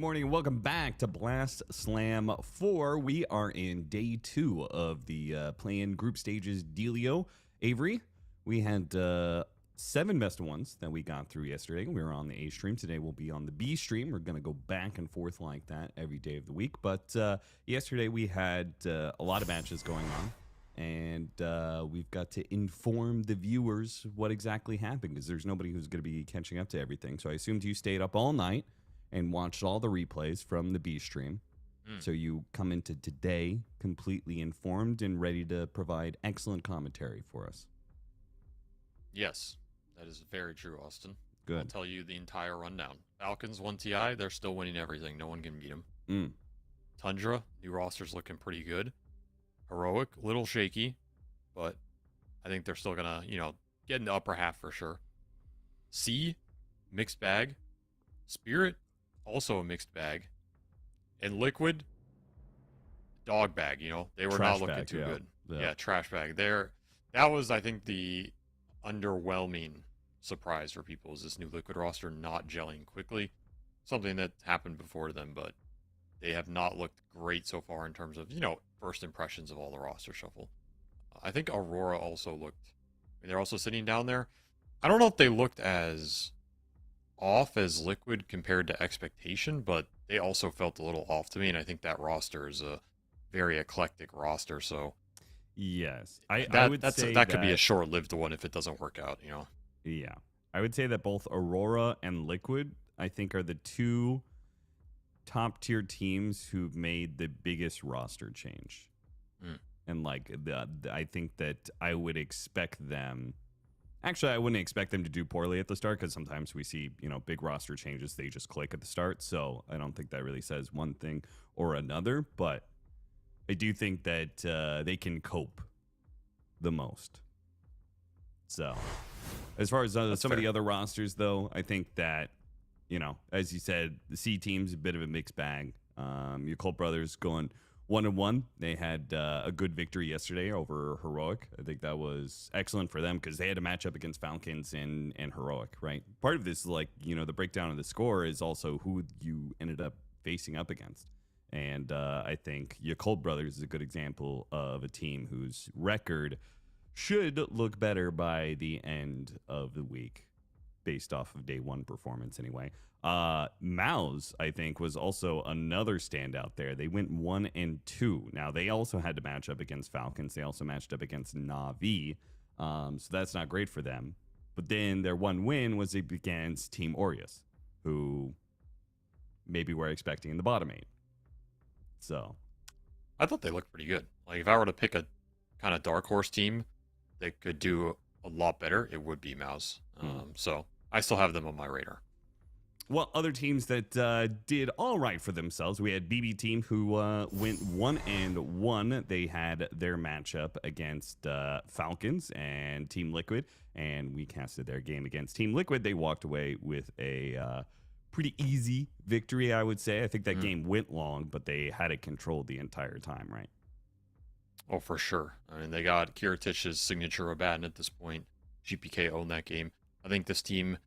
morning, and welcome back to Blast Slam 4. We are in day 2 of the play-in group stages dealio. Avery, we had 7 best of ones that we got through yesterday. We were on the A stream. Today we'll be on the B stream. We're going to go back and forth like that every day of the week. But yesterday we had a lot of matches going on. And we've got to inform the viewers what exactly happened, because there's nobody who's going to be catching up to everything. So I assumed you stayed up all night and watched all the replays from the B stream. So you come into today completely informed and ready to provide excellent commentary for us. Yes, that is very true, Austin. Good. I'll tell you the entire rundown. Falcons 1 TI, they're still winning everything. No one can beat them. Tundra, new roster's looking pretty good. Heroic, little shaky, but I think they're still gonna, get in the upper half for sure. C, mixed bag. Spirit, also a mixed bag. And Liquid, dog bag. They were Trash not looking bag, too yeah. good. Yeah. Trash bag. That was, I think, the underwhelming surprise for people, is this new Liquid roster not gelling quickly. Something that happened before them, but they have not looked great so far in terms of, first impressions of all the roster shuffle. I think Aurora also looked, they're also sitting down there. I don't know if they looked as off as Liquid compared to expectation, but they also felt a little off to me, and I think that roster is a very eclectic roster, so Yes. that could be a short-lived one if it doesn't work out, Yeah. I would say that both Aurora and Liquid, I think, are the two top-tier teams who've made the biggest roster change. And, I think that I would expect them... Actually, I wouldn't expect them to do poorly at the start, because sometimes we see, big roster changes, they just click at the start. So I don't think that really says one thing or another. But I do think that they can cope the most. So as far as some of the other rosters, though, I think that, as you said, the C team's a bit of a mixed bag. Yakult Brothers going 1-1. They had a good victory yesterday over Heroic. I think that was excellent for them, because they had a matchup against Falcons and Heroic, right? Part of this, the breakdown of the score is also who you ended up facing up against. And I think Yakult Brothers is a good example of a team whose record should look better by the end of the week, based off of day 1 performance anyway. MOUZ, I think, was also another standout there. They went 1-2. Now, they also had to match up against Falcons. They also matched up against Na'Vi. So that's not great for them. But then their one win was against Team Aureus, who maybe we're expecting in the bottom 8. So I thought they looked pretty good. If I were to pick a kind of dark horse team that could do a lot better, it would be MOUZ. So I still have them on my radar. Well, other teams that did all right for themselves, we had BB Team, who went 1-1. They had their matchup against Falcons and Team Liquid, and we casted their game against Team Liquid. They walked away with a pretty easy victory, I would say. I think that game went long, but they had it controlled the entire time, right? Oh, for sure. I mean, they got Kiritich's signature Rabatin at this point. GPK owned that game. I think this team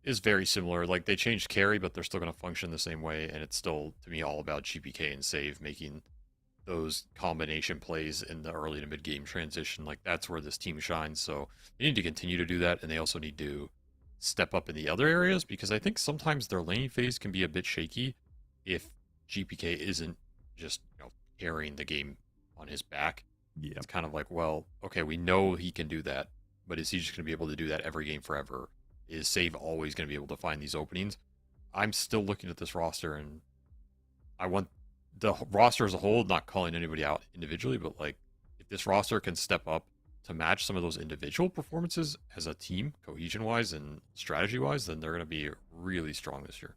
is very similar. They changed carry, but they're still going to function the same way, and it's still, to me, all about GPK and save, making those combination plays in the early to mid-game transition. That's where this team shines, so they need to continue to do that, and they also need to step up in the other areas, because I think sometimes their laning phase can be a bit shaky if GPK isn't just, carrying the game on his back. Yeah. It's kind of well, okay, we know he can do that, but is he just going to be able to do that every game forever? Is Save always going to be able to find these openings? I'm still looking at this roster, and I want the roster as a whole, not calling anybody out individually, but if this roster can step up to match some of those individual performances as a team, cohesion-wise and strategy-wise, then they're going to be really strong this year.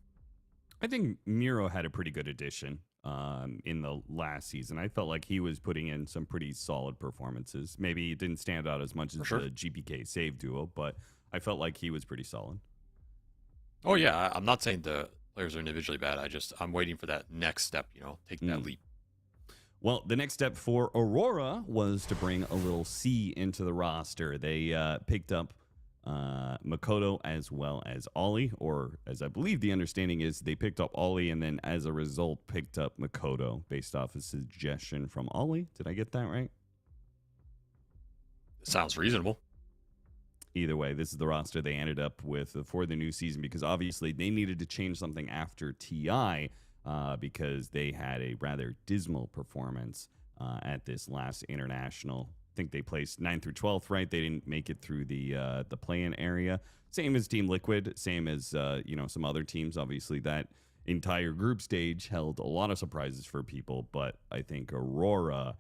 I think Miro had a pretty good addition in the last season. I felt like he was putting in some pretty solid performances. Maybe it didn't stand out as much as the GPK Save duo, but I felt like he was pretty solid. Oh, yeah. I'm not saying the players are individually bad. I'm waiting for that next step, take that leap. Well, the next step for Aurora was to bring a little C into the roster. They picked up Makoto as well as Ollie, or as I believe the understanding is, they picked up Ollie and then as a result picked up Makoto based off a suggestion from Ollie. Did I get that right? Sounds reasonable. Either way, this is the roster they ended up with for the new season, because obviously they needed to change something after TI because they had a rather dismal performance at this last international. I think they placed 9th through 12th, right? They didn't make it through the play-in area. Same as Team Liquid, same as some other teams. Obviously, that entire group stage held a lot of surprises for people, but I think Aurora,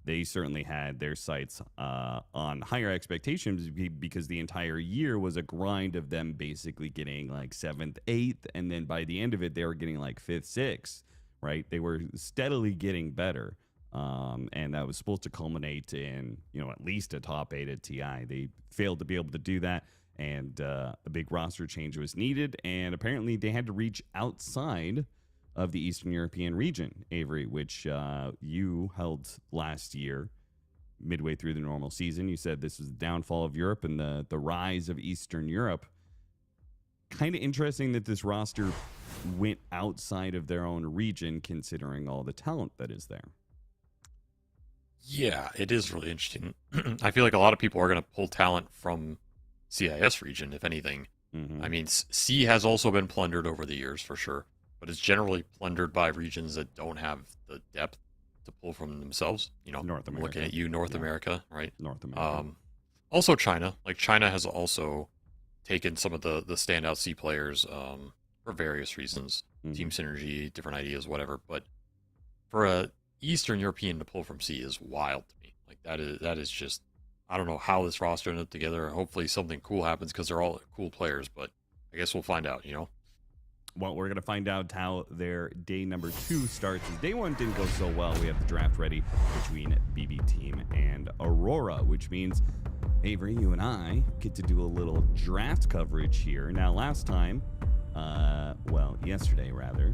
they certainly had their sights on higher expectations because the entire year was a grind of them basically getting like 7th, 8th, and then by the end of it, they were getting like 5th, 6th, right? They were steadily getting better. And that was supposed to culminate in, at least a top 8 at TI. They failed to be able to do that, and a big roster change was needed. And apparently they had to reach outside of the Eastern European region, Avery, which you held last year, midway through the normal season. You said this was the downfall of Europe and the rise of Eastern Europe. Kind of interesting that this roster went outside of their own region, considering all the talent that is there. Yeah, it is really interesting. I feel like a lot of people are going to pull talent from CIS region, if anything. Mm-hmm. I mean, C has also been plundered over the years, for sure, but it's generally plundered by regions that don't have the depth to pull from themselves. North America. Looking at you, North America, right? North America. Also China. Like, China has also taken some of the standout C players for various reasons. Mm-hmm. Team synergy, different ideas, whatever. But for a Eastern European to pull from C is wild to me. Like, that is just, I don't know how this roster ended up together. Hopefully something cool happens because they're all cool players, but I guess we'll find out, Well, we're going to find out how their day number 2 starts. As day 1 didn't go so well. We have the draft ready between BB Team and Aurora, which means, Avery, you and I get to do a little draft coverage here. Now, last time, yesterday rather,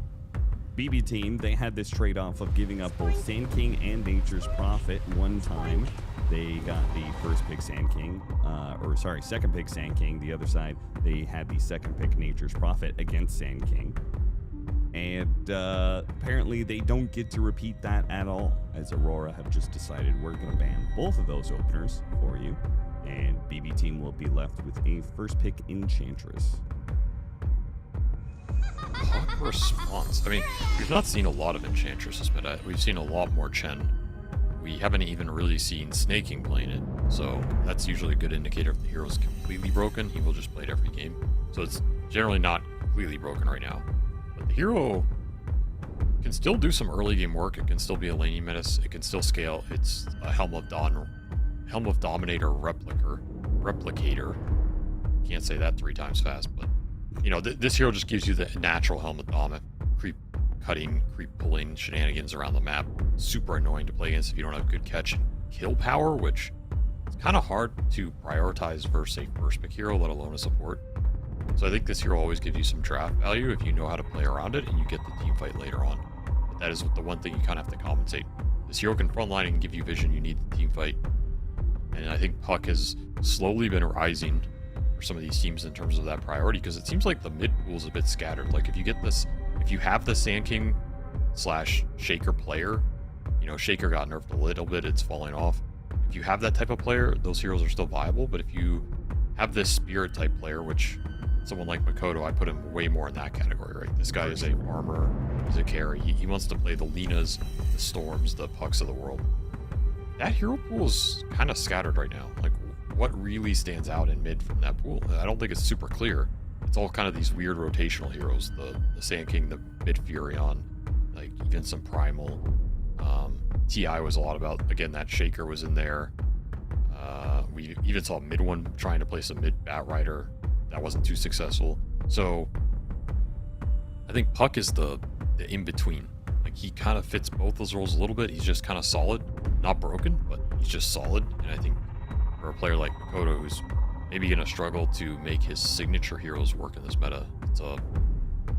BB Team, they had this trade-off of giving up both Sand King and Nature's Prophet one time. They got the first pick second pick Sand King. The other side, they had the second pick Nature's Prophet against Sand King. And apparently they don't get to repeat that at all, as Aurora have just decided we're going to ban both of those openers for you. And BB Team will be left with a first pick Enchantress. Puck response. I mean, we've not seen a lot of Enchantresses, but we've seen a lot more Chen. We haven't even really seen Snaking playing it, so that's usually a good indicator if the hero's completely broken. He will just play it every game. So it's generally not completely broken right now. But the hero can still do some early game work. It can still be a laning menace. It can still scale. It's a Helm of Dominator replicator. Can't say that 3 times fast, but this hero just gives you the natural Helm of Dom, creep cutting, creep pulling shenanigans around the map. Super annoying to play against if you don't have good catch and kill power, which is kind of hard to prioritize versus a first pick hero, let alone a support. So I think this hero always gives you some draft value if you know how to play around it and you get the team fight later on. But that is the one thing you kind of have to compensate. This hero can frontline and give you vision. You need the team fight. And I think Puck has slowly been rising for some of these teams in terms of that priority, because it seems like the mid pool is a bit scattered. Like, if you have the Sand King / Shaker player, Shaker got nerfed a little bit, it's falling off. If you have that type of player, those heroes are still viable. But if you have this Spirit type player, which someone like Makoto, I put him way more in that category, right? This guy is a farmer, he's a carry. He wants to play the Linas, the Storms, the Pucks of the world. That hero pool is kind of scattered right now. Like, what really stands out in mid from that pool? I don't think it's super clear. It's all kind of these weird rotational heroes. The Sand King, the mid Furion, like even some Primal. TI was a lot about, again, that Shaker was in there. We even saw mid one trying to play some mid Bat Rider. That wasn't too successful. So I think Puck is the in-between. Like, he kind of fits both those roles a little bit. He's just kind of solid. Not broken, but he's just solid. And I think for a player like Makoto, who's maybe going to struggle to make his signature heroes work in this meta,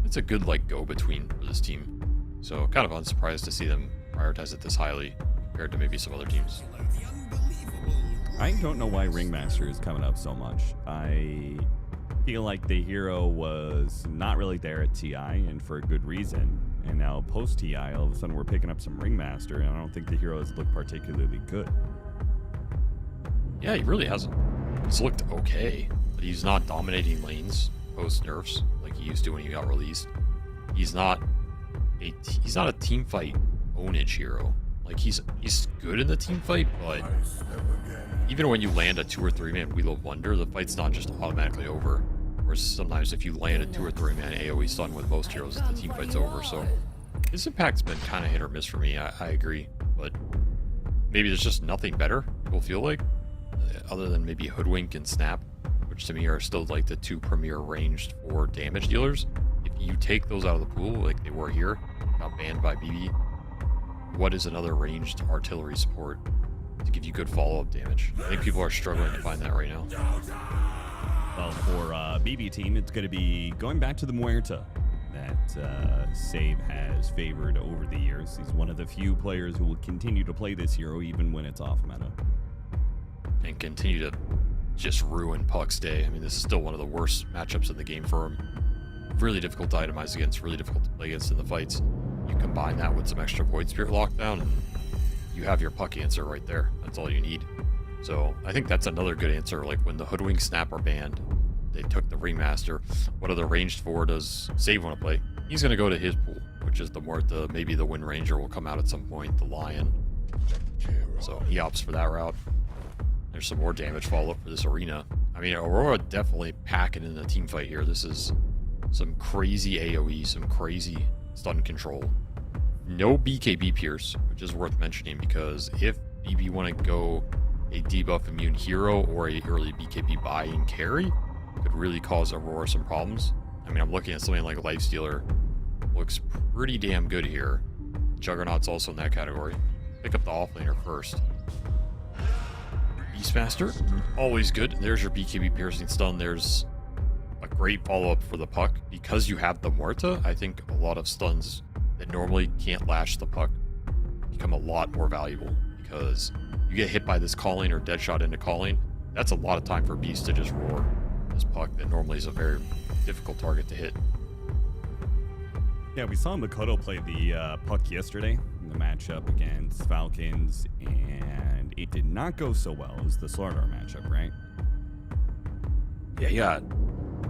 it's a good, like, go-between for this team. So kind of unsurprised to see them prioritize it this highly. compared to maybe some other teams. I don't know why Ringmaster is coming up so much. I feel like the hero was not really there at TI, and for a good reason. And now post TI, all of a sudden we're picking up some Ringmaster, and I don't think the hero has looked particularly good. Yeah, he really hasn't. He's looked okay, but he's not dominating lanes post nerfs like he used to when he got released. He's not a team fight ownage hero. Like he's good in the team fight, but even when you land a 2 or 3 man Wheel of Wonder, the fight's not just automatically over. Whereas sometimes if you land a 2 or 3 man AoE stun with most heroes, the team fight's over. So his impact's been kind of hit or miss for me. I agree, but maybe there's just nothing better. People feel like, other than maybe Hoodwink and Snap, which to me are still like the 2 premier ranged 4 damage dealers. If you take those out of the pool, like they were here, got banned by BB, what is another ranged artillery support to give you good follow-up damage? I think people are struggling to find that right now. Well, for BB team, it's going to be going back to the Muerta that Save has favored over the years. He's one of the few players who will continue to play this hero even when it's off meta. And continue to just ruin Puck's day. I mean, this is still one of the worst matchups in the game for him. Really difficult to itemize against, really difficult to play against in the fights. You combine that with some extra Void Spirit lockdown, and you have your Puck answer right there. That's all you need. So I think that's another good answer. Like when the Hoodwink Snap are banned, they took the Ringmaster. What other ranged 4 does Save want to play? He's going to go to his pool, which is the Muerta. Maybe the Wind Ranger will come out at some point, the Lion. So he opts for that route. There's some more damage follow-up for this arena. I mean, Aurora definitely packing in the team fight here. This is some crazy AoE, some crazy stun control. No BKB Pierce, which is worth mentioning, because if BB want to go a debuff immune hero or a early BKB buy and carry, could really cause Aurora some problems. I mean, I'm looking at something like Lifestealer. Looks pretty damn good here. Juggernaut's also in that category. Pick up the offlaner first. Beastmaster, always good. There's your BKB piercing stun. There's a great follow-up for the Puck. Because you have the Muerta, I think a lot of stuns that normally can't lash the Puck become a lot more valuable, because you get hit by this calling or dead shot into calling. That's a lot of time for Beast to just roar this Puck that normally is a very difficult target to hit. Yeah, we saw Makoto play the Puck yesterday in the matchup against Falcons, and it did not go so well. It was the Slardar matchup, right? Yeah, he got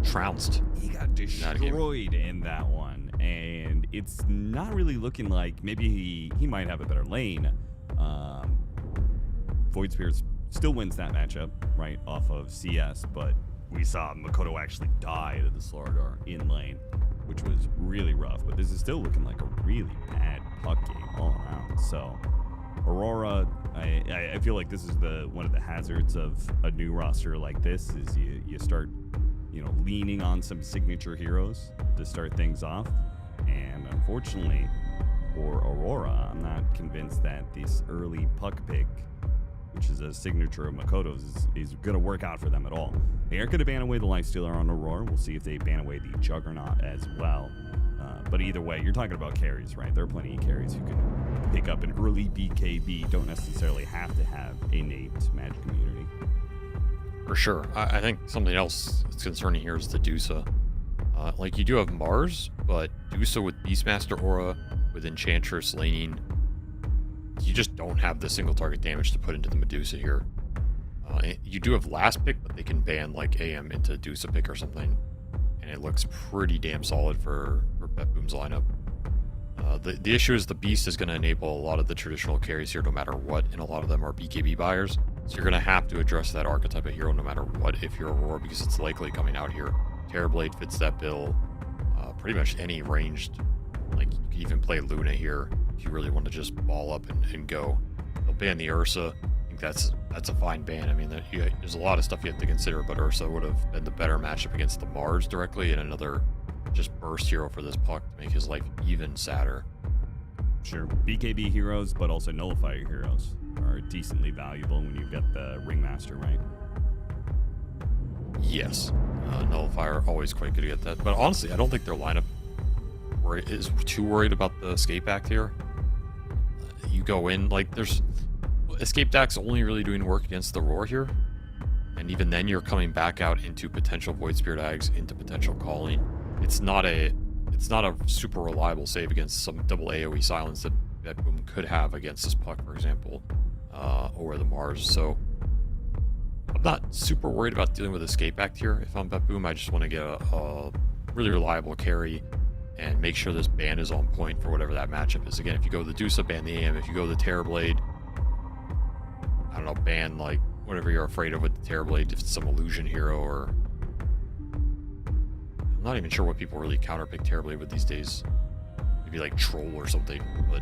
trounced. He got destroyed in that one, and it's not really looking like maybe he might have a better lane. Void Spirit still wins that matchup, right, off of CS, but we saw Makoto actually die to the Slardar in lane, which was really rough. But this is still looking like a really bad Puck game all around. So Aurora, I feel like this is one of the hazards of a new roster like this, is you start, leaning on some signature heroes to start things off. And unfortunately for Aurora, I'm not convinced that this early Puck pick, which is a signature of Makoto's, is going to work out for them at all. They aren't going to ban away the Lifestealer on Aurora. We'll see if they ban away the Juggernaut as well. But either way, you're talking about carries, right? There are plenty of carries who can pick up an early BKB, don't necessarily have to have innate magic immunity. For sure. I think something else that's concerning here is the Dusa. Like, you do have Mars, but Dusa with Beastmaster Aura, with Enchantress laning, you just don't have the single target damage to put into the Medusa here. You do have last pick, but they can ban like AM into Dusa pick or something, and it looks pretty damn solid for BetBoom's lineup. The issue is the Beast is going to enable a lot of the traditional carries here no matter what, and a lot of them are BKB buyers, so you're going to have to address that archetype of hero no matter what if you're Aurora, because it's likely coming out here. Terrorblade fits that bill. Pretty much any ranged, like you can even play Luna here if you really want to just ball up and go. They'll ban the Ursa. I think that's a fine ban. I mean, there's a lot of stuff you have to consider, but Ursa would have been the better matchup against the Mars directly, and another just burst hero for this Puck to make his life even sadder. Sure, BKB heroes, but also nullifier heroes are decently valuable when you've got the Ringmaster, right? Yes, nullifier, always quite good to get that. But honestly, I don't think their lineup is too worried about the escape act here. You go in, like, there's... Escape Dac's only really doing work against the Aurora here. And even then, you're coming back out into potential Void Spirit Ags, into potential Calling. It's not a super reliable save against some double AoE silence that BetBoom could have against this Puck, for example, or the Mars. So I'm not super worried about dealing with Escape Act here. If I'm BetBoom, I just want to get a really reliable carry and make sure this ban is on point for whatever that matchup is. Again, if you go the Dusa, ban the AM. If you go the Terrorblade, I don't know, ban like whatever you're afraid of with the Terrorblade, if it's some illusion hero, or I'm not even sure what people really counterpick Terrorblade with these days. Maybe like Troll or something, but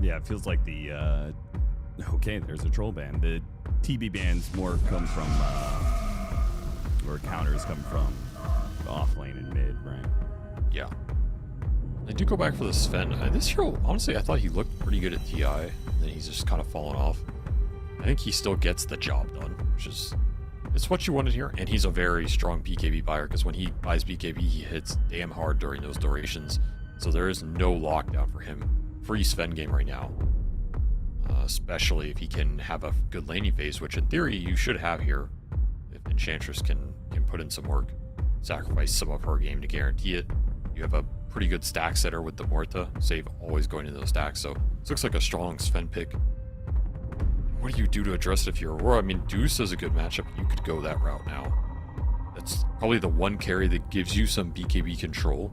yeah, it feels like the okay, there's a Troll ban. The TB bans more come from or counters come from off lane and mid, right? Yeah. I do go back for the Sven. This hero, honestly, I thought he looked pretty good at TI, and then he's just kind of fallen off. I think he still gets the job done, which is, it's what you wanted here. And he's a very strong BKB buyer, because when he buys BKB, he hits damn hard during those durations. So there is no lockdown for him. Free Sven game right now. Especially if he can have a good laning phase, which in theory you should have here. If Enchantress can put in some work, sacrifice some of her game to guarantee it. You have a pretty good stack setter with the Morta, save always going into those stacks, so this looks like a strong Sven pick. What do you do to address it if you're Aurora? I mean, Deuce is a good matchup, you could go that route now. That's probably the one carry that gives you some BKB control,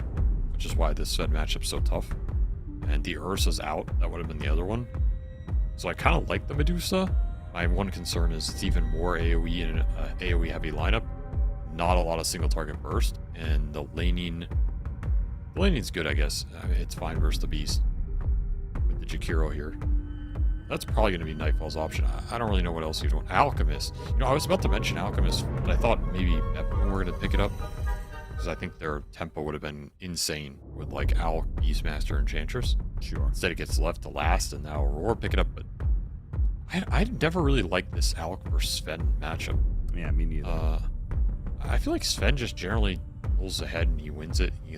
which is why this Sven matchup's so tough. And the Ursa's out, that would have been the other one. So I kind of like the Medusa. My one concern is it's even more AoE in an AoE heavy lineup. Not a lot of single target burst, and the laning's good, I guess. I mean, it's fine versus the Beast with the Jakiro here. That's probably going to be Nightfall's option. I don't really know what else you'd want. Alchemist. You know, I was about to mention Alchemist, but I thought maybe we're going to pick it up, because I think their tempo would have been insane with like Alch, Beastmaster, Enchantress. Sure. Instead it gets left to last, and now Aurora pick it up, but I never really liked this Alch versus Sven matchup. Yeah, me neither. I feel like Sven just generally pulls ahead and he wins it. He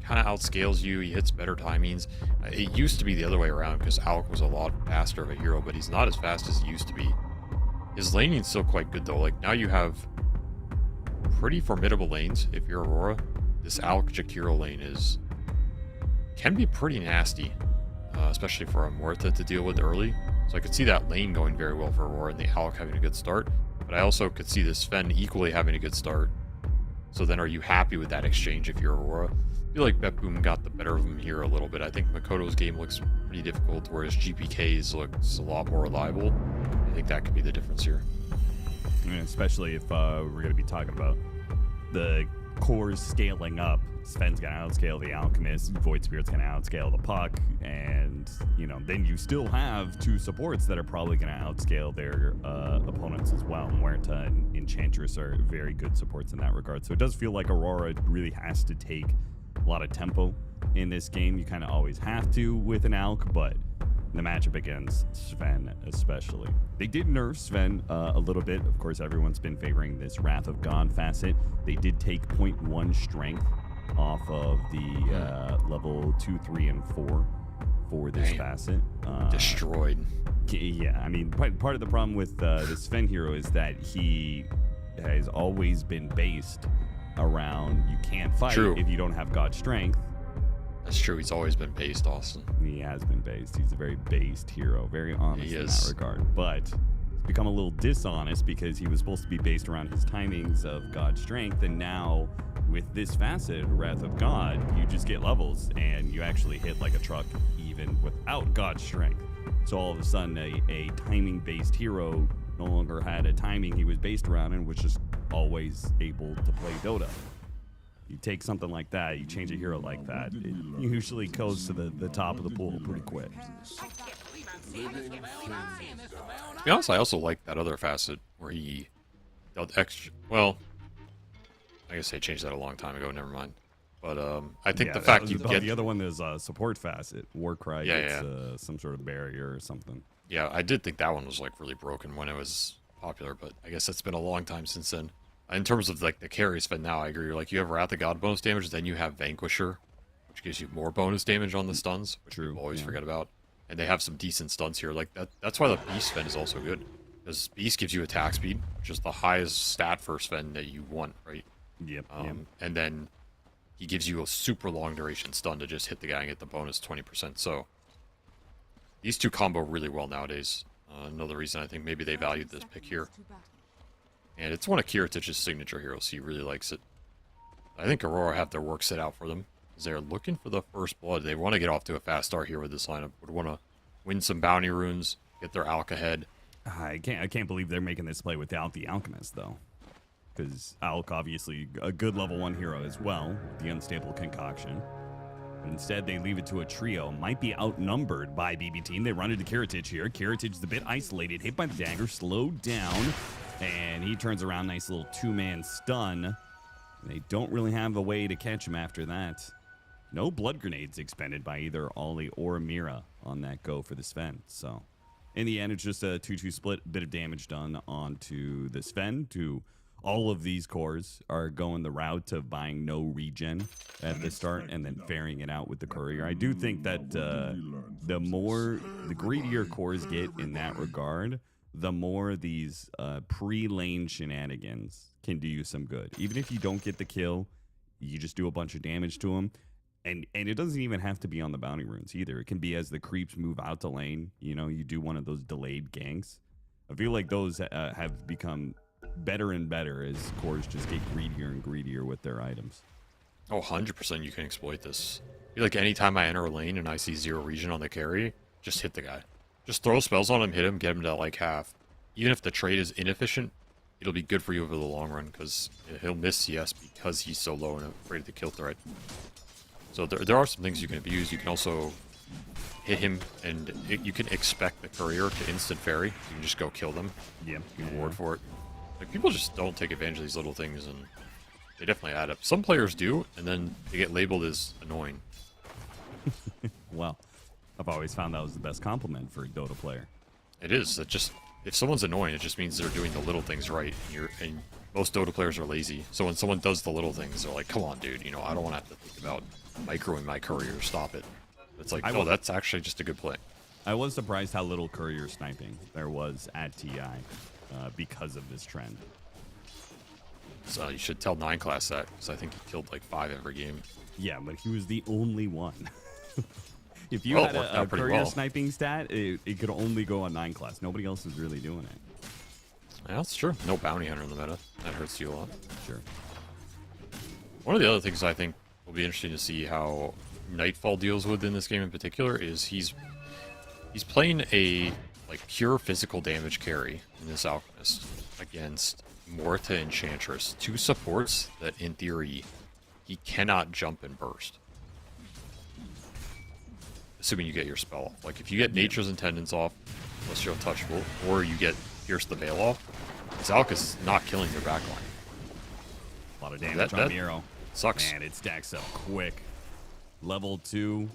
kind of outscales you. He hits better timings. It used to be the other way around, because Alch was a lot faster of a hero, but he's not as fast as he used to be. His laning's still quite good though. Like, now you have pretty formidable lanes if you're Aurora. This Alch Jakiro lane can be pretty nasty, especially for a Morta to deal with early. So I could see that lane going very well for Aurora and the Alch having a good start. But I also could see this Sven equally having a good start. So then are you happy with that exchange if you're Aurora? I feel like BetBoom got the better of him here a little bit. I think Makoto's game looks pretty difficult, whereas GPK's looks a lot more reliable. I think that could be the difference here. And especially if we're going to be talking about the cores scaling up. Sven's going to outscale the Alchemist, Void Spirit's going to outscale the Puck, and, you know, then you still have two supports that are probably going to outscale their opponents as well. Muerta and Enchantress are very good supports in that regard. So it does feel like Aurora really has to take a lot of tempo in this game. You kind of always have to with an Alch, but the matchup against Sven especially. They did nerf Sven a little bit. Of course, everyone's been favoring this Wrath of God facet. They did take 0.1 strength off of the level 2, 3, and 4 for this facet. Destroyed. Yeah, I mean, part of the problem with the Sven hero is that he has always been based around you can't fight if you don't have God strength. That's true. He's always been based, Austin. He has been based. He's a very based hero, very honest in that regard. But he's become a little dishonest because he was supposed to be based around his timings of God strength, and now with this facet, Wrath of God, you just get levels and you actually hit like a truck even without God strength. So all of a sudden, a timing-based hero no longer had a timing he was based around and was just always able to play Dota. You take something like that, you change a hero like that, it usually goes to the top of the pool pretty quick. To be honest, I also like that other facet where he dealt extra. Well, I guess they changed that a long time ago. Never mind. But I think the fact you get the other one is support facet. Warcry gets some sort of barrier or something. Yeah, I did think that one was like really broken when it was popular, but I guess it's been a long time since then. In terms of like the carries, but now I agree. Like you have Wrath of God bonus damage, then you have Vanquisher, which gives you more bonus damage on the stuns, which True, people always yeah. forget about. And they have some decent stuns here. Like that's why the Beast Sven is also good. Because Beast gives you attack speed, which is the highest stat for Sven that you want, right? Yep. And then he gives you a super long duration stun to just hit the guy and get the bonus 20%. So these two combo really well nowadays. Another reason I think maybe they valued this pick here. And it's one of Kiritich's signature heroes. He really likes it. I think Aurora have their work set out for them. They're looking for the first blood. They want to get off to a fast start here with this lineup. Would want to win some bounty runes, get their Alk ahead. I can't believe they're making this play without the Alchemist, though. Because Alk, obviously, a good level 1 hero as well, the Unstable Concoction. But instead, they leave it to a trio. Might be outnumbered by BB Team. They run into Kiritich here. Kiritich's a bit isolated, hit by the dagger, slowed down. And he turns around, nice little 2-man stun. They don't really have a way to catch him after that. No blood grenades expended by either Ollie or Mira on that go for the Sven. So, in the end, it's just a 2-2 split. Bit of damage done onto the Sven. To all of these cores are going the route of buying no regen at the start and then ferrying it out with the courier. I do think that the greedier cores get in that regard, the more these pre-lane shenanigans can do you some good. Even if you don't get the kill, you just do a bunch of damage to them. And it doesn't even have to be on the bounty runes either. It can be as the creeps move out to lane. You know, you do one of those delayed ganks. I feel like those have become better and better as cores just get greedier and greedier with their items. Oh, 100% you can exploit this. I feel like anytime I enter a lane and I see 0 regen on the carry, just hit the guy. Just throw spells on him, hit him, get him to like half. Even if the trade is inefficient, it'll be good for you over the long run because he'll miss CS because he's so low and afraid of the kill threat. So there are some things you can abuse. You can also hit him, and you can expect the courier to instant ferry. You can just go kill them. Yeah. You reward for it. Like, people just don't take advantage of these little things, and they definitely add up. Some players do, and then they get labeled as annoying. Well, I've always found that was the best compliment for a Dota player. It is. It just, if someone's annoying, it just means they're doing the little things right. And most Dota players are lazy. So when someone does the little things, they're like, come on, dude, I don't want to have to think about microing my courier, stop it. It's like, oh, that's actually just a good play. I was surprised how little courier sniping there was at TI because of this trend. So you should tell 9 class that, because I think he killed like 5 every game. Yeah, but he was the only one. If you had a courier sniping stat, it could only go on 9 class. Nobody else is really doing it. Yeah, that's true. No bounty hunter in the meta. That hurts you a lot. Sure. One of the other things I think will be interesting to see how Nightfall deals with in this game in particular is he's playing a like pure physical damage carry in this Alchemist against Morta Enchantress, 2 supports that in theory he cannot jump and burst. Assuming you get your spell off. Like if you get Nature's Intendance off, unless you're untouchable, or you get Pierce the Veil off, this Alchemist is not killing your backline. A lot of damage on Miro. Sucks. Man, it stacks up quick. Level 2,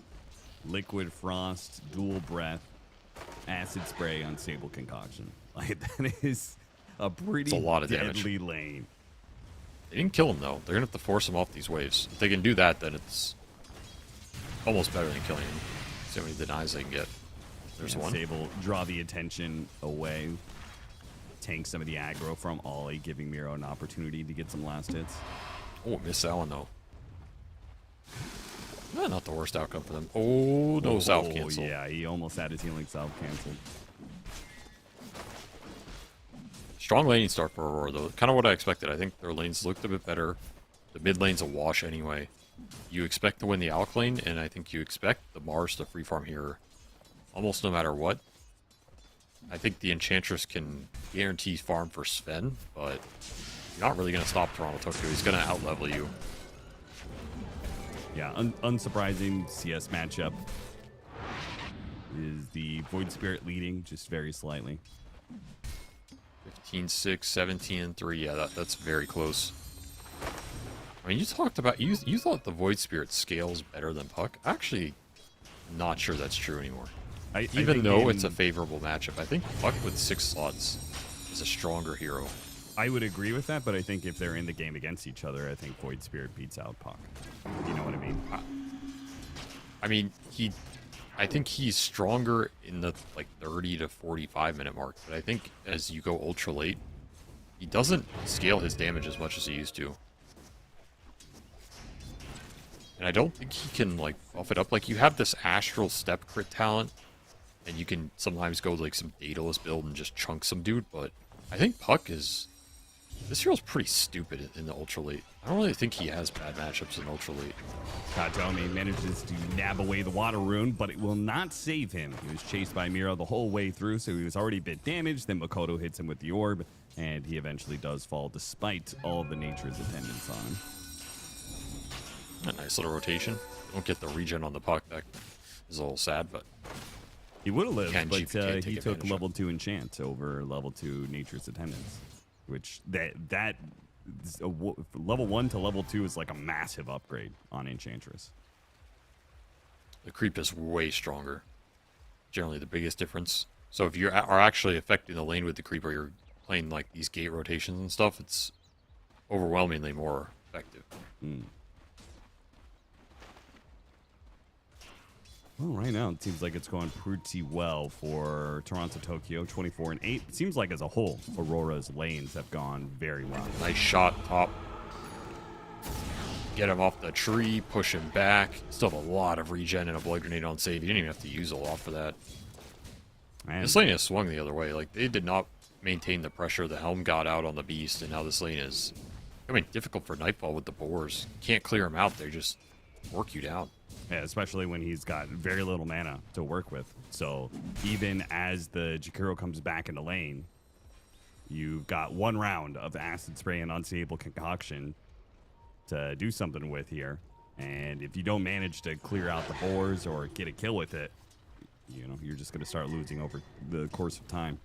Liquid Frost, Dual Breath, Acid Spray, Unstable Concoction. Like, that is a pretty deadly lane. They didn't kill him, though. They're going to have to force him off these waves. If they can do that, then it's almost better than killing him. See how many denies they can get. There's one. Unstable, draw the attention away. Tank some of the aggro from Ollie, giving Miro an opportunity to get some last hits. Oh, miss that one, though. Not the worst outcome for them. Oh, no, South cancel. Yeah, he almost had his healing South canceled. Strong laning start for Aurora, though. Kind of what I expected. I think their lanes looked a bit better. The mid lane's a wash anyway. You expect to win the Alk lane, and I think you expect the Mars to free farm here almost no matter what. I think the Enchantress can guarantee farm for Sven, but you're not really going to stop Toronto Tokyo. He's going to outlevel you. Yeah, unsurprising CS matchup is the Void Spirit leading just very slightly. 15-6, 17-3. Yeah, that's very close. I mean, you talked about you thought the Void Spirit scales better than Puck. Actually, not sure that's true anymore. Even though it's a favorable matchup, I think Puck with 6 slots is a stronger hero. I would agree with that, but I think if they're in the game against each other, I think Void Spirit beats out Puck. You know what I mean? I mean, I think he's stronger in the like 30 to 45 minute mark, but I think as you go ultra late, he doesn't scale his damage as much as he used to. And I don't think he can like buff it up. Like, you have this astral step crit talent, and you can sometimes go like some Daedalus build and just chunk some dude, but I think Puck is... This hero's pretty stupid in the ultra late. I don't really think he has bad matchups in ultra late. Katomi manages to nab away the water rune, but it will not save him. He was chased by Miro the whole way through, so he was already a bit damaged. Then Makoto hits him with the orb, and he eventually does fall despite all of the nature's attendance on him. A nice little rotation. Don't get the regen on the Puck. That is a little sad, but... He would have lived, but he took of. level 2 enchant over level 2 nature's attendance, which level 1 to level 2 is like a massive upgrade on Enchantress. The creep is way stronger. Generally the biggest difference. So if you are actually affecting the lane with the creep, or you're playing like these gate rotations and stuff, it's overwhelmingly more effective. Well, right now it seems like it's going pretty well for Toronto Tokyo, 24-8. It seems like as a whole, Aurora's lanes have gone very well. Nice shot top. Get him off the tree, push him back. Still have a lot of regen and a Blood Grenade on save. You didn't even have to use a lot for that. Man. This lane has swung the other way. Like, they did not maintain the pressure. The Helm got out on the Beast, and now this lane is becoming difficult for Nightfall with the boars. You can't clear them out. They just work you down. Yeah, especially when he's got very little mana to work with. So even as the Jakiro comes back into lane, you've got one round of Acid Spray and Unstable Concoction to do something with here. And if you don't manage to clear out the boars or get a kill with it, you know, you're just going to start losing over the course of time.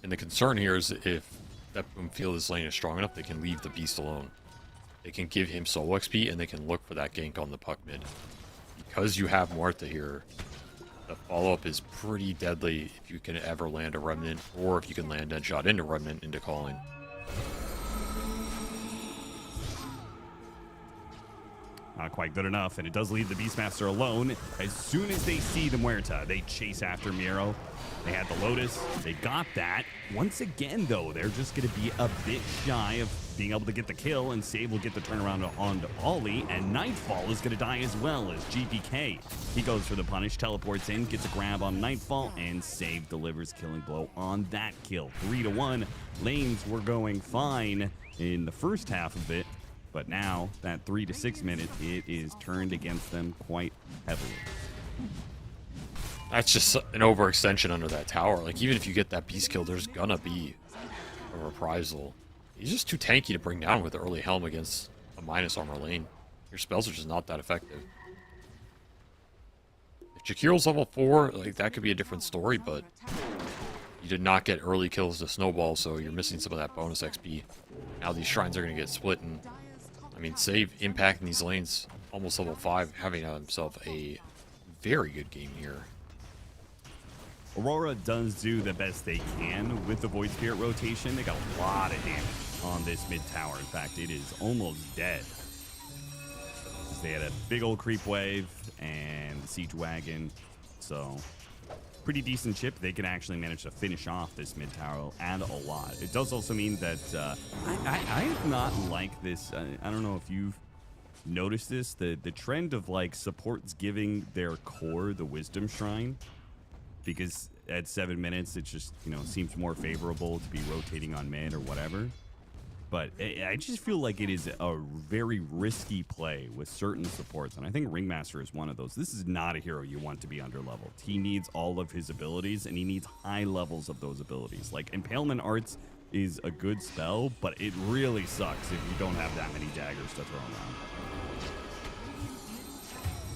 And the concern here is if BetBoom feel this lane is strong enough, they can leave the Beast alone. They can give him solo XP, and they can look for that gank on the Puck mid. Because you have Martha here, the follow-up is pretty deadly if you can ever land a Remnant, or if you can land a shot into Remnant into calling. Not quite good enough, and it does leave the Beastmaster alone. As soon as they see the Muerta, they chase after Miro. They had the Lotus. They got that. Once again, though, they're just going to be a bit shy of being able to get the kill, and Save will get the turnaround on Ollie, and Nightfall is going to die as well as GPK. He goes for the punish, teleports in, gets a grab on Nightfall, and Save delivers killing blow on that kill. 3-1. Lanes were going fine in the first half of it, but now, that 3 to 6 minute, it is turned against them quite heavily. That's just an overextension under that tower. Like, even if you get that beast kill, there's gonna be a reprisal. He's just too tanky to bring down with the early Helm against a minus armor lane. Your spells are just not that effective. If Jakiro's level 4, like, that could be a different story, but you did not get early kills to snowball, so you're missing some of that bonus XP. Now these shrines are gonna get split, and I mean, Save impacting these lanes, almost level 5, having himself a very good game here. Aurora does do the best they can with the Void Spirit rotation. They got a lot of damage on this mid tower. In fact, it is almost dead. They had a big old creep wave and the siege wagon, so pretty decent chip. They can actually manage to finish off this mid tower and a lot. It does also mean that I not like this. I don't know if you've noticed this. The trend of like supports giving their core the Wisdom Shrine, because at 7 minutes it just, you know, seems more favorable to be rotating on mid or whatever. But I just feel like it is a very risky play with certain supports, and I think Ringmaster is one of those. This is not a hero you want to be under-leveled. He needs all of his abilities, and he needs high levels of those abilities. Like, Impalement Arts is a good spell, but it really sucks if you don't have that many daggers to throw around.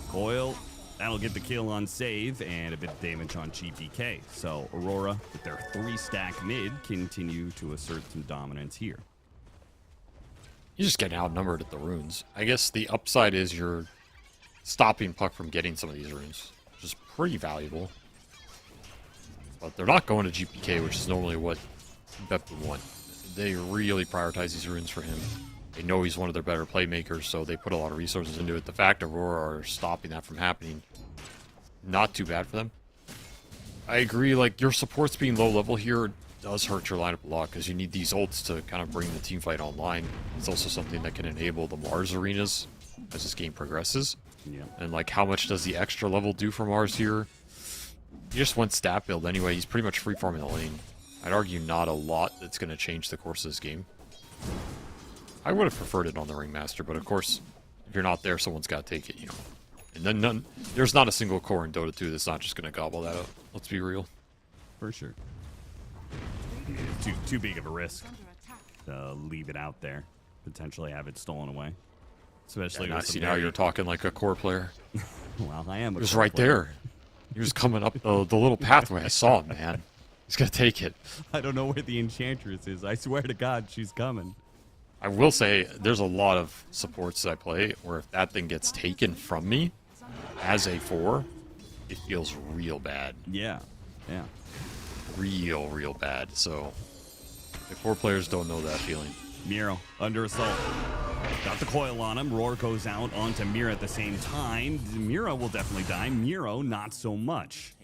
Coil, that'll get the kill on Save, and a bit of damage on GPK. So Aurora, with their 3-stack mid, continue to assert some dominance here. You're just getting outnumbered at the runes. I guess the upside is you're stopping Puck from getting some of these runes, which is pretty valuable. But they're not going to GPK, which is normally what BetBoom want. They really prioritize these runes for him. They know he's one of their better playmakers, so they put a lot of resources into it. The fact Aurora are stopping that from happening, not too bad for them. I agree, like, your supports being low level here does hurt your lineup a lot, because you need these ults to kind of bring the team fight online. It's also something that can enable the Mars arenas as this game progresses. Yeah. And, like, how much does the extra level do for Mars here? He just went stat build anyway. He's pretty much free farming the lane. I'd argue not a lot that's going to change the course of this game. I would have preferred it on the Ringmaster, but of course, if you're not there, someone's got to take it, you know. And then there's not a single core in Dota 2 that's not just going to gobble that up. Let's be real. For sure. It's too big of a risk to leave it out there. Potentially have it stolen away. Especially I see now you're talking like a core player. Well, I am a He was core right player. there. He was coming up the little pathway. I saw him, man. He's going to take it. I don't know where the Enchantress is. I swear to God, she's coming. I will say, there's a lot of supports that I play where if that thing gets taken from me as a 4, it feels real bad. Yeah. Yeah. Real bad. So, if 4 players don't know that feeling. Miro under assault. Got the coil on him. Roar goes out onto Miro at the same time. Miro will definitely die. Miro, not so much.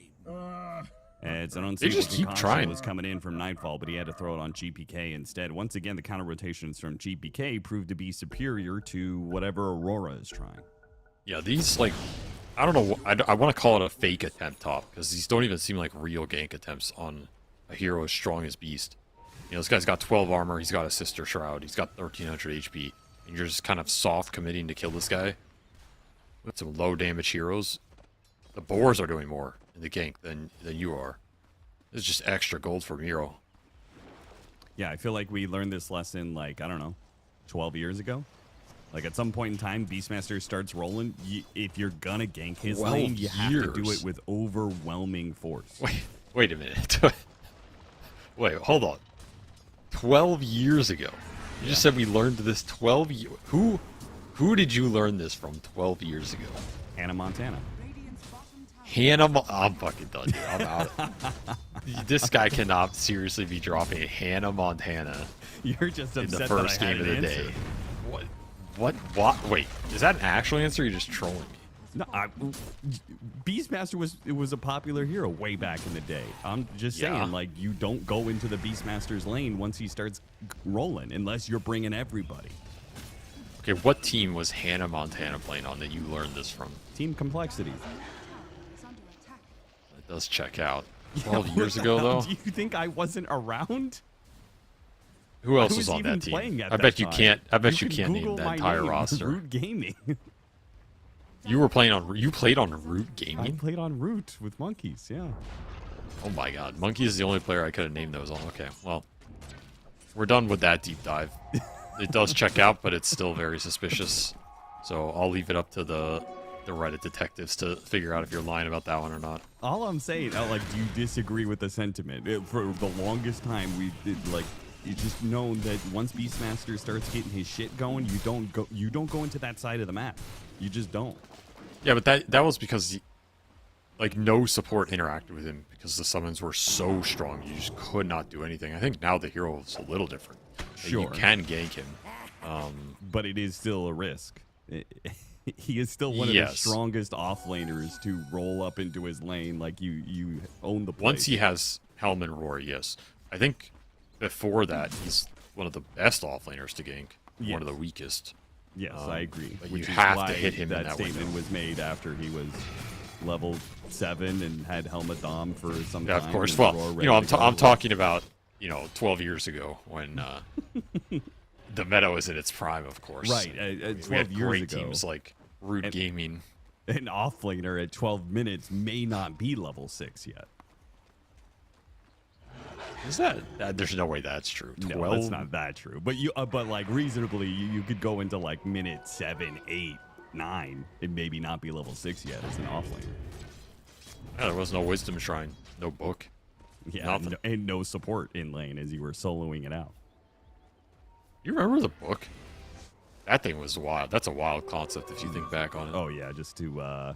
It's an unstable just keep concussion trying. was coming in from Nightfall, but he had to throw it on GPK instead. Once again, the counter rotations from GPK proved to be superior to whatever Aurora is trying. Yeah, these, like, I don't know, I want to call it a fake attempt top, because these don't even seem like real gank attempts on a hero as strong as Beast. You know, this guy's got 12 armor, he's got a Sister Shroud, he's got 1300 HP, and you're just kind of soft committing to kill this guy with some low damage heroes. The boars are doing more in the gank than you are. It's just extra gold for Miro. Yeah, I feel like we learned this lesson, like, I don't know, 12 years ago. Like, at some point in time, Beastmaster starts rolling. If you're gonna gank his 12 lane, you have to do years. it with overwhelming force. Wait a minute. Wait, hold on. 12 years ago. You just said we learned this 12 years. Who did you learn this from 12 years ago? Hannah Montana. I'm fucking done, dude. I'm out. This guy cannot seriously be dropping Hannah Montana You're just in upset the first that I had game of an the answer. day. What? Wait, is that an actual answer or you're just trolling me? No, Beastmaster was a popular hero way back in the day. I'm just saying, like, you don't go into the Beastmaster's lane once he starts rolling, unless you're bringing everybody. Okay, what team was Hannah Montana playing on that you learned this from? Team Complexity. It does check out. 12 years ago, though? Do you think I wasn't around? Who else I was on even that team? playing at I that bet you time. can't. I bet you can can't Google name that my entire name, roster. Root Gaming. You were playing on. You played on Root I Gaming. played on Root with monkeys. Yeah. Oh my God, Monkey is the only player I could have named those on. Okay, well, we're done with that deep dive. It does check out, but it's still very suspicious. So I'll leave it up to the Reddit detectives to figure out if you're lying about that one or not. All I'm saying, like, do you disagree with the sentiment? For the longest time, we did, like, it's just known that once Beastmaster starts getting his shit going, you don't go into that side of the map. You just don't. Yeah, but that was because like no support interacted with him because the summons were so strong. You just could not do anything. I think now the hero is a little different. Sure. You can gank him. But it is still a risk. He is still one of the strongest offlaners to roll up into his lane. Like, you own the place. Once he has Helm and Roar, yes. I think before that, he's one of the best offlaners to gank. Yes. One of the weakest. Yes, I agree. But Which you is have why to hit him in that that statement window. was made after he was level 7 and had Helmet Dom for some Yeah, time. of course. and Well, Roar you know, ready to go. I'm talking about, 12 years ago when the meta was in its prime, of course. Right, And 12 we had years great ago. teams like Root Gaming. An offlaner at 12 minutes may not be level 6 yet. Is that there's no way that's true. 12? No, that's not that true. But but like reasonably, you could go into like minute 7, 8, 9, and maybe not be level 6 yet as an offlaner. Yeah, there was no Wisdom Shrine, no book. Yeah, Nothing. and no support in lane as you were soloing it out. You remember the book? That thing was wild. That's a wild concept if you think back on it. Oh yeah, just to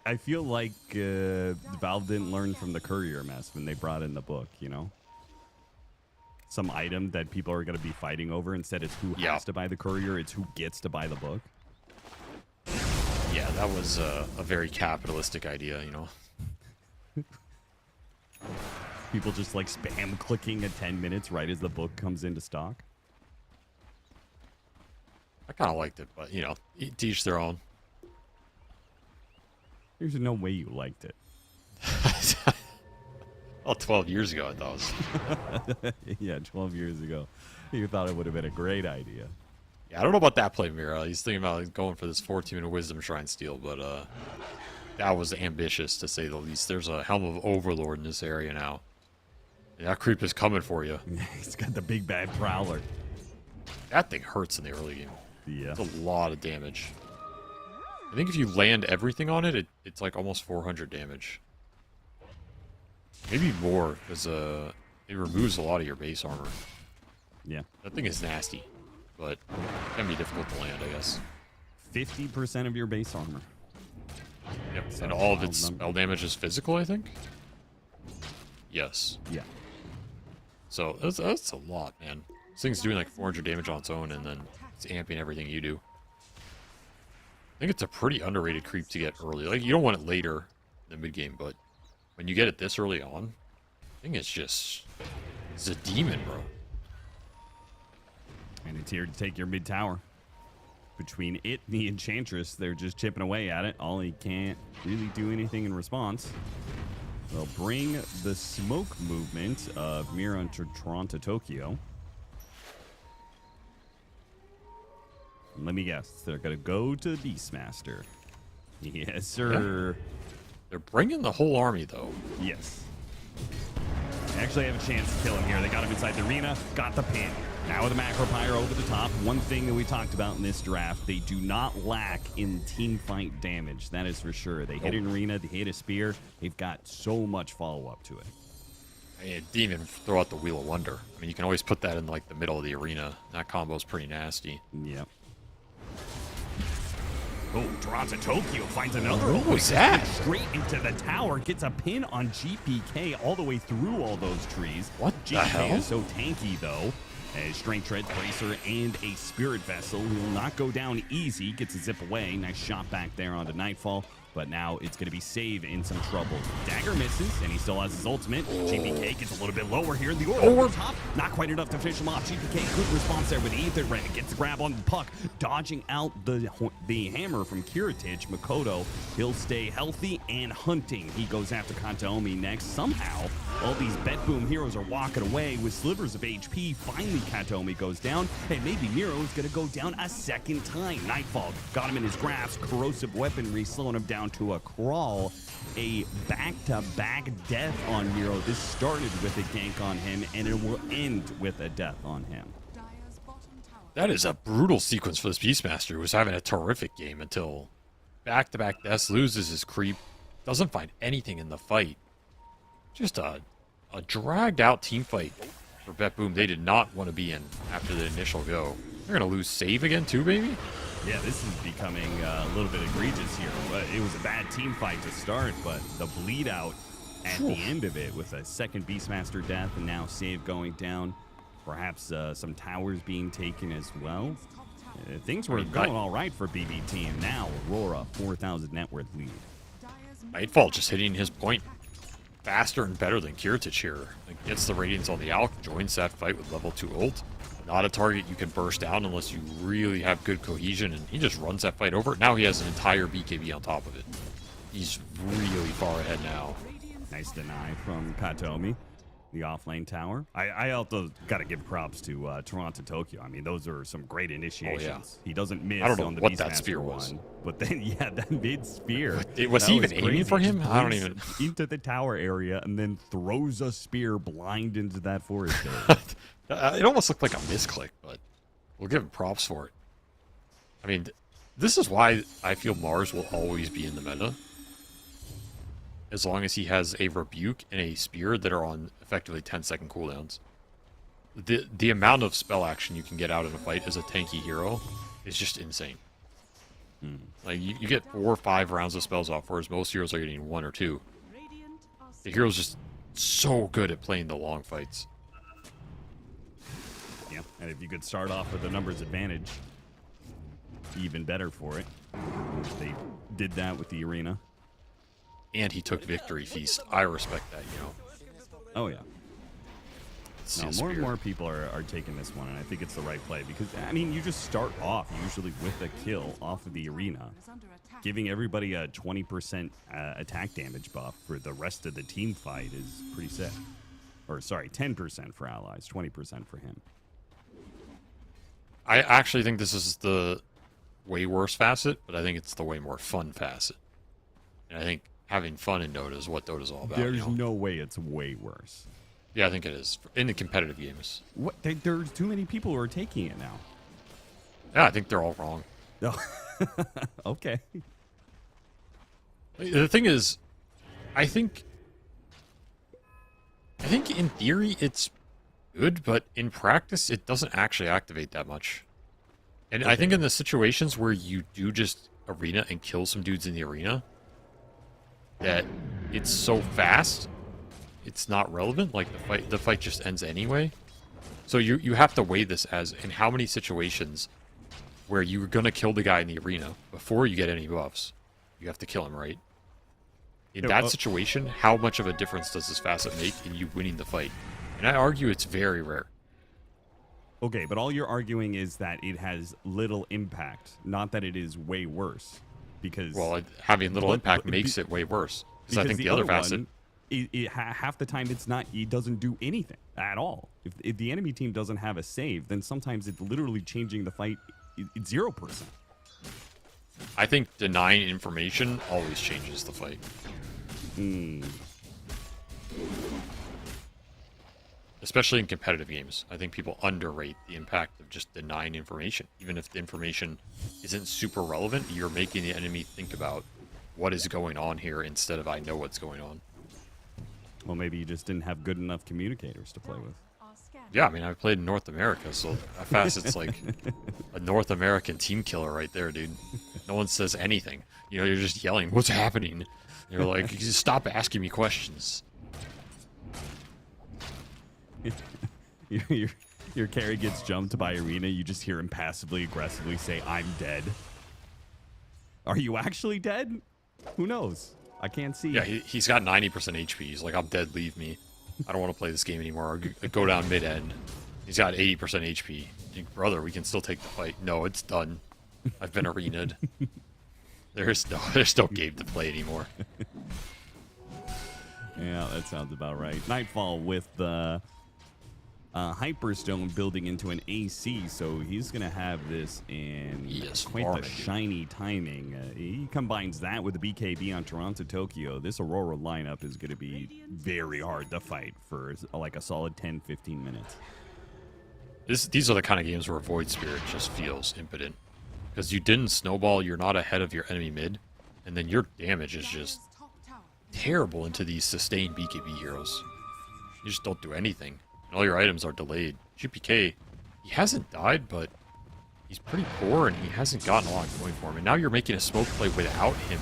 I feel like Valve didn't learn from the courier mess when they brought in the book, you know? some item that people are going to be fighting over. Instead, it's who has to buy the courier. It's who gets to buy the book. Yeah, that was a very capitalistic idea, you know. People just like spam clicking at 10 minutes right as the book comes into stock. I kind of liked it, but, you know, teach their own. There's no way you liked it. Well, 12 years ago, I thought it was. Yeah, 12 years ago. You thought it would have been a great idea. Yeah, I don't know about that play, Mira. He's thinking about going for this 14-minute Wisdom Shrine steal, but that was ambitious, to say the least. There's a Helm of Overlord in this area now. And that creep is coming for you. He's got the big bad Prowler. That thing hurts in the early game. Yeah. It's a lot of damage. I think if you land everything on it, it's like almost 400 damage. Maybe more, because it removes a lot of your base armor. Yeah. That thing is nasty, but it can be difficult to land, I guess. 50% of your base armor. Yep, so and all of its spell damage is physical, I think? Yes. Yeah. So that's a lot, man. This thing's doing like 400 damage on its own, and then it's amping everything you do. I think it's a pretty underrated creep to get early. Like, you don't want it later in the mid-game, but when you get it this early on, I think it's a demon, bro. And it's here to take your mid tower. Between it and the Enchantress, they're just chipping away at it. Ollie can't really do anything in response. They'll bring the smoke movement of Mira to Toronto, Tokyo. Let me guess. They're going to go to the Beastmaster. Yes, sir. Yeah. They're bringing the whole army, though. Yes. They actually have a chance to kill him here. They got him inside the arena, got the pin. Now with a Macro Pyre over the top, one thing that we talked about in this draft, they do not lack in team fight damage. That is for sure. They hit an arena, they hit a spear. They've got so much follow-up to it. I mean, it didn't even throw out the Wheel of Wonder. I mean, you can always put that in, like, the middle of the arena. That combo's pretty nasty. Yep. Oh, Toronto Tokyo finds another. What was that? Straight into the tower, gets a pin on GPK all the way through all those trees. What the GPK hell? is so tanky, though. A Strength Tread, Bracer, and a Spirit Vessel. He will not go down easy. Gets a zip away. Nice shot back there onto Nightfall. But now it's going to be Save in some trouble. Dagger misses, and he still has his ultimate. GPK gets a little bit lower here. The Aurora over top, not quite enough to finish him off. GPK, good response there with the Ether Ray. Gets the grab on the puck, dodging out the hammer from Kiritich. Makoto, he'll stay healthy and hunting. He goes after Kataomi next. Somehow, all these BetBoom heroes are walking away with slivers of HP. Finally, Kataomi goes down, and maybe Miro is going to go down a second time. Nightfall got him in his grasp. Corrosive weaponry slowing him down to a crawl. A back-to-back death on Miro. This started with a gank on him, and it will end with a death on him. That is a brutal sequence for this Beastmaster, who was having a terrific game until back-to-back deaths, loses his creep, doesn't find anything in the fight. Just a dragged-out team fight for BetBoom they did not want to be in after the initial go. They're going to lose Save again too, baby? Yeah, this is becoming a little bit egregious here. It was a bad team fight to start, but the bleed out at the end of it with a second Beastmaster death and now Save going down. Perhaps some towers being taken as well. Things were going all right for BBT, and now Aurora, 4,000 net worth lead. Nightfall just hitting his point faster and better than Kiritich here. Like, gets the Radiance on the Alk, joins that fight with level 2 ult. Not a target you can burst down unless you really have good cohesion, and he just runs that fight over. Now he has an entire BKB on top of it. He's really far ahead now. Nice deny from Kataomi, the offlane tower. I also got to give props to Toronto Tokyo. I mean, those are some great initiations. Oh, yeah. He doesn't miss I don't know on the what Beastmaster that spear was. one, but then, yeah, that mid-spear. Was he even aiming for him? I don't even... Into the tower area and then throws a spear blind into that forest area. It almost looked like a misclick, but we'll give him props for it. I mean, this is why I feel Mars will always be in the meta. As long as he has a Rebuke and a Spear that are on effectively 10-second cooldowns. The amount of spell action you can get out in a fight as a tanky hero is just insane. Like, you get 4 or 5 rounds of spells off, whereas most heroes are getting 1 or 2. The hero's just so good at playing the long fights. And if you could start off with a numbers advantage, even better for it. They did that with the arena. And he took Victory Feast. I respect that, you know. Oh, yeah. No, more and Spear. more people are taking this one, and I think it's the right play because, I mean, you just start off usually with a kill off of the arena, giving everybody a 20% attack damage buff for the rest of the team fight is pretty sick. Or, sorry, 10% for allies, 20% for him. I actually think this is the way worse facet, but I think it's the way more fun facet. And I think having fun in Dota is what Dota's all about. There's no way it's way worse. Yeah, I think it is. In the competitive games. What? There's too many people who are taking it now. Yeah, I think they're all wrong. No. Okay. The thing is, I think in theory it's good, but in practice it doesn't actually activate that much. And I think in the situations where you do just arena and kill some dudes in the arena, that it's so fast, it's not relevant. Like the fight just ends anyway. So you have to weigh this as in how many situations where you're gonna kill the guy in the arena before you get any buffs. You have to kill him, right? In that situation, how much of a difference does this facet make in you winning the fight? And I argue it's very rare. Okay, but all you're arguing is that it has little impact, not that it is way worse. Because having little impact makes it way worse. Because I think the other facet, half the time it doesn't do anything at all. If the enemy team doesn't have a save, then sometimes it's literally changing the fight 0%. I think denying information always changes the fight. Especially in competitive games. I think people underrate the impact of just denying information. Even if the information isn't super relevant, you're making the enemy think about what is going on here instead of I know what's going on. Well, maybe you just didn't have good enough communicators to play with. Yeah, I mean, I've played in North America, so that facet's like a North American team killer right there, dude. No one says anything. You know, you're just yelling, what's happening? You're like, stop asking me questions. Your carry gets jumped by arena, you just hear him passively aggressively say, I'm dead. Are you actually dead? Who knows? I can't see. Yeah, he's got 90% HP. He's like, I'm dead, leave me. I don't want to play this game anymore. Go down mid-end. He's got 80% HP. Like, brother, we can still take the fight. No, it's done. I've been arenaed. There's no game to play anymore. Yeah, that sounds about right. Nightfall with the Hyperstone building into an AC, so he's going to have this in quite the shiny timing. He combines that with the BKB on Toronto, Tokyo. This Aurora lineup is going to be very hard to fight for like a solid 10-15 minutes. These are the kind of games where Void Spirit just feels impotent. Because you didn't snowball, you're not ahead of your enemy mid, and then your damage is just terrible into these sustained BKB heroes. You just don't do anything. And all your items are delayed. GPK, he hasn't died, but he's pretty poor and he hasn't gotten a lot going for him. And now you're making a smoke play without him.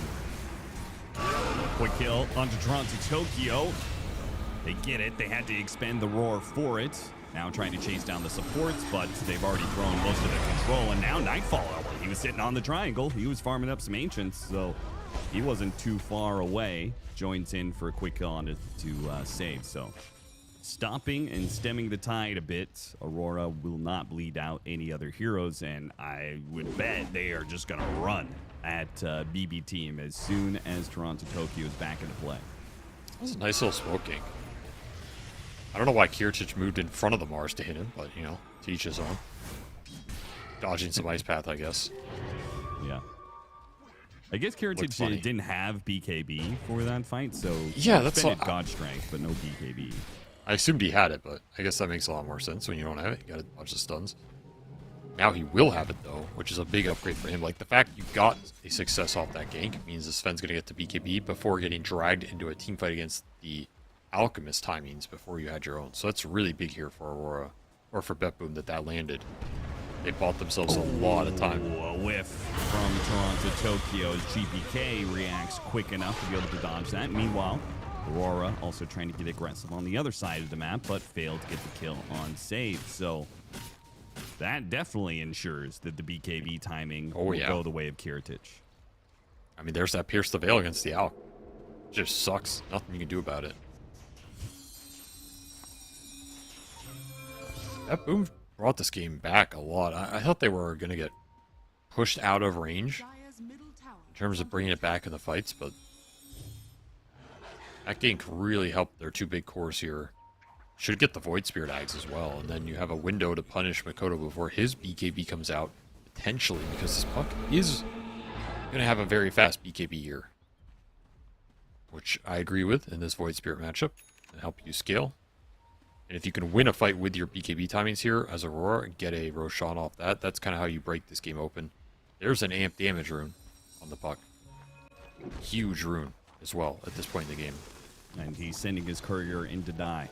Quick kill onto Toronto, Tokyo. They get it. They had to expend the roar for it. Now trying to chase down the supports, but they've already thrown most of the control. And now Nightfall, he was sitting on the triangle. He was farming up some Ancients, so he wasn't too far away. Joins in for a quick kill on to save, so... Stopping and stemming the tide a bit. Aurora will not bleed out any other heroes, and I would bet they are just going to run at BB Team as soon as Toronto Tokyo is back into play. That was a nice little smoke gank. I don't know why Kiritich moved in front of the Mars to hit him, but, you know, to each his own. Dodging some ice path, I guess. Yeah. I guess Kiritich didn't have BKB for that fight, so yeah, that's dodge strength, but no BKB. I assumed he had it, but I guess that makes a lot more sense when you don't have it. You gotta dodge the stuns. Now he will have it, though, which is a big upgrade for him. Like, the fact you got a success off that gank means that Sven's gonna get to BKB before getting dragged into a team fight against the Alchemist timings before you had your own. So that's really big here for Aurora, or for BetBoom that landed. They bought themselves a lot of time. A whiff from Toronto, Tokyo as GPK reacts quick enough to be able to dodge that. Meanwhile, Aurora also trying to get aggressive on the other side of the map, but failed to get the kill on save. So that definitely ensures that the BKB timing will go the way of Kiritich. I mean, there's that Pierce the Veil against the Alk. Just sucks. Nothing you can do about it. BetBoom brought this game back a lot. I thought they were going to get pushed out of range in terms of bringing it back in the fights, but that gank really helped their two big cores here. Should get the Void Spirit Ags as well, and then you have a window to punish Makoto before his BKB comes out, potentially, because this puck is going to have a very fast BKB here, which I agree with in this Void Spirit matchup, and help you scale. And if you can win a fight with your BKB timings here as Aurora and get a Roshan off that, that's kind of how you break this game open. There's an amp damage rune on the puck. Huge rune as well at this point in the game. And he's sending his courier in to die.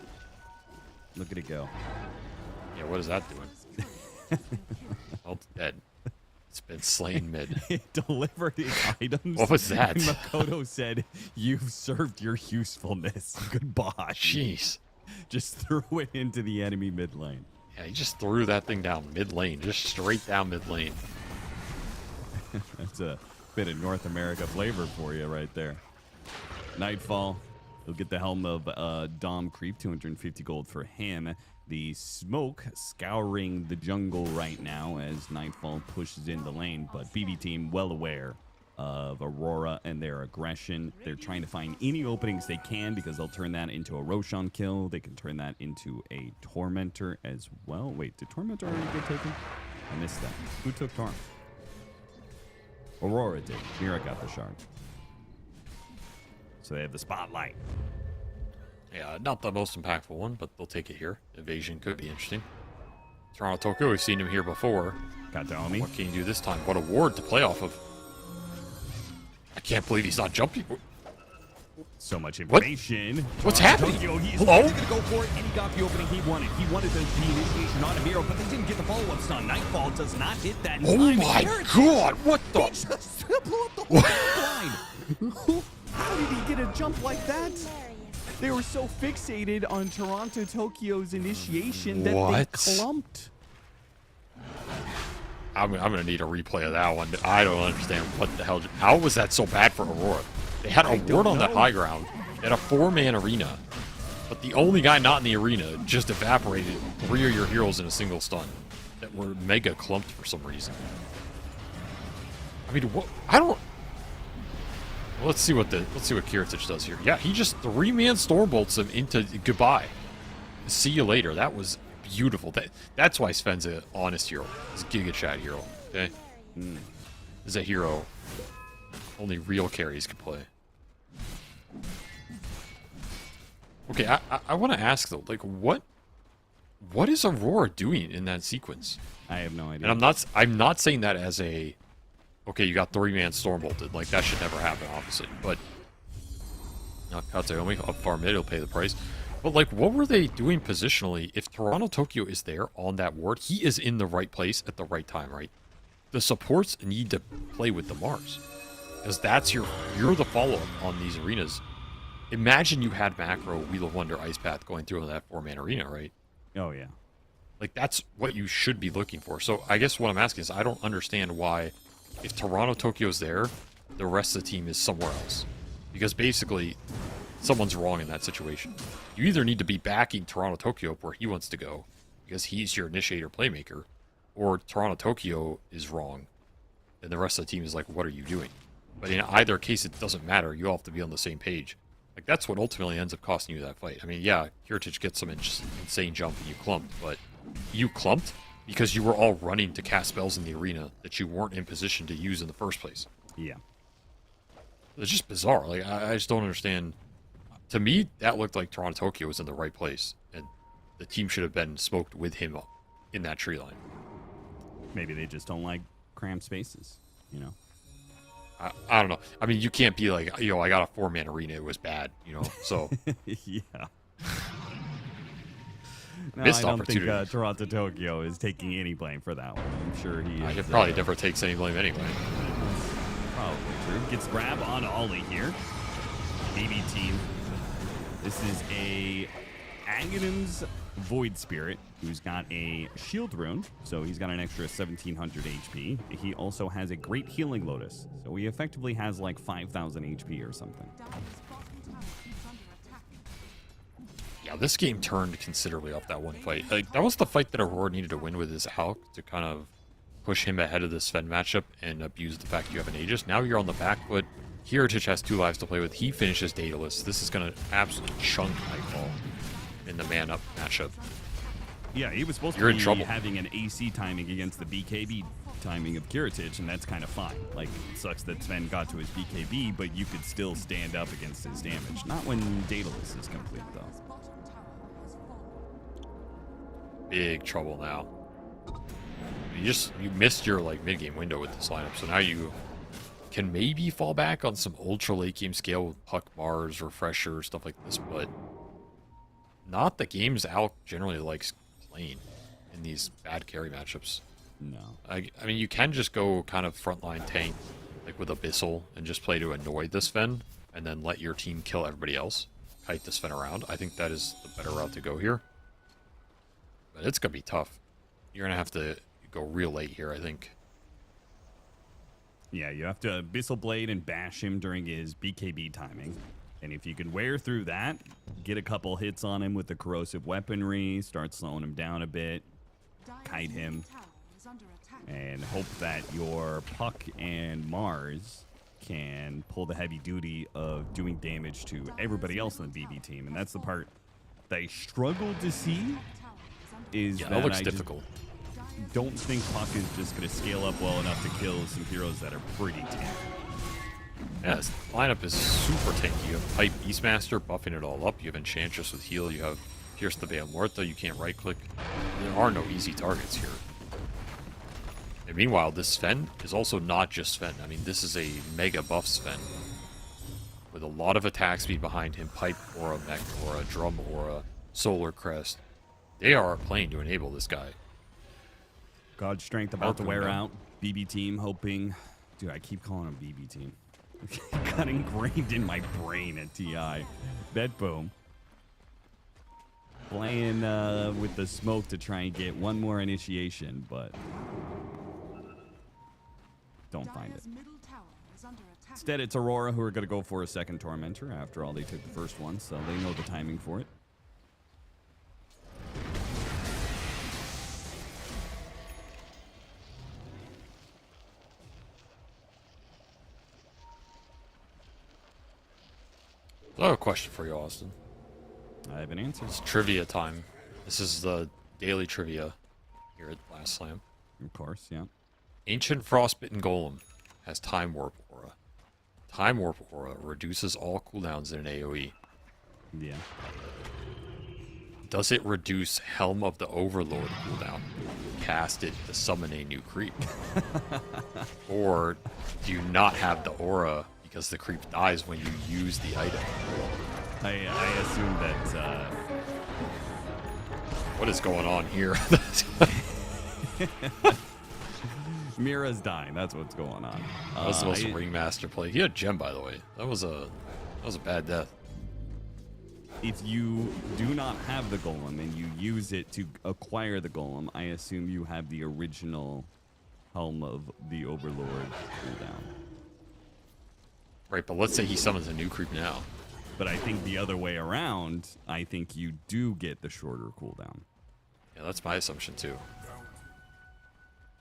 Look at it go. Yeah, what is that doing? Well, it's dead. It's been slain mid. It delivered its items. What was that? And Makoto said, "You've served your usefulness. Goodbye." Jeez. Just threw it into the enemy mid lane. Yeah, he just threw that thing down mid lane. Just straight down mid lane. That's a bit of North America flavor for you right there. Nightfall. He'll get the helm of Dom Creep, 250 gold for him. The smoke scouring the jungle right now as Nightfall pushes in the lane, but BB team well aware of Aurora and their aggression. They're trying to find any openings they can because they'll turn that into a Roshan kill. They can turn that into a Tormentor as well. Wait, did Tormentor already get taken? I missed that. Who took Torm? Aurora did. Mira got the shard. So they have the spotlight. Yeah, not the most impactful one, but they'll take it here. Evasion could be interesting. Toronto Tokyo, we've seen him here before. Kataomi. What can you do this time? What a ward to play off of. I can't believe he's not jumping. So much information. What's happening? Tokyo, he's Hello? going to go for it, and he got the opening he wanted. He wanted the initiation on a Miro, but they didn't get the follow-up stun. Nightfall does not hit that in Oh time. my god, what the? He just blew up the whole line. How did he get a jump like that? They were so fixated on Toronto Tokyo's initiation that they clumped. I'm going to need a replay of that one. I don't understand what the hell. How was that so bad for Aurora? They had a ward on that high ground. They had a 4-man arena. But the only guy not in the arena just evaporated 3 of your heroes in a single stun that were mega clumped for some reason. I mean, what? I don't... Well, let's see what Kiritich does here. Yeah, he just 3-man stormbolts him into goodbye. See you later. That was beautiful. That's why Sven's an honest hero. He's a Giga Chat hero. Okay, This is a hero only real carries can play. Okay, I want to ask though, like, what is Aurora doing in that sequence? I have no idea. And I'm not saying that as a, okay, you got 3-man stormbolted. Like, that should never happen, obviously. But Kataomi up far mid, he'll pay the price. But, like, what were they doing positionally? If Toronto Tokyo is there on that ward, he is in the right place at the right time, right? The supports need to play with the Mars. Because that's you're the follow-up on these arenas. Imagine you had macro Wheel of Wonder Ice Path going through that 4-man arena, right? Oh, yeah. Like, that's what you should be looking for. So I guess what I'm asking is, I don't understand why, if Toronto Tokyo's there, the rest of the team is somewhere else. Because basically, someone's wrong in that situation. You either need to be backing Toronto Tokyo where he wants to go, because he's your initiator playmaker, or Toronto Tokyo is wrong, and the rest of the team is like, what are you doing? But in either case, it doesn't matter. You all have to be on the same page. Like, that's what ultimately ends up costing you that fight. I mean, yeah, Kiritich gets some insane jump and you clumped, but you clumped because you were all running to cast spells in the arena that you weren't in position to use in the first place. Yeah. It's just bizarre. Like, I just don't understand. To me, that looked like Toronto Tokyo was in the right place, and the team should have been smoked with him in that tree line. Maybe they just don't like cramped spaces, you know? I don't know. I mean, you can't be like, yo, I got a 4-man arena. It was bad, you know? So. Yeah. No, Missed I don't opportunity. think Toronto Tokyo is taking any blame for that one. I'm sure he is. He probably never takes any blame anyway. Probably true. Gets grab on Ollie here. BB team. This is a Aghanim's Void Spirit, who's got a shield rune, so he's got an extra 1700 HP. He also has a great healing lotus, so he effectively has like 5000 HP or something. Yeah, this game turned considerably off that one fight. Like, that was the fight that Aurora needed to win with his Hulk to kind of push him ahead of the Sven matchup and abuse the fact you have an Aegis. Now you're on the back foot. Heritage has 2 lives to play with. He finishes Daedalus. This is going to absolutely chunk Nightfall in the man-up matchup. Yeah, he was supposed to be having an AC timing against the BKB timing of Heritage, and that's kind of fine. Like, it sucks that Sven got to his BKB, but you could still stand up against his damage. Not when Daedalus is complete, though. Big trouble now. You missed your like mid-game window with this lineup, so now you can maybe fall back on some ultra late game scale with Puck, Mars, Refresher, stuff like this, but not the games Alk generally likes playing in these bad carry matchups. No. I mean, you can just go kind of frontline tank, like with Abyssal, and just play to annoy this Sven, and then let your team kill everybody else. Kite the Sven around. I think that is the better route to go here. But it's going to be tough. You're going to have to go real late here, I think. Yeah, you have to Abyssal Blade and bash him during his BKB timing. And if you can wear through that, get a couple hits on him with the corrosive weaponry, start slowing him down a bit, kite him, and hope that your Puck and Mars can pull the heavy duty of doing damage to everybody else on the BB team. And that's the part that I struggled to see. That looks difficult. Don't think Puck is just going to scale up well enough to kill some heroes that are pretty tanky. Yeah, this lineup is super tanky. You have Pipe Beastmaster buffing it all up. You have Enchantress with heal. You have Pierce the Veil Morta. You can't right click. There are no easy targets here. And meanwhile, this Sven is also not just Sven. I mean, this is a mega buff Sven with a lot of attack speed behind him. Pipe Aura, Mech Aura, Drum Aura, Solar Crest. They are playing to enable this guy. God Strength about to wear out. BB team hoping. Dude, I keep calling him BB team. Got ingrained in my brain at TI. BetBoom. Playing with the smoke to try and get one more initiation, but don't find it. Instead, it's Aurora who are going to go for a second Tormentor. After all, they took the first one, so they know the timing for it. I have a question for you, Austin. I have an answer. It's trivia time. This is the daily trivia here at Last Slam. Of course, yeah. Ancient Frostbitten Golem has Time Warp Aura. Time Warp Aura reduces all cooldowns in an AoE. Yeah. Does it reduce Helm of the Overlord cooldown? Cast it to summon a new creep. Or do you not have the aura because the creep dies when you use the item? I assume that... What is going on here? Mira's dying. That's what's going on. That was the most Ringmaster play. He had Gem, by the way. That was a bad death. If you do not have the golem and you use it to acquire the golem, I assume you have the original Helm of the Overlord cooldown. Right, but let's say he summons a new creep now. But I think the other way around, I think you do get the shorter cooldown. Yeah, that's my assumption too.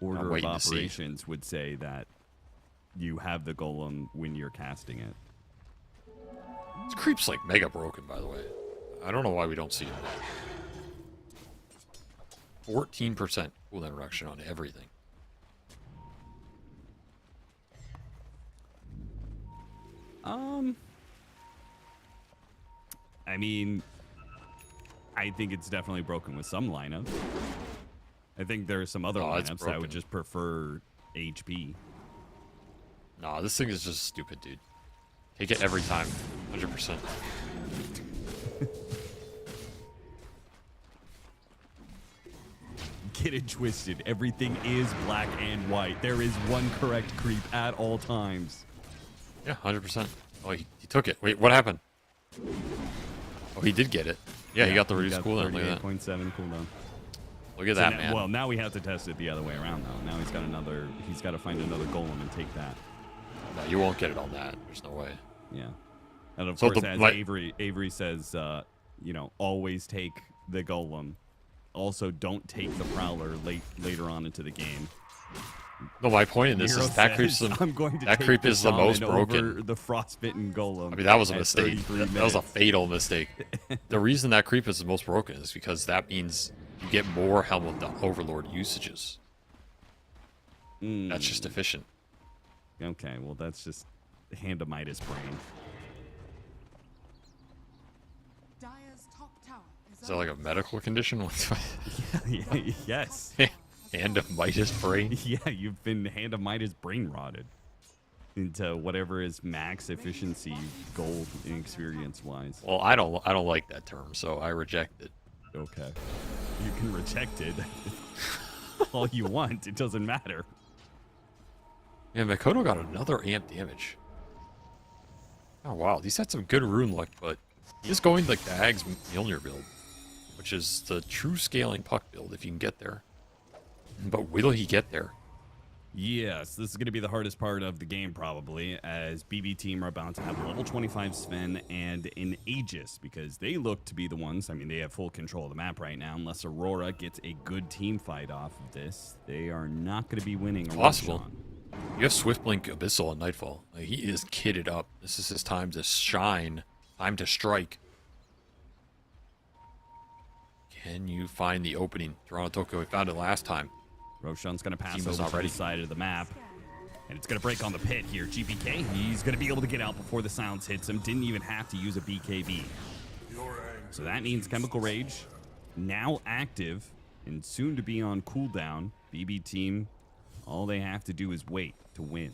Order of Operations would say that you have the golem when you're casting it. This creep's like mega broken, by the way. I don't know why we don't see it. 14% cooldown reduction on everything. I mean, I think it's definitely broken with some lineups. I think there are some other lineups that would just prefer HP. Nah, this thing is just stupid, dude. Take it every time. 100%. Get it twisted. Everything is black and white. There is one correct creep at all times. Yeah, 100%. Oh, he took it. Wait, what happened? Oh, he did get it. Yeah, he got the reduced cooldown. Look at that. 38.7 cooldown. Look at that, man. Well, now we have to test it the other way around, though. Now he's got to find another golem and take that. No, you won't get it on that. There's no way. Yeah. And of course, as Avery says, always take the golem. Also, don't take the prowler later on into the game. No, my point in this is that creep is the most broken. The frostbitten golem. I mean, that was a mistake. That was a fatal mistake. The reason that creep is the most broken is because that means you get more Helm of the Overlord usages. That's just efficient. Okay, well, that's just Hand of Midas brain. Is that like a medical condition? Yes. Hand of Midas brain? Yeah, you've been Hand of Midas brain rotted into whatever is max efficiency goal and experience-wise. Well, I don't like that term, so I reject it. Okay. You can reject it all you want. It doesn't matter. Yeah, Makoto got another amp damage. Oh, wow. He's had some good rune luck, but he's going like the Ags Mjolnir build, which is the true scaling puck build if you can get there. But will he get there? Yes, this is going to be the hardest part of the game probably, as BB team are about to have level 25 Sven and an Aegis, because they look to be the ones, I mean, they have full control of the map right now. Unless Aurora gets a good team fight off of this, they are not going to be winning. Possible. You have Swiftblink, Abyssal, and Nightfall. Like, he is kitted up. This is his time to shine, time to strike. Can you find the opening? Toronto Tokyo, we found it last time. Roshan's going to pass over to the side of the map. And it's going to break on the pit here. GPK, he's going to be able to get out before the sounds hits him. Didn't even have to use a BKB. So that means Chemical Rage now active and soon to be on cooldown. BB team, all they have to do is wait to win.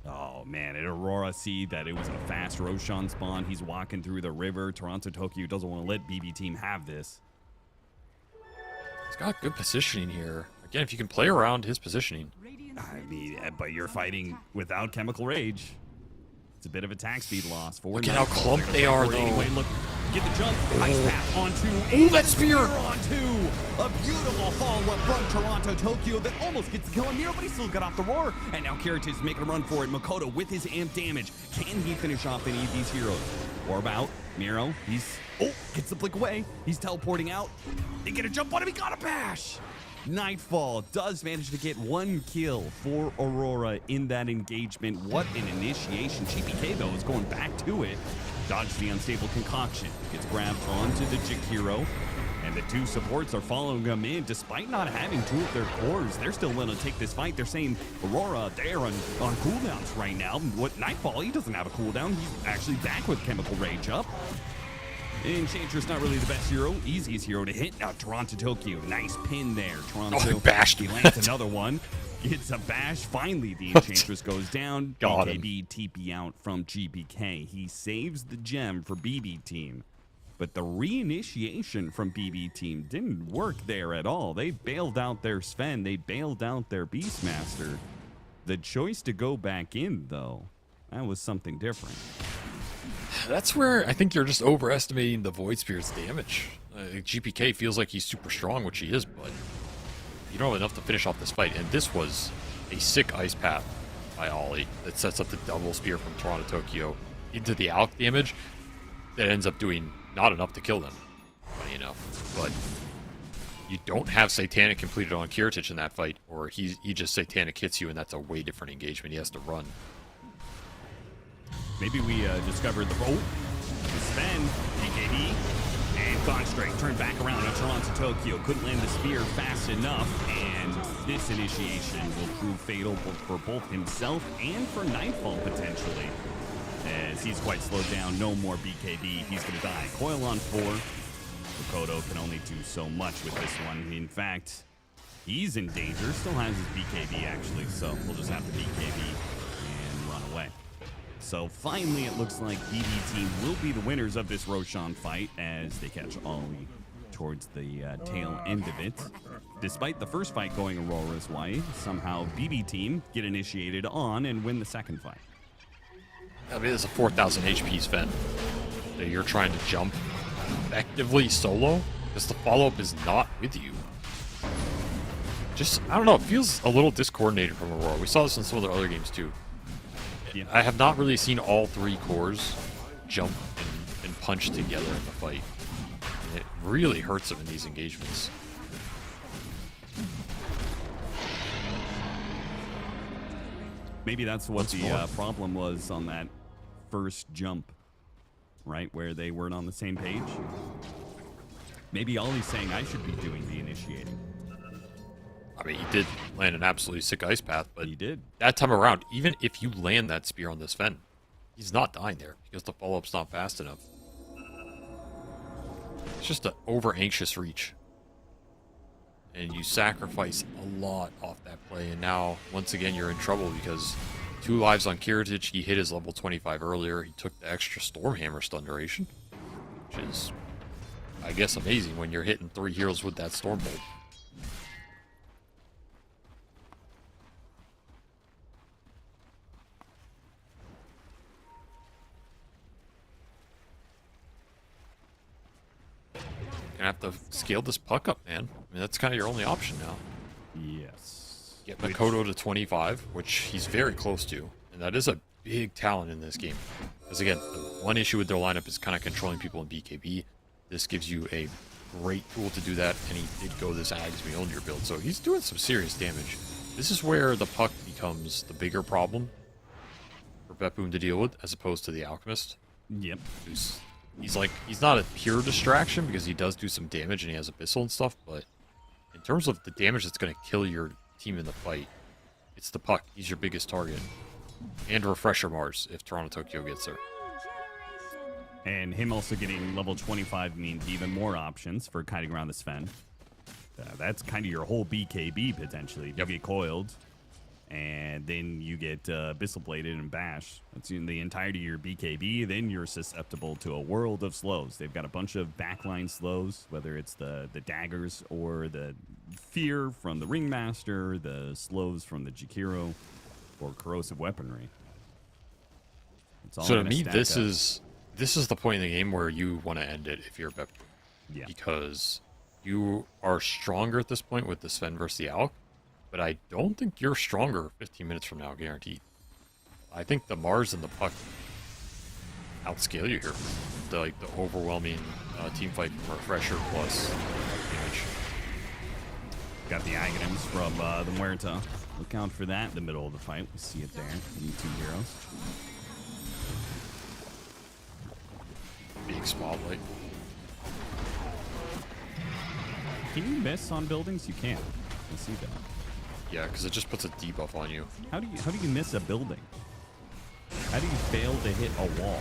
Oh, man, at Aurora, see that it was a fast Roshan spawn. He's walking through the river. Toronto Tokyo doesn't want to let BB team have this. He's got good positioning here. Again, if you can play around his positioning. I mean, but you're fighting without Chemical Rage. It's a bit of attack speed loss. Look at how clumped they are, though. Anyway, look, get the jump. Ice path onto. Ooh, that spear! Onto a beautiful follow-up from Toronto Tokyo that almost gets the kill on Miro, but he still got off the roar. And now Karatis is making a run for it. Makoto with his amp damage. Can he finish off any of these heroes? Orb out. Miro, gets the flick away. He's teleporting out. They get a jump on him. He got a bash. Nightfall does manage to get one kill for Aurora in that engagement. What an initiation. GPK, though, is going back to it. Dodges the unstable concoction. Gets grabbed onto the Jik hero. And the two supports are following him in. Despite not having two of their cores, they're still willing to take this fight. They're saying, Aurora, they're on cooldowns right now. What Nightfall, he doesn't have a cooldown. He's actually back with Chemical Rage up. Enchantress not really the best hero. Easiest hero to hit. Now Toronto Tokyo. Nice pin there. Toronto. Oh, bashed. He lands another one. Gets a bash. Finally, the Enchantress goes down. Got BKB TP out from GPK. He saves the gem for BB team. But the reinitiation from BB team didn't work there at all. They bailed out their Sven. They bailed out their Beastmaster. The choice to go back in, though, that was something different. That's where I think you're just overestimating the Void Spirit's damage. GPK feels like he's super strong, which he is, but you don't have enough to finish off this fight. And this was a sick ice path by Ollie that sets up the double spear from Toronto Tokyo into the Alk damage that ends up doing not enough to kill them, funny enough. But you don't have Satanic completed on Kiritich in that fight, or he just Satanic hits you, and that's a way different engagement. He has to run. Maybe we discovered the rope. Sven, BKB, and gone straight. Turned back around on Toronto Tokyo. Couldn't land the spear fast enough, and this initiation will prove fatal for both himself and for Nightfall, potentially. As he's quite slowed down, no more BKB. He's going to die. Coil on 4. Makoto can only do so much with this one. In fact, he's in danger. Still has his BKB, actually, so we'll just have to BKB and run away. So finally, it looks like BB team will be the winners of this Roshan fight as they catch Ollie towards the tail end of it. Despite the first fight going Aurora's way, somehow BB team get initiated on and win the second fight. I mean, it's a 4,000 HP Sven that you're trying to jump effectively solo because the follow-up is not with you. Just, I don't know, it feels a little discoordinated from Aurora. We saw this in some of the other games too. Yeah. I have not really seen all 3 cores jump and punch together in the fight. And it really hurts them in these engagements. Maybe that's what the problem was on that first jump, right? Where they weren't on the same page. Maybe Ollie's saying I should be doing the initiating. I mean, he did land an absolutely sick ice path, but he did. That time around, even if you land that spear on this Sven, he's not dying there because the follow-up's not fast enough. It's just an over-anxious reach. And you sacrifice a lot off that play, and now, once again, you're in trouble because 2 lives on Kiritich, he hit his level 25 earlier, he took the extra Stormhammer stun duration, which is, I guess, amazing when you're hitting 3 heroes with that Stormbolt. Gonna have to scale this puck up, man. I mean, that's kind of your only option now. Yes. Get Makoto to 25, which he's very close to, and that is a big talent in this game. Because again, the one issue with their lineup is kind of controlling people in BKB. This gives you a great tool to do that, and he did go this Ags Mjolnir build, so he's doing some serious damage. This is where the puck becomes the bigger problem for BetBoom to deal with, as opposed to the Alchemist. Yep. He's not a pure distraction because he does do some damage and he has Abyssal and stuff, but in terms of the damage that's going to kill your team in the fight, it's the puck. He's your biggest target. And Refresher Mars if Toronto Tokyo gets there. And him also getting level 25 means even more options for kiting around the Sven. That's kind of your whole BKB potentially. You get coiled, and then you get Abyssal Bladed and Bash. That's in the entirety of your BKB. Then you're susceptible to a world of slows. They've got a bunch of backline slows, whether it's the daggers or the Fear from the Ringmaster, the slows from the Jakiro, or corrosive weaponry. So to me, this is the point in the game where you want to end it if you're BetBoom. Yeah. Because you are stronger at this point with the Sven versus the Alk. But I don't think you're stronger 15 minutes from now, guaranteed. I think the Mars and the puck outscale you here. The overwhelming team fight from Refresher plus damage. Got the Aghanims from the Muerta. Look out for that in the middle of the fight. We see it there. The 2 heroes. Big spotlight. Can you miss on buildings? You can. I see that. Yeah, because it just puts a debuff on you. How do you miss a building? How do you fail to hit a wall?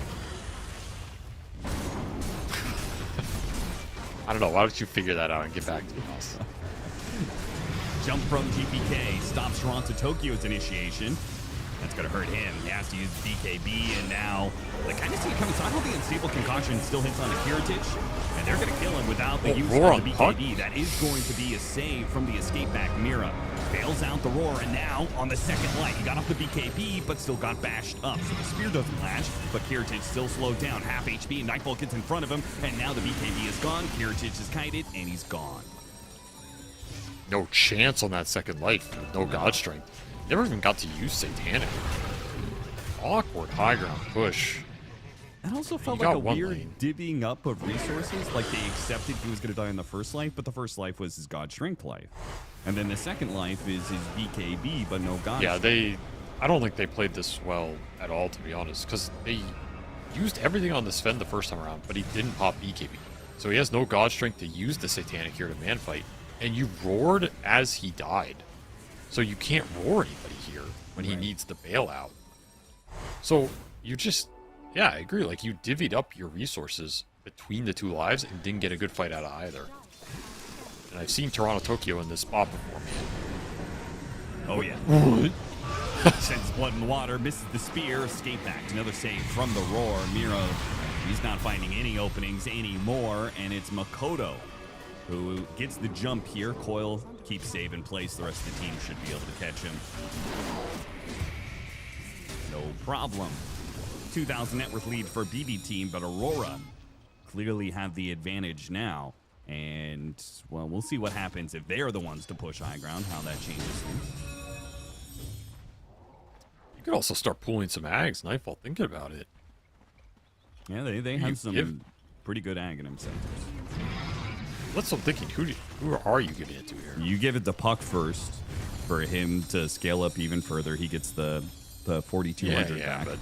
I don't know. Why don't you figure that out and get back to us? Jump from GPK stops Toronto Tokyo's initiation. That's going to hurt him. He has to use BKB, and now they kind of see it coming. So I don't think Unstable Concoction still hits on a Kiritich, and they're going to kill him without the use of the BKB. That is going to be a save from the escape back Mira. Bails out the Roar, and now on the second light, he got off the BKB, but still got bashed up. So the spear doesn't lash, but Kiritich still slowed down. Half HP, and Nightbolt gets in front of him, and now the BKB is gone. Kiritich is kited, and he's gone. No chance on that second life. No God Strength. Never even got to use Satanic. Awkward high ground push. That also felt like a weird divvying up of resources. Like they accepted he was going to die in the first life, but the first life was his God Strength life. And then the second life is his BKB, but no God Strength. I don't think they played this well at all, to be honest, because they used everything on the Sven the first time around, but he didn't pop BKB. So he has no God Strength to use the Satanic here to man fight. And you roared as he died. So you can't roar anybody here when he needs the bailout. So you just, yeah, I agree. Like you divvied up your resources between the 2 lives and didn't get a good fight out of either. And I've seen Toronto Tokyo in this spot before, man. Oh yeah. Sends blood and water, misses the spear, escape back. Another save from the Roar. Miro, he's not finding any openings anymore, and it's Makoto who gets the jump here. Coil keeps save in place. The rest of the team should be able to catch him. No problem. 2,000 net worth lead for BB team, but Aurora clearly have the advantage now. And, well, we'll see what happens if they're the ones to push high ground, how that changes things. You could also start pulling some ags, Nightfall, thinking about it. Yeah, they have some pretty good ag in themselves. That's what I'm thinking. Who are you giving it to here? You give it to Puck first for him to scale up even further. He gets the 4,200 back. But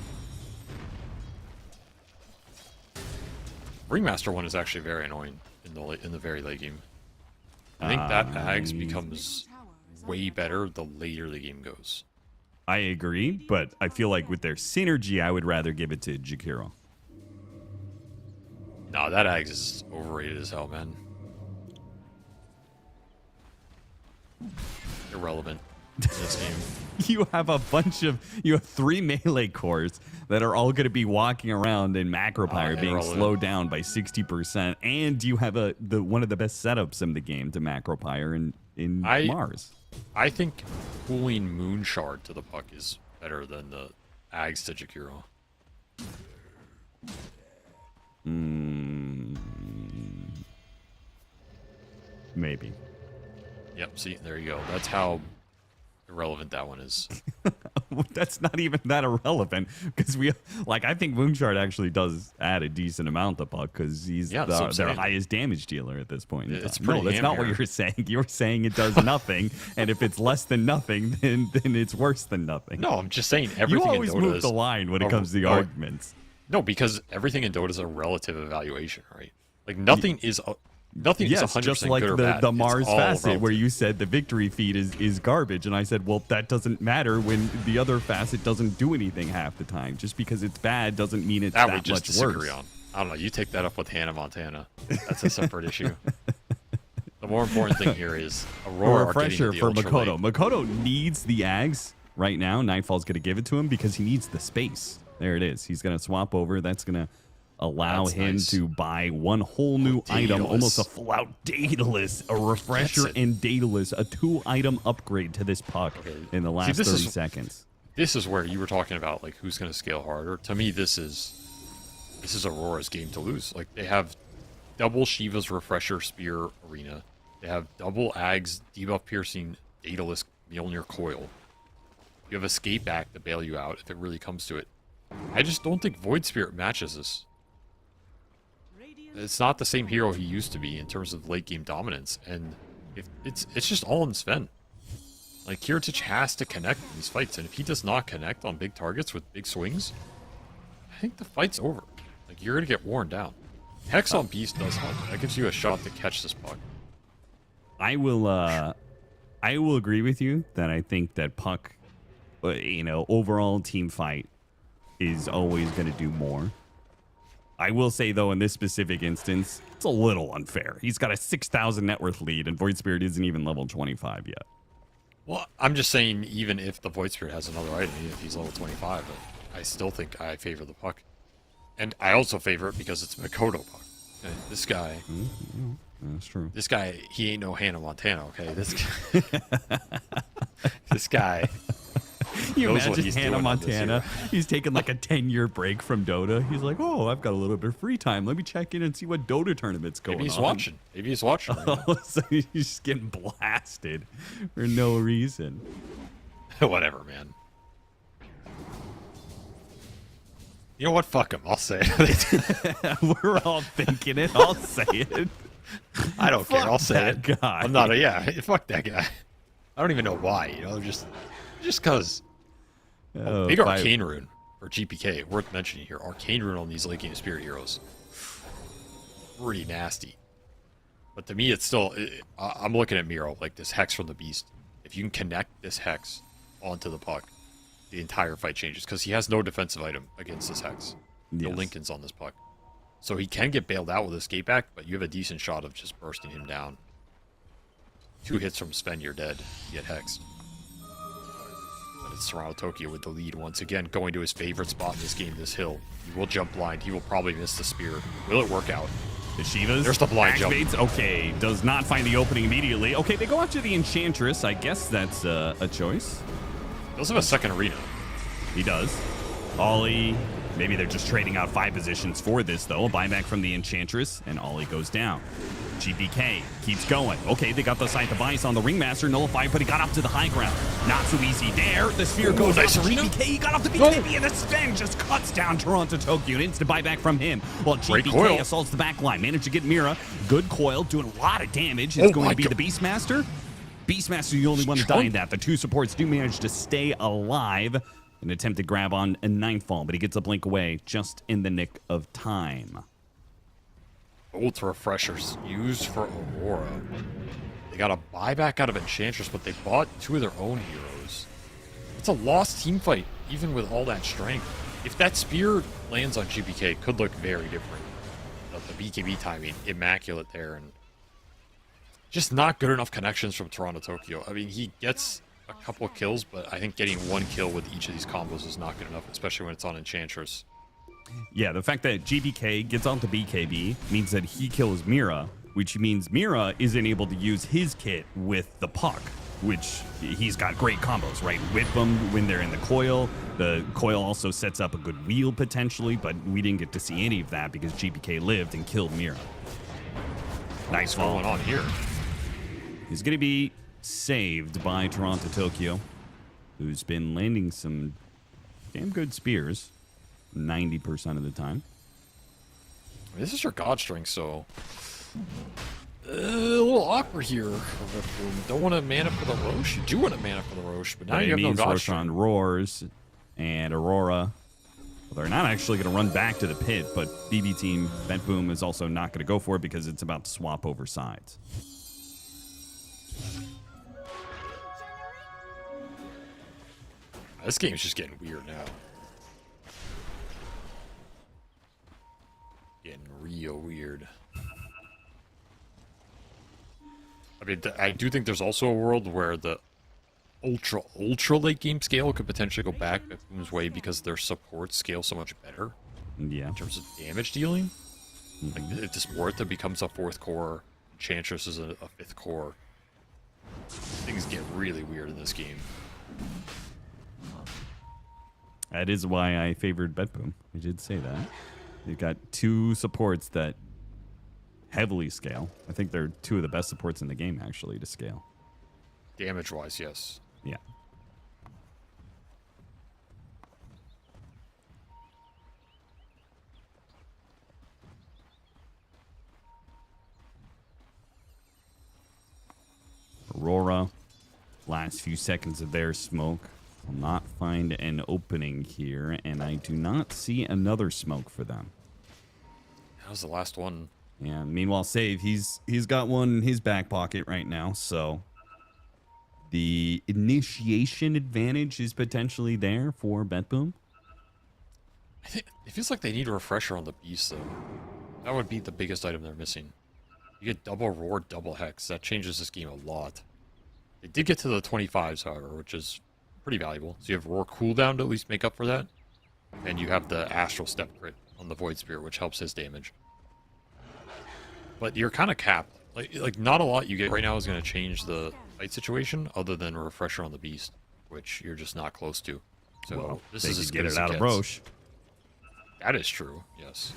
Ringmaster one is actually very annoying in the very late game. I think that Ags becomes way better the later the game goes. I agree, but I feel like with their synergy, I would rather give it to Jakiro. No, that Ags is overrated as hell, man. Irrelevant in this game. You have you have 3 melee cores that are all going to be walking around in Macropyre being slowed down by 60%, and you have one of the best setups in the game to Macropyre in Mars. I think pulling Moonshard to the Puck is better than the Ags to Jakiro. Maybe. Yep, see, there you go. That's how irrelevant that one is. That's not even that irrelevant because I think Moonshard actually does add a decent amount to Puck because he's their highest damage dealer at this point. It's no, that's not what you're saying. You're saying it does nothing, and if it's less than nothing, then it's worse than nothing. No, I'm just saying everything. You always move the line when it comes to the arguments. No, because everything in Dota is a relative evaluation, right? Like nothing is. Nothing is 100% just like good or bad. the Mars facet relative. where you said the victory feed is garbage, and I said, well, that doesn't matter when the other facet doesn't do anything half the time. Just because it's bad doesn't mean it's that we just much disagree worse. On. I don't know. You take that up with Hannah Montana. That's a separate issue. The more important thing here is Aurora. A refresher for Makoto. Makoto needs the Ags right now. Nightfall's going to give it to him because he needs the space. There it is. He's going to swap over. That's going to allow him to buy one whole new item, almost a full-out Daedalus, a refresher and Daedalus, a 2-item upgrade to this Puck in the last 30 seconds. This is where you were talking about like who's going to scale harder. To me, this is Aurora's game to lose. Like they have double Shiva's refresher spear arena. They have double Ags debuff piercing Daedalus Mjolnir coil. You have escape act to bail you out if it really comes to it. I just don't think Void Spirit matches this. It's not the same hero he used to be in terms of late game dominance, and it's just all in Sven. Like Kiritich has to connect in these fights, and if he does not connect on big targets with big swings, I think the fight's over. Like you're gonna get worn down. Hex on Beast does help. That gives you a shot to catch this Puck. I will agree with you that I think that Puck, overall team fight is always going to do more. I will say, though, in this specific instance, it's a little unfair. He's got a 6,000 net worth lead, and Void Spirit isn't even level 25 yet. Well, I'm just saying, even if the Void Spirit has another item, if he's level 25, I still think I favor the Puck. And I also favor it because it's Makoto Puck. Okay? This guy... That's true. This guy, he ain't no Hannah Montana, okay? This guy... You imagine Hannah Montana? He's taking like a 10-year break from Dota. He's like, oh, I've got a little bit of free time. Let me check in and see what Dota tournament's going on. Maybe he's watching. Right now. So he's just getting blasted for no reason. Whatever, man. You know what? Fuck him. I'll say it. We're all thinking it. I'll say it. I don't care. I'll say it. Guy. I'm not fuck that guy. I don't even know why, just because. Big Arcane Rune for GPK, worth mentioning here. Arcane Rune on these late game Spirit heroes. Pretty nasty. But to me, it's still... I'm looking at Miro, like this Hex from the Beast. If you can connect this Hex onto the Puck, the entire fight changes. Because he has no defensive item against this Hex. No Lincoln's on this Puck. So he can get bailed out with Escape Act, but you have a decent shot of just bursting him down. 2 hits from Sven, you're dead. You get hexed. And it's Toronto Tokyo with the lead once again, going to his favorite spot in this game, this hill. He will jump blind. He will probably miss the spear. Will it work out? The Shivas. There's the blind jump. Okay, does not find the opening immediately. Okay, they go after the Enchantress. I guess that's a choice. He does have a second arena. He does. Ollie, Maybe they're just trading out 5 positions for this, though. A buyback from the Enchantress, and Ollie goes down. GPK keeps going. Okay, they got the Scythe of Ice on the Ringmaster. Nullified, but he got up to the high ground. Not so easy there. The spear goes out to GPK. He got off the BKB, and the Sven just cuts down Toronto Tokyo. An instant buyback from him. While GPK assaults the back line. Managed to get Mira. Good coil, doing a lot of damage. It's going to be the Beastmaster. Beastmaster, the only one to die in that. The 2 supports do manage to stay alive. An attempt to grab on a Nightfall, but he gets a blink away just in the nick of time. Ult refreshers used for Aurora. They got a buyback out of Enchantress, but they bought 2 of their own heroes. It's a lost team fight, even with all that strength. If that spear lands on GPK, it could look very different. The BKB timing, immaculate there, and just not good enough connections from Toronto Tokyo. I mean, he gets a couple of kills, but I think getting 1 kill with each of these combos is not good enough, especially when it's on Enchantress. Yeah, the fact that GBK gets onto BKB means that he kills Mira, which means Mira isn't able to use his kit with the puck, which he's got great combos, right? Whip them when they're in the coil. The coil also sets up a good wheel potentially, but we didn't get to see any of that because GBK lived and killed Mira. Nice fall. What's going on here? He's going to be saved by Toronto Tokyo, who's been landing some damn good spears 90% of the time. This is your God Strength, so a little awkward here. Don't want to mana for the Roche. You do want to mana for the Roche, but now you have no God Strength. Roars and Aurora. Well, they're not actually going to run back to the pit, but BB team BetBoom is also not going to go for it because it's about to swap over sides. This game's just getting weird now. Getting real weird. I mean, I do think there's also a world where the ultra late game scale could potentially go back BetBoom's way because their support scale so much better. Yeah. In terms of damage dealing. Like, if this Morta becomes a 4th core, Enchantress is a 5th core. Things get really weird in this game. That is why I favored BetBoom. I did say that. They've got 2 supports that heavily scale. I think they're 2 of the best supports in the game, actually, to scale. Damage-wise, yes. Yeah. Aurora, last few seconds of their smoke. Will not find an opening here, and I do not see another smoke for them. That was the last one. Yeah, meanwhile, Save, he's got one in his back pocket right now, so the initiation advantage is potentially there for BetBoom. I think it feels like they need a refresher on the Beast, though. That would be the biggest item they're missing. You get double Roar, double Hex. That changes this game a lot. They did get to the 25s, however, which is pretty valuable. So you have Roar cooldown to at least make up for that. And you have the Astral Step crit on the Void Spear, which helps his damage. But you're kind of capped. Like not a lot you get right now is going to change the fight situation, other than a refresher on the Beast, which you're just not close to. So well, this is as good get as it out of Roche. That is true, yes.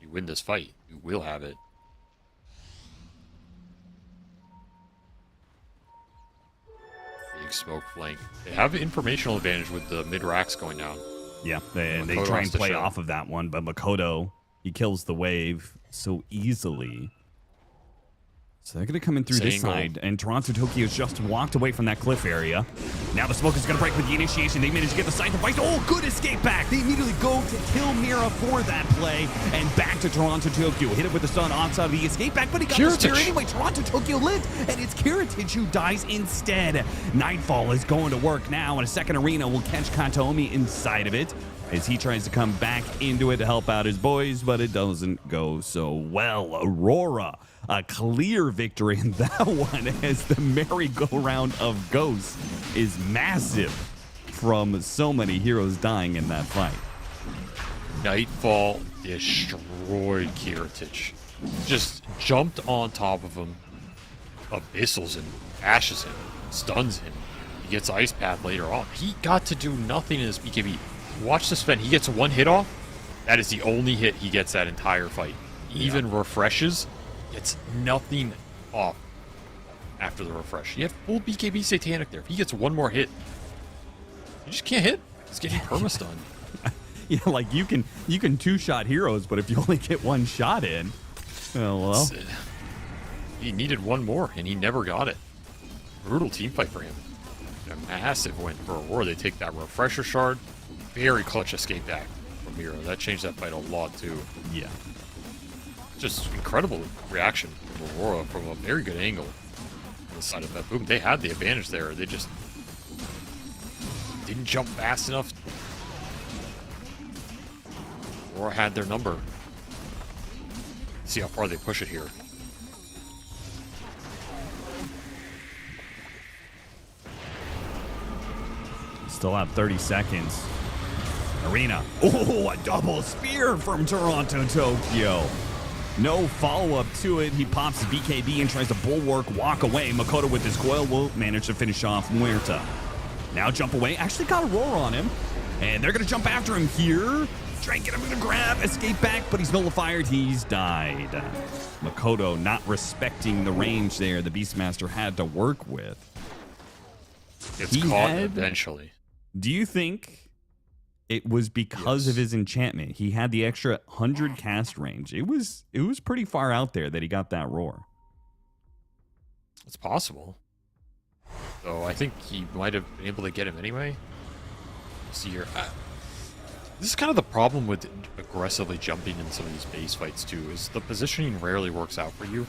You win this fight, you will have it. Big smoke flank. They have informational advantage with the mid-racks going down. Yeah, they try and play off of that one, but Makoto, he kills the wave so easily. So they're going to come in through this side, and Toronto Tokyo's just walked away from that cliff area. Now the smoke is going to break with the initiation. They manage to get the Scythe of Ice. Oh, good escape back. They immediately go to kill Mira for that play, and back to Toronto Tokyo. Hit it with the stun onside of the escape back, but he got the spear anyway. Toronto Tokyo lived, and it's Kiritich who dies instead. Nightfall is going to work now, and a second arena will catch Kantomi inside of it as he tries to come back into it to help out his boys, but it doesn't go so well. Aurora, a clear victory in that one as the merry-go-round of Ghosts is massive from so many heroes dying in that fight. Nightfall destroyed Kiritich. Just jumped on top of him, abyssals him, ashes him, stuns him. He gets Ice Path later on. He got to do nothing in his BKB. Watch the spin. He gets one hit off. That is the only hit he gets that entire fight. He even refreshes. Gets nothing off after the refresh. You have full BKB Satanic there. If he gets one more hit, you just can't hit. He's getting perma-stunned. Yeah, like you can two-shot heroes, but if you only get one shot in, well. He needed one more, and he never got it. Brutal team fight for him. A massive win for Aurora. They take that refresher shard. Very clutch escape back from Miro. That changed that fight a lot, too. Yeah. Just incredible reaction from Aurora from a very good angle on the side of BetBoom. They had the advantage there. They just didn't jump fast enough. Aurora had their number. See how far they push it here. Still have 30 seconds. Arena. Oh, a double spear from Toronto, Tokyo. No follow-up to it. He pops the BKB and tries to bulwark, walk away. Makoto with his coil will manage to finish off Muerta. Now jump away. Actually got Aurora on him. And they're going to jump after him here. Try and get him to grab, escape back, but he's nullified. He's died. Makoto not respecting the range there the Beastmaster had to work with. It's caught eventually. Do you think it was because of his enchantment? He had the extra 100 cast range. It was pretty far out there that he got that roar. It's possible. So I think he might have been able to get him anyway. See here. This is kind of the problem with aggressively jumping in some of these base fights too, is the positioning rarely works out for you,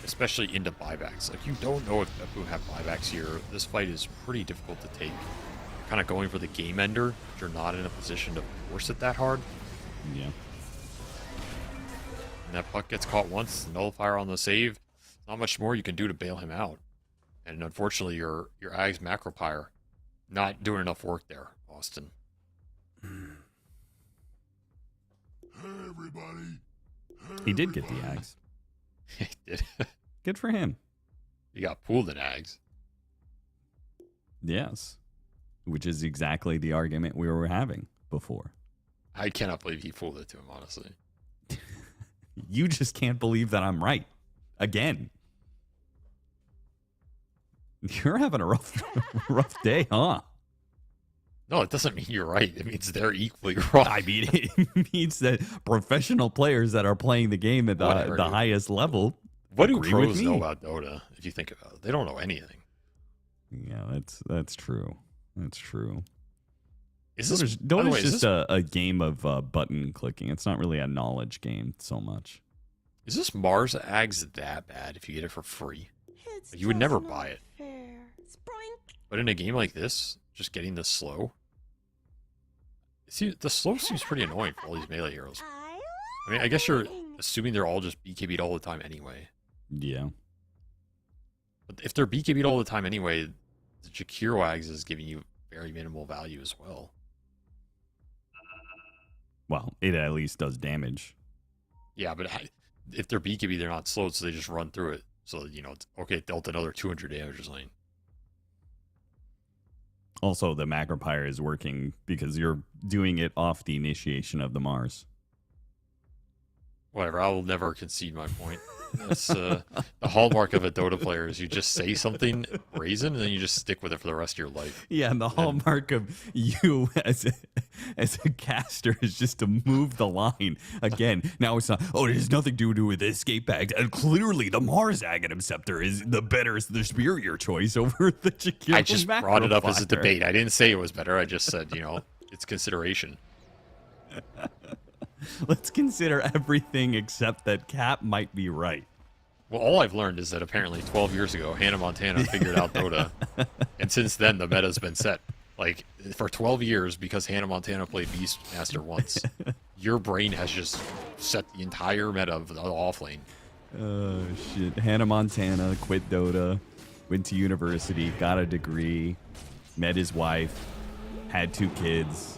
especially into buybacks. Like, you don't know if BetBoom have buybacks here. This fight is pretty difficult to take. You're kind of going for the game ender, but you're not in a position to force it that hard. Yeah. And that puck gets caught once, nullifier on the save. Not much more you can do to bail him out. And unfortunately, your Ag's Macropyre not doing enough work there, Austin. Hey, everybody. He did get the Ags. He did. Good for him. He got pooled in Ags. Yes. Which is exactly the argument we were having before. I cannot believe he fooled it to him, honestly. You just can't believe that I'm right. Again. You're having a rough day, huh? No, it doesn't mean you're right. It means they're equally wrong. I mean, it means that professional players that are playing the game at the highest level. What do pros know about Dota, if you think about it? They don't know anything. Yeah, that's true. That's true. Dota's just a game of button clicking. It's not really a knowledge game so much. Is this MOUZ.CEST that bad if you get it for free? You would never buy it. But in a game like this, just getting the slow. See, the slow seems pretty annoying for all these melee heroes. I mean, I guess you're assuming they're all just BKB'd all the time anyway. Yeah. But if they're BKB'd all the time anyway, the Jakiro Ags is giving you very minimal value as well. Well, it at least does damage. Yeah, but if they're BKB, they're not slowed, so they just run through it. So, it's okay, it dealt another 200 damage or something. Also, the Macropyre is working because you're doing it off the initiation of the Mars. Whatever, I will never concede my point. That's the hallmark of a Dota player is you just say something brazen and then you just stick with it for the rest of your life. Yeah, and the hallmark of you as a caster is just to move the line. Again, now it's not, it has nothing to do with the escape bag. And clearly the Mars Aghanim Scepter is the superior choice over the Jakiro. I just brought it up as a debate. I didn't say it was better. I just said, it's consideration. Let's consider everything except that Cap might be right. Well, all I've learned is that apparently 12 years ago, Hannah Montana figured out Dota. And since then, the meta's been set. Like, for 12 years, because Hannah Montana played Beastmaster once, your brain has just set the entire meta of the offlane. Oh, shit. Hannah Montana quit Dota, went to university, got a degree, met his wife, had 2 kids.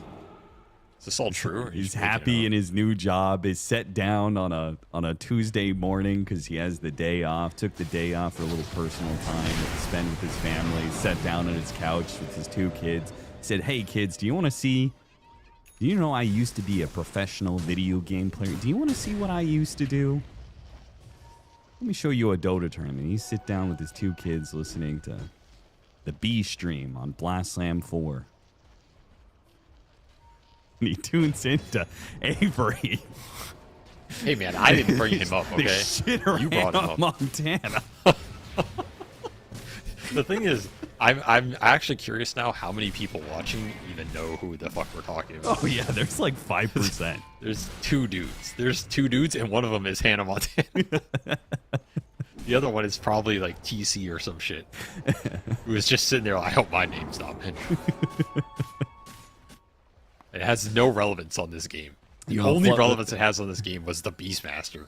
Is this all true? He's happy in his new job. Is set down on a Tuesday morning because he has the day off. Took the day off for a little personal time to spend with his family. Sat down on his couch with his 2 kids. Said, "Hey kids, do you want to see Do you know I used to be a professional video game player? Do you want to see what I used to do? Let me show you a Dota tournament. You sit down with his 2 kids listening to the B stream on Blast Slam 4. And he tunes into Avery. Hey man, I didn't bring him up, okay? You brought him up. Montana. The thing is, I'm actually curious now how many people watching even know who the fuck we're talking about. Oh yeah, there's like 5%. There's 2 dudes. There's 2 dudes, and one of them is Hannah Montana. The other one is probably like TC or some shit. Who was just sitting there like, I hope my name's not mentioned. It has no relevance on this game. The only relevance it has on this game was the Beastmaster.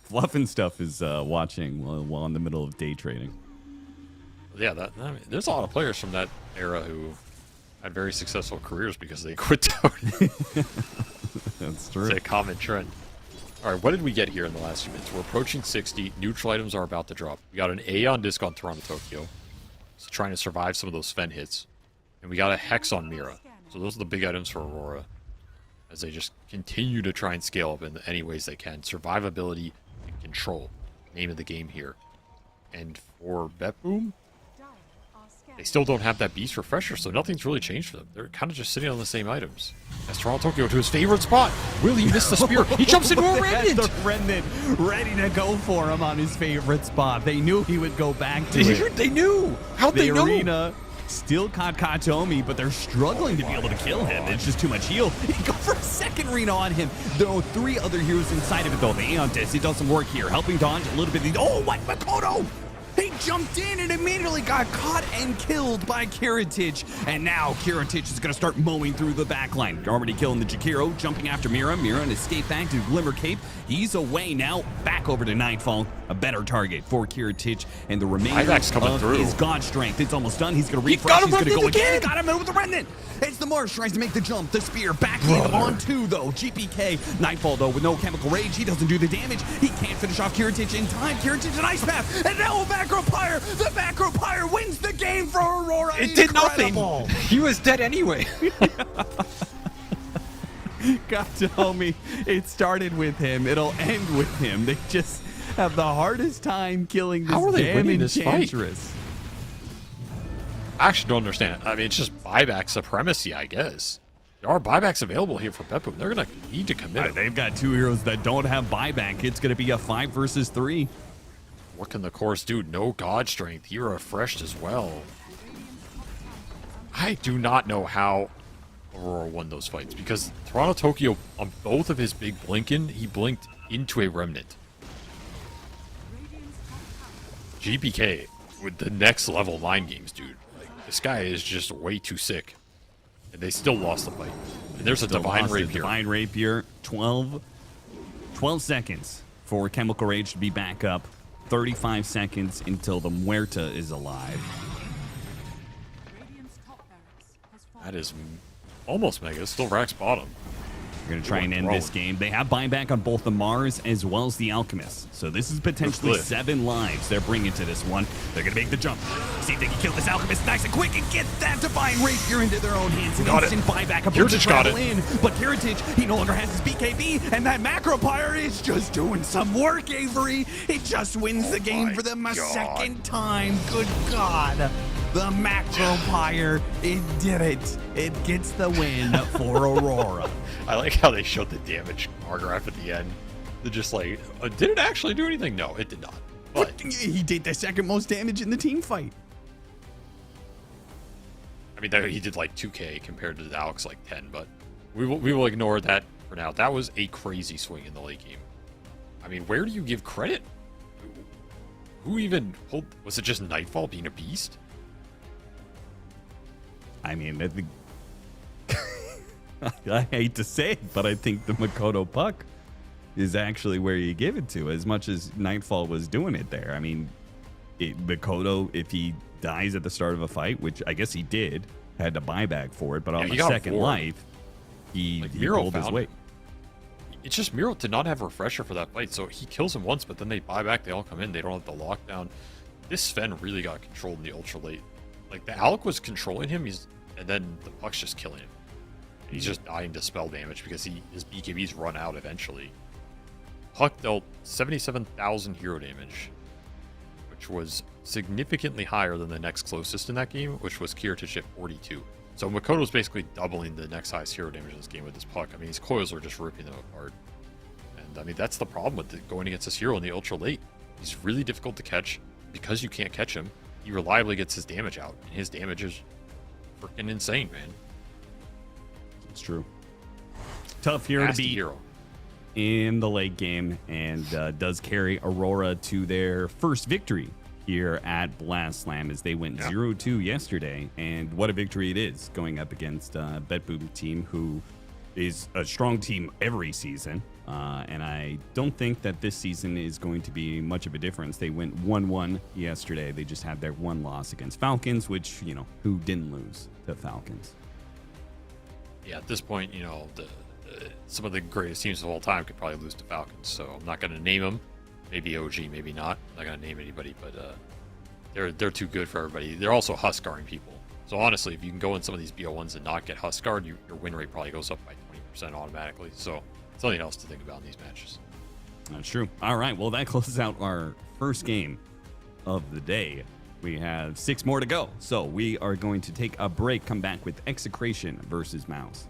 Fluff and Stuff is watching while in the middle of day trading. Yeah, I mean, there's a lot of players from that era who had very successful careers because they quit Dota. That's true. It's a common trend. All right, what did we get here in the last few minutes? We're approaching 60. Neutral items are about to drop. We got an A on disc on Toronto Tokyo. So trying to survive some of those Fen hits. And we got a Hex on Mira. So those are the big items for Aurora. As they just continue to try and scale up in any ways they can. Survivability and control. Name of the game here. And for BetBoom, they still don't have that Beast Refresher, so nothing's really changed for them. They're kind of just sitting on the same items. As Toronto Tokyo to his favorite spot. Will he miss the spear? He jumps into a Remnant! The Remnant ready to go for him on his favorite spot. They knew he would go back to it. They knew! How'd they know? The arena still caught Katomi, but they're struggling to be able to kill him. It's just too much heal. He go for a second arena on him. There are 3 other heroes inside of it, though. The Aeon Disc, it doesn't work here. Helping dodge a little bit. Oh, what? Makoto! He jumped in and immediately got caught and killed by Kiritich. And now Kiritich is going to start mowing through the backline. Already killing the Jakiro, jumping after Mira. Mira and escape back to Glimmer Cape. He's away now, back over to Nightfall. A better target for Kiritich. And the remainder of his God Strength. It's almost done. He's going to refresh. He's going to go again. He got him with the Remnant. It's the Marsh, tries to make the jump. The spear back in on 2, though. GPK. Nightfall, though, with no Chemical Rage. He doesn't do the damage. He can't finish off Kiritich in time. Kiritich an Ice Path. And now a Macro Pyre. The Macro Pyre wins the game for Aurora. It did nothing. He was dead anyway. Katomi, it started with him. It'll end with him. They just have the hardest time killing this damn Enchantress. I actually don't understand. I mean, it's just buyback supremacy, I guess. There are buybacks available here for BetBoom. They're going to need to commit. They've got 2 heroes that don't have buyback. It's going to be a 5 versus 3. What can the Chorus do? No God Strength. He refreshed as well. I do not know how Aurora won those fights because Toronto Tokyo, on both of his big blinking, he blinked into a Remnant. GPK with the next level mind games, dude. Like, this guy is just way too sick. And they still lost the fight. And there's a Divine Rapier. Divine Rapier, 12 seconds for Chemical Rage to be back up. 35 seconds until the Muerta is alive. That is almost mega. Still Rack's bottom. We're going to try and end this game. They have buyback on both the Mars as well as the Alchemist. So this is potentially 7 lives they're bringing to this one. They're going to make the jump. See if they can kill this Alchemist nice and quick and get that Divine Rapier into their own hands. And instant buyback. Kiritich got it. But Kiritich, he no longer has his BKB. And that Macro Pyre is just doing some work, Avery. It just wins the game for them a second time. Good God. The Macro Pyre, it did it. It gets the win for Aurora. I like how they showed the damage bar graph at the end. They're just like, did it actually do anything? No, it did not. But he did the second most damage in the team fight. I mean, he did like 2K compared to the Alex like 10, but we will ignore that for now. That was a crazy swing in the late game. I mean, where do you give credit? Who even pulled? Was it just Nightfall being a beast? I mean, I think I hate to say it, but I think the Makoto puck is actually where you give it to, as much as Nightfall was doing it there. I mean, Makoto, if he dies at the start of a fight, which I guess he did, had to buy back for it, but on the second life, he pulled his weight. It's just Miro did not have a refresher for that fight, so he kills him once, but then they buy back, they all come in, they don't have the lockdown. This Sven really got controlled in the ultra late. Like, the Alec was controlling him, and then the puck's just killing him. He's just dying to spell damage because his BKBs run out eventually. Puck dealt 77,000 hero damage, which was significantly higher than the next closest in that game, which was Kiritich at 42. So Makoto's basically doubling the next highest hero damage in this game with his Puck. I mean, his coils are just ripping them apart. And I mean, that's the problem with going against this hero in the ultra late. He's really difficult to catch. Because you can't catch him, he reliably gets his damage out. And his damage is freaking insane, man. It's true. Tough hero Nasty to beat hero in the late game, and does carry Aurora to their first victory here at Blast Slam as they went 0-2 yesterday. And what a victory it is, going up against BetBoom team, who is a strong team every season. And I don't think that this season is going to be much of a difference. They went 1-1 yesterday. They just had their one loss against Falcons, which, you know, who didn't lose to Falcons? Yeah, at this point, you know, some of the greatest teams of all time could probably lose to Falcons. So I'm not going to name them. Maybe OG, maybe not. I'm not going to name anybody, but they're too good for everybody. They're also Huskar-ing people. So honestly, if you can go in some of these BO1s and not get Huskar, your win rate probably goes up by 20% automatically. So something else to think about in these matches. That's true. All right, well, that closes out our first game of the day. We have 6 more to go. So we are going to take a break, come back with Execration versus MOUZ.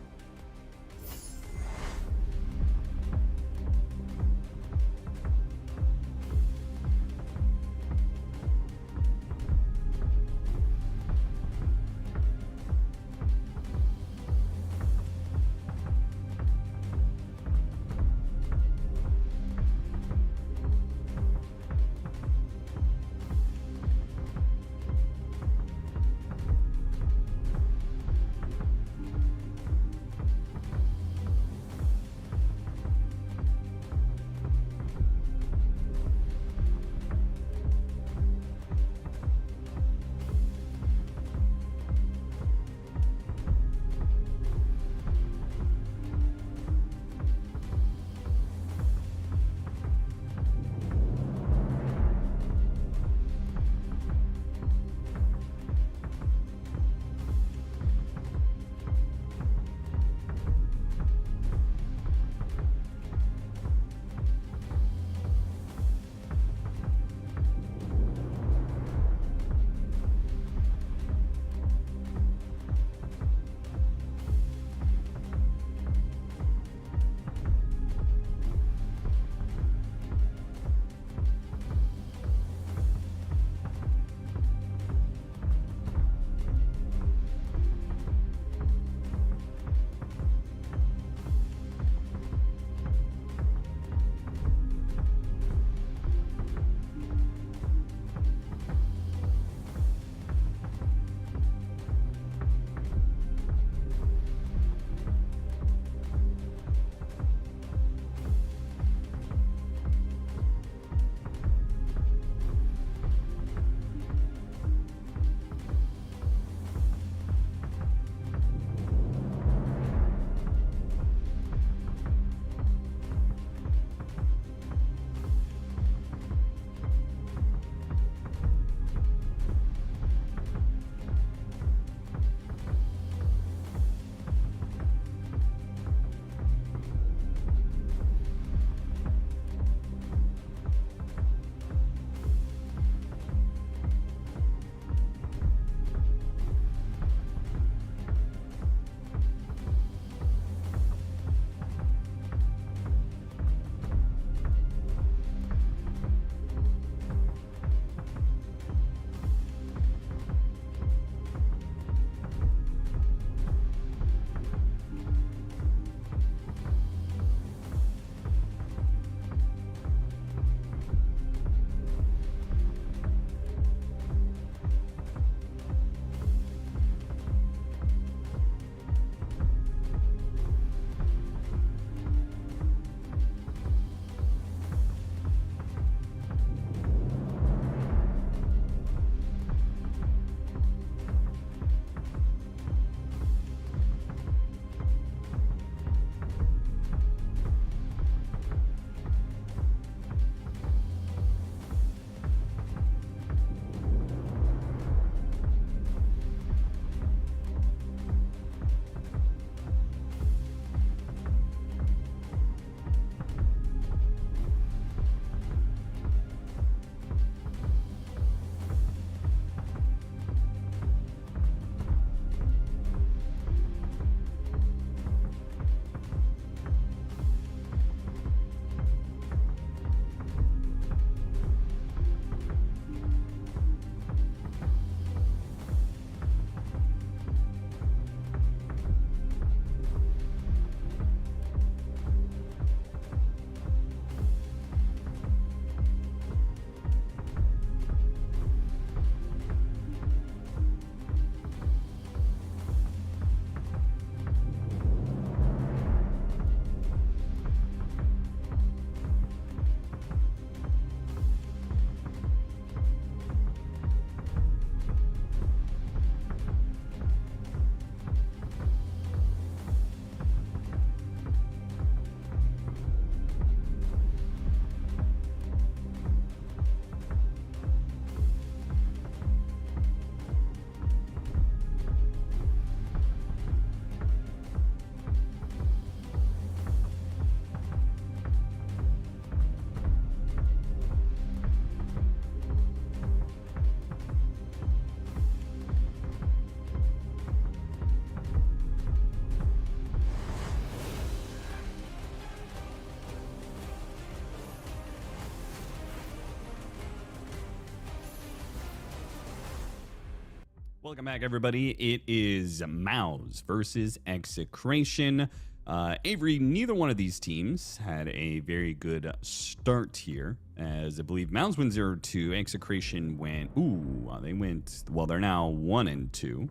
Welcome back, everybody. It is MOUZ versus Execration. Avery, neither one of these teams had a very good start here, as I believe MOUZ went 0-2. Execration went, well, they're now 1-2.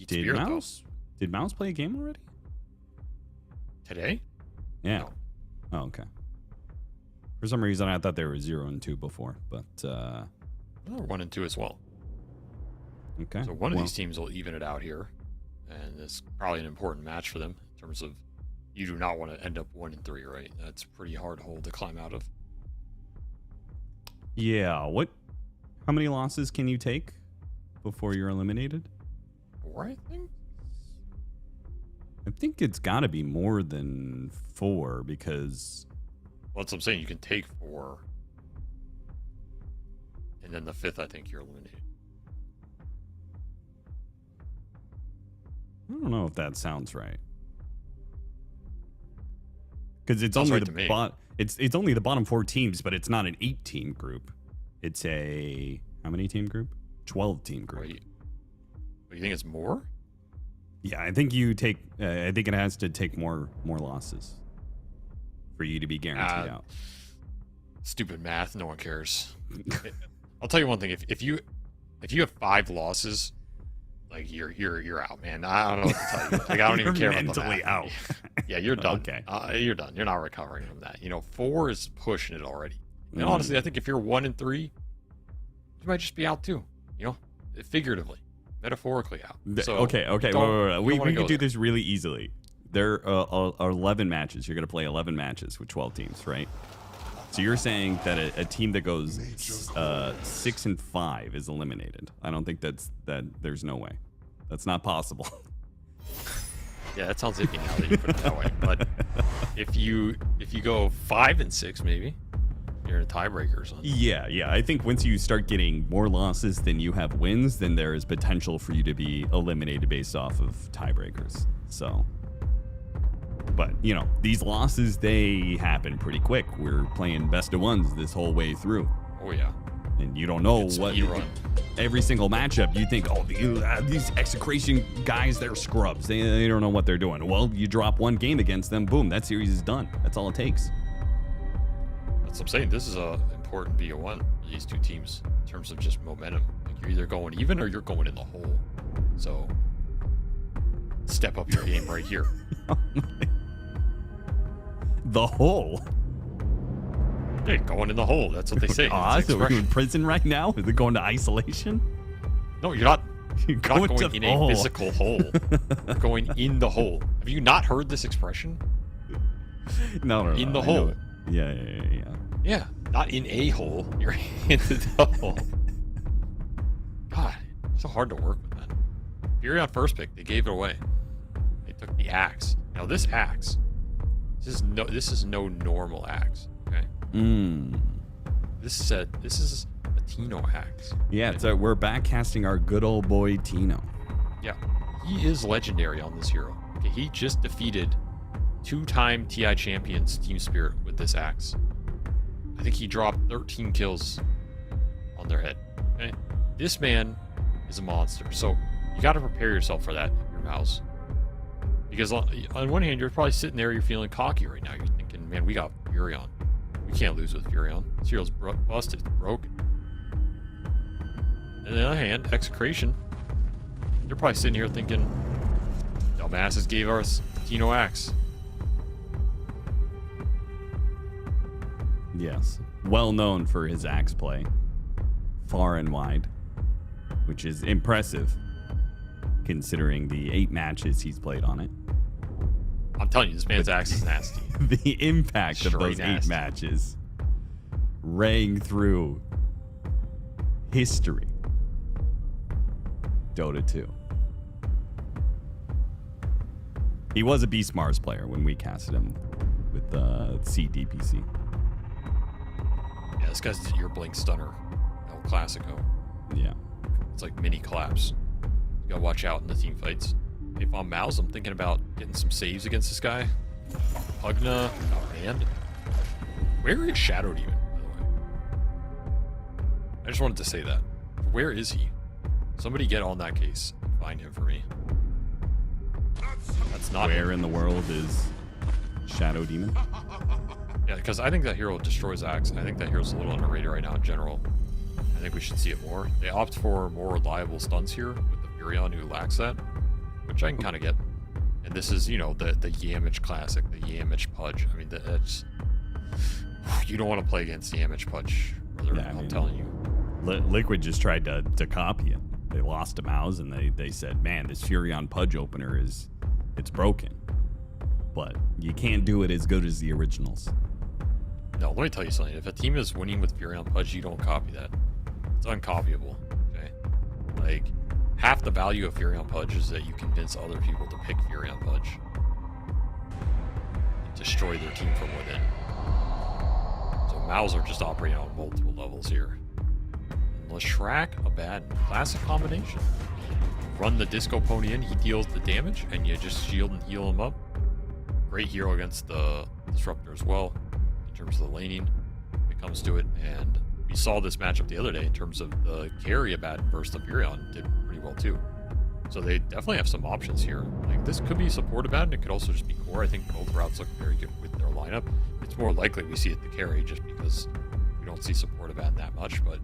Did MOUZ play a game already? Today? Yeah. No. Oh, okay. For some reason, I thought they were 0-2 before, but They're 1-2 as well. okay. So one of these teams will even it out here, and it's probably an important match for them in terms of you do not want to end up 1-3, right? That's a pretty hard hole to climb out of. Yeah. How many losses can you take before you're eliminated? 4, I think. I think it's got to be more than 4 because... Well, that's what I'm saying. You can take 4, and then the 5th, I think you're eliminated. I don't know if that sounds right. Because it's Sounds only right it's only the bottom 4 teams, but it's not an 8-team group. It's a how many team group? 12-team group. Wait, you think it's more? Yeah, I think you take. I think it has to take more losses for you to be guaranteed out. Stupid math. No one cares. I'll tell you one thing. If you have 5 losses, like you're out, man. I don't know what to tell you. Like I don't even care about the mentally math. out. Yeah, you're done. Okay. You're done. You're not recovering from that. 4 is pushing it already. And honestly, I think if you're 1-3, you might just be out too. Figuratively, metaphorically out. So okay. Wait. We can do this really easily. There are 11 matches. You're going to play 11 matches with 12 teams, right? So you're saying that a team that goes 6-5 is eliminated. I don't think there's no way. That's not possible. Yeah, that sounds iffy now that you put it that way. But if you go 5-6, maybe you're in tiebreaker or something. Yeah. I think once you start getting more losses than you have wins, then there is potential for you to be eliminated based off of tiebreakers. So, but these losses, they happen pretty quick. We're playing best of ones this whole way through. Oh yeah. And you don't know what every single matchup. You think, these Execration guys, they're scrubs. They don't know what they're doing. Well, you drop one game against them, boom, that series is done. That's all it takes. That's what I'm saying. This is a important BO1 for these two teams in terms of just momentum. Like you're either going even or you're going in the hole. So step up your game right here. The hole. Hey, going in the hole. That's what they say. So we're in prison right now? Is it going to isolation? No, you're not. You're not going in a hole. physical hole. You're going in the hole. Have you not heard this expression? No. In the hole. Yeah. Yeah, not in a hole. You're in the hole. God, it's so hard to work with, man. Fury on first pick, they gave it away. They took the axe. Now this axe, this is no normal axe. Okay. This is a Tino axe. Yeah, so we're back casting our good old boy Tino. Yeah, he is legendary on this hero. Okay, he just defeated 2-time TI champions Team Spirit with this axe. I think he dropped 13 kills on their head. Okay, this man is a monster. So you got to prepare yourself for that in your MOUZ. Because on one hand, you're probably sitting there, you're feeling cocky right now. You're thinking, man, we got Furion. We can't lose with Furion. This hero's busted, broken. And on the other hand, Execration, you're probably sitting here thinking, dumbasses gave us Tino Axe. Yes. Well known for his axe play. Far and wide. Which is impressive, considering the 8 matches he's played on it. I'm telling you, this man's axe is nasty. The impact of those Straight 8 matches rang through history. Dota 2. He was a Beast Mars player when we casted him with the CDPC. Yeah, this guy's your Blink Stunner, El Clasico. Yeah. It's like mini collapse. You gotta watch out in the team fights. If I'm MOUZ, I'm thinking about getting some saves against this guy. Pugna, and where is Shadow Demon, by the way? I just wanted to say that. Where is he? Somebody get on that case and find him for me. That's not Where him. in the world is Shadow Demon? Yeah, because I think that hero destroys Axe. I think that hero's a little underrated right now in general. I think we should see it more. They opt for more reliable stunts here with the Furion, who lacks that, which I can kind of get. And this is, you know, the Yamich classic, the Yamich Pudge. I mean, that's... You don't want to play against Yamich Pudge, brother. Yeah, I'm telling you. Liquid just tried to copy it. They lost to MOUZ and they said, man, this Furion Pudge opener it's broken. But you can't do it as good as the originals. No, let me tell you something. If a team is winning with Furion Pudge, you don't copy that. It's uncopyable. Okay? Like, half the value of Furion Pudge is that you convince other people to pick Furion Pudge. And destroy their team from within. So MOUZ are just operating on multiple levels here. And Leshrac, a bad classic combination. Run the Disco Pony in, he deals the damage, and you just shield and heal him up. Great hero against the Disruptor as well, in terms of the laning, when it comes to it. And we saw this matchup the other day in terms of the carry Abaddon versus the Furion did pretty well too. So they definitely have some options here. Like, this could be support Abaddon, it could also just be core. I think both routes look very good with their lineup. It's more likely we see it the carry just because we don't see support Abaddon that much, but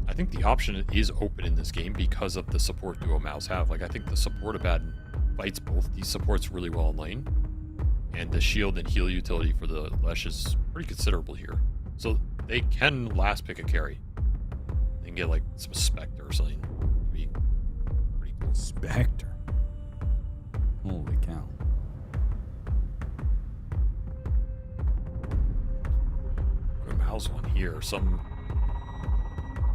I think the option is open in this game because of the support duo MOUZ have. Like, I think the support Abaddon fights both these supports really well in lane, and the shield and heal utility for the Lesh is pretty considerable here. So they can last pick a carry. They can get like some Spectre or something. It'd be pretty cool. Spectre. Holy cow. Put a MOUZ one here. Some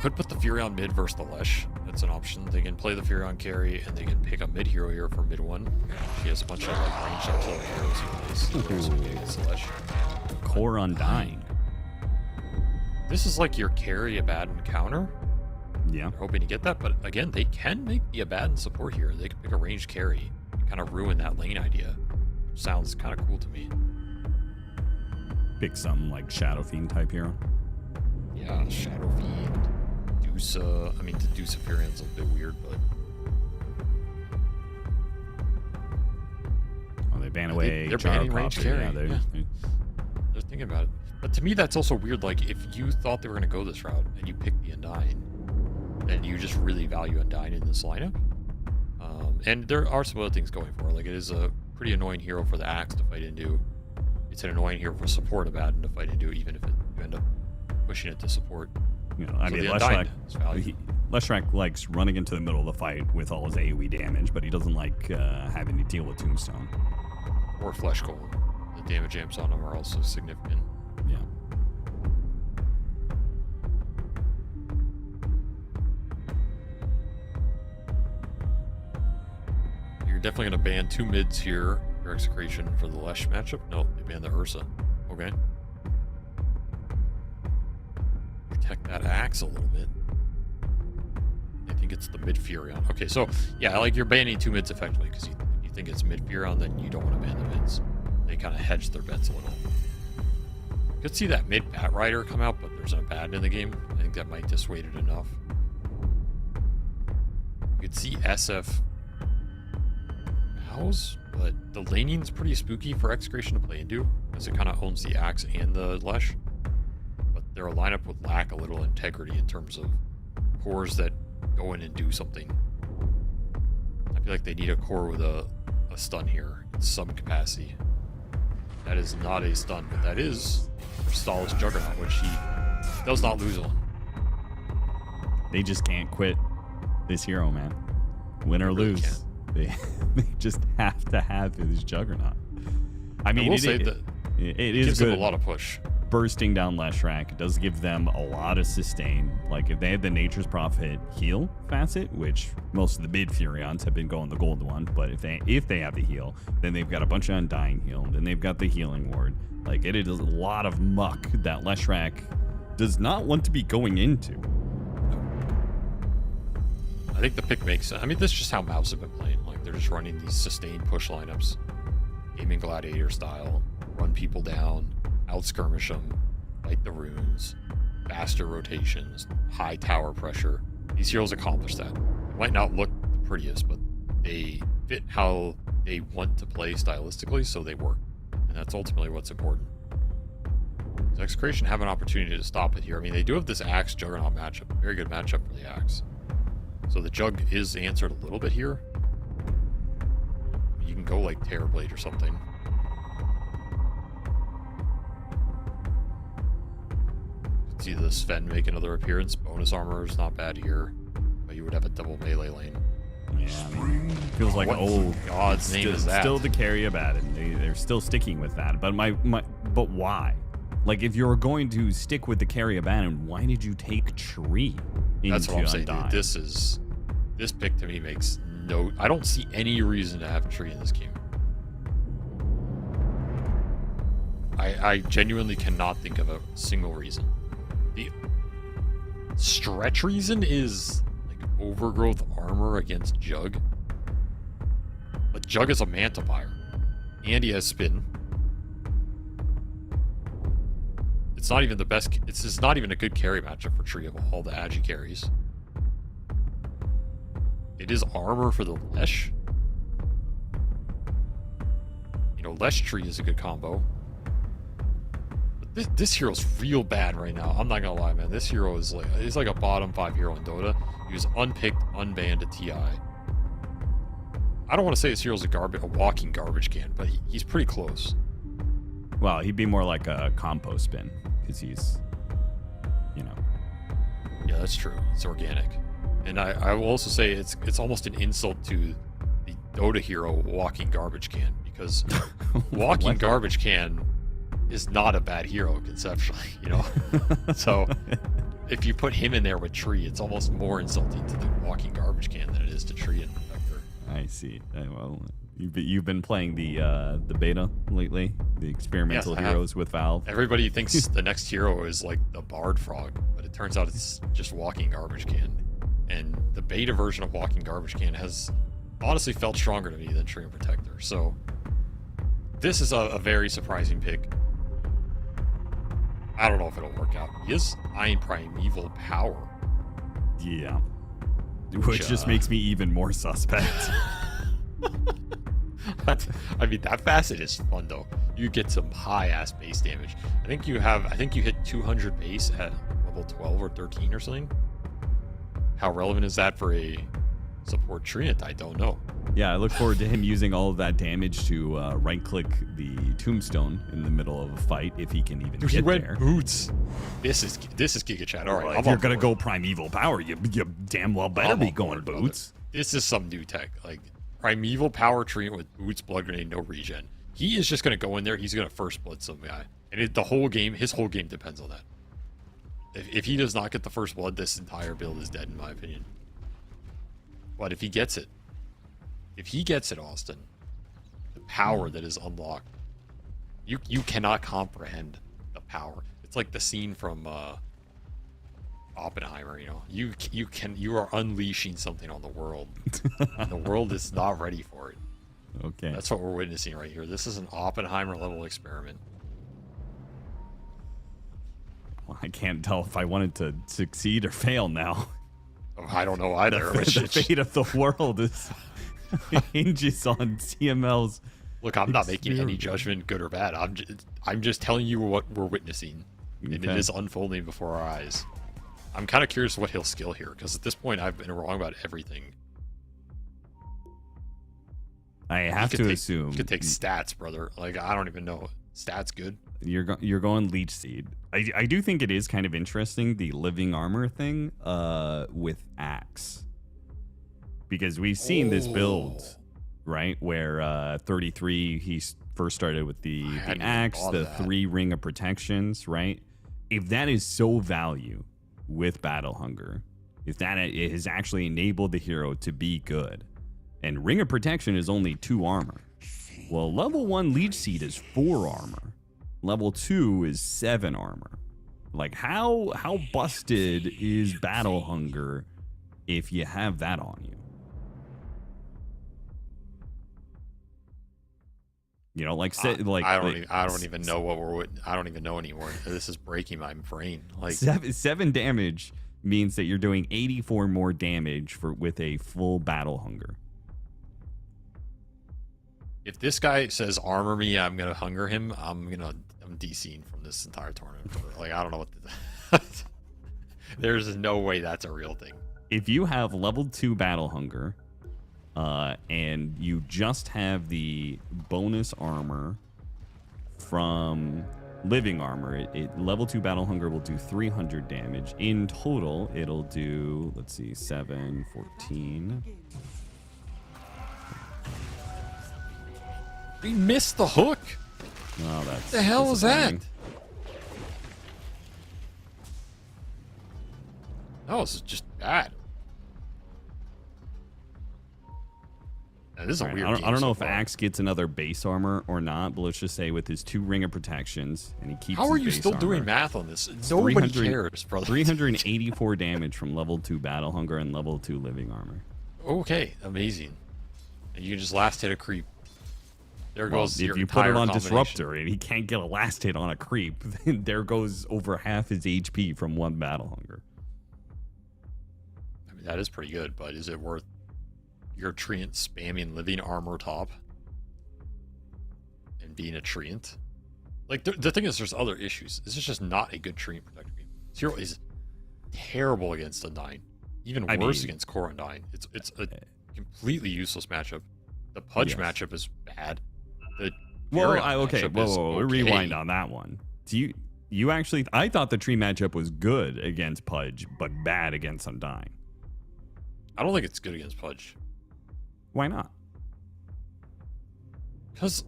could put the Furion mid versus the Lesh. That's an option. They can play the Furion carry and they can pick a mid hero here for mid one. He has a bunch of like ranged artillery heroes he plays. Heroes who can against the Lesh. Core Undying. This is like your carry Abaddon counter. Yeah. They're hoping to get that, but again, they can make the Abaddon support here. They can pick a ranged carry and kind of ruin that lane idea. Which sounds kind of cool to me. Pick something like Shadow Fiend type hero. Yeah, Shadow Fiend, Dusa. I mean, the Dusa Furion's a bit weird, but They ban away. They're banning range carry. Yeah, they're thinking about it. But to me, that's also weird. Like, if you thought they were going to go this route and you picked the Undying, then you just really value Undying in this lineup. And there are some other things going for it. Like, it is a pretty annoying hero for the Axe to fight into. It's an annoying hero for support Abaddon to fight into, even if you end up pushing it to support. You know, I mean, Leshrac likes running into the middle of the fight with all his AoE damage, but he doesn't like having to deal with Tombstone. Or Flesh Golem. The damage amps on them are also significant. Yeah. You're definitely going to ban two mids here for Execration for the Lesh matchup. No, they banned the Ursa. Okay. Protect that Axe a little bit. I think it's the mid Furion. Okay, so yeah, like you're banning two mids effectively because you think it's mid Furion, then you don't want to ban the mids. They kind of hedge their bets a little. You could see that mid Bat Rider come out, but there's an Abaddon in the game. I think that might dissuade it enough. You could see SF MOUZ, but the laning's pretty spooky for Execration to play into, because it kind of owns the Axe and the Lesh. But their lineup would lack a little integrity in terms of cores that go in and do something. I feel like they need a core with a stun here in some capacity. That is not a stun, but that is Stahl's Juggernaut, which he does not lose on. They just can't quit this hero, man. Win or really lose. They just have to have his Juggernaut. I mean, I will say that it gives is them good. a lot of push. Bursting down Leshrac, it does give them a lot of sustain. Like, if they have the Nature's Prophet heal facet, which most of the mid Furions have been going the gold one, but if they have the heal, then they've got a bunch of Undying heal, then they've got the healing ward. Like, it is a lot of muck that Leshrac does not want to be going into. I think the pick makes sense. I mean, this is just how MOUZ have been playing. Like, they're just running these sustained push lineups, Gaming Gladiator style, run people down, out-skirmish them, fight the runes, faster rotations, high tower pressure. These heroes accomplish that. might not look the prettiest, but they fit how they want to play stylistically, so they work. And that's ultimately what's important. Does Execration have an opportunity to stop it here? I mean, they do have this Axe Juggernaut matchup. Very good matchup for the Axe. So the Jug is answered a little bit here. You can go like Terrorblade or something. You can see the Sven make another appearance. Bonus armor is not bad here. But you would have a double melee lane. Yeah, I mean, feels like, What oh, God's name is that? Still the carry Abaddon. They're still sticking with that. But but why? Like, if you're going to stick with the carry Abaddon, why did you take Tree into That's what I'm saying, Undying? dude. This pick to me makes no... I don't see any reason to have Tree in this game. I genuinely cannot think of a single reason. The stretch reason is like overgrowth armor against Jug. But Jug is a Mantipire. And he has spin. It's not even the best... It's just not even a good carry matchup for Tree of all the Agi carries. It is armor for the Lesh. You know, Lesh Tree is a good combo. But this hero's real bad right now. I'm not gonna lie, man. This hero is like... He's like a bottom 5 hero in Dota. He was unpicked, unbanned at TI. I don't want to say this hero's a walking garbage can, but he's pretty close. Well, he'd be more like a compo spin, because he's, you know. Yeah, that's true. It's organic. And I will also say it's almost an insult to the Dota hero walking garbage can, because walking garbage can is not a bad hero conceptually, you know? So if you put him in there with Tree, it's almost more insulting to the walking garbage can than it is to Tree and Protector. I see. Well, you've been playing the beta lately, the experimental heroes with Valve. Everybody thinks the next hero is like the Bard Frog, but it turns out it's just walking garbage can. And the beta version of walking garbage can has honestly felt stronger to me than Tree and Protector. So this is a very surprising pick. I don't know if it'll work out. He is eyeing Primeval Power. Yeah. Which just makes me even more suspect. I mean, that facet is fun though. You get some high ass base damage. I think you hit 200 base at level 12 or 13 or something. How relevant is that for a support Trinit? I don't know. Yeah, I look forward to him using all of that damage to right-click the tombstone in the middle of a fight, if he can even Dude, get he went there. boots. This is Giga Chat. All right, If you're gonna go Primeval Power, you damn well better be going boots. This is some new tech. Like Primeval Power Trinit with boots, blood grenade, no regen. He is just gonna go in there. He's gonna first blood some guy, and his whole game depends on that. If he does not get the first blood, this entire build is dead, in my opinion. But if he gets it, Austin, the power that is unlocked, you cannot comprehend the power. It's like the scene from Oppenheimer. You know, you are unleashing something on the world, and the world is not ready for it. Okay, that's what we're witnessing right here. This is an Oppenheimer level experiment. Well, I can't tell if I wanted to succeed or fail now. I don't know either. The fate of the world hinges on CML's. Look, I'm not making any judgment, good or bad. I'm just telling you what we're witnessing, and it is unfolding before our eyes. I'm kind of curious what he'll skill here, because at this point I've been wrong about everything. I have to assume you could take stats, brother. Like, I don't even know. Stats good. You're going Leech Seed. I do think it is kind of interesting, the living armor thing with Axe, because we've seen this build, right, where 33 he first started with the Axe, the 3 ring of protections, right? If that is so value with Battle Hunger, if that it has actually enabled the hero to be good, and ring of protection is only 2 armor, well, level 1 Leech Seed is 4 armor. Level 2 is 7 armor. Like, how busted is Battle Hunger if you have that on you? You know, like, I don't even know what I don't even know anymore. This is breaking my brain. Like 7 damage means that you're doing 84 more damage with a full battle hunger. If this guy says armor me, I'm gonna hunger him. I'm DCing from this entire tournament. Like, I don't know what to There's no way that's a real thing. If you have level 2 battle hunger, and you just have the bonus armor from living armor, level 2 battle hunger will do 300 damage. In total, it'll do, let's see, 7, 14. We missed the hook. Oh, that's what the hell was that? That was just bad. Now, this is a weird game I don't know so if far. Axe gets another base armor or not, but let's just say with his 2 ring of protections, and he keeps How are his you base still armor, doing math on this? Nobody cares, brother. 384 damage from level 2 battle hunger and level 2 living armor. Okay, amazing. And you can just last hit a creep. There goes if your you put it entire on combination. Disruptor and he can't get a last hit on a creep, then there goes over half his HP from 1 battle hunger. I mean, that is pretty good, but is it worth your treant spamming living armor top and being a treant? Like, the thing is, there's other issues. This is just not a good treant protector game. Zero is terrible against Undying. Even worse against Core Undying. It's a completely useless matchup. The Pudge matchup is bad. The rewind on that one. Do you actually? I thought the tree matchup was good against Pudge, but bad against Undying. I don't think it's good against Pudge. Why not? Because,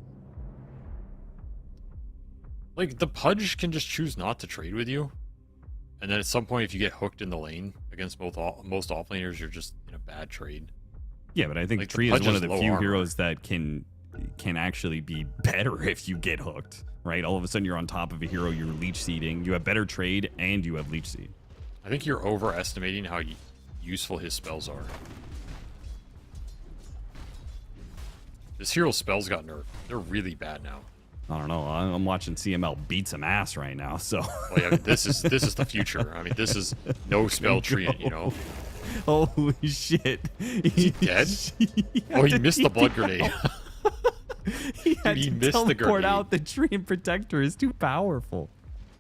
like, the Pudge can just choose not to trade with you, and then at some point, if you get hooked in the lane against most offlaners, you're just in a bad trade. Yeah, but I think like, Tree is one of the few armor. heroes that can actually be better if you get hooked, right? All of a sudden, you're on top of a hero, you're leech seeding, you have better trade, and you have leech seed. I think you're overestimating how useful his spells are. This hero's spells got nerfed. They're really bad now. I don't know. I'm watching CML beat some ass right now, so. Well, yeah, this is the future. I mean, this is no spell treant, you know. Holy shit! Is he dead? He missed the blood grenade. He had He to teleport the grenade. out the tree and protector is too powerful.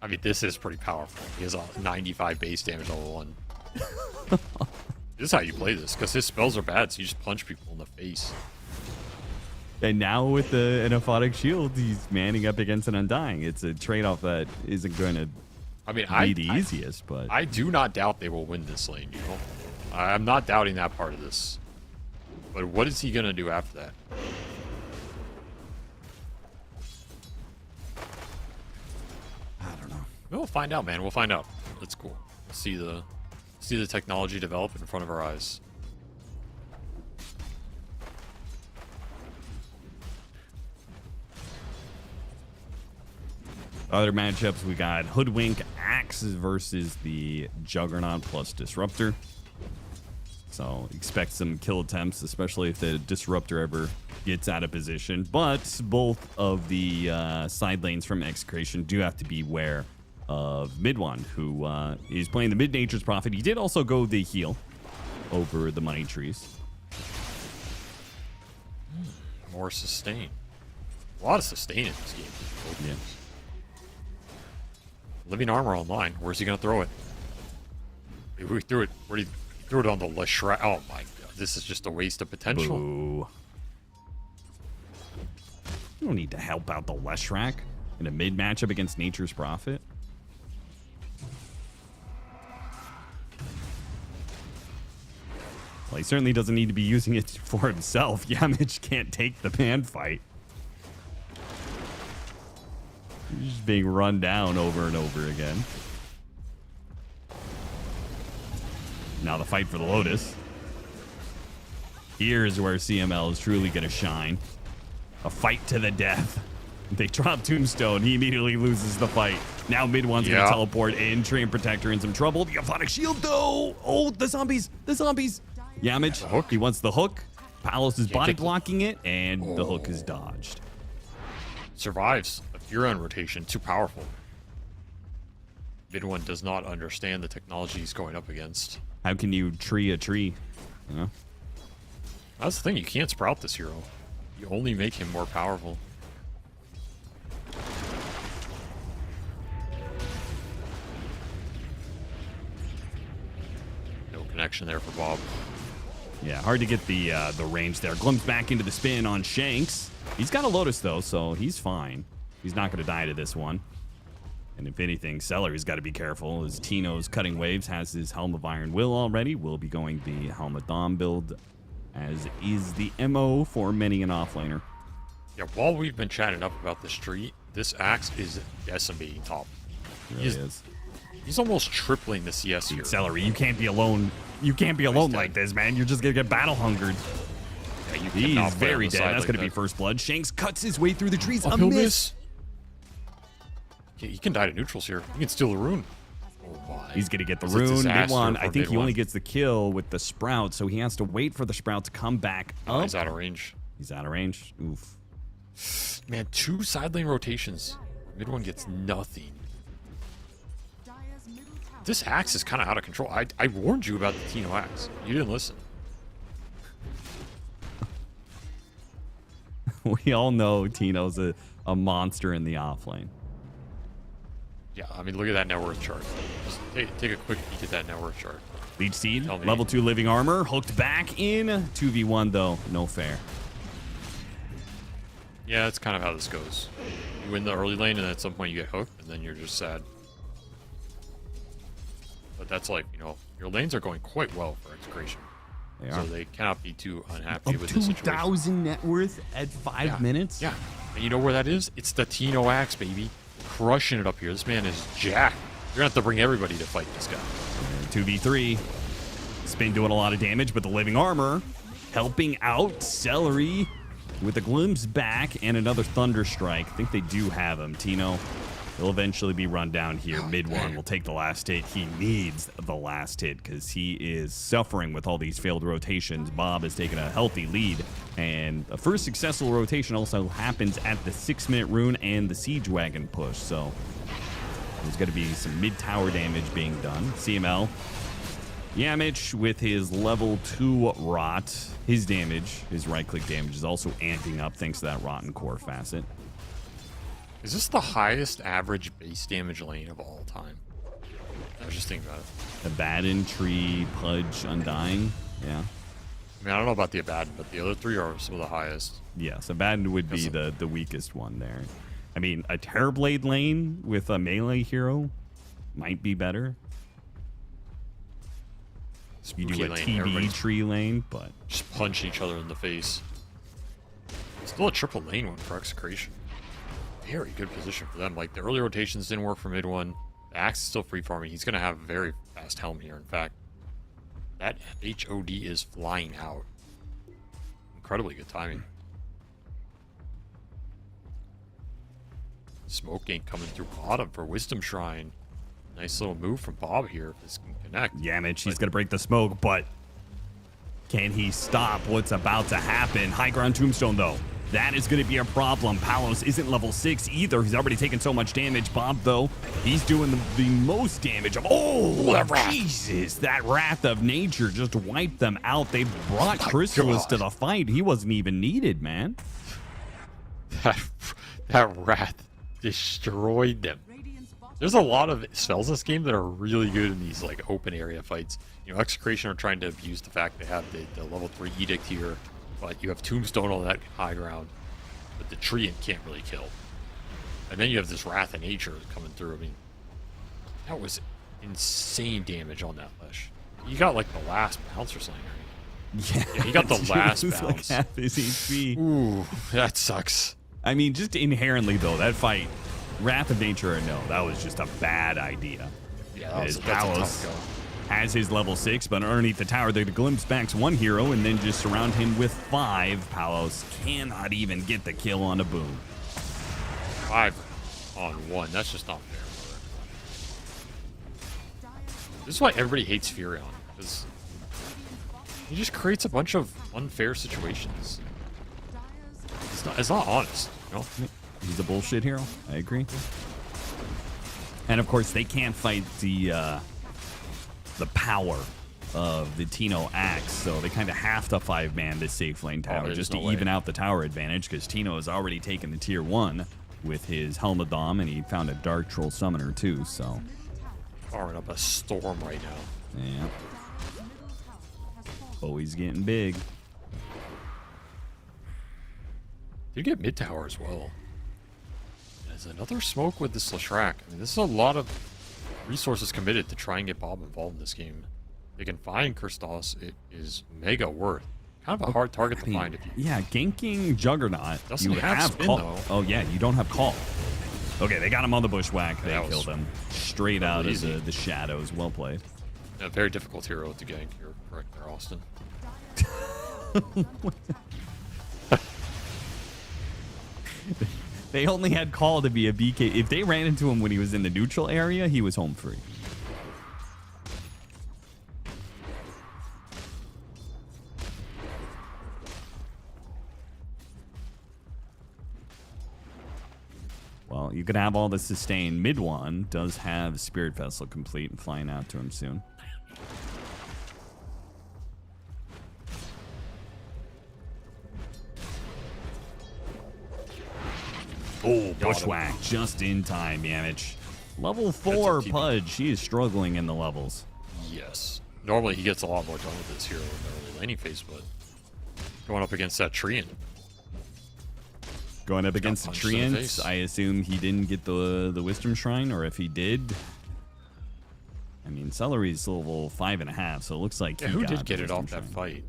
I mean, this is pretty powerful. He has a 95 base damage level 1. This is how you play this, because his spells are bad, so you just punch people in the face. And now with the Anaphotic Shield, he's manning up against an Undying. It's a trade-off that isn't going to be the easiest, but I do not doubt they will win this lane, you know? I'm not doubting that part of this. But what is he going to do after that? I don't know. We'll find out, man. We'll find out. That's cool. See the technology develop in front of our eyes. Other matchups, we got Hoodwink Axe versus the Juggernaut plus Disruptor. So expect some kill attempts, especially if the Disruptor ever gets out of position. But both of the side lanes from Execration do have to beware of Midwan, who is playing the Mid-Nature's Prophet. He did also go the heal over the Money Trees. More sustain. A lot of sustain in this game. Yeah. Living armor online. Where's he gonna throw it? We threw it. Where did he threw it on the Leshrac? Oh my god! This is just a waste of potential. Boo. You don't need to help out the Leshrac in a mid matchup against Nature's Prophet. Well, he certainly doesn't need to be using it for himself. Yamich can't take the man fight. He's just being run down over and over again. Now the fight for the Lotus. Here's where CML is truly going to shine. A fight to the death. They drop Tombstone. He immediately loses the fight. Now Mid-One's going to teleport in. Tree and Protector in some trouble. The Aphotic Shield, though. Oh, the zombies. The zombies. Yamich, he wants the hook. Palos is body blocking it, and the hook is dodged. Survives. A Furon rotation. Too powerful. Vid1 does not understand the technology he's going up against. How can you tree a tree? You know? That's the thing, you can't sprout this hero. You only make him more powerful. No connection there for Bob. Yeah, hard to get the range there. Glimpse back into the spin on Shanks. He's got a Lotus, though, so he's fine. He's not going to die to this one. And if anything, Celery's got to be careful, as Tino's Cutting Waves has his Helm of Iron Will already. Will be going the Helm of Dawn build, as is the MO for many an offlaner. Yeah, while we've been chatting up about this tree, this Axe is decimating top. He really is. He's almost tripling the CS here. Dude, Celery, you can't be alone. You can't be alone like this, man. You're just going to get battle hungered. Yeah, you He's cannot play on very the dead. side That's like going to be that. first blood. Shanks cuts his way through the trees. Oh, A he'll miss. Yeah, he can die to neutrals here. He can steal the rune. Oh my. He's going to get the It's a rune. disaster Mid-one, for I think he only Mid-one. gets the kill with the Sprout, so he has to wait for the Sprout to come back Oh, up. he's out of range. He's out of range. Oof. Man, 2 side lane rotations. Mid-one gets nothing. This Axe is kind of out of control. I warned you about the Tino Axe. You didn't listen. We all know Tino's a monster in the offlane. Yeah, I mean, look at that net worth chart. Just take a quick peek at that net worth chart. Leech Seed, Tell me. level 2 living armor, hooked back in. 2v1 though, no fair. Yeah, that's kind of how this goes. You win the early lane, and at some point you get hooked, and then you're just sad. But that's like, you know, your lanes are going quite well for Execration. They So are. they cannot be too unhappy Up with this situation. 2,000 net worth at 5 minutes? Yeah. And you know where that is? It's the Tino Axe, baby. Crushing it up here. This man is jacked. You're going to have to bring everybody to fight this guy. 2v3. Spin doing a lot of damage, but the living armor helping out Celery with a glimpse back and another Thunder Strike. I think they do have him. Tino, he'll eventually be run down here. Mid-one will take the last hit. He needs the last hit because he is suffering with all these failed rotations. Bob has taken a healthy lead, and the first successful rotation also happens at the 6-minute rune and the Siege Wagon push, so there's going to be some mid-tower damage being done. CML, Yamich with his level 2 rot. His damage, his right-click damage, is also amping up thanks to that rotten core facet. Is this the highest average base damage lane of all time? I was just thinking about it. Abaddon, Tree, Pudge, Undying. Yeah. I mean, I don't know about the Abaddon, but the other 3 are some of the highest. Yes, Abaddon would be the weakest one there. I mean, a Terrorblade lane with a melee hero might be better. You do Spooky a lane, TB everybody's tree lane, but just punching each other in the face. Still a triple lane one for Execration. Very good position for them. Like, the early rotations didn't work for mid-one. The Axe is still free farming. He's going to have a very fast helm here. In fact, that HOD is flying out. Incredibly good timing. Smoke gank coming through bottom for Wisdom Shrine. Nice little move from Bob here if this can connect. Yamich, he's going to break the smoke, but can he stop what's about to happen? High ground tombstone, though. That is going to be a problem. Palos isn't level 6 either. He's already taken so much damage. Bob, though, he's doing the most damage. Oh, Jesus. That Wrath of Nature just wiped them out. They brought Chrysalis to the fight. He wasn't even needed, man. That Wrath destroyed them. There's a lot of spells in this game that are really good in these like open area fights. You know, Execration are trying to abuse the fact they have the level 3 Edict here, but you have Tombstone on that high ground, but the Treant can't really kill. And then you have this Wrath of Nature coming through. I mean, that was insane damage on that Lesh. You got like the last bounce or something, right? Yeah, he got the last He was bounce. like half his HP. Ooh, that sucks. I mean, just inherently, though, that fight, Wrath of Nature or no, that was just a bad idea. Yeah, that's a Palos tough go. has his level 6, but underneath the tower, they glimpse backs one hero and then just surround him with 5. Palos cannot even get the kill on a boom. 5 on 1. That's just not fair. This is why everybody hates Furion, because he just creates a bunch of unfair situations. It's not honest, you know? He's a bullshit hero. I agree. And of course, they can't fight the power of the Tino axe, so they kind of have to 5-man this safe lane tower just to even out the tower advantage, because Tino has already taken the tier 1 with his Helmadom, and he found a Dark Troll Summoner too, so. Firing up a storm right now. Yeah. Oh, he's getting big. You get mid tower as well. There's another smoke with this Leshrac. I mean, this is a lot of resources committed to try and get Bob involved in this game. They can find Kirstos. It is mega worth. Kind of a hard target to find. If you yeah, ganking Juggernaut. Doesn't you have spin, call. though. Oh yeah, you don't have call. Okay, they got him on the bushwhack. They That killed him straight out of the shadows. Well played. A very difficult hero to gank. You're correct there, Austin. They only had call to be a BK. If they ran into him when he was in the neutral area, he was home free. Well, you could have all the sustain. Mid one does have Spirit Vessel complete and flying out to him soon. Oh, bushwhack just in time damage. Level 4 Pudge. He is struggling in the levels. Yes. Normally he gets a lot more done with this hero in the early laning phase, but going up against that Treant. Going up against the Treants, I assume he didn't get the Wisdom Shrine, or if he did, I mean, Celery's level 5.5, so it looks like he who got did get it off Shrine. that fight?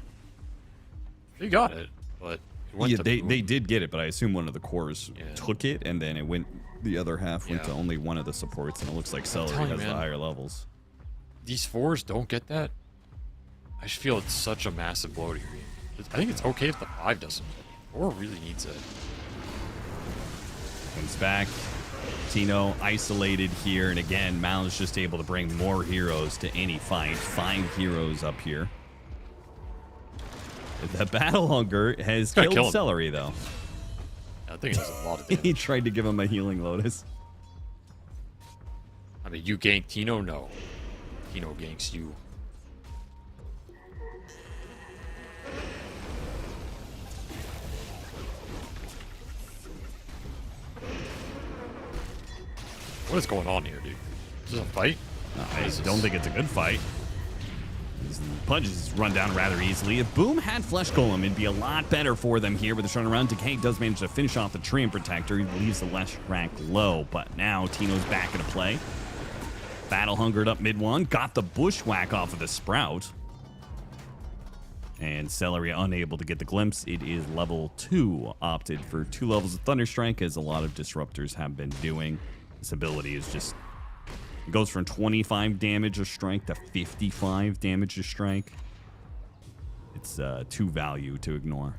He got it, but it went Yeah, to they did get it, but I assume one of the cores took it, and then it went, the other half went to only one of the supports, and it looks like Celery has the higher levels. These 4s don't get that. I just feel it's such a massive blow to your game. I think it's okay if the 5 doesn't. 4 really needs it. Comes back. Tino isolated here, and again, MOUZ just able to bring more heroes to any fight. 5 heroes up here. The Battle Hunger has killed Celery, though. I think it does a lot of damage. He tried to give him a healing Lotus. I mean, you gank Tino? No. Tino ganks you. What is going on here, dude? Is this a fight? I don't think it's a good fight. Pudge is run down rather easily. If Boom had Flesh Golem, it'd be a lot better for them here with the turnaround. Decay does manage to finish off the Treant Protector. He leaves the Leshrac low, but now Tino's back into play. Battle Hungered up mid one. Got the Bushwhack off of the Sprout. And Celery unable to get the glimpse. It is level 2. Opted for 2 levels of Thunderstrike, as a lot of disruptors have been doing. This ability is just... It goes from 25 damage a strike to 55 damage a strike. It's too value to ignore.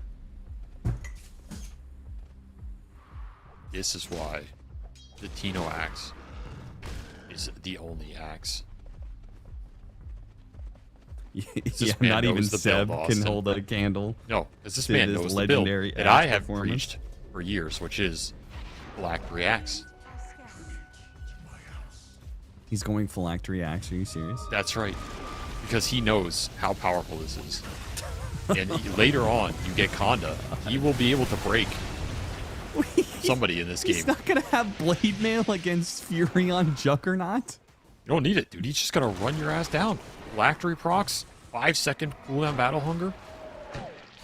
This is why the Tino axe is the only axe. Yeah, not even Seb can hold a candle. No, because this man knows the build that I have preached for years, which is Black Axe. He's going Phylactery Axe, are you serious? That's right. Because he knows how powerful this is. And later on, you get Conda. He will be able to break somebody in this game. He's not going to have Blade Mail against Fury on Juggernaut? You don't need it, dude. He's just going to run your ass down. Phylactery procs, 5-second cooldown Battle Hunger.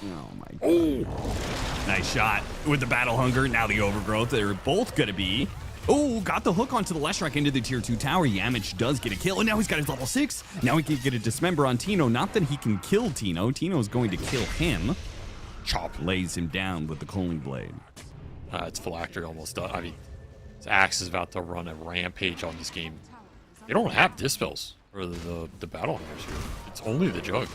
Oh my god. Oh. Nice shot with the Battle Hunger. Now the Overgrowth. They're both going to be... Oh, got the hook onto the Leshrac into the tier 2 tower. Yamich does get a kill, and now he's got his level 6. Now he can get a Dismember on Tino. Not that he can kill Tino. Tino's going to kill him. Chop. Lays him down with the Cooling Blade. It's Phylactery almost done. I mean, his axe is about to run a rampage on this game. They don't have Dispels for the Battle Hunters here. It's only the Jug.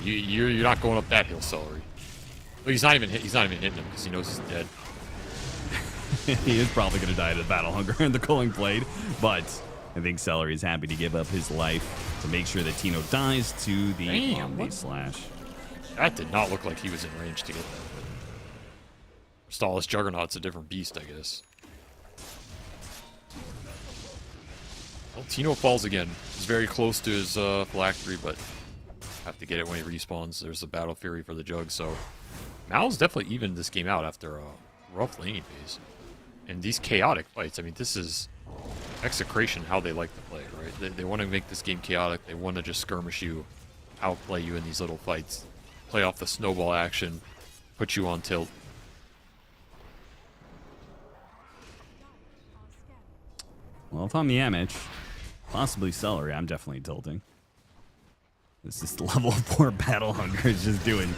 You're not going up that hill, Celery. But he's not even hitting him because he knows he's dead. He is probably going to die to the Battle Hunger and the Cooling Blade, but I think Celery is happy to give up his life to make sure that Tino dies to the Omni Slash. That did not look like he was in range to get that. Stallis Juggernaut's a different beast, I guess. Well, Tino falls again. He's very close to his phylactery, but have to get it when he respawns. There's a Battle Fury for the Jug, so MOUZ definitely evened this game out after a rough laning phase. And these chaotic fights, I mean, this is Execration, how they like to play, right? They want to make this game chaotic. They want to just skirmish you, outplay you in these little fights, play off the snowball action, put you on tilt. Well, if I'm Yamich, possibly Celery, I'm definitely tilting. This is level 4 Battle Hunger is just doing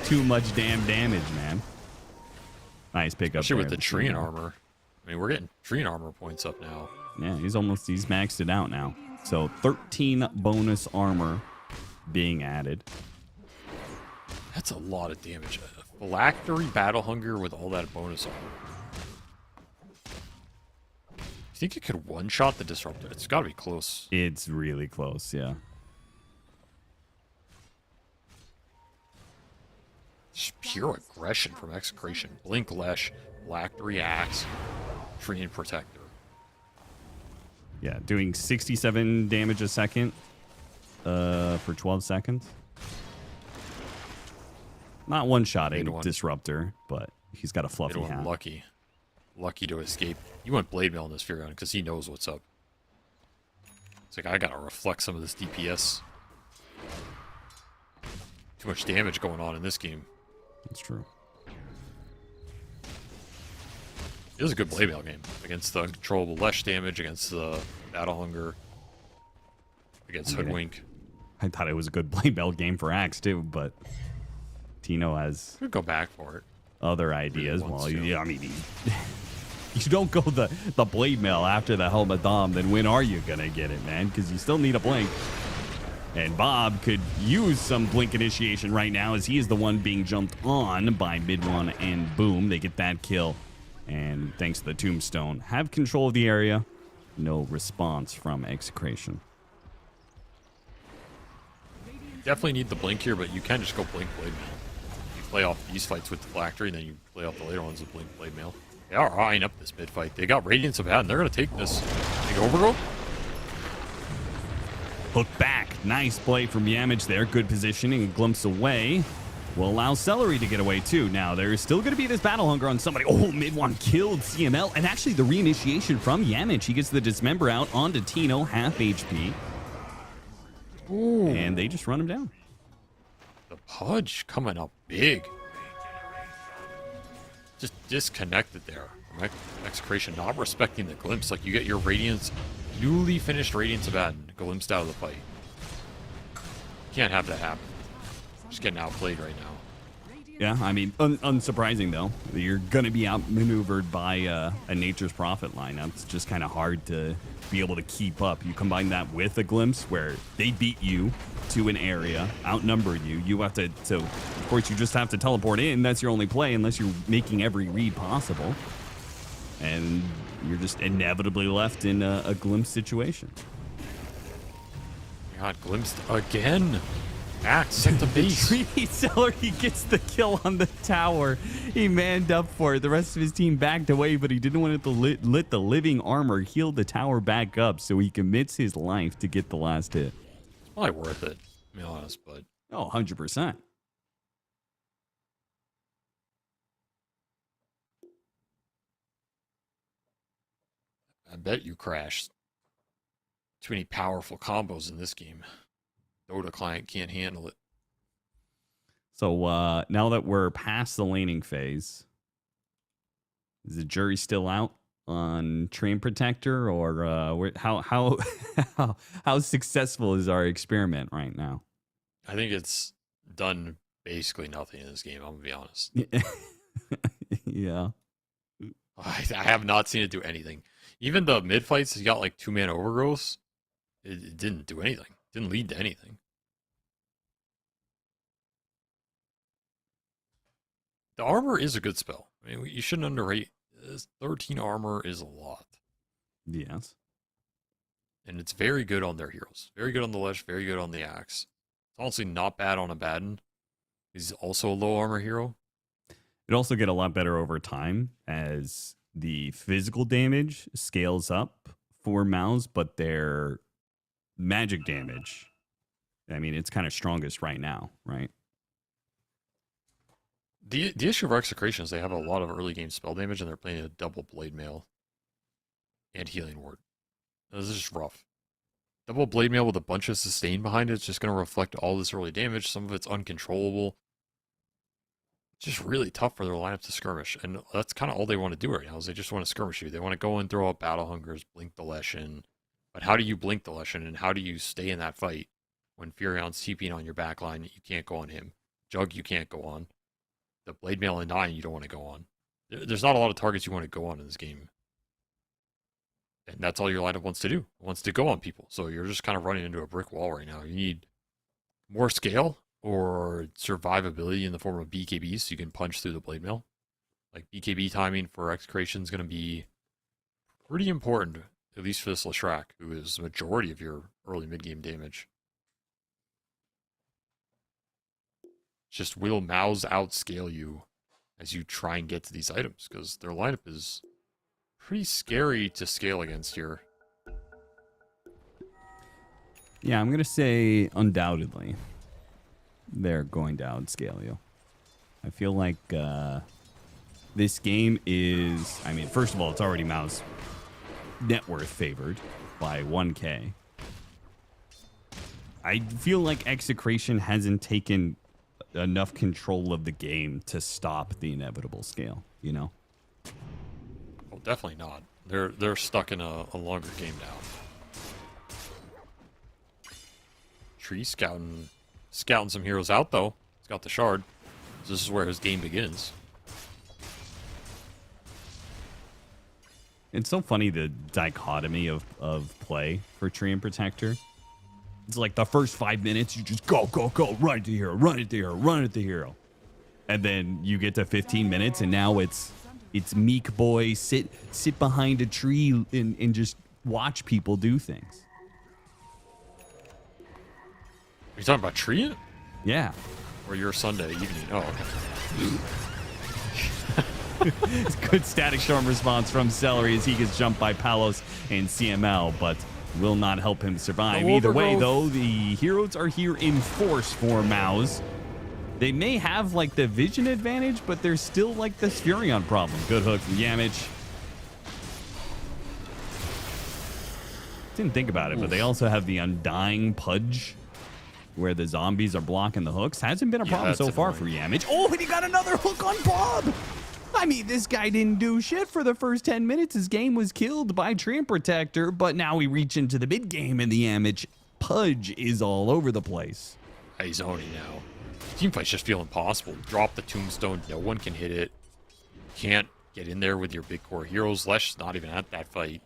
too much damn damage, man. Nice pickup. Especially with the Treant armor. I mean, we're getting Treant armor points up now. Yeah, he's maxed it out now. So 13 bonus armor being added. That's a lot of damage. Phylactery Battle Hunger with all that bonus armor. You think it could one-shot the Disruptor? It's got to be close. It's really close, yeah. Just pure aggression from Execration. Blink Lesh, Phylactery Axe, Treant Protector. Yeah, doing 67 damage a second for 12 seconds. Not one-shotting Disruptor, but he's got a fluffy hat. Lucky to escape. You went Blade Mail on this Furion because he knows what's up. It's like, I gotta reflect some of this DPS. Too much damage going on in this game. That's true. It was a good Blade Mail game against the uncontrollable Lesh damage, against the Battle Hunger, against Hoodwink. I thought it was a good Blade Mail game for Axe too, but Tino has Could go back for it. Other ideas. Well, yeah, I mean, you don't go the Blade Mail after the Helmet Dom, then when are you gonna get it, man? Because you still need a blink. And Bob could use some blink initiation right now, as he is the one being jumped on by Mid-1 and Boom. They get that kill. And thanks to the Tombstone, have control of the area. No response from Execration. Definitely need the blink here, but you can just go blink Blade Mail. You play off these fights with the Phylactery, and then you play off the later ones with blink Blade Mail. They are eyeing up this mid fight. They got Radiance of Ad, and they're going to take this. Big overgrowth. Hook back. Nice play from Yamich there. Good positioning. Glimpse away. Will allow Celery to get away too. Now, there is still going to be this Battle Hunger on somebody. Oh, Mid-1 killed CML. And actually, the reinitiation from Yamich. He gets the Dismember out onto Tino, half HP. Ooh. And they just run him down. The Pudge coming up big. Just disconnected there from Execration, not respecting the glimpse. Like, you get your Radiance, newly finished Radiance of Aden, glimpsed out of the fight. Can't have that happen. Just getting outplayed right now. Yeah, I mean, unsurprising though. You're going to be outmaneuvered by a Nature's Prophet lineup. It's just kind of hard to be able to keep up. You combine that with a glimpse where they beat you to an area, outnumber you. You have to, so of course you just have to teleport in. That's your only play unless you're making every read possible. And you're just inevitably left in a glimpse situation. God, glimpsed again. Axe, set the base. Tree Seller, he gets the kill on the tower. He manned up for it. The rest of his team backed away, but he didn't want to let the living armor heal the tower back up, so he commits his life to get the last hit. It's probably worth it, to be honest, but... Oh, 100%. I bet you crashed. Too many powerful combos in this game. Dota client can't handle it. So now that we're past the laning phase, is the jury still out on Treant Protector, or how successful is our experiment right now? I think it's done basically nothing in this game, I'm gonna be honest. Yeah. I have not seen it do anything. Even the mid fights, he got like 2-man overgrowths. It didn't do anything. Didn't lead to anything. The armor is a good spell. I mean, you shouldn't underrate this. 13 armor is a lot. Yes. And it's very good on their heroes. Very good on the Lesh, very good on the Axe. It's honestly not bad on a Baden. He's also a low armor hero. It also get a lot better over time as the physical damage scales up for MOUZ, but their magic damage, I mean, it's kind of strongest right now, right? The issue of Execration is they have a lot of early game spell damage, and they're playing a double Blade Mail and Healing Ward. This is just rough. Double Blade Mail with a bunch of sustain behind it is just going to reflect all this early damage. Some of it's uncontrollable. It's just really tough for their lineup to skirmish, and that's kind of all they want to do right now is they just want to skirmish you. They want to go and throw out Battle Hungers, blink the Leshen. But how do you blink the Leshen, and how do you stay in that fight when Furion's TPing on your backline? You can't go on him. Jug, you can't go on. The Blade Mail and 9 you don't want to go on. There's not a lot of targets you want to go on in this game. And that's all your lineup wants to do. It wants to go on people. So you're just kind of running into a brick wall right now. You need more scale or survivability in the form of BKB so you can punch through the Blade Mail. Like BKB timing for Execration is going to be pretty important, at least for this Leshrac, who is the majority of your early mid-game damage. Just will MOUZ outscale you as you try and get to these items, because their lineup is pretty scary to scale against here. Yeah, I'm going to say undoubtedly they're going to outscale you. I feel like this game is, I mean, first of all, it's already MOUZ net worth favored by 1K. I feel like Execration hasn't taken enough control of the game to stop the inevitable scale, you know? Well, definitely not. They're stuck in a longer game now. Tree scouting some heroes out though. He's got the shard. This is where his game begins. It's so funny, the dichotomy of play for Tree and Protector. It's like the first 5 minutes, you just go, run at the hero, run at the hero, run at the hero. And then you get to 15 minutes, and now it's meek boy, sit behind a tree and just watch people do things. Are you talking about Tree? Yeah. Or your Sunday evening? Oh, okay. Good Static Storm response from Celery as he gets jumped by Palos and CML, but will not help him survive. Either way, though, the heroes are here in force for MOUZ. They may have, like, the vision advantage, but there's still, like, this Furion problem. Good hook from Yamich. Didn't think about it, but they also have the Undying Pudge, where the zombies are blocking the hooks. Hasn't been a problem so far for Yamich. Oh, and he got another hook on Bob! I mean, this guy didn't do shit for the first 10 minutes. His game was killed by Tree and Protector, but now we reach into the mid game and the Yamich Pudge is all over the place. He's owning now. Teamfight's just feel impossible. Drop the tombstone, no one can hit it. Can't get in there with your big core heroes. Lesh's not even at that fight.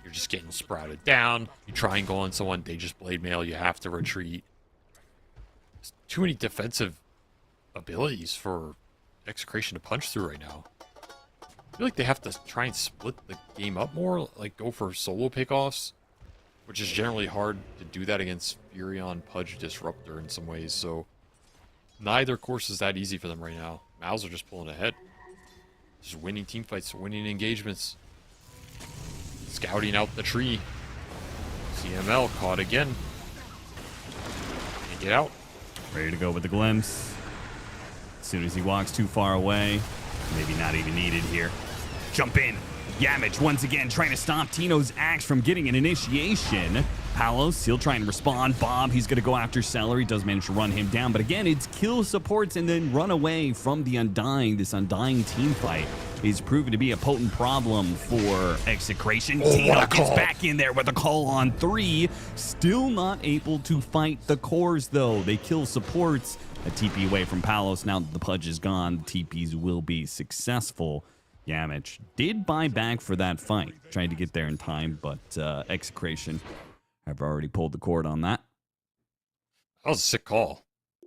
You're just getting sprouted down. You try and go on someone, they just blade mail, you have to retreat. There's too many defensive abilities for Execration to punch through right now. I feel like they have to try and split the game up more, like go for solo pickoffs, which is generally hard to do that against Furion, Pudge, Disruptor in some ways, so neither course is that easy for them right now. MOUZ are just pulling ahead. Just winning teamfights, winning engagements. Scouting out the tree. CML caught again. Can't get out. Ready to go with the glimpse. As soon as he walks too far away, maybe not even needed here. Jump in. Yamich once again trying to stop Tino's axe from getting an initiation. Palos, he'll try and respond. Bob, he's going to go after Celery. Does manage to run him down. But again, it's kill supports and then run away from the Undying. This Undying team fight is proven to be a potent problem for Execration. Tino gets back in there with a call on 3. Still not able to fight the cores, though. They kill supports. A TP away from Palos. Now that the Pudge is gone, the TPs will be successful. Yamich did buy back for that fight. Tried to get there in time, but Execration have already pulled the cord on that. That was a sick call.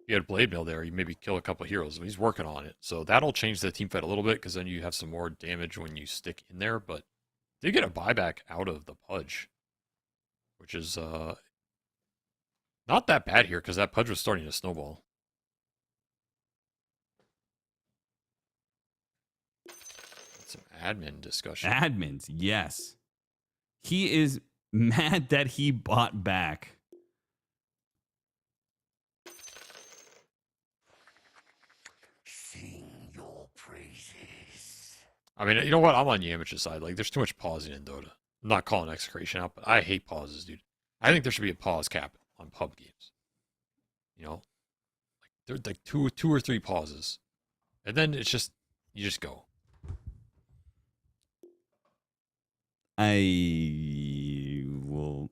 You had Blade Mail there, you maybe kill a couple heroes. He's working on it. So that'll change the team fight a little bit, because then you have some more damage when you stick in there. But they get a buyback out of the Pudge, which is not that bad here, because that Pudge was starting to snowball. admin discussion. Admins, yes. He is mad that he bought back. Sing your praises. I mean, you know what? I'm on Yamich's side. Like, there's too much pausing in Dota. I'm not calling Execration out, but I hate pauses, dude. I think there should be a pause cap on pub games. You know, like there's like two or three pauses, and then it's just you just go. I will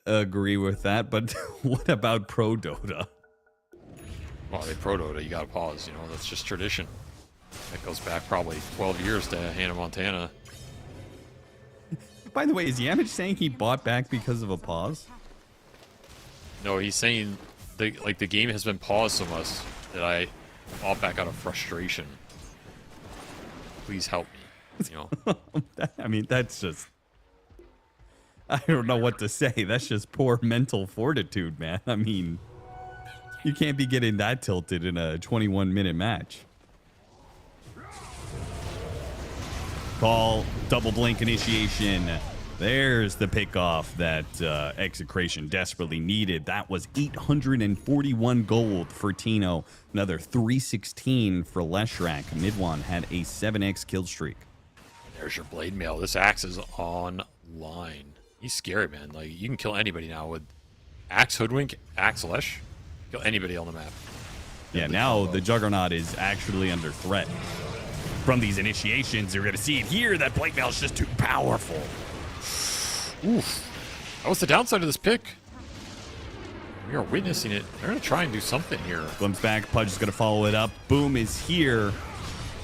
agree with that, but what about Pro Dota? Well, they Pro Dota, you gotta pause. You know, that's just tradition. That goes back probably 12 years to Hannah Montana. By the way, is Yamich saying he bought back because of a pause? No, he's saying the game has been paused so much that I bought back out of frustration. Please help me. You know. I mean, that's just... I don't know what to say. That's just poor mental fortitude, man. I mean, you can't be getting that tilted in a 21-minute match. Call, double blink initiation. There's the pickoff that Execration desperately needed. That was 841 gold for Tino. Another 316 for Leshrak. Midwan had a 7x kill streak. There's your blade mail. This axe is online. He's scary, man. Like, you can kill anybody now with Axe Hoodwink, Axe Lesh. Kill anybody on the map. Yeah, now the Juggernaut is actually under threat. From these initiations, you're going to see it here. That blade mail is just too powerful. Oof. That was the downside of this pick. We are witnessing it. They're going to try and do something here. Glimpse back. Pudge is going to follow it up. Boom is here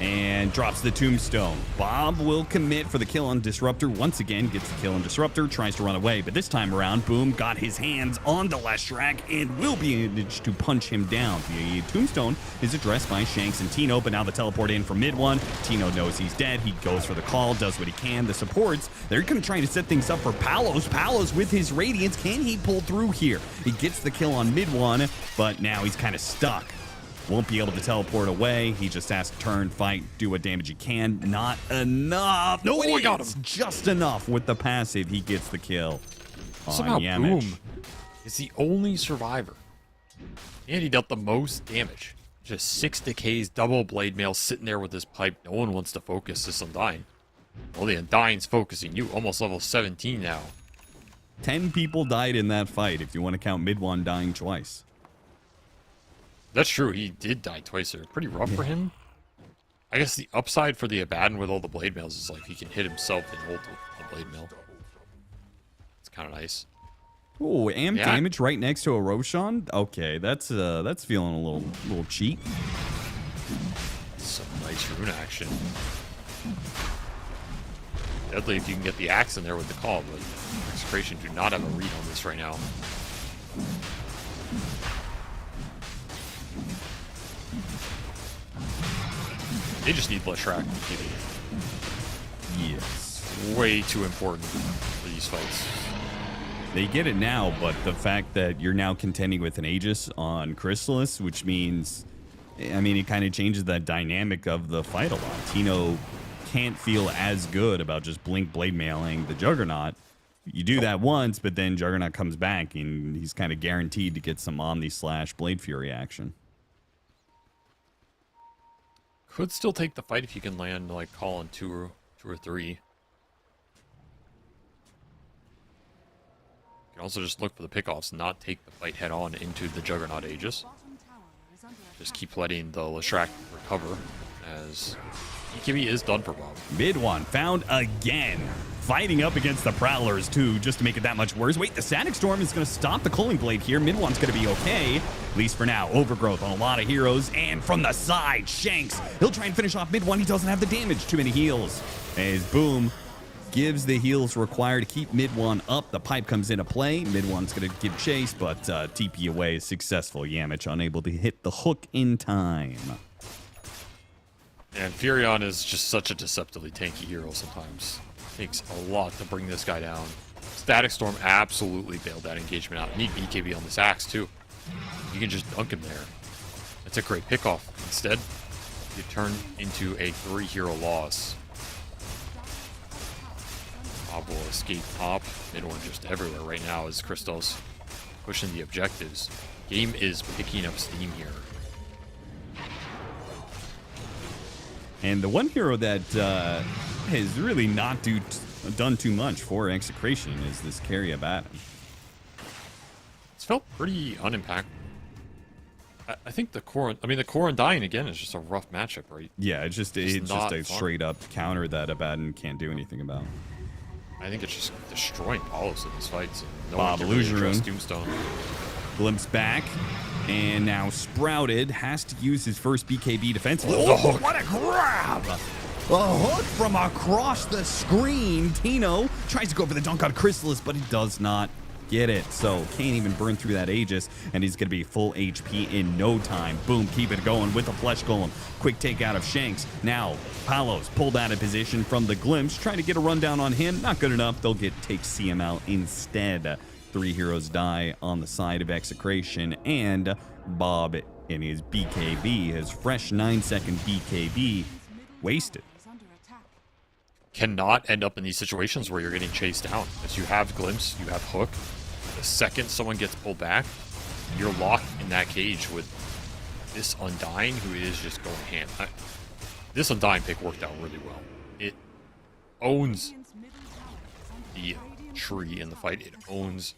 and drops the tombstone. Bob will commit for the kill on Disruptor. Once again, gets the kill on Disruptor. Tries to run away. But this time around, Boom got his hands on the Leshrak and will be able to punch him down. The tombstone is addressed by Shanks and Tino, but now the teleport in from mid one. Tino knows he's dead. He goes for the call, does what he can. The supports, they're going to try to set things up for Palos. Palos with his Radiance. Can he pull through here? He gets the kill on mid one, but now he's kind of stuck. Won't be able to teleport away. He just has to turn, fight, do what damage he can. Not enough. No, he got him. Just enough with the passive. He gets the kill. Somehow, Yamich. Boom is the only survivor. And he dealt the most damage. Just 6 decays, double blade mail sitting there with his pipe. No one wants to focus this Undying. Well, the Undying's focusing you. Almost level 17 now. 10 people died in that fight, if you want to count Midwan dying twice. That's true. He did die twice there. Pretty rough for him. I guess the upside for the Abaddon with all the blade mails is like he can hit himself and ult with the blade mail. It's kind of nice. Oh, amp damage right next to a Roshan? Okay, that's feeling a little cheap. Some nice rune action. Deadly if you can get the axe in there with the call, but Execration do not have a read on this right now. They just need Leshrak. Yes. Way too important for these fights. They get it now, but the fact that you're now contending with an Aegis on Chrysalis, which means, I mean, it kind of changes that dynamic of the fight a lot. Tino can't feel as good about just blink blade mailing the Juggernaut. You do that once, but then Juggernaut comes back, and he's kind of guaranteed to get some Omni/Blade Fury action. Could still take the fight if you can land, like, call on two or three. You can also just look for the pickoffs, not take the fight head on into the Juggernaut Aegis. Just keep letting the Leshrak recover, as EKB is done for Bob. Mid one found again. Fighting up against the Prowlers, too, just to make it that much worse. Wait, the Static Storm is going to stop the Culling Blade here. Mid one's going to be okay, at least for now. Overgrowth on a lot of heroes, and from the side, Shanks. He'll try and finish off mid one. He doesn't have the damage. Too many heals. As Boom gives the heals required to keep mid one up. The pipe comes into play. Mid one's going to give chase, but TP away is successful. Yamich unable to hit the hook in time. And Furion is just such a deceptively tanky hero sometimes. Takes a lot to bring this guy down. Static Storm absolutely bailed that engagement out. Need BKB on this axe too. You can just dunk him there. That's a great pickoff. Instead, you turn into a 3-hero loss. Bob will escape top. Mid one just everywhere right now as Crystal's pushing the objectives. Game is picking up steam here. And the one hero that has really not done too much for Execration is this carry Abaddon. It's felt pretty unimpactful. I think the core Undying again is just a rough matchup, right? Yeah, it's just a straight up counter that Abaddon can't do anything about. I think it's just destroying Palos in these fights. No Bob one can really address Illusion. Tombstone. Glimpse back, and now Sprouted has to use his first BKB defense. Oh, what a grab! A hook from across the screen. Tino tries to go for the dunk on Chrysalis, but he does not get it. So can't even burn through that Aegis, and he's going to be full HP in no time. Boom, keep it going with the Flesh Golem. Quick take out of Shanks. Now, Palos pulled out of position from the Glimpse, trying to get a rundown on him. Not good enough. They'll take CM out instead. 3 heroes die on the side of Execration, and Bob in his BKB, his fresh 9-second BKB, wasted. Cannot end up in these situations where you're getting chased down. As you have Glimpse, you have Hook. The second someone gets pulled back, you're locked in that cage with this Undying who is just going ham. This Undying pick worked out really well. It owns the tree in the fight. It owns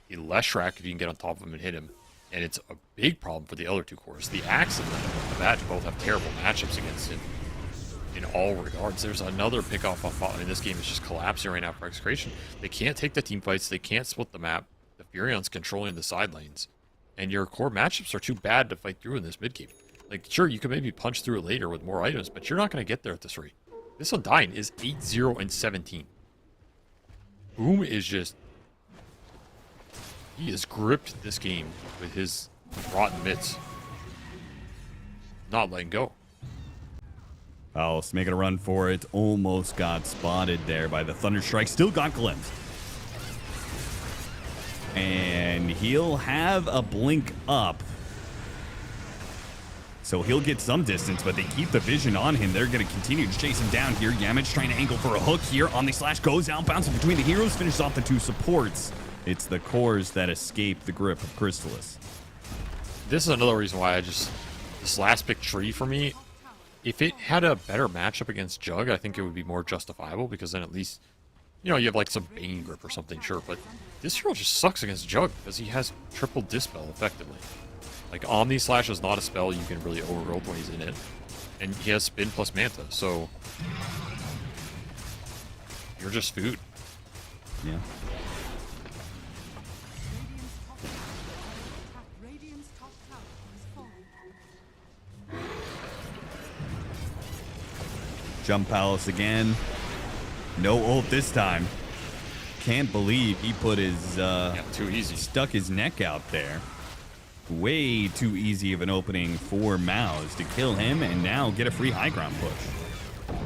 the Leshrac if you can get on top of him and hit him. And it's a big problem for the other two cores. The Axe and the Badge both have terrible matchups against him in all regards. There's another pick off on bot. I mean, this game is just collapsing right now for Execration. They can't take the team fights. They can't split the map. The Furion's controlling the side lanes. And your core matchups are too bad to fight through in this mid game. Like, sure, you can maybe punch through it later with more items, but you're not going to get there at this rate. This Undying is 8-0 and 17. Boom is just... He has gripped this game with his rotten mitts. Not letting go. Palos making a run for it. Almost got spotted there by the Thunderstrike. Still got glimpsed. And he'll have a blink up. So he'll get some distance, but they keep the vision on him. They're going to continue to chase him down here. Yamage trying to angle for a hook here. On the slash goes out, bouncing between the heroes, finishes off the two supports. It's the cores that escape the grip of Chrysalis. This is another reason why this last pick tree for me, if it had a better matchup against Jug, I think it would be more justifiable, because then at least, you know, you have like some Bane grip or something, sure, but this hero just sucks against Jug because he has triple Dispel effectively. Like, Omni Slash is not a spell you can really overgrowth when he's in it, and he has Spin plus Manta, so you're just food. Yeah. Jump Palace again. No ult this time. Can't believe he put his too easy. Stuck his neck out there. Way too easy of an opening for MOUZ to kill him and now get a free high ground push.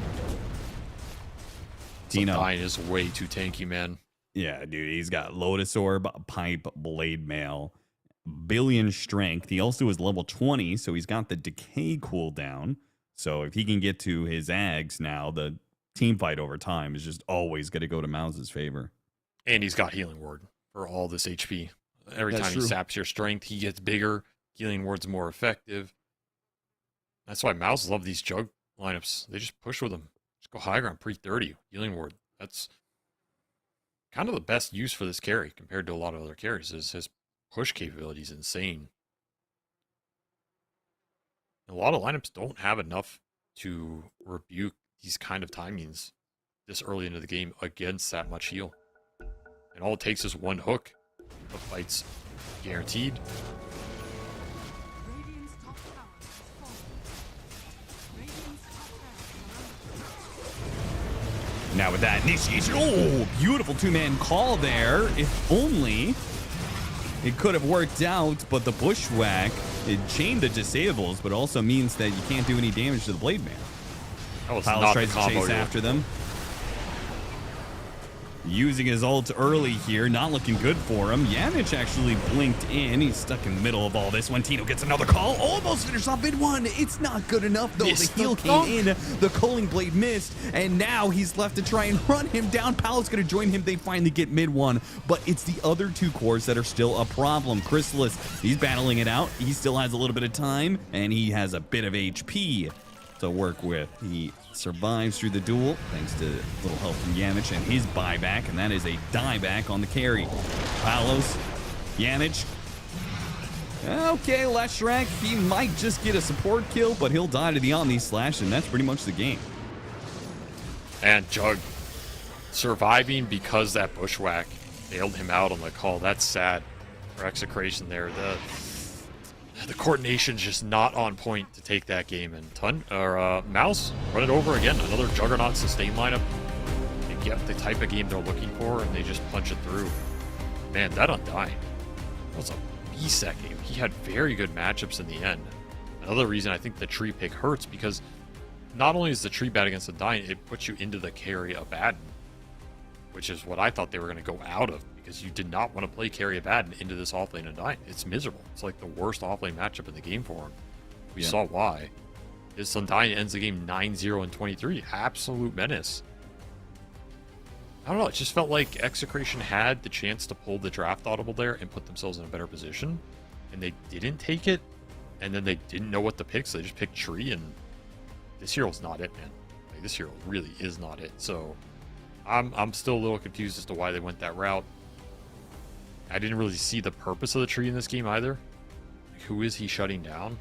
Tino is way too tanky, man. Yeah, dude, he's got Lotus Orb, Pipe, Blade Mail, Billion Strength. He also is level 20, so he's got the Decay cooldown. So if he can get to his Ags now, the team fight over time is just always going to go to MOUZ's favor. And he's got Healing Ward for all this HP. Every time he saps your strength, he gets bigger. Healing Ward's more effective. That's why MOUZ love these Jug lineups. They just push with them. Just go high ground, pre-30. Healing Ward. That's kind of the best use for this carry compared to a lot of other carries. His push capability is insane. A lot of lineups don't have enough to rebuke these kind of timings this early into the game against that much heal. And all it takes is one hook. The fight's guaranteed. Now with that initiation, oh, beautiful two-man call there. If only it could have worked out, but the Bushwhack, it chained the disables, but also means that you can't do any damage to the Blade Man. Palos tries to chase after them. using his ult early here, not looking good for him. Yalich actually blinked in. He's stuck in the middle of all this when Tino gets another call. Almost finished off mid one. It's not good enough, though. The heal came in. The Culling Blade missed, and now he's left to try and run him down. Paolo's going to join him. They finally get mid one, but it's the other two cores that are still a problem. Chrysalis, he's battling it out. He still has a little bit of time, and he has a bit of HP to work with. He survives through the duel thanks to a little help from Yalich and his buyback, and that is a dieback on the carry. Palos, Yalich. Okay, Leshrac, he might just get a support kill, but he'll die to the Omni Slash, and that's pretty much the game. And Jug surviving because that bushwhack bailed him out on the call. That's sad for Execration there. The coordination's just not on point to take that game. And MOUZ run it over again. Another Juggernaut sustain lineup. They get the type of game they're looking for, and they just punch it through. Man, that Undying, that was a beast that game. He had very good matchups in the end. Another reason I think the tree pick hurts, because not only is the tree bad against Undying, it puts you into the carry of Abaddon, which is what I thought they were going to go out of, because you did not want to play carry Abaddon into this offlane Undying. It's miserable. It's like the worst offlane matchup in the game for him. We saw why. His Undying ends the game 9-0 and 23. Absolute menace. I don't know. It just felt like Execration had the chance to pull the draft audible there and put themselves in a better position, and they didn't take it, and then they didn't know what to pick, so they just picked tree, and this hero's not it, man. Like, this hero really is not it. So I'm still a little confused as to why they went that route. I didn't really see the purpose of the tree in this game either. Like, who is he shutting down?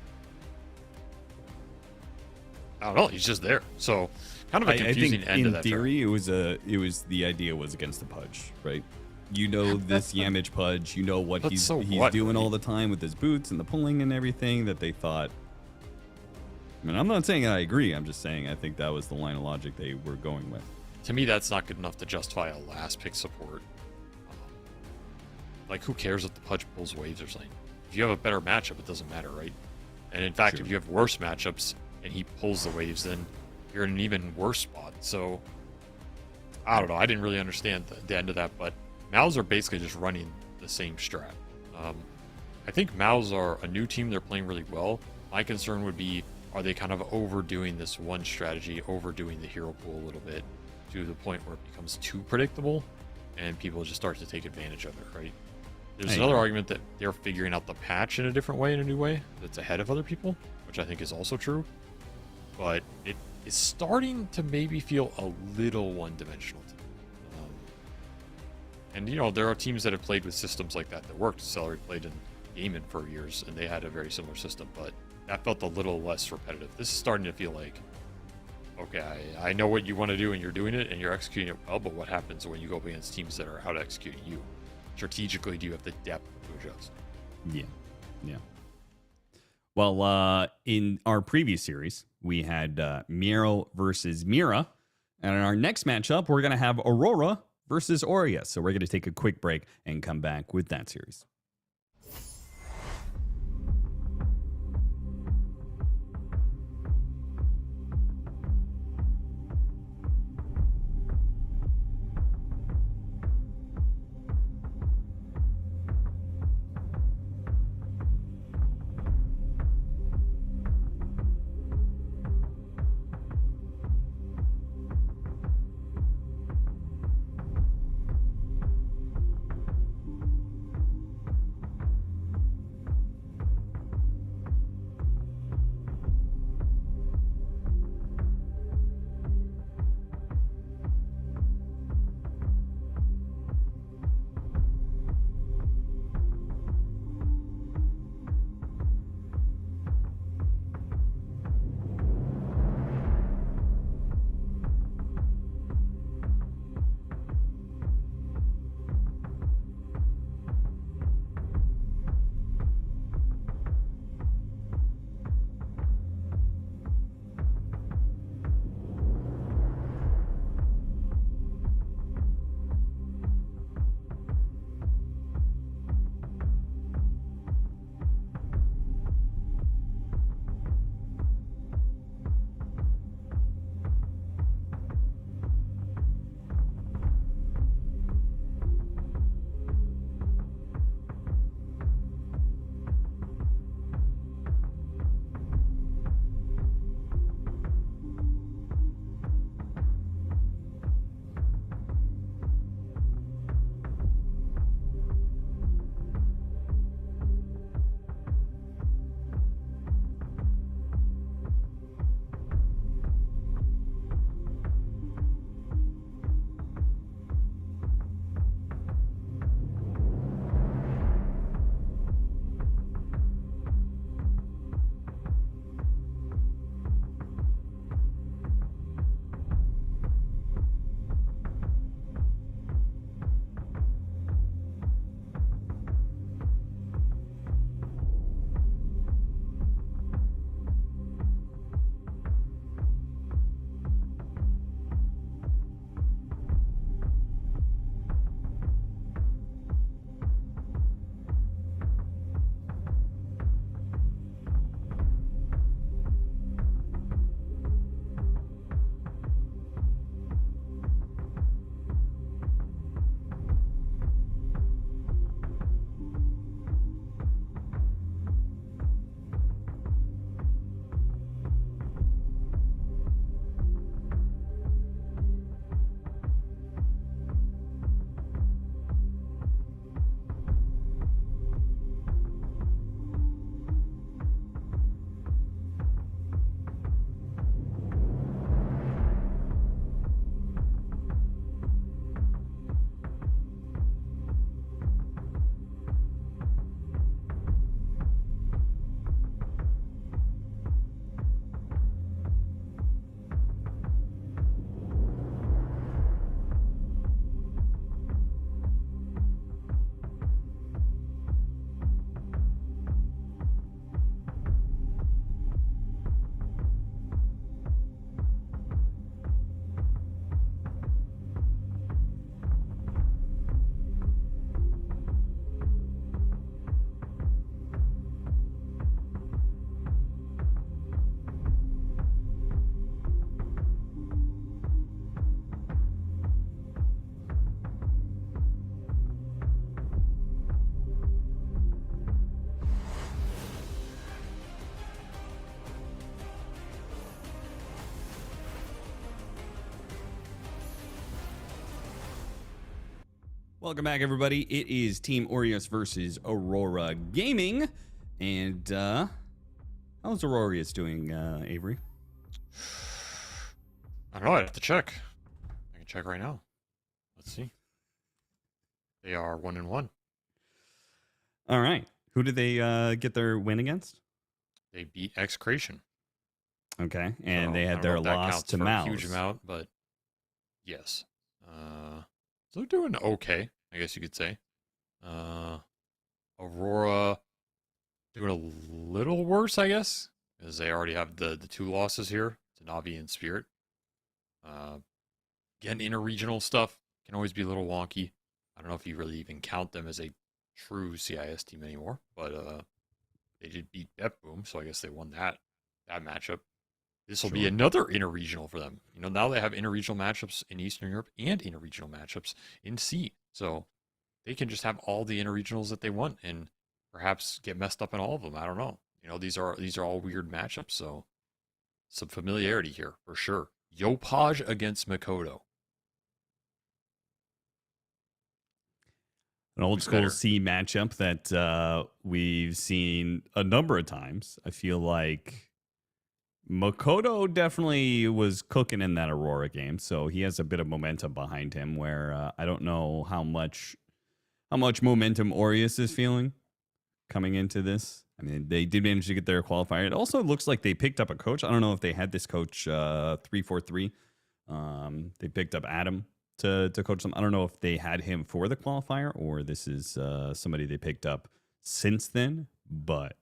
I don't know. He's just there. So kind of a confusing end to that. In theory, it was the idea was against the Pudge, right? You know this Yamage Pudge. You know what he's doing all the time with his boots and the pulling and everything, that they thought. I mean, I'm not saying I agree. I'm just saying I think that was the line of logic they were going with. To me, that's not good enough to justify a last pick support. Like, who cares if the Pudge pulls waves or something? If you have a better matchup, it doesn't matter, right? And in fact, if you have worse matchups and he pulls the waves, then you're in an even worse spot. So, I don't know. I didn't really understand the end of that, but MOUZ are basically just running the same strat. I think MOUZ are a new team. They're playing really well. My concern would be, are they kind of overdoing this one strategy, overdoing the hero pool a little bit to the point where it becomes too predictable and people just start to take advantage of it, right? There's another argument that they're figuring out the patch in a different way, in a new way, that's ahead of other people, which I think is also true. But it is starting to maybe feel a little one-dimensional to me. And, you know, there are teams that have played with systems like that worked. Celery played in Gaming for years, and they had a very similar system, but that felt a little less repetitive. This is starting to feel like, okay, I know what you want to do, and you're doing it, and you're executing it well, but what happens when you go up against teams that are out-executing you? Strategically, do you have the depth to adjust? Yeah. Well, in our previous series, we had Miro versus Mira. And in our next matchup, we're going to have Aurora versus Aureus. So we're going to take a quick break and come back with that series. Welcome back, everybody. It is Team Aureus versus Aurora Gaming. And how's Aureus doing, Avery? I don't know. I have to check. I can check right now. Let's see. They are 1-1. All right. Who did they get their win against? They beat Execration. Okay. And So, they I had don't their know if that loss counts to for a MOUZ. huge amount, but yes. So they're doing okay, I guess you could say. Aurora doing a little worse, I guess, because they already have the two losses here to Navi and Spirit. Again, interregional stuff can always be a little wonky. I don't know if you really even count them as a true CIS team anymore, but they did beat BetBoom, so I guess they won that matchup. This will be another interregional for them. You know, now they have interregional matchups in Eastern Europe and interregional matchups in C. So they can just have all the interregionals that they want and perhaps get messed up in all of them. I don't know. You know, these are all weird matchups, so some familiarity here for sure. Yopaj against Makoto. An old Who's school better? C matchup that we've seen a number of times. I feel like Makoto definitely was cooking in that Aurora game, so he has a bit of momentum behind him where I don't know how much momentum Aureus is feeling coming into this. I mean, they did manage to get their qualifier. It also looks like they picked up a coach. I don't know if they had this coach 343. They picked up Adam to coach them. I don't know if they had him for the qualifier or this is somebody they picked up since then, but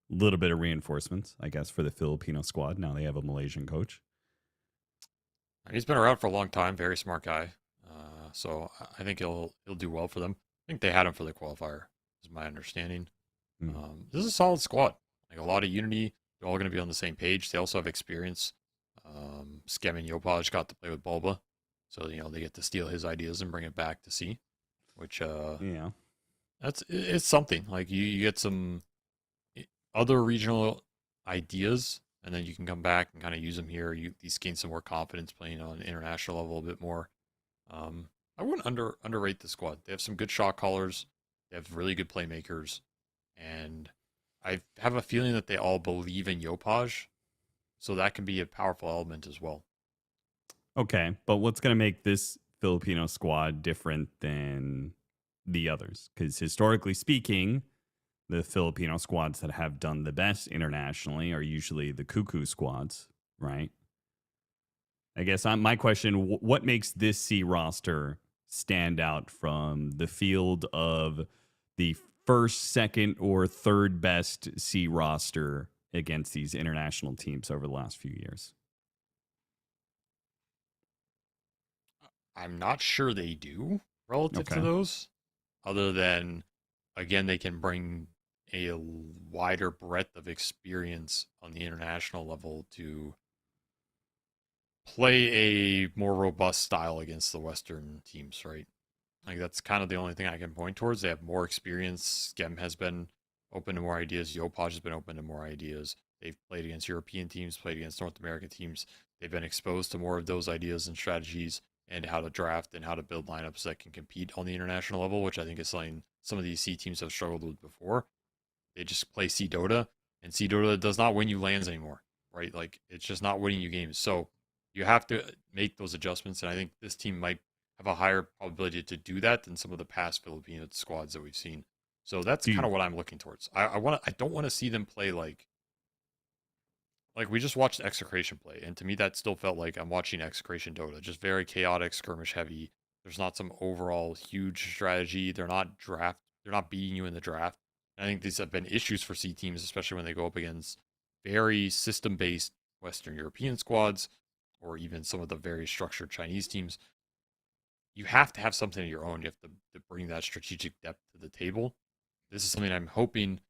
a little bit of reinforcements, I guess, for the Filipino squad. Now they have a Malaysian coach. He's been around for a long time. Very smart guy. So I think he'll do well for them. I think they had him for the qualifier, is my understanding. This is a solid squad. Like a lot of unity. They're all going to be on the same page. They also have experience. Skem and Yopaj got to play with Bulba. So, you know, they get to steal his ideas and bring it back to C, which, Yeah. it's something. Like, you get some other regional ideas, and then you can come back and kind of use them here. These gain some more confidence playing on an international level a bit more. I wouldn't underrate the squad. They have some good shot callers. They have really good playmakers. And I have a feeling that they all believe in Yopaj. So that can be a powerful element as well. Okay, but what's going to make this Filipino squad different than the others? Because historically speaking, the Filipino squads that have done the best internationally are usually the cuckoo squads, right? I guess my question, what makes this C roster stand out from the field of the first, second, or third best C roster against these international teams over the last few years? I'm not sure they do relative to Okay. those, other than, again, they can bring a wider breadth of experience on the international level to play a more robust style against the Western teams, right? Like, that's kind of the only thing I can point towards. They have more experience. Gem has been open to more ideas. Yopaj has been open to more ideas. They've played against European teams, played against North American teams. They've been exposed to more of those ideas and strategies and how to draft and how to build lineups that can compete on the international level, which I think is something some of these C teams have struggled with before. They just play C Dota, and C Dota does not win you lands anymore, right? Like, it's just not winning you games. So you have to make those adjustments, and I think this team might have a higher probability to do that than some of the past Filipino squads that we've seen. So that's kind of what I'm looking towards. I don't want to see them play like we just watched Execration play, and to me that still felt like I'm watching Execration Dota, just very chaotic, skirmish heavy. There's not some overall huge strategy. They're not beating you in the draft. And I think these have been issues for C teams, especially when they go up against very system-based Western European squads, or even some of the very structured Chinese teams. You have to have something of your own. You have to bring that strategic depth to the table. This is something I'm hoping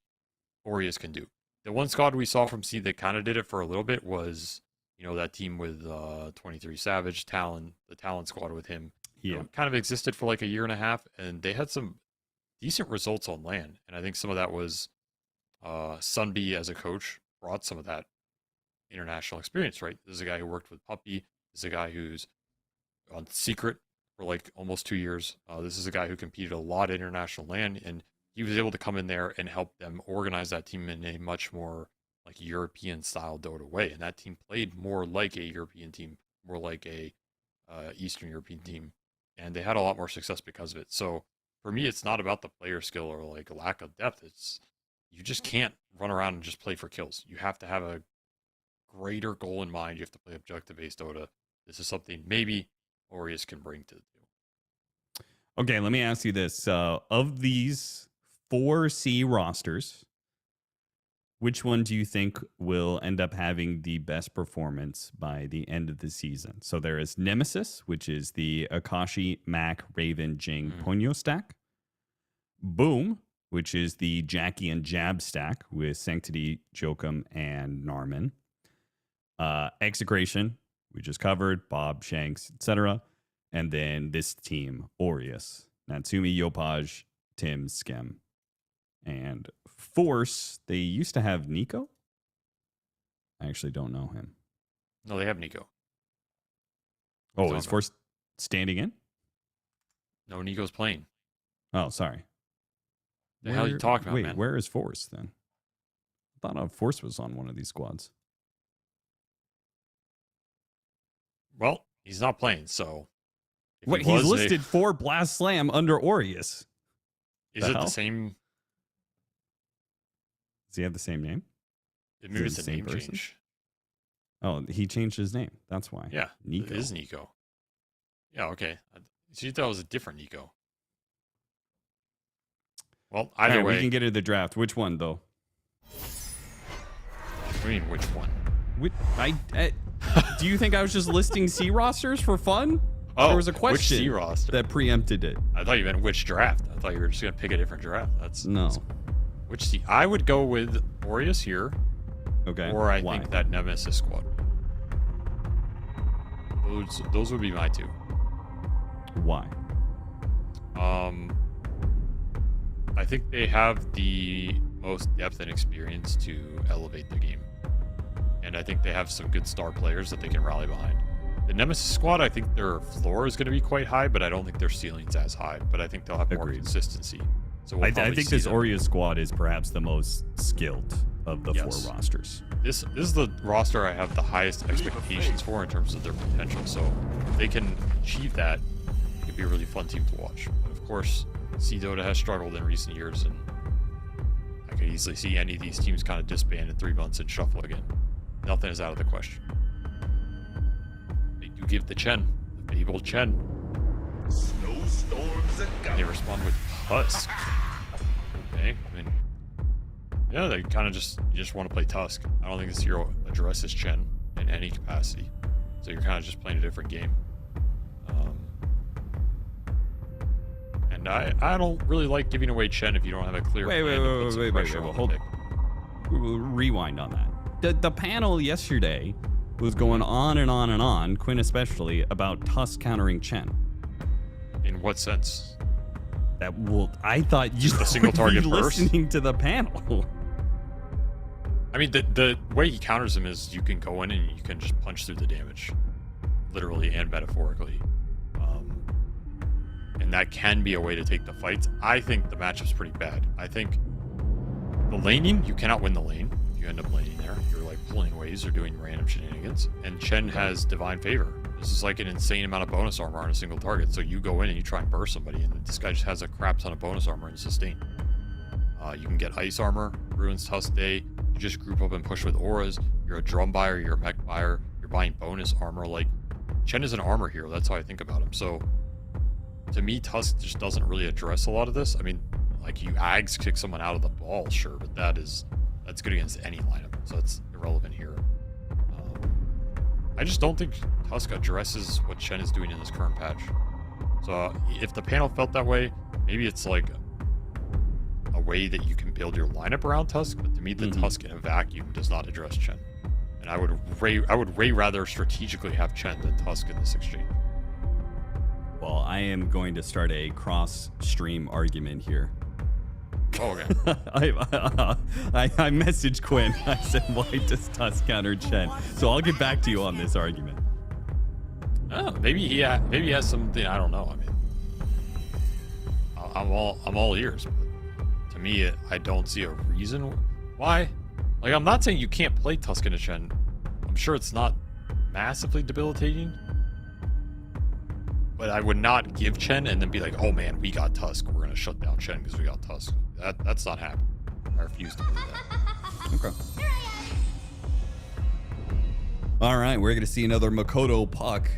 Aureus can do. The one squad we saw from C that kind of did it for a little bit was, you know, that team with 23 Savage, Talon, the Talon squad with him. Yeah. You know, kind of existed for like a year and a half, and they had some decent results on LAN. And I think some of that was Sunby as a coach brought some of that international experience, right? This is a guy who worked with Puppy. This is a guy who's on Secret for like almost 2 years. This is a guy who competed a lot at international LAN, and he was able to come in there and help them organize that team in a much more like European style Dota way. And that team played more like a European team, more like a Eastern European team, and they had a lot more success because of it. So for me, it's not about the player skill or like a lack of depth. It's you just can't run around and just play for kills. You have to have a greater goal in mind. You have to play objective-based Dota. This is something maybe Aureus can bring to the table. Okay, let me ask you this. Of these 4 C rosters, which one do you think will end up having the best performance by the end of the season? So there is Nemesis, which is the Akashi, Mac, Raven, Jing, Ponyo stack. Boom, which is the Jackie and Jab stack with Sanctity, Jokum, and Narman. Execration, we just covered, Bob, Shanks, etc. And then this team, Aureus, Natsumi, Yopaj, Tim, Skem. And Force, they used to have Nico. I actually don't know him. No, they have Nico. Oh, is Force standing in? No, Nico's playing. Oh, sorry. The hell are you talking about, man? Where is Force then? I thought Force was on one of these squads. Well, he's not playing, so... Wait, he's listed for Blast Slam under Aureus. Is it the same... Does he have the same name? Maybe it's a name change. Oh, he changed his name. That's why. Yeah, Nico. It is Nico. Yeah, okay. You thought it was a different Nico. Well, either way. We can get to the draft. Which one, though? What do you mean, which one? Do you think I was just listing C rosters for fun? Oh, there was a question which C roster? that preempted it. I thought you meant which draft. I thought you were just going to pick a different draft. No. Which C? I would go with Aureus here. Okay. Or I think that Nemesis squad. Those would be my 2. Why? I think they have the most depth and experience to elevate the game. And I think they have some good star players that they can rally behind. The Nemesis squad, I think their floor is going to be quite high, but I don't think their ceiling's as high. But I think they'll have more consistency. So I think this Aureus squad is perhaps the most skilled of the 4 rosters. This is the roster I have the highest expectations for in terms of their potential. So if they can achieve that, it could be a really fun team to watch. But of course, C Dota has struggled in recent years, and I could easily see any of these teams kind of disband in 3 months and shuffle again. Nothing is out of the question. They do give the Chen, the fabled Chen. Snowstorms and they respond with Tusk. Okay, I mean, yeah, they kind of just want to play Tusk. I don't think this hero addresses Chen in any capacity, so you're kind of just playing a different game. And I don't really like giving away Chen if you don't have a clear plan to put some pressure on the pick. Rewind on that. The panel yesterday was going on and on and on, Quinn especially, about Tusk countering Chen. In what sense? I thought you just a single target burst. Listening to the panel. I mean, the way he counters him is you can go in and you can just punch through the damage, literally and metaphorically, and that can be a way to take the fights. I think the matchup's pretty bad. I think the laning, you cannot win the lane. You end up laning there. You're like pulling waves or doing random shenanigans. And Chen has divine favor. This is like an insane amount of bonus armor on a single target. So you go in and you try and burst somebody, and this guy just has a crap ton of bonus armor and sustain. You can get ice armor, Ruins Tusk Day. You just group up and push with auras. You're a drum buyer, you're a mech buyer, you're buying bonus armor. Like, Chen is an armor hero. That's how I think about him. So to me, Tusk just doesn't really address a lot of this. I mean, like, you Ags kick someone out of the ball, sure, but that's good against any lineup, so it's irrelevant here. I just don't think Tusk addresses what Chen is doing in this current patch. So if the panel felt that way, maybe it's like a way that you can build your lineup around Tusk, but to me, the Tusk in a vacuum does not address Chen. And I would way rather strategically have Chen than Tusk in this exchange. Well, I am going to start a cross-stream argument here. Oh, okay. I messaged Quinn. I said, why does Tusk counter Chen? So I'll get back to you on this argument. Oh, maybe he has something I don't know. I mean, I'm all ears. But to me, I don't see a reason why. Like, I'm not saying you can't play Tusk into Chen. I'm sure it's not massively debilitating. But I would not give Chen and then be like, oh man, we got Tusk. We're gonna shut down Chen because we got Tusk. That's not happening. I refuse to believe that. Okay. All right, we're gonna see another Makoto puck.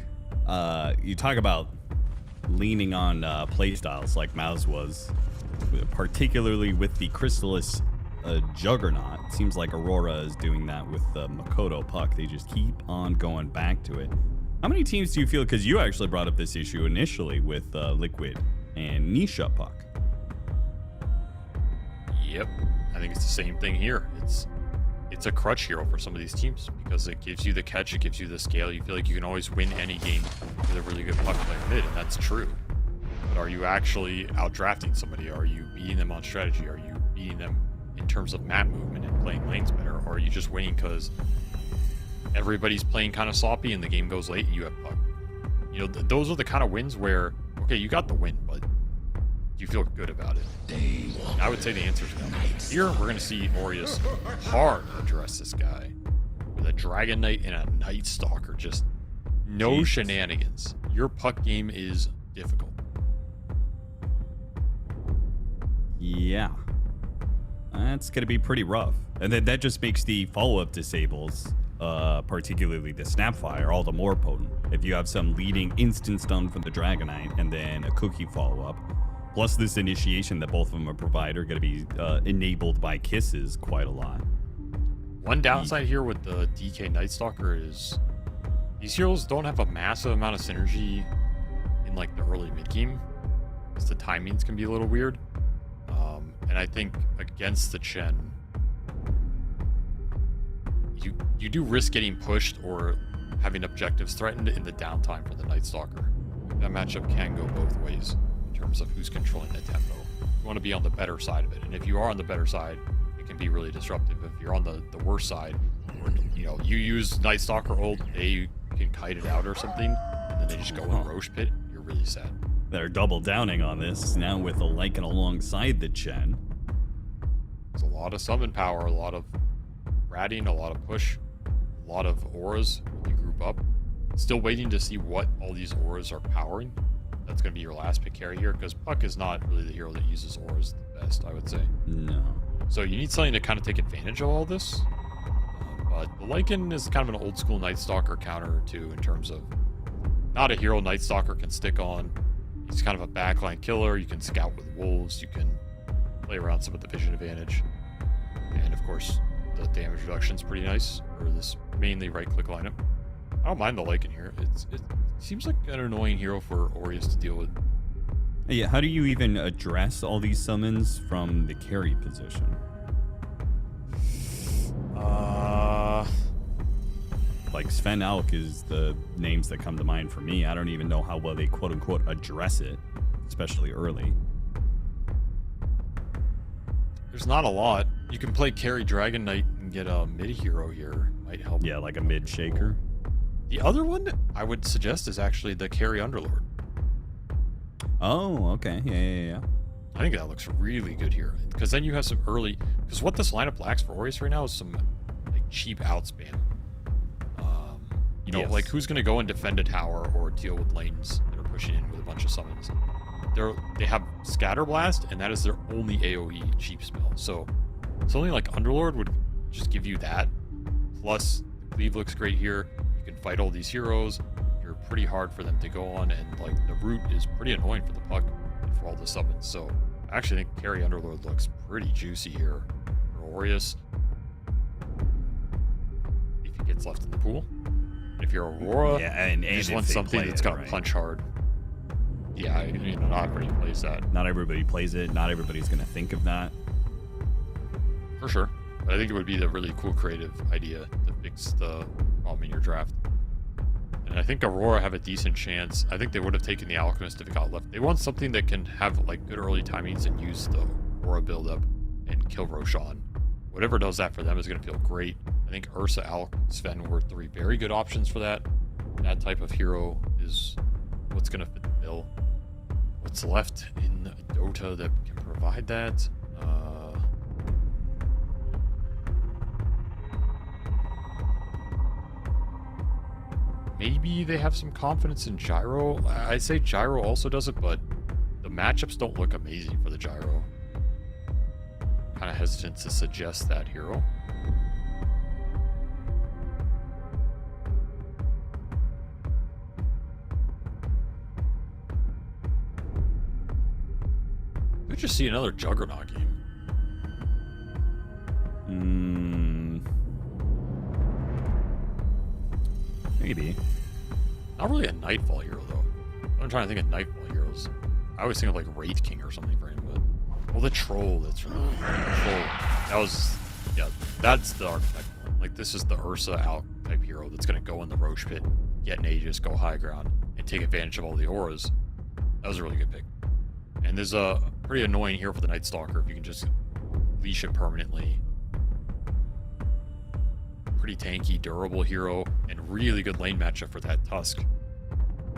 You talk about leaning on playstyles like MOUZ was, particularly with the Chrysalis Juggernaut. It seems like Aurora is doing that with the Makoto puck. They just keep on going back to it. How many teams do you feel, because you actually brought up this issue initially with Liquid and Nisha puck? Yep, I think it's the same thing here. It's a crutch hero for some of these teams because it gives you the catch, it gives you the scale. You feel like you can always win any game with a really good puck player mid, and that's true. But are you actually out drafting somebody? Are you beating them on strategy? Are you beating them in terms of map movement and playing lanes better? Or are you just winning because everybody's playing kind of sloppy and the game goes late and you have puck? You know, those are the kind of wins where, okay, you got the win, but you feel good about it. And I would say the answer is no. Here, we're going to see Aureus hard address this guy with a Dragon Knight and a Night Stalker. Just no shenanigans. Your puck game is difficult. Yeah. That's going to be pretty rough. And then that just makes the follow-up disables, particularly the Snapfire, all the more potent. If you have some leading instant stun from the Dragonite and then a cookie follow-up, plus this initiation that both of them provide are going to be enabled by kisses quite a lot. One downside here with the DK Night Stalker is these heroes don't have a massive amount of synergy in like the early mid game, because the timings can be a little weird. And I think against the Chen, you do risk getting pushed or having objectives threatened in the downtime for the Night Stalker. That matchup can go both ways in terms of who's controlling the tempo. You want to be on the better side of it, and if you are on the better side, it can be really disruptive. If you're on the worst side, or you use Night Stalker ult, they can kite it out or something, and then they just go in Roche pit, you're really sad. They're double downing on this now with a Lycan alongside the Chen. There's a lot of summon power, a lot of ratting, a lot of push, a lot of auras if you group up. Still waiting to see what all these auras are powering. That's going to be your last pick carry here, because Puck is not really the hero that uses auras the best, I would say. No. So you need something to kind of take advantage of all this. But the Lycan is kind of an old school Night Stalker counter too, in terms of not a hero Night Stalker can stick on. He's kind of a backline killer. You can scout with wolves. You can play around some of the vision advantage. And of course, the damage reduction is pretty nice for this mainly right-click lineup. I don't mind the Lycan here. It seems like an annoying hero for Aureus to deal with. Yeah, how do you even address all these summons from the carry position? Like Sven Alk is the names that come to mind for me. I don't even know how well they quote-unquote address it, especially early. There's not a lot. You can play carry Dragon Knight and get a mid hero here. Might help. Yeah, like a mid shaker. The other one I would suggest is actually the carry Underlord. Oh, okay. Yeah. I think that looks really good here, because then you have some early. Because what this lineup lacks for Aureus right now is some like cheap outspam. Yes. Like who's going to go and defend a tower or deal with lanes that are pushing in with a bunch of summons? They have Scatter Blast, and that is their only AoE cheap spell. So something like Underlord would just give you that. Plus, the Cleave looks great here. You can fight all these heroes. You're pretty hard for them to go on, and like the root is pretty annoying for the puck and for all the summons. So I actually think carry Underlord looks pretty juicy here for Aureus if he gets left in the pool. If you're Aurora, and you just want something that's got to punch hard. Yeah, not everybody plays that. Not everybody plays it. Not everybody's going to think of that. For sure. But I think it would be the really cool creative idea to fix the problem in your draft. And I think Aurora have a decent chance. I think they would have taken the Alchemist if it got left. They want something that can have like good early timings and use the Aurora buildup and kill Roshan. Whatever does that for them is going to feel great. I think Ursa, Alk, Sven were three very good options for that. That type of hero is what's going to fit the bill. What's left in Dota that can provide that? Maybe they have some confidence in Gyro. I'd say Gyro also does it, but the matchups don't look amazing for the Gyro. Kind of hesitant to suggest that hero. Could just see another Juggernaut game. Maybe. Not really a Nightfall hero, though. I'm trying to think of Nightfall heroes. I always think of like Wraith King or something for him, but... Well, the Troll, that's right. Troll. That was... Yeah, that's the archetype one. Like, this is the Ursa out type hero that's going to go in the Roche Pit, get an Aegis, go high ground, and take advantage of all the auras. That was a really good pick. And there's a pretty annoying hero for the Night Stalker if you can just leash it permanently. Pretty tanky, durable hero, and really good lane matchup for that Tusk.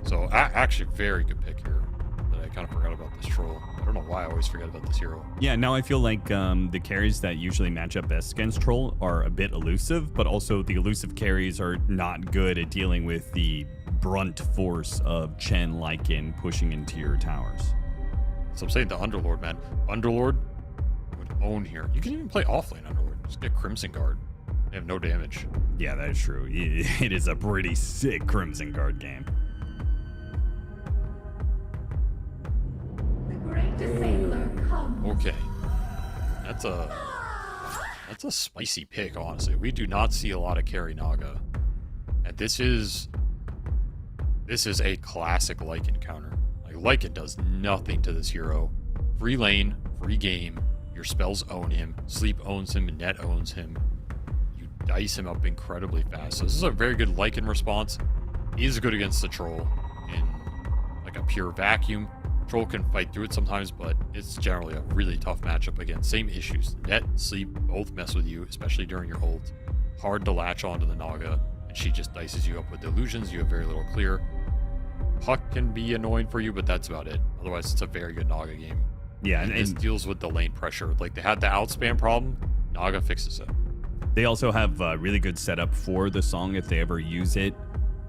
So, actually, very good pick here. That I kind of forgot about this Troll. I don't know why I always forget about this hero. Yeah, now I feel like the carries that usually match up best against Troll are a bit elusive, but also the elusive carries are not good at dealing with the brunt force of Chen Lycan pushing into your towers. So I'm saying the Underlord, man. Underlord would own here. You can even play offlane Underlord. Just get Crimson Guard. They have no damage. Yeah, that is true. It is a pretty sick Crimson Guard game. The great Assailer comes. Okay. That's a spicy pick, honestly. We do not see a lot of carry Naga. And this is a classic Lycan counter. Like, Lycan does nothing to this hero. Free lane, free game. Your spells own him. Sleep owns him, Net owns him. You dice him up incredibly fast. So this is a very good Lycan response. He is good against the Troll in like a pure vacuum. Troll can fight through it sometimes, but it's generally a really tough matchup again. Same issues. Net, Sleep, both mess with you, especially during your ult. Hard to latch onto the Naga, and she just dices you up with illusions. You have very little clear. Puck can be annoying for you, but that's about it. Otherwise, it's a very good Naga game. Yeah, and this deals with the lane pressure. Like, they had the outspam problem. Naga fixes it. They also have a really good setup for the song if they ever use it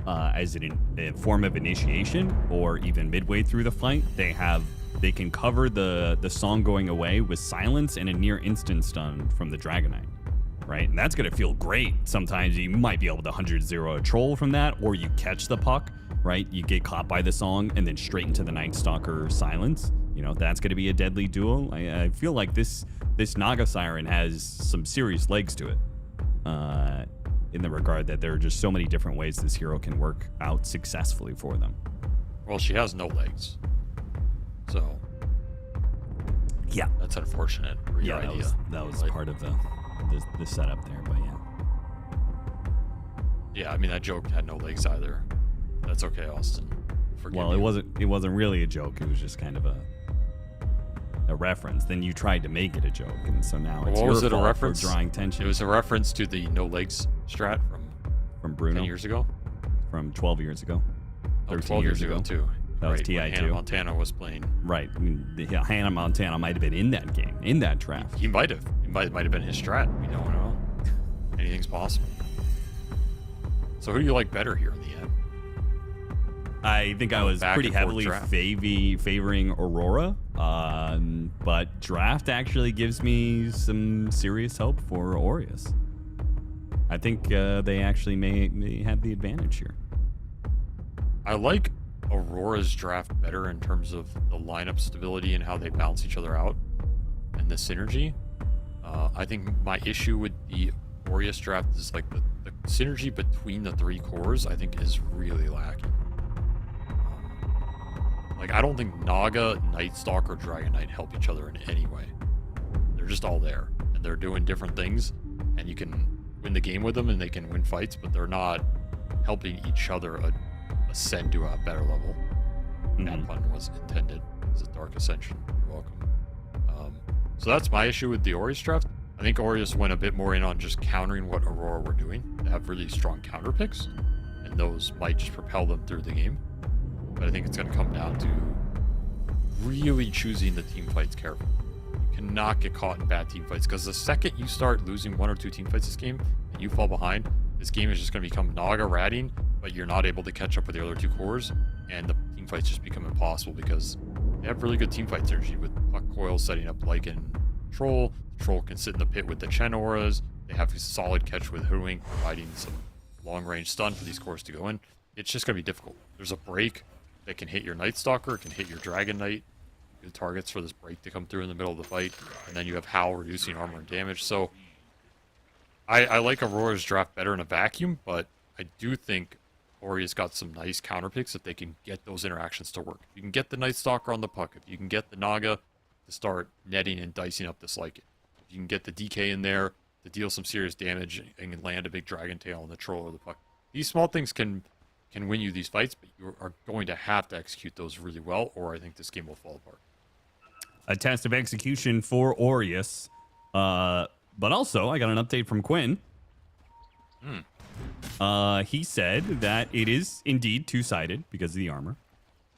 as a form of initiation or even midway through the fight. They can cover the song going away with silence and a near instant stun from the Dragonite, right? And that's gonna feel great. Sometimes you might be able to 100-0 a troll from that, or you catch the puck, right? You get caught by the song and then straight into the Night Stalker silence. You know, that's gonna be a deadly duel. I feel like this Naga Siren has some serious legs to it. In the regard that there are just so many different ways this hero can work out successfully for them. Well, she has no legs. So, yeah, that's unfortunate for your idea. That was part of the setup there, but yeah. Yeah, I mean, that joke had no legs either. That's okay, Austin. Forgive well, me. it wasn't really a joke. It was just kind of a reference. Then you tried to make it a joke, and so now it's your fault a reference? For drawing tension. It was a reference to the no legs strat from Bruno 10 years ago, from 12 years ago, 13 years ago too. That was TI2. Hannah Montana was playing. Right. I mean, Hannah Montana might have been in that game, in that draft. He might have. It might have been his strat. We don't know. Anything's possible. So who do you like better here in the end? I think I was pretty heavily favoring Aurora, but draft actually gives me some serious hope for Aureus. I think they actually may have the advantage here. I like Aurora's draft better in terms of the lineup stability and how they balance each other out and the synergy. I think my issue with the Aureus draft is like the synergy between the three cores, I think, is really lacking. Like, I don't think Naga, Night Stalker, Dragon Knight help each other in any way. They're just all there, and they're doing different things, and you can win the game with them, and they can win fights, but they're not helping each other ascend to a better level. Mm-hmm. That pun was intended as a Dark Ascension. You're welcome. So that's my issue with the Aureus draft. I think Aureus went a bit more in on just countering what Aurora were doing. They have really strong counter picks, and those might just propel them through the game. but I think it's going to come down to really choosing the team fights carefully. You cannot get caught in bad team fights, because the second you start losing 1 or 2 team fights this game and you fall behind, this game is just going to become Naga ratting, but you're not able to catch up with the other 2 cores, and the team fights just become impossible because they have really good team fight synergy with Puck Coil setting up Lycan Troll. Troll can sit in the pit with the Chen auras. They have a solid catch with Hoodwink, providing some long-range stun for these cores to go in. It's just going to be difficult. There's a break that can hit your Night Stalker, can hit your Dragon Knight. Good targets for this break to come through in the middle of the fight. And then you have Howl reducing armor and damage. So I like Aurora's draft better in a vacuum, but I do think Aureus got some nice counter picks if they can get those interactions to work. If you can get the Night Stalker on the Puck, if you can get the Naga to start netting and dicing up this Lycan, if you can get the DK in there to deal some serious damage and land a big Dragon Tail on the Troll or the Puck. These small things can win you these fights, but you are going to have to execute those really well, or I think this game will fall apart. A test of execution for Aureus. But also, I got an update from Quinn. He said that it is indeed two-sided because of the armor.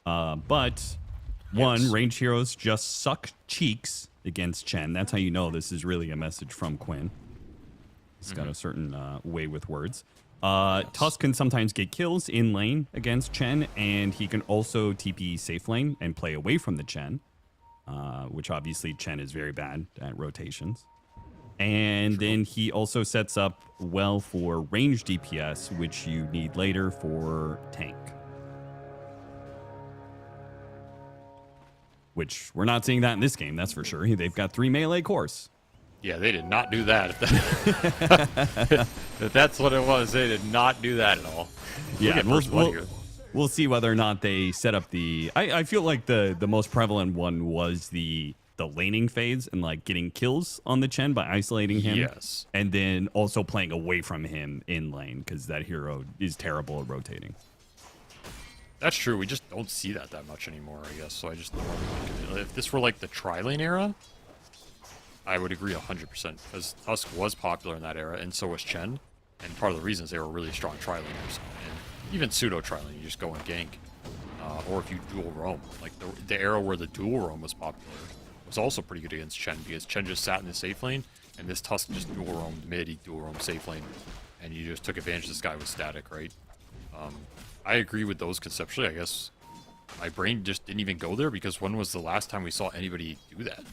But one, ranged heroes just suck cheeks against Chen. That's how you know this is really a message from Quinn. He's got a certain way with words. Tusk can sometimes get kills in lane against Chen, and he can also TP safe lane and play away from the Chen, which obviously Chen is very bad at rotations. And then he also sets up well for range DPS, which you need later for tank. Which we're not seeing that in this game, that's for sure. They've got 3 melee cores. Yeah, they did not do that. If that's what it was, they did not do that at all. Yeah, we'll see whether or not they set up the... I feel like the most prevalent one was the laning phase and like getting kills on the Chen by isolating him. Yes. And then also playing away from him in lane because that hero is terrible at rotating. That's true. We just don't see that much anymore, I guess. So I just don't really like it. If this were like the tri-lane era, I would agree 100%, because Tusk was popular in that era, and so was Chen. And part of the reason is they were really strong tri-laners. And even pseudo tri-lane, you just go and gank. Or if you dual roam. Like the era where the dual roam was popular was also pretty good against Chen, because Chen just sat in the safe lane, and this Tusk just dual roamed mid, he dual roamed safe lane, and you just took advantage of this guy with static, right? I agree with those conceptually. I guess my brain just didn't even go there, because when was the last time we saw anybody do that?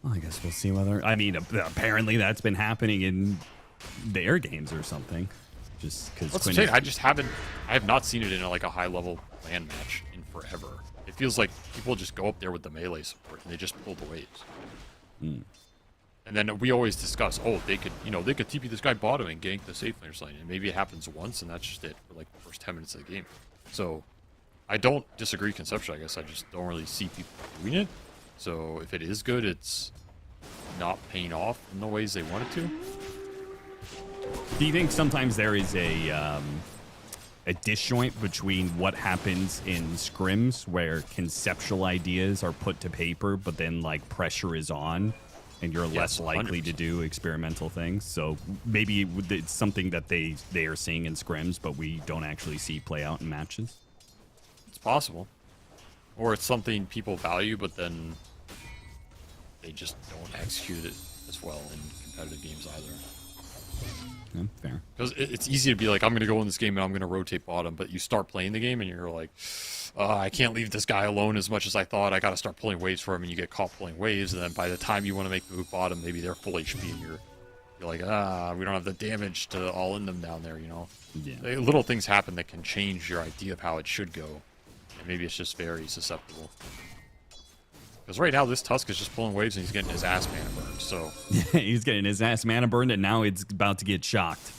Well, I guess we'll see whether... I mean, apparently that's been happening in the air games or something. Just because... I have not seen it in like a high-level LAN match in forever. It feels like people just go up there with the melee support, and they just pull the waves. And then we always discuss, oh, they could TP this guy bottom and gank the safe laner lane, and maybe it happens once, and that's just it for like the first 10 minutes of the game. So I don't disagree conceptually. I guess I just don't really see people doing it. So if it is good, it's not paying off in the ways they want it to. Do you think sometimes there is a disjoint between what happens in scrims where conceptual ideas are put to paper, but then like pressure is on and you're less likely 100%. to do experimental things? So maybe it's something that they are seeing in scrims, but we don't actually see play out in matches. It's possible. Or it's something people value, but then they just don't execute it as well in competitive games either. Yeah, fair. Because it's easy to be like, I'm going to go in this game and I'm going to rotate bottom, but you start playing the game and you're like, I can't leave this guy alone as much as I thought. I got to start pulling waves for him, and you get caught pulling waves, and then by the time you want to make the move bottom, maybe they're full HP, and you're like, we don't have the damage to all in them down there, you know? Yeah. Little things happen that can change your idea of how it should go, and maybe it's just very susceptible. Because right now, this Tusk is just pulling waves, and he's getting his ass mana burned, so... He's getting his ass mana burned, and now it's about to get shocked.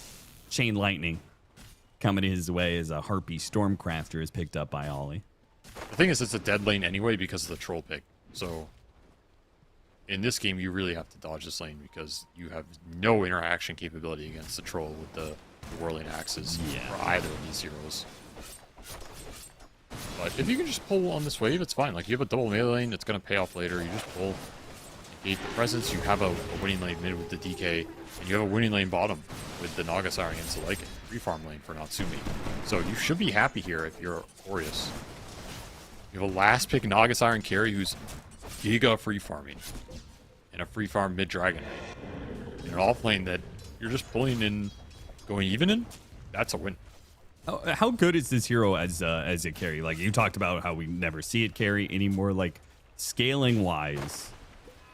Chain Lightning coming his way as a Harpy Stormcrafter is picked up by Ollie. The thing is, it's a dead lane anyway because of the troll pick. So, in this game, you really have to dodge this lane because you have no interaction capability against the troll with the whirling axes for either of these heroes. But if you can just pull on this wave, it's fine. Like, you have a double melee lane, it's going to pay off later. You just pull, negate the presence, you have a winning lane mid with the DK, and you have a winning lane bottom with the Naga Siren against the Lycan. free farm lane for Natsumi. So you should be happy here if you're Aureus. You have a last pick Nagas Iron carry who's giga free farming. And a free farm mid Dragon Knight. In an off lane that you're just pulling in, going even in, that's a win. How good is this hero as a carry? Like, you talked about how we never see it carry anymore. Like, scaling wise,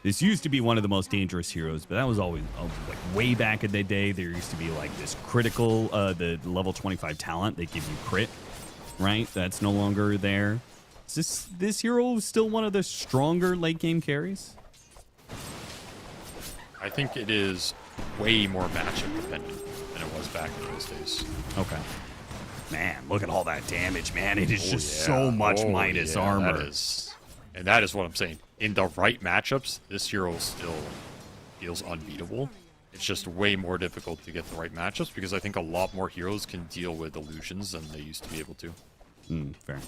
this used to be one of the most dangerous heroes, but that was always like way back in the day. There used to be like this critical, the level 25 talent that gives you crit, right? That's no longer there. Is this hero still one of the stronger late game carries? I think it is way more matchup dependent than it was back in those days. Okay. Man, look at all that damage, man. It is just so much minus armor. And that is what I'm saying. In the right matchups, this hero still feels unbeatable. It's just way more difficult to get the right matchups because I think a lot more heroes can deal with illusions than they used to be able to. Fair.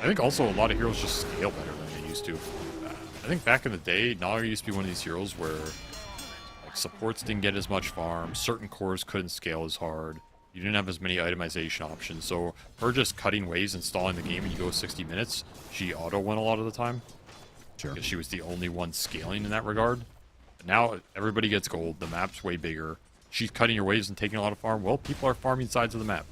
I think also a lot of heroes just scale better than they used to. I think back in the day, Naga used to be one of these heroes where like supports didn't get as much farm, certain cores couldn't scale as hard, you didn't have as many itemization options, so her just cutting waves and stalling the game and you go 60 minutes, she auto-won a lot of the time. Sure. Because she was the only one scaling in that regard. But now everybody gets gold, the map's way bigger, she's cutting your waves and taking a lot of farm. Well, people are farming sides of the map.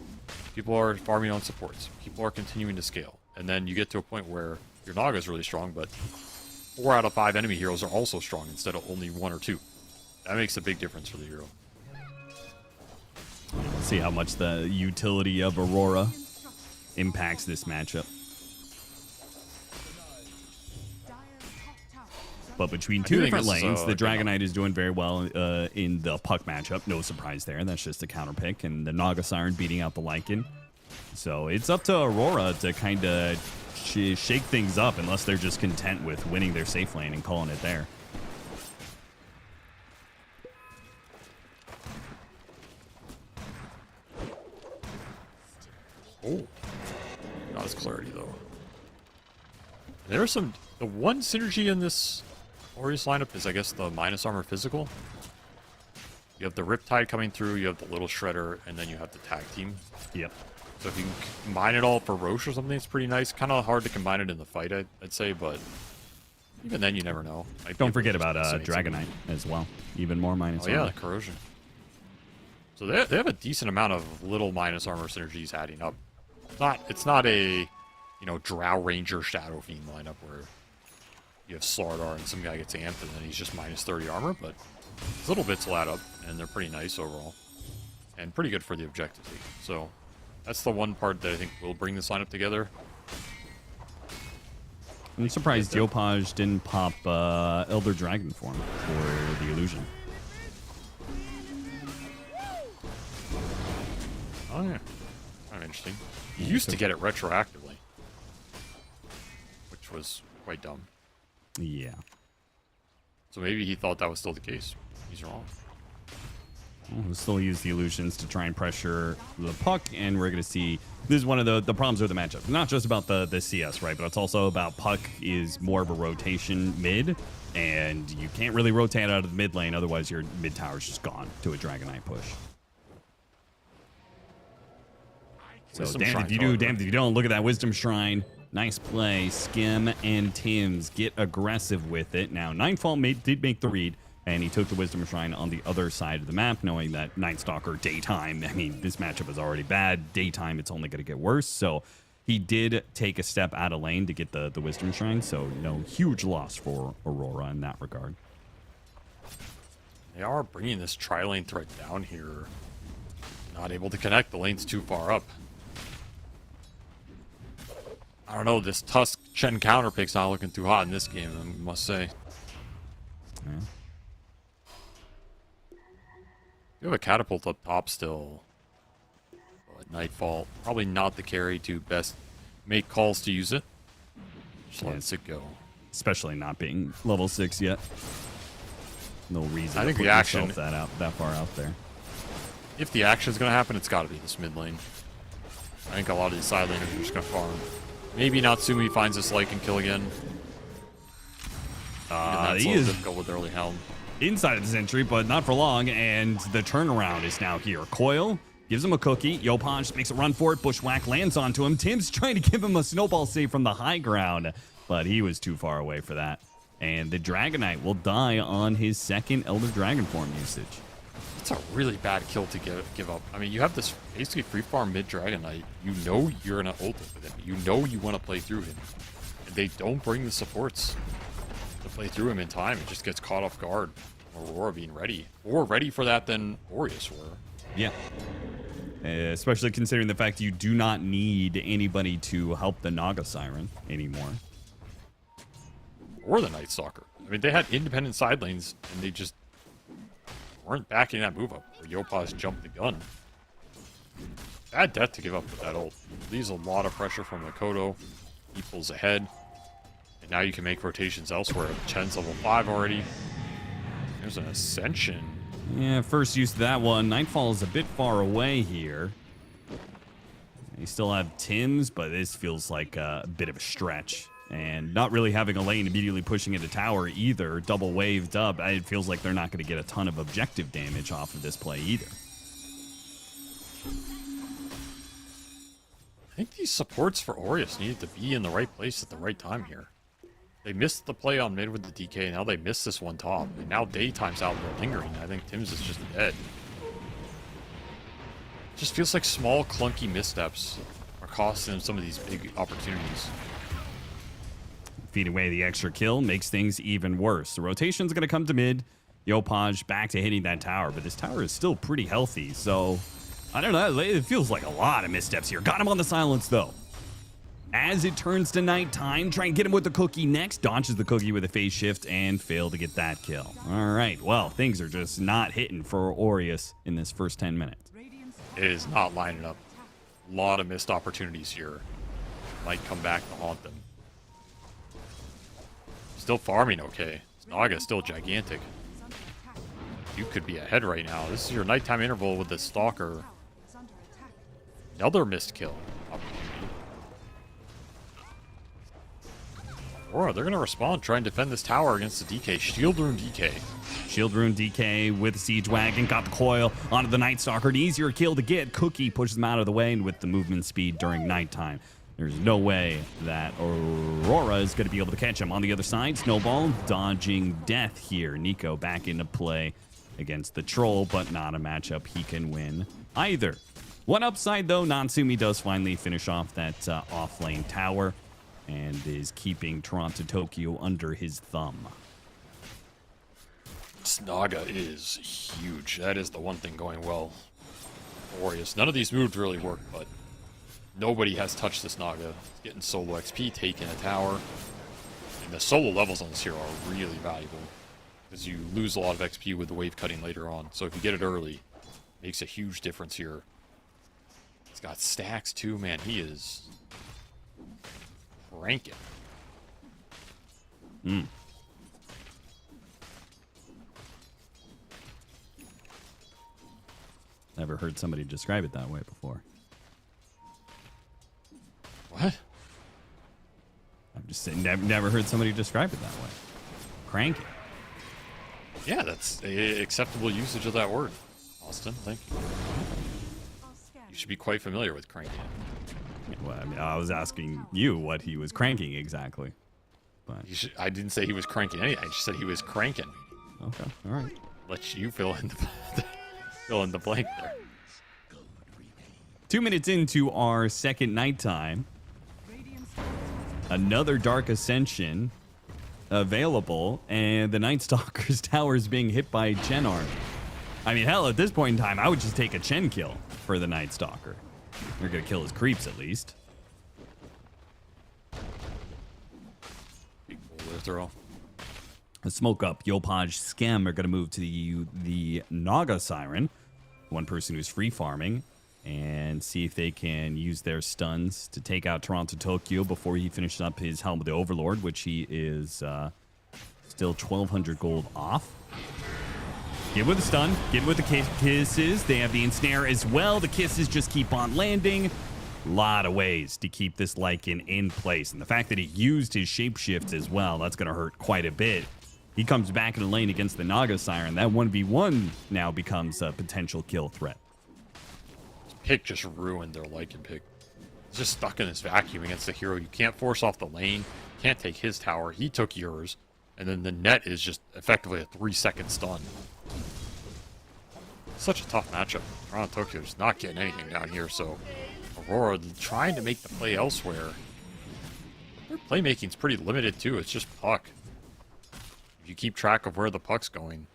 People are farming on supports. People are continuing to scale. And then you get to a point where your Naga is really strong, but 4 out of 5 enemy heroes are also strong instead of only 1 or 2. That makes a big difference for the hero. We'll see how much the utility of Aurora impacts this matchup. But between two different lanes, the Dragon Knight is doing very well in the Puck matchup. No surprise there. That's just a counter pick. And the Naga Siren beating out the Lycan. So it's up to Aurora to kind of shake things up unless they're just content with winning their safe lane and calling it there. Oh, not as clarity though. There's some. The one synergy in this Aureus lineup is, I guess, the minus armor physical. You have the Riptide coming through, you have the Little Shredder, and then you have the tag team. Yep. So if you can combine it all for Roche or something, it's pretty nice. Kind of hard to combine it in the fight, I'd say, but even then, you never know. Don't forget about Dragon Knight as well. Even more minus armor. Oh yeah, Corrosion. So they have a decent amount of little minus armor synergies adding up. It's not a, Drow Ranger Shadow Fiend lineup where you have Slardar and some guy gets amped and then he's just minus 30 armor, but these little bits will add up and they're pretty nice overall. And pretty good for the objective league. So that's the one part that I think will bring this lineup together. I'm surprised Yopaj didn't pop Elder Dragon form for the illusion. Oh yeah, kind of interesting. You used to get it retroactively, which was quite dumb. Yeah. So maybe he thought that was still the case. He's wrong. We'll still use the illusions to try and pressure the puck, and we're going to see this is one of the problems with the matchup. Not just about the CS, right? But it's also about puck is more of a rotation mid, and you can't really rotate out of the mid lane, otherwise your mid tower is just gone to a Dragon Knight push. So damned if you do, damned if you don't. Look at that Wisdom Shrine. Nice play. Skim and Tim's get aggressive with it. Now, Nightfall did make the read, and he took the Wisdom Shrine on the other side of the map, knowing that Night Stalker daytime, I mean, this matchup is already bad. Daytime, it's only going to get worse. So he did take a step out of lane to get the Wisdom Shrine, so no huge loss for Aurora in that regard. They are bringing this tri-lane threat down here. Not able to connect. The lane's too far up. I don't know, this Tusk Chen counter pick's not looking too hot in this game, I must say. Yeah. You have a catapult up top still. But Nightfall, probably not the carry to best make calls to use it. Just let it go. Especially not being level 6 yet. No reason I think to put the action yourself that far out there. If the action's gonna happen, it's gotta be this mid lane. I think a lot of these side laners are just gonna farm. Maybe Natsumi finds this Lycan kill again. That's He a little is difficult with early Helm. inside of the sentry, but not for long. And the turnaround is now here. Coil gives him a cookie. Yopaj makes a run for it. Bushwhack lands onto him. Tim's trying to give him a snowball save from the high ground, but he was too far away for that. And the Dragonite will die on his second Elder Dragon form usage. It's a really bad kill to give up. I mean, you have this basically free farm mid Dragonite. You know you're gonna ult it with him. You know you want to play through him. And they don't bring the supports to play through him in time. It just gets caught off guard. Aurora being ready. More ready for that than Aureus were. Yeah. Especially considering the fact you do not need anybody to help the Naga Siren anymore. Or the Night Stalker. I mean, they had independent side lanes, and they just weren't backing that move up. Where Yopaj jumped the gun. Bad death to give up with that ult. Leaves a lot of pressure from Makoto. He pulls ahead. And now you can make rotations elsewhere. Chen's level 5 already. There's an Ascension. Yeah, first use of that one. Nightfall is a bit far away here. You still have Tim's, but this feels like a bit of a stretch. And not really having a lane immediately pushing into tower either. Double waved up. It feels like they're not going to get a ton of objective damage off of this play either. I think these supports for Aureus needed to be in the right place at the right time here. They missed the play on mid with the DK, now they missed this one top. And now daytime's out there lingering. I think Tim's is just dead. Just feels like small, clunky missteps are costing them some of these big opportunities. Feeding away the extra kill makes things even worse. The rotation's going to come to mid. Yopaj back to hitting that tower, but this tower is still pretty healthy, so I don't know. It feels like a lot of missteps here. Got him on the silence, though. As it turns to nighttime, try and get him with the cookie next. Dodges the cookie with a phase shift and fail to get that kill. All right, well, things are just not hitting for Aureus in this first 10 minutes. It is not lining up. A lot of missed opportunities here. Might come back to haunt them. Still farming okay. Naga's still gigantic. You could be ahead right now. This is your nighttime interval with the Stalker. Another missed kill. Aurora, they're going to respond, try and defend this tower against the DK. Shield Rune DK. Shield Rune DK with the Siege Wagon. Got the coil onto the Night Stalker. An easier kill to get. Cookie pushes him out of the way, and with the movement speed during nighttime, there's no way that Aurora is going to be able to catch him. On the other side, Snowball dodging death here. Nico back into play against the Troll, but not a matchup he can win either. One upside, though, Natsumi does finally finish off that off-lane tower and is keeping Toronto Tokyo under his thumb. Naga is huge. That is the one thing going well. Aureus. None of these moves really work, but nobody has touched this Naga. It's getting solo XP, taking a tower. And the solo levels on this hero are really valuable, because you lose a lot of XP with the wave cutting later on. So if you get it early, it makes a huge difference here. He's got stacks too, man. He is cranking. Never heard somebody describe it that way before. What? I'm just saying, never heard somebody describe it that way. Cranky. Yeah, that's a acceptable usage of that word. Austin, thank you. You should be quite familiar with cranking. Well, I mean, I was asking you what he was cranking exactly. But I didn't say he was cranking anything. I just said he was cranking. okay, all right. Let you fill in the blank there. 2 minutes into our second nighttime, another Dark Ascension available, and the Night Stalker's tower is being hit by Chen Army. I mean, hell, at this point in time, I would just take a Chen kill for the Night Stalker. They're going to kill his creeps, at least. Big boulder throw. A smoke up, Yopaj, Scam are going to move to the Naga Siren, one person who's free farming, and see if they can use their stuns to take out Toronto Tokyo before he finishes up his Helm of the Overlord, which he is still 1,200 gold off. Get with the stun, get with the kisses. They have the ensnare as well. The kisses just keep on landing. A lot of ways to keep this Lycan in place. And the fact that he used his shapeshift as well, that's going to hurt quite a bit He comes back in the lane against the Naga Siren. That 1v1 now becomes a potential kill threat. Pick just ruined their Lycan pick. He's just stuck in this vacuum against the hero. You can't force off the lane. Can't take his tower. He took yours. And then the net is just effectively a 3-second stun. Such a tough matchup. Toronto Tokyo's not getting anything down here, so Aurora trying to make the play elsewhere. Their playmaking's pretty limited too. It's just puck. If you keep track of where the puck's going,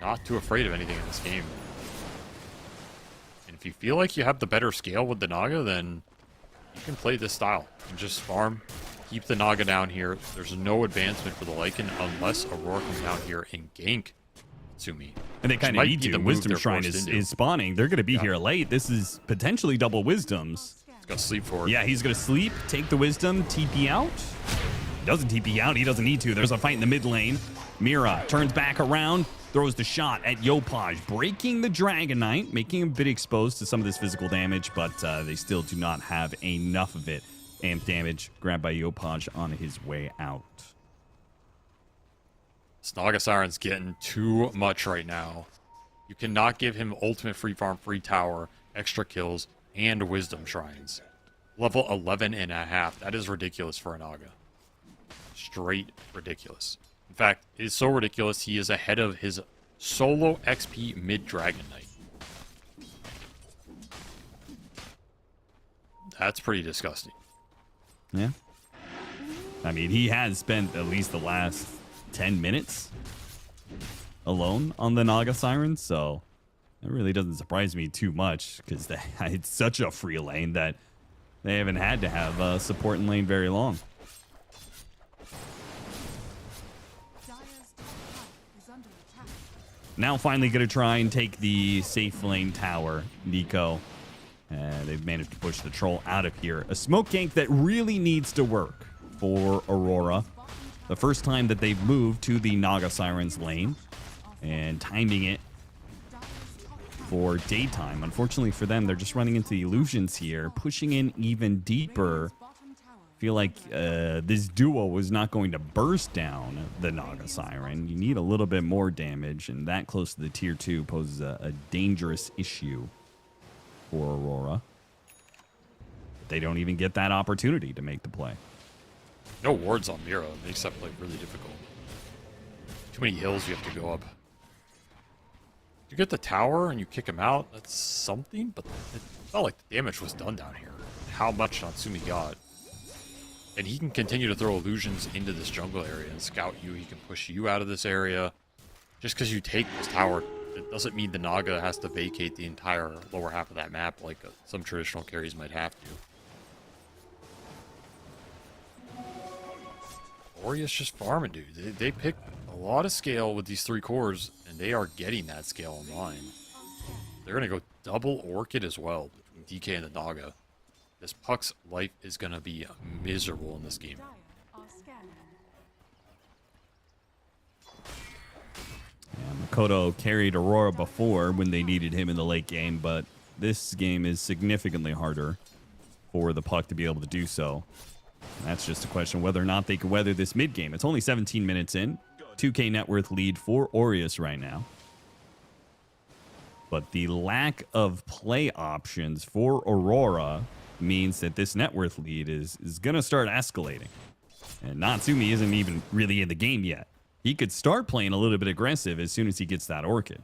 not too afraid of anything in this game. And if you feel like you have the better scale with the Naga, then you can play this style and just farm. Keep the Naga down here. There's no advancement for the Lycan unless Aurora comes down here and gank Sumi. And they kind of need to. The Wisdom Shrine is spawning. They're going to be here late. This is potentially double Wisdoms. He's going to sleep for it. Yeah, he's going to sleep, take the Wisdom, TP out. He doesn't TP out. He doesn't need to. There's a fight in the mid lane. Mira turns back around, throws the shot at Yopaj, breaking the Dragon Knight, making him a bit exposed to some of this physical damage, but they still do not have enough of it. Amp damage grabbed by Yopaj on his way out. Naga Siren's getting too much right now. You cannot give him ultimate free farm, free tower, extra kills, and wisdom shrines. Level 11.5. That is ridiculous for a Naga. Straight ridiculous. In fact, it is so ridiculous he is ahead of his solo XP mid-Dragon Knight. That's pretty disgusting. Yeah. I mean, he has spent at least the last 10 minutes alone on the Naga Siren, so it really doesn't surprise me too much because it's such a free lane that they haven't had to have support in lane very long. Now finally going to try and take the safe lane tower, Nico. They've managed to push the troll out of here. A smoke gank that really needs to work for Aurora. The first time that they've moved to the Naga Siren's lane and timing it for daytime. Unfortunately for them, they're just running into the illusions here, pushing in even deeper. Feel like this duo was not going to burst down the Naga Siren. You need a little bit more damage, and that close to the tier 2 poses a dangerous issue for Aurora. They don't even get that opportunity to make the play. No wards on Mira. It makes that play really difficult. Too many hills you have to go up. You get the tower and you kick him out, that's something, but it felt like the damage was done down here. How much Natsumi got. And he can continue to throw illusions into this jungle area and scout you. He can push you out of this area. Just because you take this tower, it doesn't mean the Naga has to vacate the entire lower half of that map like some traditional carries might have to. Aureus just farming, dude. They pick a lot of scale with these 3 cores, and they are getting that scale online. They're going to go double Orchid as well, between DK and the Naga. This Puck's life is going to be miserable in this game. Yeah, Makoto carried Aurora before when they needed him in the late game, but this game is significantly harder for the Puck to be able to do so. And that's just a question whether or not they can weather this mid game. It's only 17 minutes in. 2K net worth lead for Aureus right now. But the lack of play options for Aurora means that this net worth lead is going to start escalating. And Natsumi isn't even really in the game yet. He could start playing a little bit aggressive as soon as he gets that Orchid.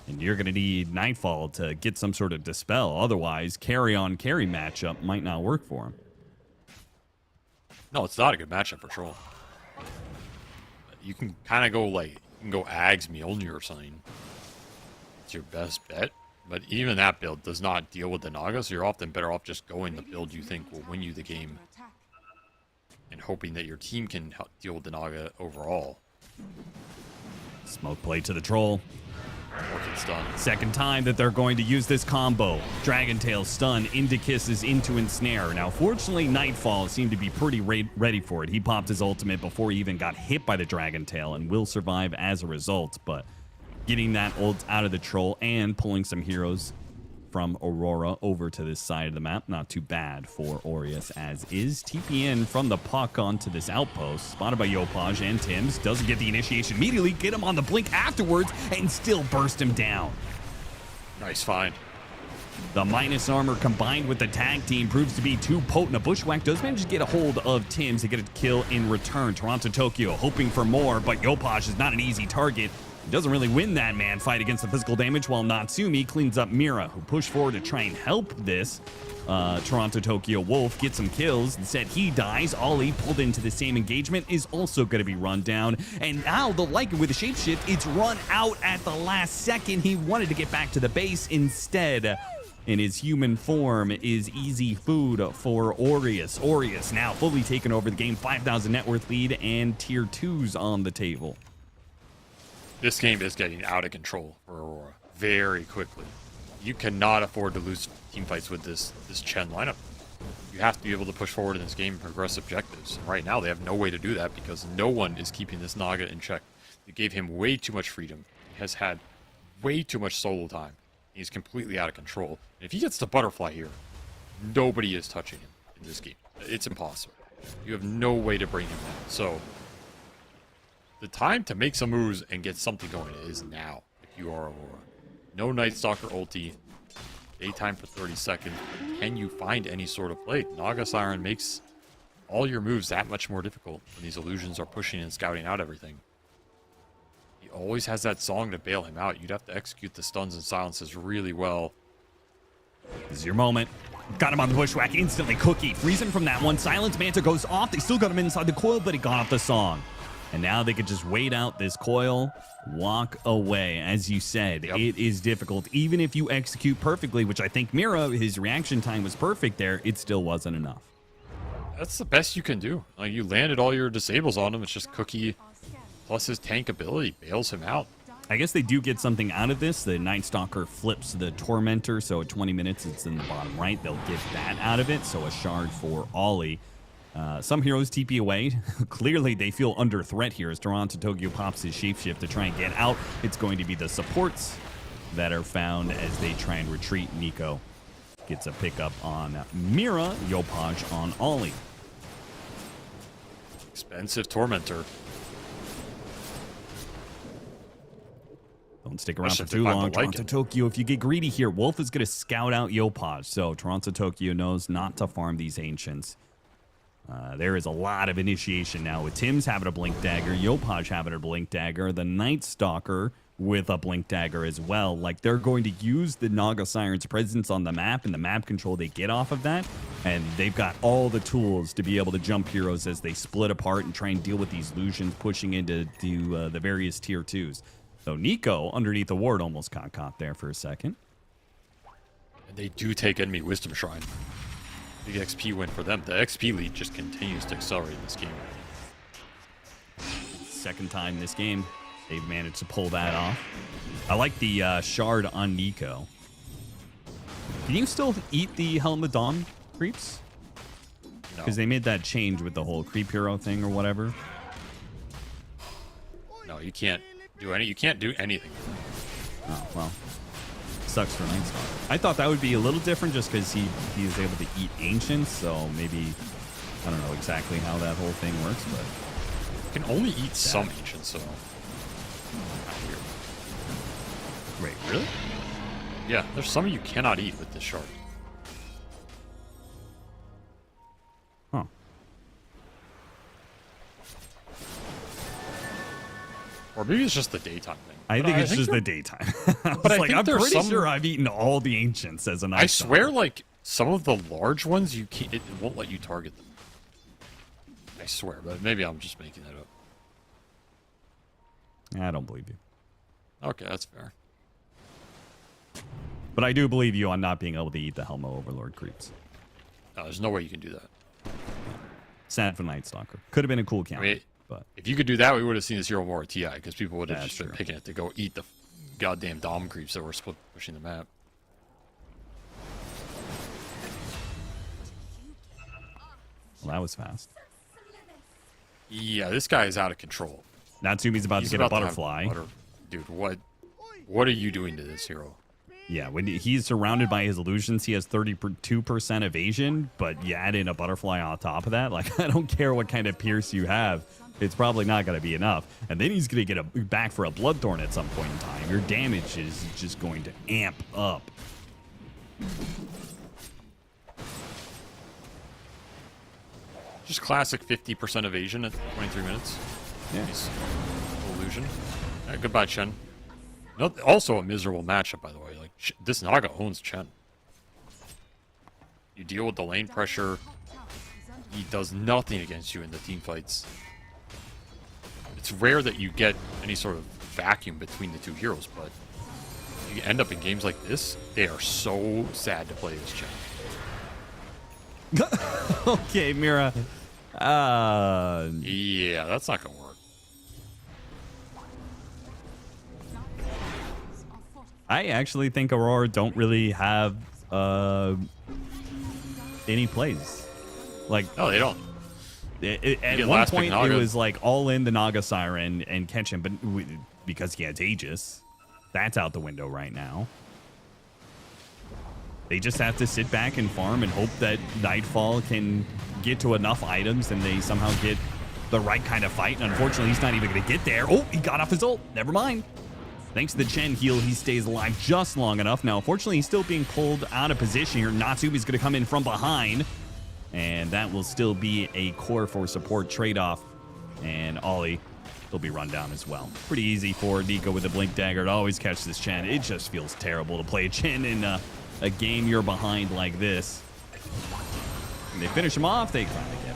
And you're going to need Nightfall to get some sort of dispel. Otherwise, carry-on-carry matchup might not work for him. No, it's not a good matchup for Troll. You can kind of go like, you can go Ags Mjolnir or something. It's your best bet. But even that build does not deal with the Naga, so you're often better off just going the build you think will win you the game. And hoping that your team can help deal with the Naga overall. Smoke play to the troll. Orchid stun. Second time that they're going to use this combo. Dragon Tail stun into kisses into ensnare. Now, fortunately, Nightfall seemed to be pretty ready for it. He popped his ultimate before he even got hit by the Dragon Tail and will survive as a result. But getting that ult out of the troll and pulling some heroes from Aurora over to this side of the map. Not too bad for Aureus as is. TP in from the puck onto this outpost. Spotted by Yopaj and Tims. Doesn't get the initiation immediately. Get him on the blink afterwards and still burst him down. Nice find. The minus armor combined with the tag team proves to be too potent. A bushwhack does manage to get a hold of Tims to get a kill in return. Toronto Tokyo hoping for more, but Yopaj is not an easy target. He doesn't really win that man fight against the physical damage, while Natsumi cleans up Mira, who pushed forward to try and help this. Toronto Tokyo Wolf gets some kills. Instead, he dies. Ollie, pulled into the same engagement, is also going to be run down. And now the Lycan with the shapeshift, it's run out at the last second. He wanted to get back to the base instead. In his human form is easy food for Aureus. Aureus now fully taken over the game, 5,000 net worth lead and tier 2s on the table. This game is getting out of control for Aurora very quickly. You cannot afford to lose team fights with this Chen lineup. You have to be able to push forward in this game and progress objectives. Right now, they have no way to do that because no one is keeping this Naga in check. They gave him way too much freedom. He has had way too much solo time. He's completely out of control. And if he gets the butterfly here, nobody is touching him in this game. It's impossible. You have no way to bring him down. So, the time to make some moves and get something going is now, if you are Aurora. No Night Stalker ulti. Daytime for 30 seconds. Can you find any sort of play? Naga Siren makes all your moves that much more difficult when these illusions are pushing and scouting out everything. He always has that song to bail him out. You'd have to execute the stuns and silences really well. This is your moment. Got him on the bushwhack instantly. Cookie frees him from that one. Silence Manta goes off. They still got him inside the coil, but he got off the song. And now they could just wait out this coil, walk away. As you said, It is difficult. Even if you execute perfectly, which I think Mira, his reaction time was perfect there, it still wasn't enough. That's the best you can do. Like, you landed all your disables on him. It's just Cookie plus his tank ability bails him out. I guess they do get something out of this. The Night Stalker flips the Tormentor, so at 20 minutes, it's in the bottom right. They'll get that out of it, so a shard for Ollie. Some heroes TP away. Clearly, they feel under threat here as Toronto Tokyo pops his shapeshift to try and get out. It's going to be the supports that are found as they try and retreat. Nico gets a pickup on Mira, Yopaj on Ollie. Expensive Tormentor. Don't stick around for too long. Toronto Tokyo, if you get greedy here, Wolf is going to scout out Yopaj. So Toronto Tokyo knows not to farm these Ancients. There is a lot of initiation now with Tims having a Blink Dagger, Yopaj having a Blink Dagger, the Night Stalker with a Blink Dagger as well. Like, they're going to use the Naga Siren's presence on the map and the map control they get off of that. And they've got all the tools to be able to jump heroes as they split apart and try and deal with these illusions pushing into the various tier 2s. So Nico, underneath the ward, almost got caught there for a second. And they do take enemy Wisdom Shrine. Big XP win for them. The XP lead just continues to accelerate in this game. Second time this game, they've managed to pull that off. I like the shard on Nico. Can you still eat the Helm of Dawn creeps? No. Because they made that change with the whole creep hero thing or whatever. No, you can't do any. You can't do anything. Oh, well. Sucks for Night Stalker. I thought that would be a little different just because he was able to eat Ancients, so maybe, I don't know exactly how that whole thing works, but... You can only eat some Ancients, so... Wait, really? Yeah, there's some you cannot eat with this shard. Huh. Or maybe it's just the daytime thing. I think it's just the daytime. But I'm pretty sure I've eaten all the Ancients as a Night Stalker. I swear, like, some of the large ones, it won't let you target them. I swear, but maybe I'm just making that up. I don't believe you. Okay, that's fair. But I do believe you on not being able to eat the Helmo Overlord creeps. No, there's no way you can do that. Sad for Night Stalker. Could have been a cool counter. I mean, but if you could do that, we would have seen this hero more at TI, because people would have That's just been true. picking it to go eat the goddamn Dom creeps that were split pushing the map. Well, that was fast. Yeah, this guy is out of control. Natsumi's about to get a butterfly. Dude, what are you doing to this hero? Yeah, when he's surrounded by his illusions, he has 32% evasion, but you add in a butterfly on top of that. Like, I don't care what kind of pierce you have. It's probably not going to be enough. And then he's going to get back for a Bloodthorn at some point in time. Your damage is just going to amp up. Just classic 50% evasion at 23 minutes. Yeah. Nice. Illusion. Goodbye, Chen. Also a miserable matchup, by the way. Like, this Naga owns Chen. You deal with the lane pressure. He does nothing against you in the team fights. It's rare that you get any sort of vacuum between the two heroes, but you end up in games like this, they are so sad to play this Chen. Okay, Mira. Yeah, that's not gonna work. I actually think Aurora don't really have any plays. Like, No, they don't. At one point, it was like all in the Naga Siren and catch him, but because he has Aegis, that's out the window right now. They just have to sit back and farm and hope that Nightfall can get to enough items and they somehow get the right kind of fight. And unfortunately, he's not even going to get there. Oh, he got off his ult. Never mind. Thanks to the Chen heal, he stays alive just long enough. Now, unfortunately, he's still being pulled out of position here. Natsumi's going to come in from behind. And that will still be a core for support trade-off. And Ollie will be run down as well. Pretty easy for Nico with the Blink Dagger to always catch this Chen. It just feels terrible to play Chen in a game you're behind like this. And they finish him off, they finally get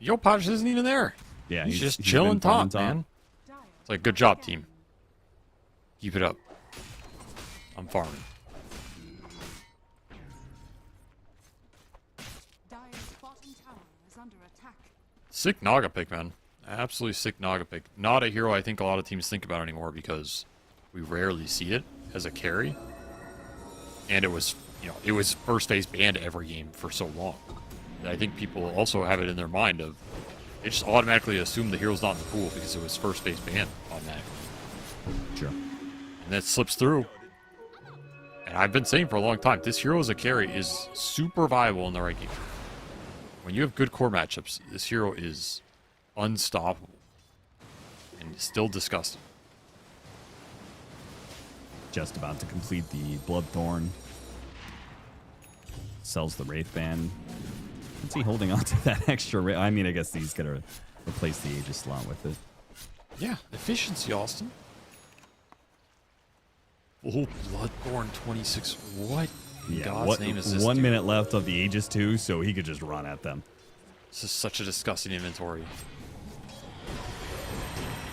him. Yopaj isn't even there. Yeah, he's just chilling top, man. It's like, good job, team. Keep it up. I'm farming. Sick Naga pick, man. Absolutely sick Naga pick. Not a hero I think a lot of teams think about anymore because we rarely see it as a carry. And it was, it was first phase banned every game for so long. And I think people also have it in their mind of, they just automatically assume the hero's not in the pool because it was first phase banned automatically. Sure. And that slips through. And I've been saying for a long time, this hero as a carry is super viable in the right game. When you have good core matchups, this hero is unstoppable. And still disgusting. Just about to complete the Bloodthorn. Sells the Wraith Band. What's he holding on to that extra? I mean, I guess he's going to replace the Aegis slot with it. Yeah, efficiency, Austin. Oh, Bloodthorn 26. What in God's name is this? 1 minute left of the Aegis 2, so he could just run at them. This is such a disgusting inventory.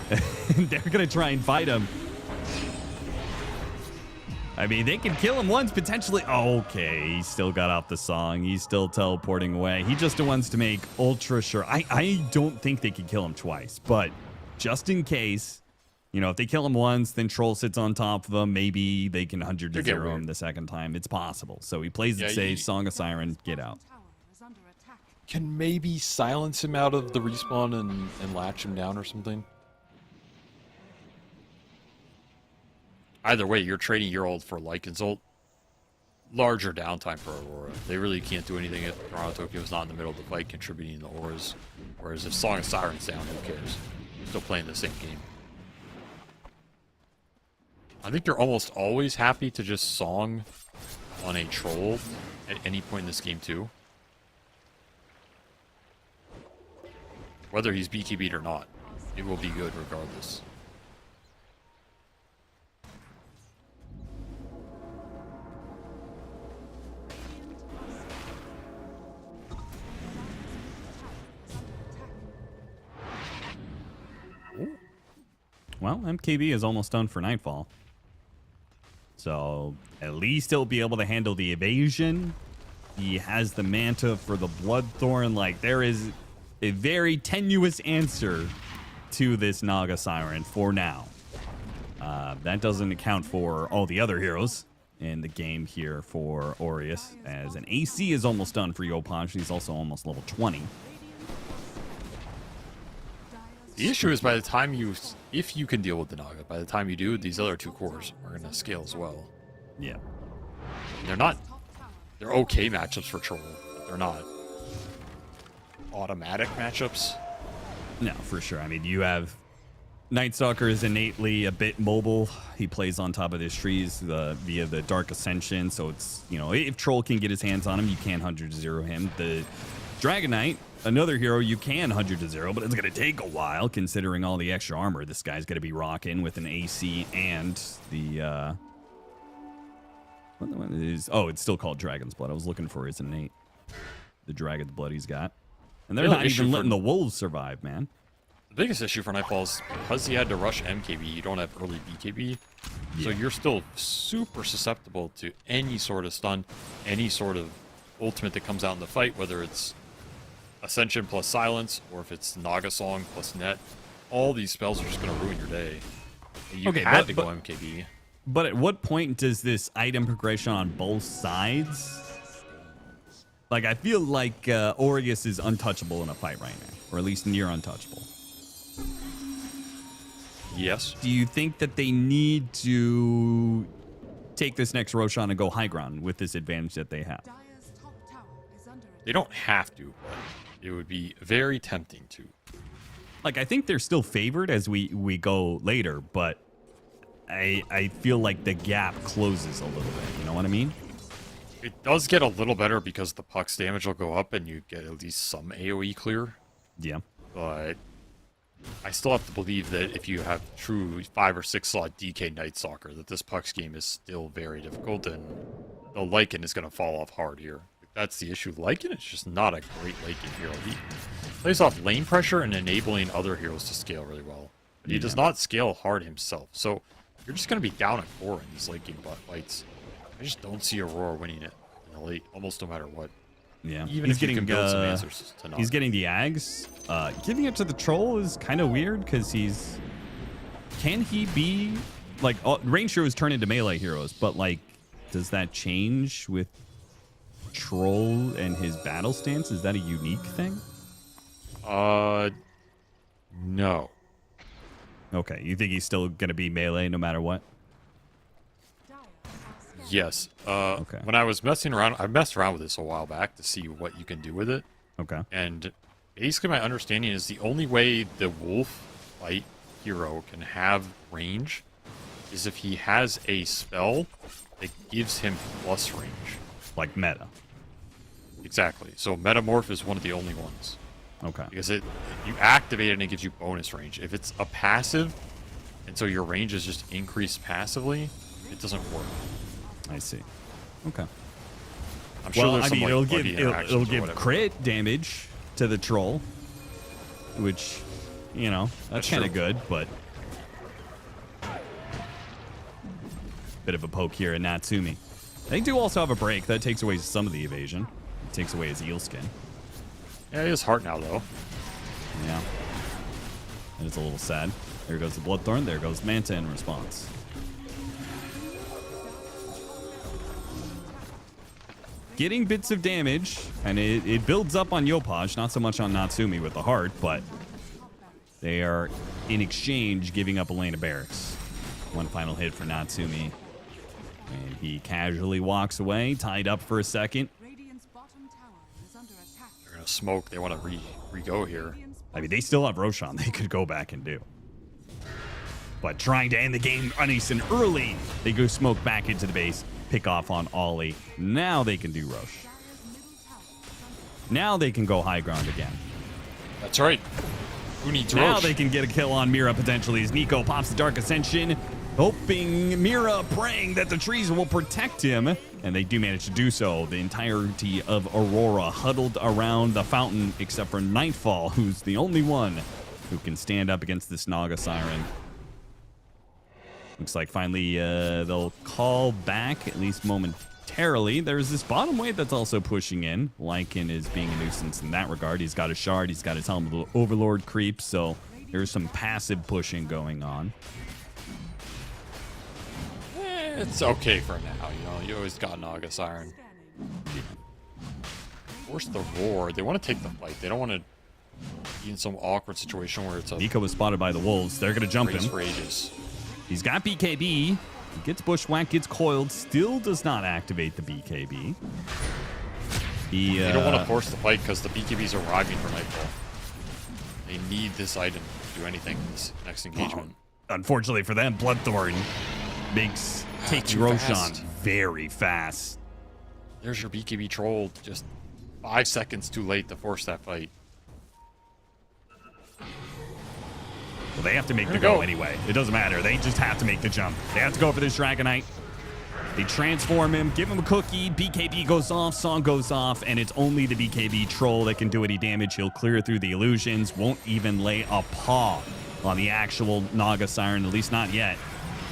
They're going to try and fight him. I mean, they can kill him once, potentially. Okay, he still got off the song. He's still teleporting away. He just wants to make ultra sure. I don't think they can kill him twice, but just in case, if they kill him once, then Troll sits on top of them. Maybe they can 100-0 him the second time. It's possible. So he plays it safe. Song of Siren, get out. Can maybe silence him out of the respawn and latch him down or something? Either way, you're trading your ult for Lycan's ult. Larger downtime for Aurora. They really can't do anything if Toronto Tokyo's not in the middle of the fight contributing to the auras. Whereas if Song of Siren's down, who cares? Still playing the same game. I think you're almost always happy to just Song on a Troll at any point in this game too. Whether he's BKB'd or not, it will be good regardless. Well, MKB is almost done for Nightfall. So at least he'll be able to handle the evasion. He has the Manta for the Bloodthorn. Like, there is a very tenuous answer to this Naga Siren for now. That doesn't account for all the other heroes in the game here for Aureus, as an AC is almost done for Yopaj. He's also almost level 20. The issue is by the time if you can deal with the Naga, by the time you do, these other 2 cores are going to scale as well. Yeah. They're okay matchups for Troll, but they're not automatic matchups. No, for sure. I mean, you have Night Stalker is innately a bit mobile. He plays on top of his trees via the Dark Ascension, so it's, you know, if Troll can get his hands on him, you can 100-0 him. The Dragon Knight, another hero you can 100-0, but it's going to take a while considering all the extra armor this guy's going to be rocking with an AC and the what one is? Oh, it's still called Dragon's Blood. I was looking for his innate, the Dragon's Blood he's got, and they're not even letting the wolves survive, man. The biggest issue for Nightfall is because he had to rush MKB, you don't have early BKB, so you're still super susceptible to any sort of stun, any sort of ultimate that comes out in the fight, whether it's Ascension plus Silence, or if it's Naga Song plus Net. All these spells are just going to ruin your day. You had to go MKB. But at what point does this item progression on both sides? Like, I feel like Aureus is untouchable in a fight right now, or at least near untouchable. Yes. Do you think that they need to take this next Roshan and go high ground with this advantage that they have? They don't have to, but it would be very tempting to. Like, I think they're still favored as we go later, but I feel like the gap closes a little bit. You know what I mean? It does get a little better because the puck's damage will go up and you get at least some AoE clear. Yeah. But I still have to believe that if you have true 5 or 6 slot DK Night Stalker, that this puck's game is still very difficult, and the Lycan is going to fall off hard here. That's the issue. Lycan is just not a great late game hero. He plays off lane pressure and enabling other heroes to scale really well. But he does not scale hard himself. So you're just going to be down a core in these late game fights. I just don't see Aurora winning it in the late, almost no matter what. Yeah. Even if you can build some answers to not. He's getting the Ags. Giving it to the Troll is kind of weird because can he be, like, range heroes turn into melee heroes, but, like, does that change with Troll and his battle stance? Is that a unique thing? No. Okay, you think he's still going to be melee no matter what? Yes. Okay. When I was messing around, I messed around with this a while back to see what you can do with it. Okay. And basically my understanding is the only way the wolf fight hero can have range is if he has a spell that gives him plus range. Like meta. Exactly. So Metamorph is one of the only ones. Okay. Because you activate it and it gives you bonus range. If it's a passive, and so your range is just increased passively, it doesn't work. I see. Okay. I'm sure there's some it'll buggy interactions or give whatever. crit damage to the Troll, which, you know, that's kind of good, but bit of a poke here at Natsumi. They do also have a break that takes away some of the evasion. It takes away his eel skin. Yeah, he has heart now though. Yeah. And it's a little sad. There goes the Bloodthorn. There goes Manta in response. Getting bits of damage, and it builds up on Yopaj, not so much on Natsumi with the heart, but they are, in exchange, giving up a lane of barracks. One final hit for Natsumi. And he casually walks away, tied up for a second. They're going to smoke. They want to re-go here. I mean, they still have Roshan they could go back and do. But trying to end the game nice and early, they go smoke back into the base, pick off on Ollie. Now they can do Rosh. Now they can go high ground again. That's right. Who needs Now Rosh? they can get a kill on Mira potentially as Nico pops the Dark Ascension, hoping, Mira praying that the trees will protect him. And they do manage to do so. The entirety of Aurora huddled around the fountain except for Nightfall, who's the only one who can stand up against this Naga Siren. Looks like finally they'll call back, at least momentarily. There's this bottom wave that's also pushing in. Lycan is being a nuisance in that regard. He's got a shard. He's got his Helm of Overlord creep. So there's some passive pushing going on. It's okay for now, you know. You always got Naga Siren. Force the roar. They want to take the fight. They don't want to in some awkward situation where it's a Nico was spotted by the Wolves. They're going to jump race him. for ages. He's got BKB. He gets bushwhacked, gets coiled, still does not activate the BKB. You don't want to force the fight because the BKBs are arriving for Nightfall. They need this item to do anything in this next engagement. Unfortunately for them, Bloodthorn makes taking too Roshan fast. very fast. There's your BKB troll, just 5 seconds too late to force that fight. Well, they have to make the Go. go anyway. It doesn't matter. They just have to make the jump. They have to go for this Dragonite. They transform him, give him a cookie, BKB goes off, song goes off, and it's only the BKB troll that can do any damage. He'll clear through the illusions, won't even lay a paw on the actual Naga Siren, at least not yet.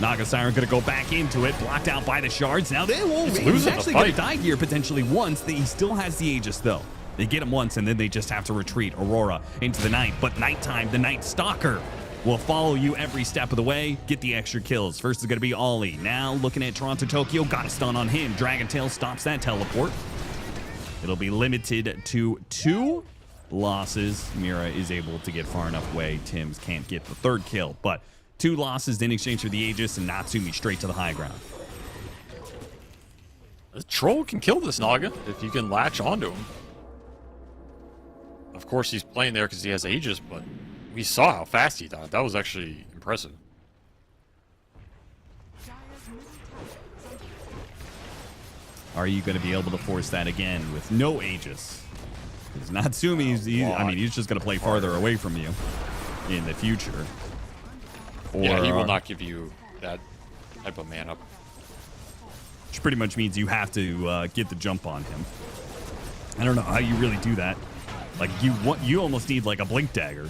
Naga Siren going to go back into it, blocked out by the shards. Now they won't. He's He's losing the actually going to fight. die here potentially once. He still has the Aegis though. They get him once and then they just have to retreat Aurora into the night. But nighttime, the Night Stalker will follow you every step of the way, get the extra kills. First is going to be Ollie. Now looking at Toronto Tokyo, got a stun on him. Dragon Tail stops that teleport. It'll be limited to 2 losses. Mira is able to get far enough away. Tim's can't get the 3rd kill, but 2 losses in exchange for the Aegis and Natsumi straight to the high ground. The troll can kill this Naga if you can latch onto him. Of course, he's playing there because he has Aegis, but we saw how fast he died. That was actually impressive. Are you going to be able to force that again with no Aegis? Because Natsumi's, he's just going to play farther away from you in the future. Yeah, he will not give you that type of mana. Which pretty much means you have to get the jump on him. I don't know how you really do that. Like, you almost need like a Blink Dagger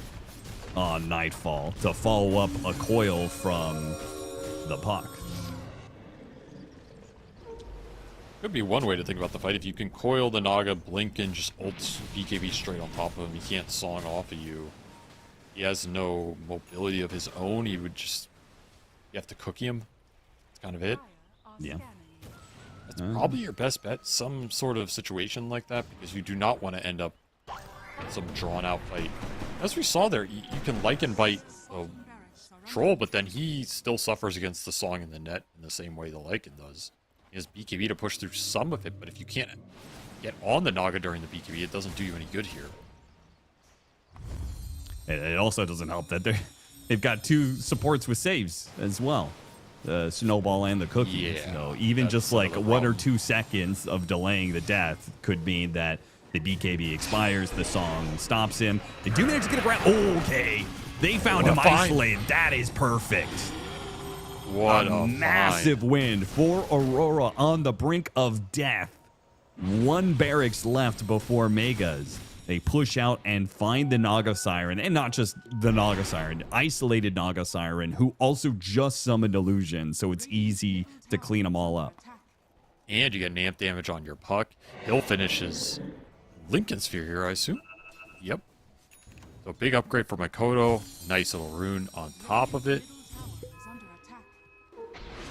on Nightfall to follow up a coil from the puck. Could be one way to think about the fight. If you can coil the Naga, blink, and just ult BKB straight on top of him, he can't song off of you. He has no mobility of his own. He would just... You have to cookie him. That's kind of it. Yeah. That's probably your best bet. Some sort of situation like that, because you do not want to end up in some drawn-out fight. As we saw there, you can Lycan bite a troll, but then he still suffers against the song in the net in the same way the Lycan does. He has BKB to push through some of it, but if you can't get on the Naga during the BKB, it doesn't do you any good here. It also doesn't help that they've got 2 supports with saves as well. The Snowball and the Cookie. Yeah, So even just like another 1 or problem. 2 seconds of delaying the death could mean that the BKB expires, the song stops him. They do manage to get a grab. Okay. They found What him a find. isolated. That is perfect. What a massive win for Aurora on the brink of death. 1 barracks left before Megas. They push out and find the Naga Siren, and not just the Naga Siren, isolated Naga Siren, who also just summoned Illusion, so it's easy to clean them all up. And you get an amp damage on your puck. He'll finish his Lincoln Sphere here, I assume. Yep. So big upgrade for Makoto. Nice little rune on top of it.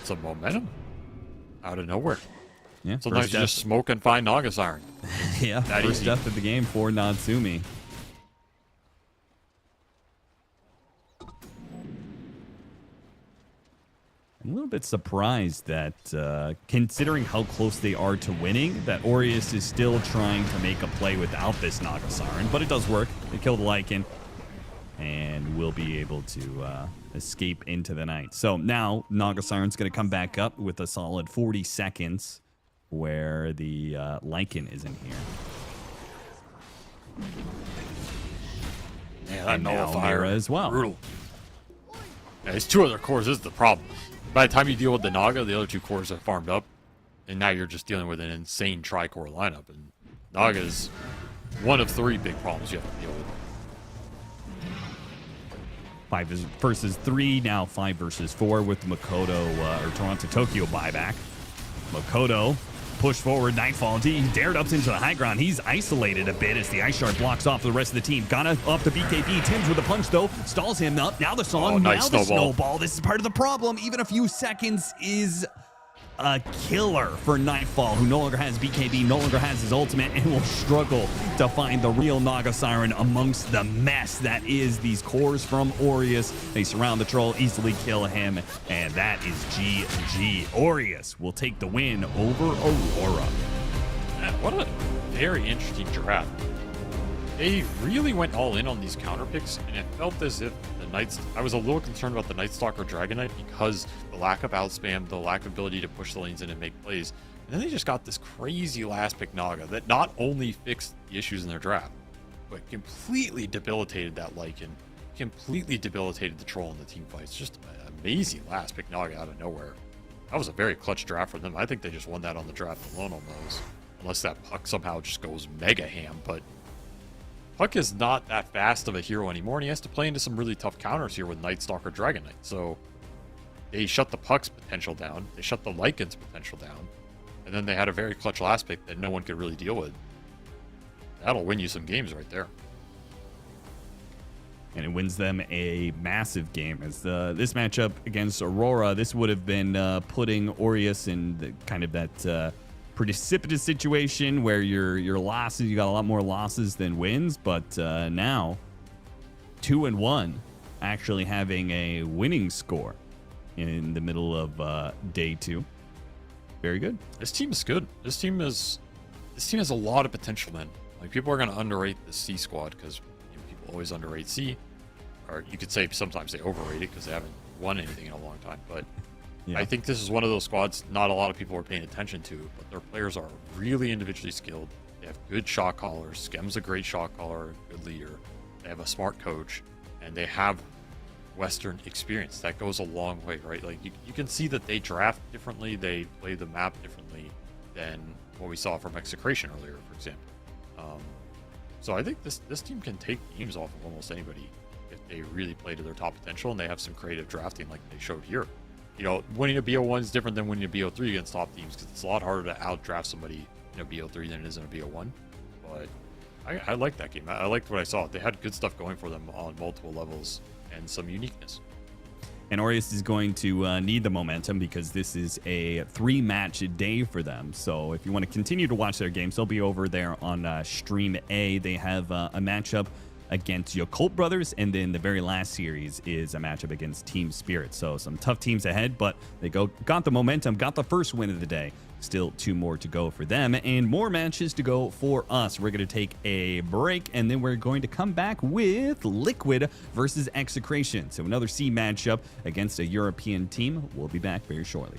Some momentum out of nowhere. Yeah, Sometimes first you just smoke and find Naga Siren. yeah, that first easy. death of the game for Natsumi. I'm a little bit surprised that, considering how close they are to winning, that Aureus is still trying to make a play without this Naga Siren, but it does work. They killed Lycan, and will be able to escape into the night. So now Naga Siren's going to come back up with a solid 40 seconds where the Lycan isn't here. Yeah, that And now nullifier Mira as well. Brutal. Yeah, his 2 other cores is the problem. By the time you deal with the Naga, the other 2 cores are farmed up, and now you're just dealing with an insane tri-core lineup. And Naga is one of 3 big problems you have to deal with. 5 versus 3, now 5 versus 4 with the Makoto or Toronto Tokyo buyback. Makoto push forward, Nightfall. He dared up into the high ground. He's isolated a bit as the Ice Shard blocks off the rest of the team. Gonna up the BKB. Tim's with a punch though. Stalls him up. Now the song. Oh, nice now the snowball. snowball. This is part of the problem. Even a few seconds is a killer for Nightfall, who no longer has BKB, no longer has his ultimate, and will struggle to find the real Naga Siren amongst the mess that is these cores from Aureus. They surround the troll, easily kill him, and that is GG. Aureus will take the win over Aurora. What a very interesting draft. They really went all in on these counter picks, and it felt as if the Knights... I was a little concerned about the Night Stalker Dragon Knight because the lack of outspam, the lack of ability to push the lanes in and make plays. And then they just got this crazy last pick Naga that not only fixed the issues in their draft, but completely debilitated that Lycan, completely debilitated the troll in the team fights. Just an amazing last pick Naga out of nowhere. That was a very clutch draft for them. I think they just won that on the draft alone on those. Unless that Puck somehow just goes mega ham, but... Puck is not that fast of a hero anymore, and he has to play into some really tough counters here with Night Stalker Dragon Knight. So they shut the Puck's potential down, they shut the Lycan's potential down, and then they had a very clutch last pick that no one could really deal with. That'll win you some games right there. And it wins them a massive game. As this matchup against Aurora, this would have been putting Aureus in the, kind of that... precipitous situation where your losses, you got a lot more losses than wins, but now 2-1, actually having a winning score in the middle of day 2. Very good. This team is good. This team has a lot of potential, man. Like, people are going to underrate the C squad because people always underrate C, or you could say sometimes they overrate it because they haven't won anything in a long time, but yeah. I think this is one of those squads not a lot of people are paying attention to, but their players are really individually skilled. They have good shot callers. Skem's a great shot caller, good leader. They have a smart coach, and they have Western experience. That goes a long way, right? Like, you can see that they draft differently, they play the map differently than what we saw from Execration earlier, for example. So I think this team can take games off of almost anybody if they really play to their top potential, and they have some creative drafting like they showed here. You know, winning a BO1 is different than winning a BO3 against top teams because it's a lot harder to outdraft somebody in a BO3 than it is in a BO1. But I like that game. I liked what I saw. They had good stuff going for them on multiple levels and some uniqueness. And Aureus is going to need the momentum because this is a 3-match day for them. So if you want to continue to watch their games, they'll be over there on Stream A. They have a matchup against Yakult Brothers, and then the very last series is a matchup against Team Spirit. So some tough teams ahead, but they got the momentum, got the first win of the day. Still 2 more to go for them, and more matches to go for us. We're going to take a break, and then we're going to come back with Liquid versus Execration. So another C matchup against a European team. We'll be back very shortly.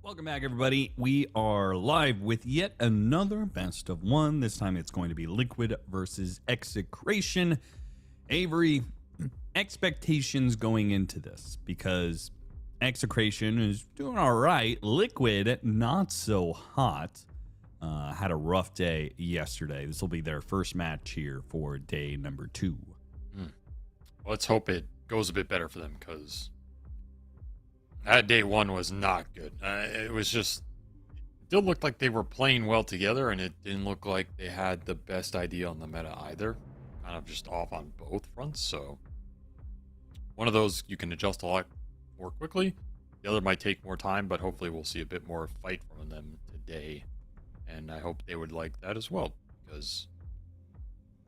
Welcome back, everybody. We are live with yet another best of one. This time it's going to be Liquid versus Execration. Avery, expectations going into this, because Execration is doing all right. Liquid, not so hot. Had a rough day yesterday. This will be their first match here for day number 2. Let's hope it goes a bit better for them, because that day 1 was not good. It was just, it didn't look like they were playing well together, and it didn't look like they had the best idea on the meta either. Kind of just off on both fronts. So one of those you can adjust a lot more quickly. The other might take more time, but hopefully we'll see a bit more fight from them today. And I hope they would like that as well, because,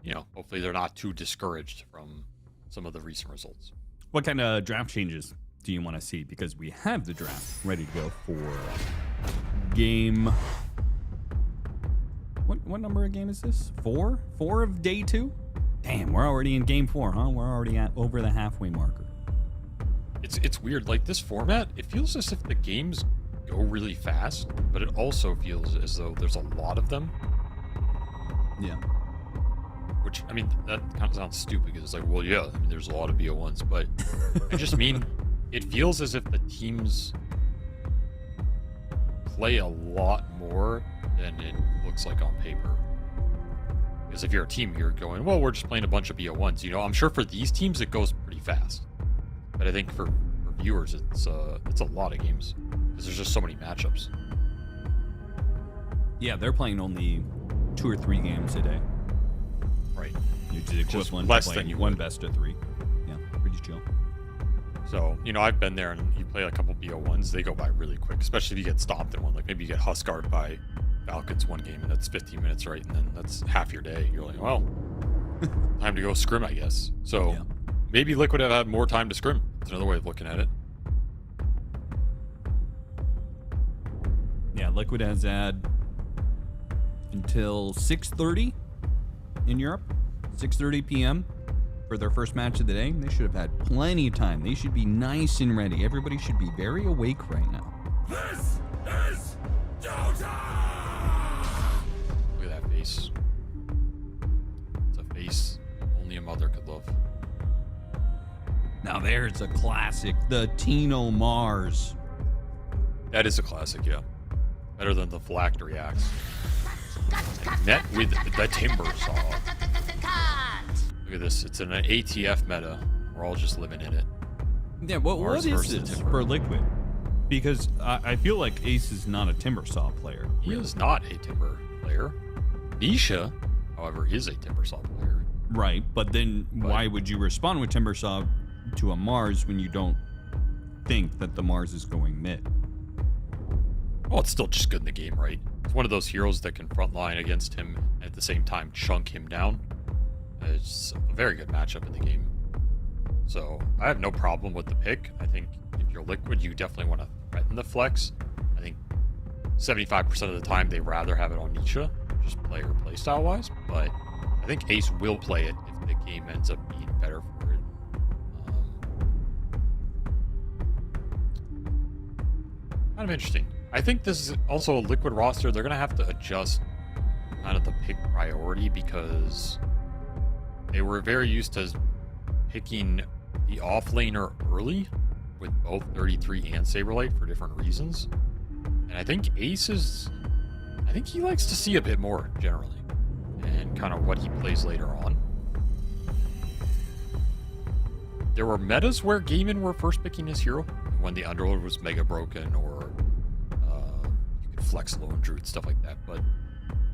you know, hopefully they're not too discouraged from some of the recent results. What kind of draft changes do you want to see? Because we have the draft ready to go for game. What number of game is this? 4? 4 of day 2? Damn, we're already in game 4, huh? We're already at over the halfway marker. It's weird. Like, this format, it feels as if the games go really fast, but it also feels as though there's a lot of them. Yeah. Which, I mean, that kind of sounds stupid, because it's like, well, yeah, I mean, there's a lot of BO1s, but I just mean, it feels as if the teams play a lot more than it looks like on paper. Because if you're a team, you're going, well, we're just playing a bunch of BO1s. You know, I'm sure for these teams it goes pretty fast, but I think for viewers it's a lot of games, because there's just so many matchups. Yeah, they're playing only 2 or 3 games a day. Right. Which is equivalent less to than playing you one would. best of 3. Yeah, pretty chill. So, you know, I've been there, and you play a couple BO1s, they go by really quick, especially if you get stopped in one. Like, maybe you get Huskard by Falcons one game, and that's 15 minutes, right? And then that's half your day. You're like, well, time to go scrim, I guess. So Yeah. maybe Liquid have had more time to scrim. That's another way of looking at it. Yeah, Liquid has had until 6:30 in Europe, 6:30 p.m. for their first match of the day. They should have had plenty of time. They should be nice and ready. Everybody should be very awake right now. This is Dota! Look at that face. It's a face only a mother could love. Now there's a classic, the Tino Mars. That is a classic, yeah. Better than the phylactery axe. Net with the timber saw. Look at this. It's an ATF meta. We're all just living in it. Yeah, what Mars is versus this Timber. for Liquid? Because I feel like Ace is not a Timbersaw player. He is not a timber player. Nisha, however, is a timber saw player. Right, but then why would you respond with Timbersaw to a Mars when you don't think that the Mars is going mid? Well, it's still just good in the game, right? It's one of those heroes that can frontline against him and at the same time chunk him down. It's a very good matchup in the game. So I have no problem with the pick. I think if you're Liquid, you definitely want to threaten the flex. I think 75% of the time they rather have it on Nisha, just player playstyle wise. But I think Ace will play it if the game ends up being better for it. Kind of interesting. I think this is also a Liquid roster. They're going to have to adjust kind of the pick priority, because they were very used to picking the offlaner early with both 33 and Saberlight for different reasons. And I think Ace is... I think he likes to see a bit more, generally. And kind of what he plays later on. There were metas where Gaiman were first picking his hero, when the Underlord was mega broken, or you could flex Lone Druid, stuff like that. But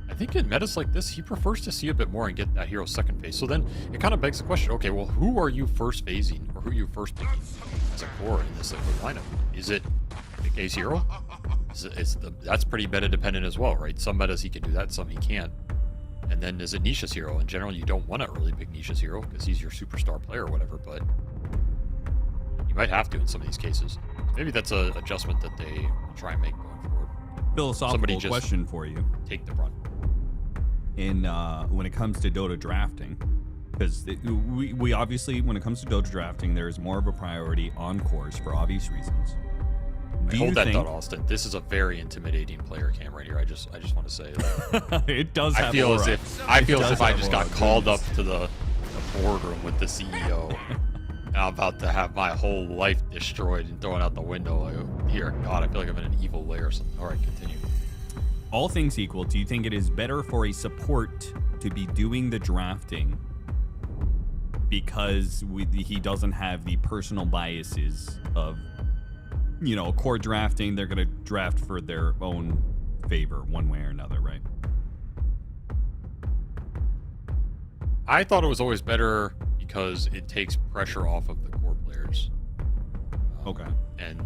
I think in metas like this, he prefers to see a bit more and get that hero second phase. So then it kind of begs the question, okay, well, who are you first phasing, or who are you first picking as a core in this Liquid lineup? Is it pick Ace hero? That's pretty meta dependent as well, right? Some metas he can do that, some he can't. And then is it Nisha's hero? In general, you don't want to early pick Nisha's hero because he's your superstar player or whatever, but you might have to in some of these cases. Maybe that's an adjustment that they will try and make going forward. Philosophical question for you. Take the brunt. When it comes to Dota drafting, because we obviously, when it comes to Dota drafting, there is more of a priority on cores for obvious reasons. Right. do hold you that think... thought, Austin. This is a very intimidating player cam right here. I just want to say it does have I feel aura. as if I just got called up to the boardroom with the CEO. And I'm about to have my whole life destroyed and thrown out the window. Like, dear God, I feel like I'm in an evil lair or something. All right, continue. All things equal, do you think it is better for a support to be doing the drafting because he doesn't have the personal biases of, you know, core drafting? They're going to draft for their own favor one way or another, right? I thought it was always better because it takes pressure off of the core players. Okay. And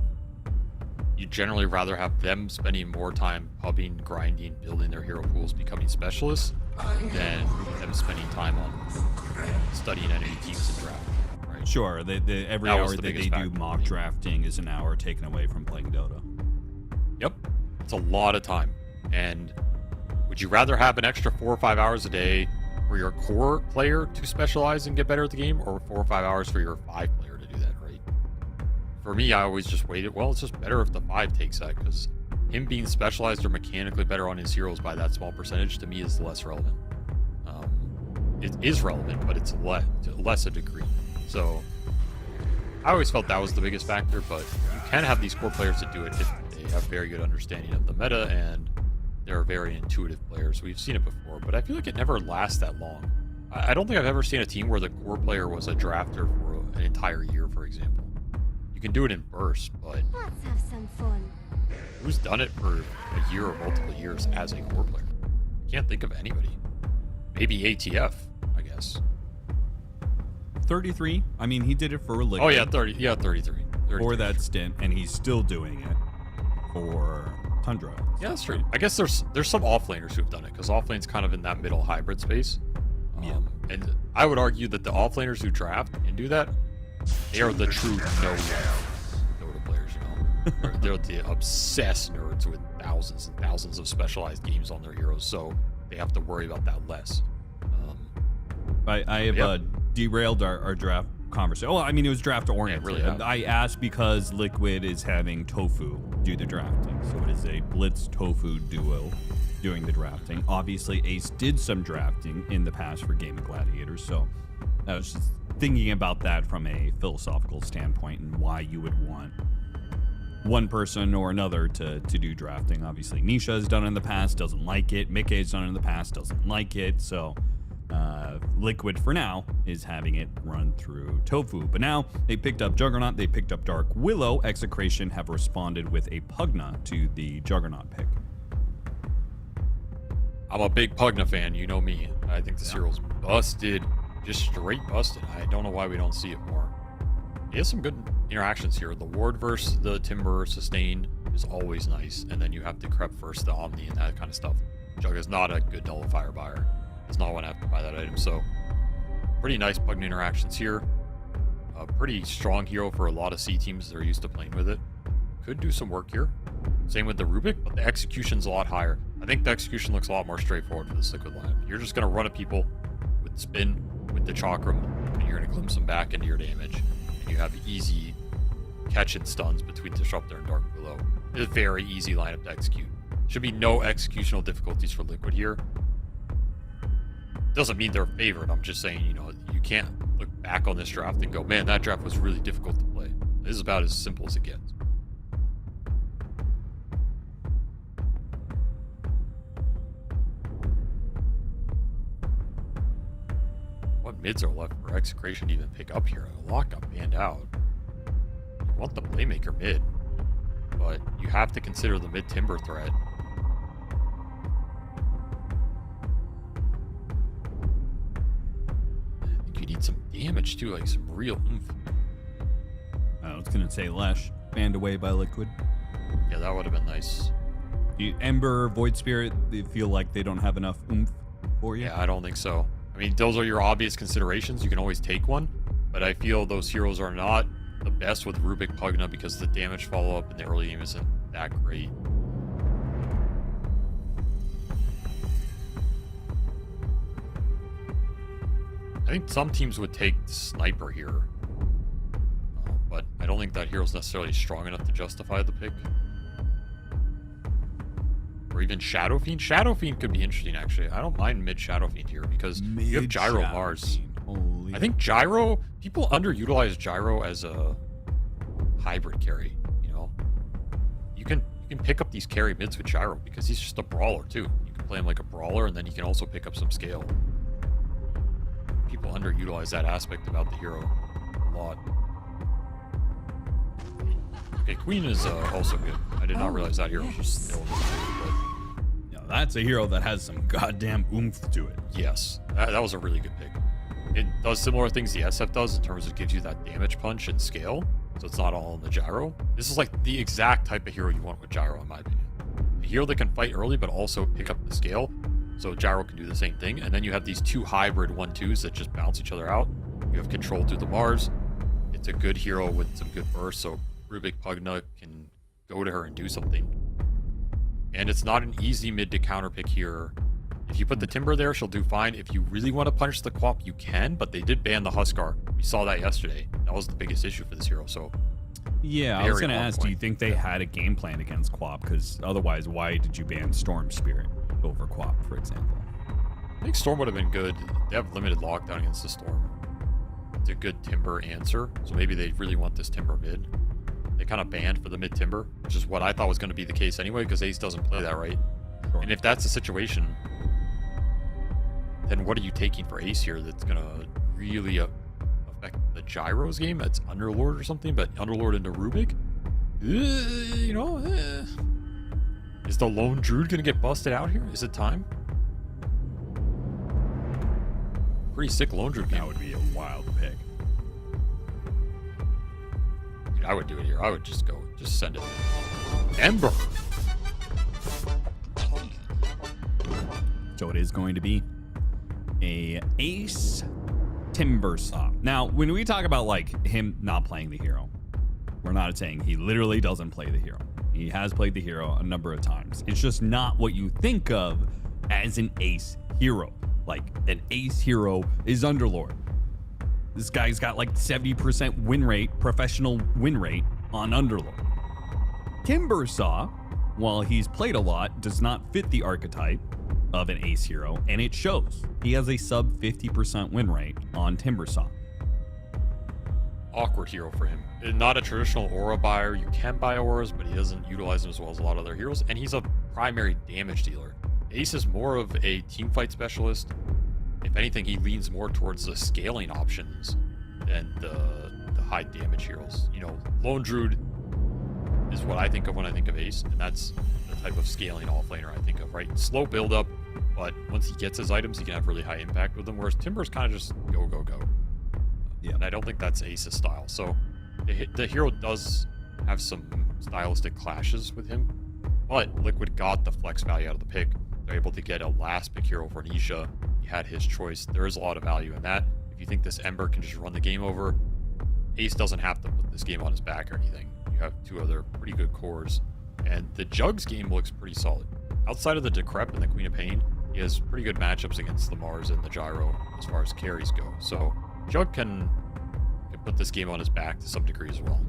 you generally rather have them spending more time pubbing, grinding, building their hero pools, becoming specialists, than them spending time on studying enemy teams and drafting. Right? Sure. Every hour that they do mock drafting is an hour taken away from playing Dota. Yep. It's a lot of time. And would you rather have an extra 4 or 5 hours a day for your core player to specialize and get better at the game, or 4 or 5 hours for your 5 player to do that, right? For me, I always just waited. Well, it's just better if the 5 takes that, because him being specialized or mechanically better on his heroes by that small percentage to me is less relevant. It is relevant, but it's to less a degree. So I always felt that was the biggest factor, but you can have these core players that do it if they have very good understanding of the meta and they're very intuitive players. We've seen it before, but I feel like it never lasts that long. I don't think I've ever seen a team where the core player was a drafter for an entire year, for example. You can do it in bursts, but Let's have some fun. who's done it for a year or multiple years as a core player? I can't think of anybody. Maybe ATF, I guess. 33. I mean, he did it for Liquid. Oh yeah, 33. For that stint, and he's still doing it for Tundra. Yeah, that's true. I guess there's some offlaners who've done it, because offlane's kind of in that middle hybrid space. And I would argue that the offlaners who draft and do that, they are the true Dota players, you know. They're the obsessed nerds with thousands and thousands of specialized games on their heroes, so they have to worry about that less. I have derailed our draft conversation. Oh, I mean, it was draft oriented. Yeah, really I asked because Liquid is having Tofu do the drafting. So it is a Blitz Tofu duo doing the drafting. Obviously, Ace did some drafting in the past for Gaming Gladiators. So I was just thinking about that from a philosophical standpoint and why you would want one person or another to do drafting. Obviously, Nisha has done it in the past, doesn't like it. Mickey has done it in the past, doesn't like it. So Liquid for now is having it run through Tofu, but now they picked up Juggernaut, they picked up Dark Willow. Execration have responded with a Pugna to the Juggernaut pick. I'm a big Pugna fan, you know me. I think this hero's busted, just straight busted. I don't know why we don't see it more. He has some good interactions here. The ward versus the Timber sustain is always nice, and then you have the Crep versus the Omni and that kind of stuff. Jug is not a good nullifier buyer. Does not want to have to buy that item, so pretty nice Pugna interactions here. A pretty strong hero for a lot of C teams that are used to playing with it. Could do some work here. Same with the Rubik, but the execution's a lot higher. I think the execution looks a lot more straightforward for this Liquid lineup. You're just going to run at people with spin, with the Chakram, and you're going to glimpse them back into your damage. And you have easy catch and stuns between Disruptor and Dark Willow. It's a very easy lineup to execute. Should be no executional difficulties for Liquid here. Doesn't mean they're favored. I'm just saying, you know, you can't look back on this draft and go, man, that draft was really difficult to play. This is about as simple as it gets. What mids are left for Execration to even pick up here? A lot got banned out. You want the Playmaker mid, but you have to consider the mid Timber threat. You need some damage too, like some real oomph. I was going to say Lesh, banned away by Liquid. Yeah, that would have been nice. Ember, Void Spirit, they feel like they don't have enough oomph for you? Yeah, I don't think so. I mean, those are your obvious considerations. You can always take one, but I feel those heroes are not the best with Rubik Pugna because the damage follow-up in the early game isn't that great. I think some teams would take Sniper here, but I don't think that hero's necessarily strong enough to justify the pick. Or even Shadow Fiend. Shadow Fiend could be interesting, actually. I don't mind mid Shadow Fiend here because you have Gyro Mars. Holy. I think Gyro, people underutilize Gyro as a hybrid carry, you know? You can pick up these carry mids with Gyro because he's just a brawler too. You can play him like a brawler and then he can also pick up some scale. People underutilize that aspect about the hero a lot. Okay, Queen is also good. I did not realize that hero was just still Yeah, that's a hero that has some goddamn oomph to it. yes, that was a really good pick. It does similar things the SF does in terms of gives you that damage punch and scale, so it's not all in the gyro. This is like the exact type of hero you want with gyro, in my opinion. A hero that can fight early but also pick up the scale, so gyro can do the same thing. And then you have these two hybrid 1/2s that just bounce each other out. You have control through the Mars. It's a good hero with some good burst, so Rubik Pugna can go to her and do something. And it's not an easy mid to counter pick here. If you put the Timber there, she'll do fine. If you really want to punish the Quap, you can, but they did ban the Huskar. We saw that yesterday. That was the biggest issue for this hero, so... Yeah, I was going to ask, do you think they had a game plan against Quap? Because otherwise, why did you ban Storm Spirit over Quap, for example? I think Storm would have been good. They have limited lockdown against the Storm. It's a good Timber answer, so maybe they really want this Timber mid. They kind of banned for the mid Timber, which is what I thought was going to be the case anyway, because Ace doesn't play that right. Sure. And if that's the situation, then what are you taking for Ace here that's going to really affect the Gyro's game? That's Underlord or something, but Underlord into Rubik? You know, is the Lone Druid going to get busted out here? Is it time? Pretty sick Lone Druid game. That would be a wild pick. Dude, I would do it here. I would just go, just send it. Ember! So it is going to be a Ace Timber Saw. Now, when we talk about like him not playing the hero, we're not saying he literally doesn't play the hero. He has played the hero a number of times. It's just not what you think of as an Ace hero. Like an Ace hero is Underlord. This guy's got like 70% win rate, professional win rate on Underlord. Timber Saw, while he's played a lot, does not fit the archetype of an Ace hero, and it shows. He has a sub 50% win rate on Timber Saw. Awkward hero for him. Not a traditional aura buyer. You can buy auras, but he doesn't utilize them as well as a lot of other heroes, and he's a primary damage dealer. Ace is more of a team fight specialist. If anything, he leans more towards the scaling options than the high damage heroes. You know, Lone Druid is what I think of when I think of Ace, and that's the type of scaling offlaner I think of, right? Slow build up, but once he gets his items, he can have really high impact with them, whereas Timber's kind of just go, go, go. Yeah. And I don't think that's Ace's style. So the hero does have some stylistic clashes with him, but Liquid got the flex value out of the pick. They're able to get a last pick hero for Nisha. He had his choice. There is a lot of value in that. If you think this Ember can just run the game over, Ace doesn't have to put this game on his back or anything. You have two other pretty good cores. And the Jugs game looks pretty solid. Outside of the Decrep and the Queen of Pain, he has pretty good matchups against the Mars and the Gyro as far as carries go. So Jug can put this game on his back to some degree as well.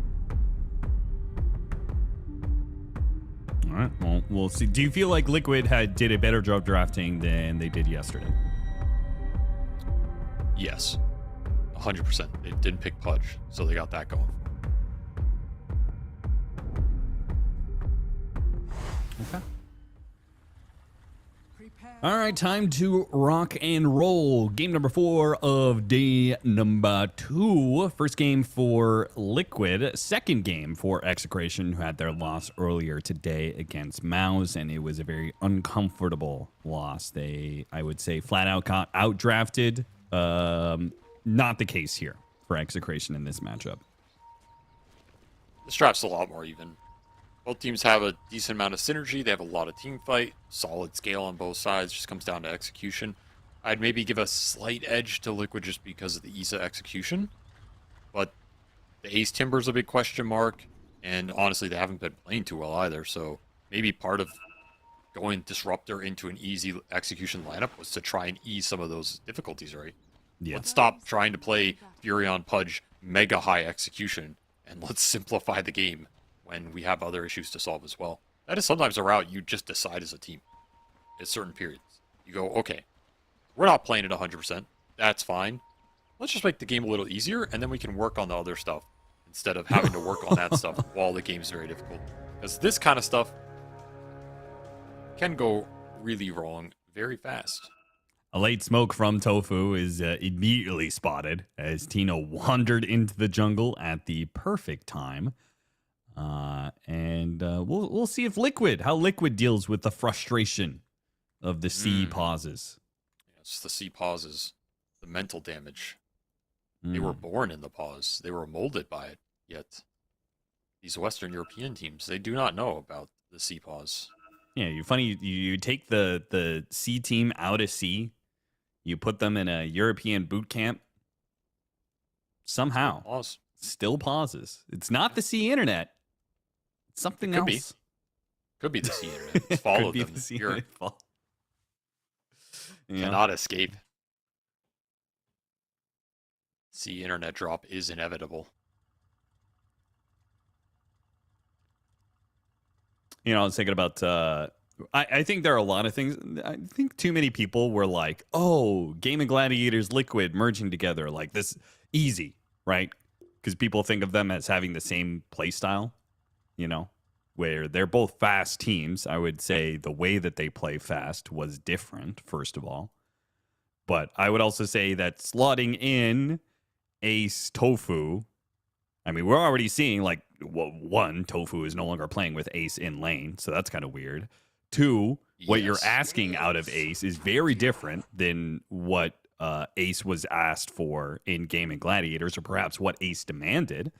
All right, well, we'll see. Do you feel like Liquid did a better job drafting than they did yesterday? Yes, 100%. They didn't pick Pudge, so they got that going for them. Okay. All right, time to rock and roll. Game number 4 of day number 2. First game for Liquid. Second game for Execration, who had their loss earlier today against MOUZ, and it was a very uncomfortable loss. They, I would say, flat out got outdrafted. Not the case here for Execration in this matchup. This draft's a lot more even. Both teams have a decent amount of synergy. They have a lot of team fight, solid scale on both sides. Just comes down to execution. I'd maybe give a slight edge to Liquid just because of the ESA execution. But the Ace Timber's a big question mark. And honestly, they haven't been playing too well either. So maybe part of going Disruptor into an easy execution lineup was to try and ease some of those difficulties, right? Yeah. Let's stop trying to play Fury on Pudge mega high execution and let's simplify the game when we have other issues to solve as well. That is sometimes a route you just decide as a team at certain periods. You go, okay, we're not playing it 100%. That's fine. Let's just make the game a little easier, and then we can work on the other stuff instead of having to work on that stuff while the game's very difficult. Because this kind of stuff can go really wrong very fast. A late smoke from Tofu is immediately spotted as Tino wandered into the jungle at the perfect time. And we'll see if how Liquid deals with the frustration of the C pauses. Yes, the C pauses, the mental damage. They were born in the pause. They were molded by it. Yet these Western European teams, they do not know about the C pause. Yeah, you take the C team out of C. You put them in a European boot camp. Somehow, still pauses. It's not the C internet. It's something else. Could be the C internet. It's followed them. The C internet Cannot escape. C internet drop is inevitable. I was thinking about. I think there are a lot of things. I think too many people were like, "Oh, Game and Gladiators, Liquid merging together like this easy, right?" Because people think of them as having the same play style, where they're both fast teams. I would say the way that they play fast was different, first of all. But I would also say that slotting in Ace Tofu, I mean, we're already seeing like one, Tofu is no longer playing with Ace in lane, so that's kind of weird. Two, what you're asking out of Ace is very different than what Ace was asked for in Game and Gladiators, or perhaps what Ace demanded.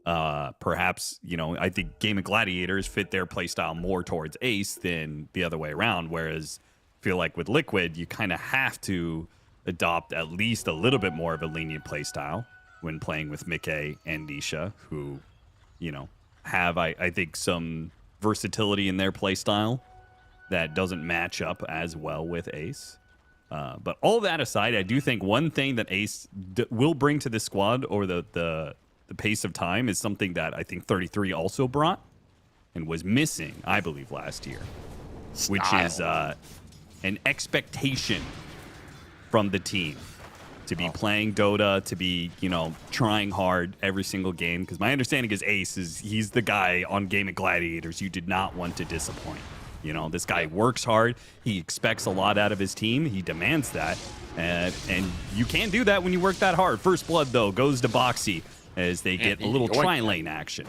Perhaps, I think Game and Gladiators fit their playstyle more towards Ace than the other way around, whereas I feel like with Liquid, you kind of have to adopt at least a little bit more of a lenient playstyle when playing with Mickey and Nisha, who, have, I think, some versatility in their playstyle that doesn't match up as well with Ace. But all that aside, I do think one thing that Ace will bring to this squad, or the pace of time, is something that I think 33 also brought and was missing, I believe, last year, which is an expectation from the team to be playing Dota, to be, trying hard every single game. Because my understanding is Ace he's the guy on Game of Gladiators you did not want to disappoint. This guy works hard. He expects a lot out of his team. He demands that. And you can't do that when you work that hard. First blood, though, goes to Boxy as they get a little tri-lane action.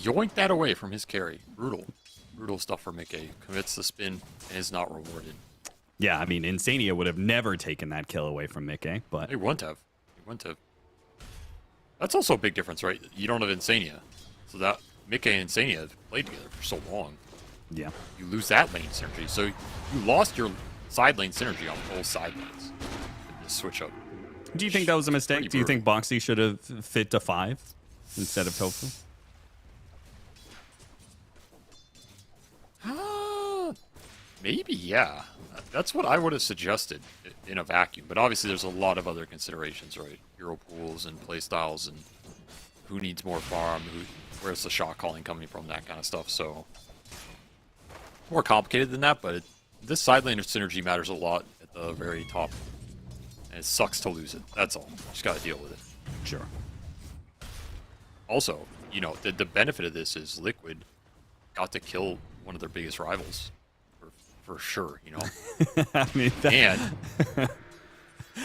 Yoink that away from his carry. Brutal. Brutal stuff for Mickey. Commits the spin and is not rewarded. Yeah, I mean, Insania would have never taken that kill away from Mickey, but... He wouldn't have. That's also a big difference, right? You don't have Insania. So that Mickey and Insania have played together for so long. Yeah. You lose that lane synergy. So you lost your side lane synergy on both side lanes. Just switch up. Do you think that was a mistake? Do you think Boxy should have fit to 5 instead of Tofu? Maybe, yeah. That's what I would have suggested in a vacuum. But obviously there's a lot of other considerations, right? Hero pools and playstyles and who needs more farm, where's the shot calling coming from, that kind of stuff. So more complicated than that, but this side lane synergy matters a lot at the very top. And it sucks to lose it. That's all. Just got to deal with it. Sure. Also, the benefit of this is Liquid got to kill one of their biggest rivals. For sure, I mean, and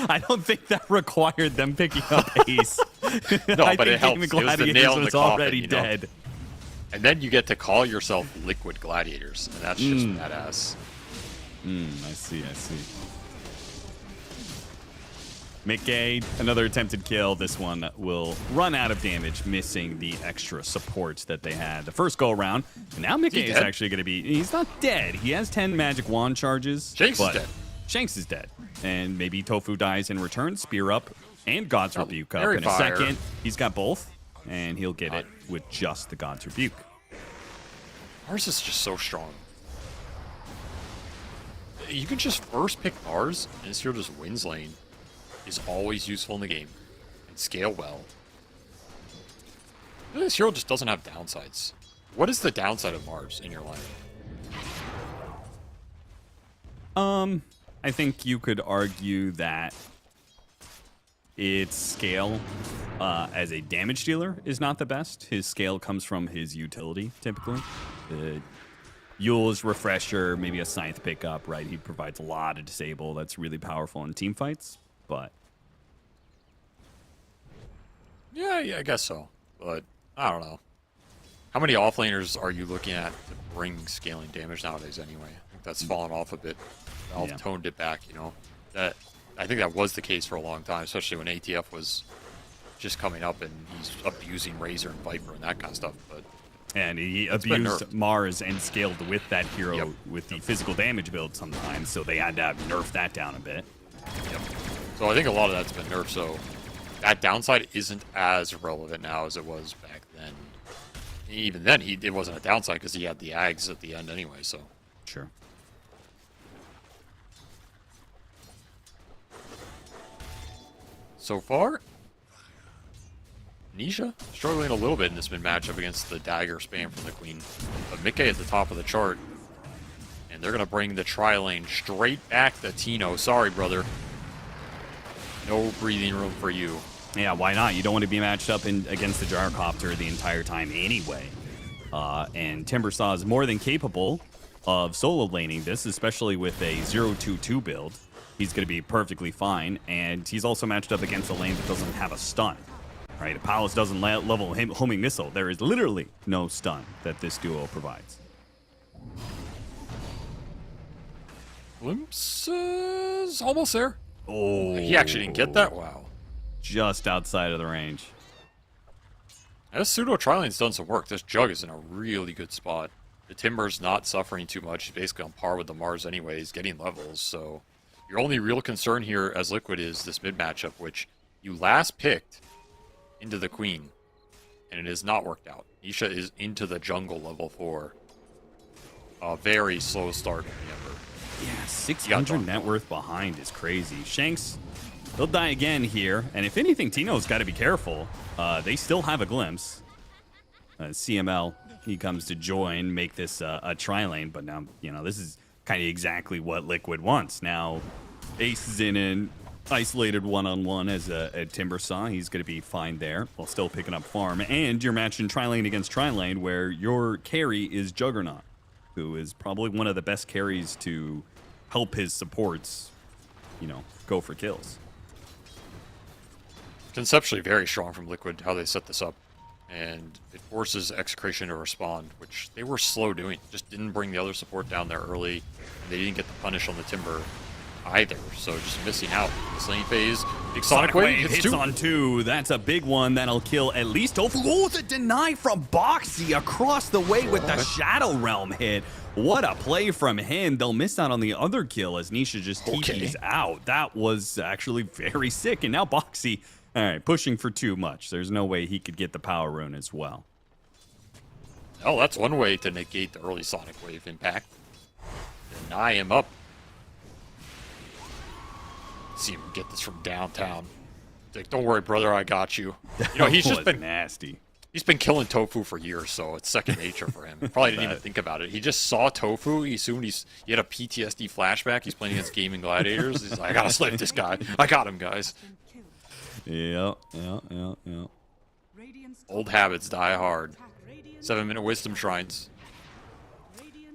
I don't think that required them picking up Ace. No, but it helps. It was the nail in the coffin, already dead. And then you get to call yourself Liquid Gladiators, and that's just badass. I see. Mickey, another attempted kill. This one will run out of damage, missing the extra supports that they had the first go around. And now Mickey is actually going to be... He's not dead. He has 10 magic wand charges. Shanks is dead. Shanks is dead. And maybe Tofu dies in return. Spear up and God's Rebuke up in a fire. second. He's got both, and he'll get it with just the God's Rebuke. Ours is just so strong. You can just first pick ours, and this hero just wins lane. Is always useful in the game and scale well. This hero just doesn't have downsides. What is the downside of Mars in your life? I think you could argue that its scale as a damage dealer is not the best. His scale comes from his utility, typically. Yule's Refresher, maybe a Scythe pickup, right? He provides a lot of disable that's really powerful in team fights, but... Yeah, I guess so. But, I don't know. How many offlaners are you looking at to bring scaling damage nowadays anyway? I think that's fallen off a bit. Valve toned it back, you know? I think that was the case for a long time, especially when ATF was just coming up and he's abusing Razor and Viper and that kind of stuff, but... And he abused Mars and scaled with that hero with the physical damage build sometimes, so they had to nerf that down a bit. Yep. So I think a lot of that's been nerfed, so that downside isn't as relevant now as it was back then. Even then, it wasn't a downside because he had the Ags at the end anyway, so... Sure. So far, Nisha struggling a little bit in this mid matchup against the dagger spam from the Queen. But Mickey at the top of the chart. And they're going to bring the tri-lane straight back to Tino. Sorry, brother. No breathing room for you. Yeah, why not? You don't want to be matched up against the Gyrocopter the entire time anyway. And Timbersaw is more than capable of solo laning this, especially with a 0-2-2 build. He's going to be perfectly fine, and he's also matched up against a lane that doesn't have a stun. Right? Palace doesn't level homing missile. There is literally no stun that this duo provides. Glimpses almost there. Oh, he actually didn't get that. Wow. Just outside of the range. This pseudo tri-lane's done some work. This Jug is in a really good spot. The Timber's not suffering too much. He's basically on par with the Mars anyway. He's getting levels, so your only real concern here as Liquid is this mid matchup, which you last picked into the Queen, and it has not worked out. Nisha is into the jungle level 4. A very slow start in the Ember. Yeah, 600 net worth behind is crazy. Shanks, they'll die again here, and if anything, Tino's got to be careful. They still have a glimpse. CML, he comes to join, make this a tri-lane, but now, you know, this is kind of exactly what Liquid wants. Now, Ace is in an isolated one-on-one as a Timbersaw. He's going to be fine there while still picking up farm. And you're matching tri-lane against tri-lane where your carry is Juggernaut, who is probably one of the best carries to help his supports, you know, go for kills. Conceptually very strong from Liquid, how they set this up. And it forces Execration to respond, which they were slow doing. Just didn't bring the other support down there early. And they didn't get the punish on the Timber either, so just missing out. This lane phase, big Sonic Wave hits on 2. That's a big one that'll kill at least Tofu. Oh, the deny from Boxy across the way with the Shadow Realm hit. What a play from him. They'll miss out on the other kill as Nisha just TP's out. That was actually very sick, and now Boxy, all right, pushing for too much. There's no way he could get the power rune as well. Oh, that's one way to negate the early Sonic Wave impact. Deny him up. See him get this from downtown. Like, don't worry, brother, I got you. You know, he's just been nasty. He's been killing Tofu for years, so it's second nature for him. Probably didn't even think about it. He just saw Tofu. He assumed he had a PTSD flashback. He's playing against Gaming Gladiators. He's like, I gotta slip this guy. I got him, guys. Yeah. Old habits die hard. 7-minute wisdom shrines.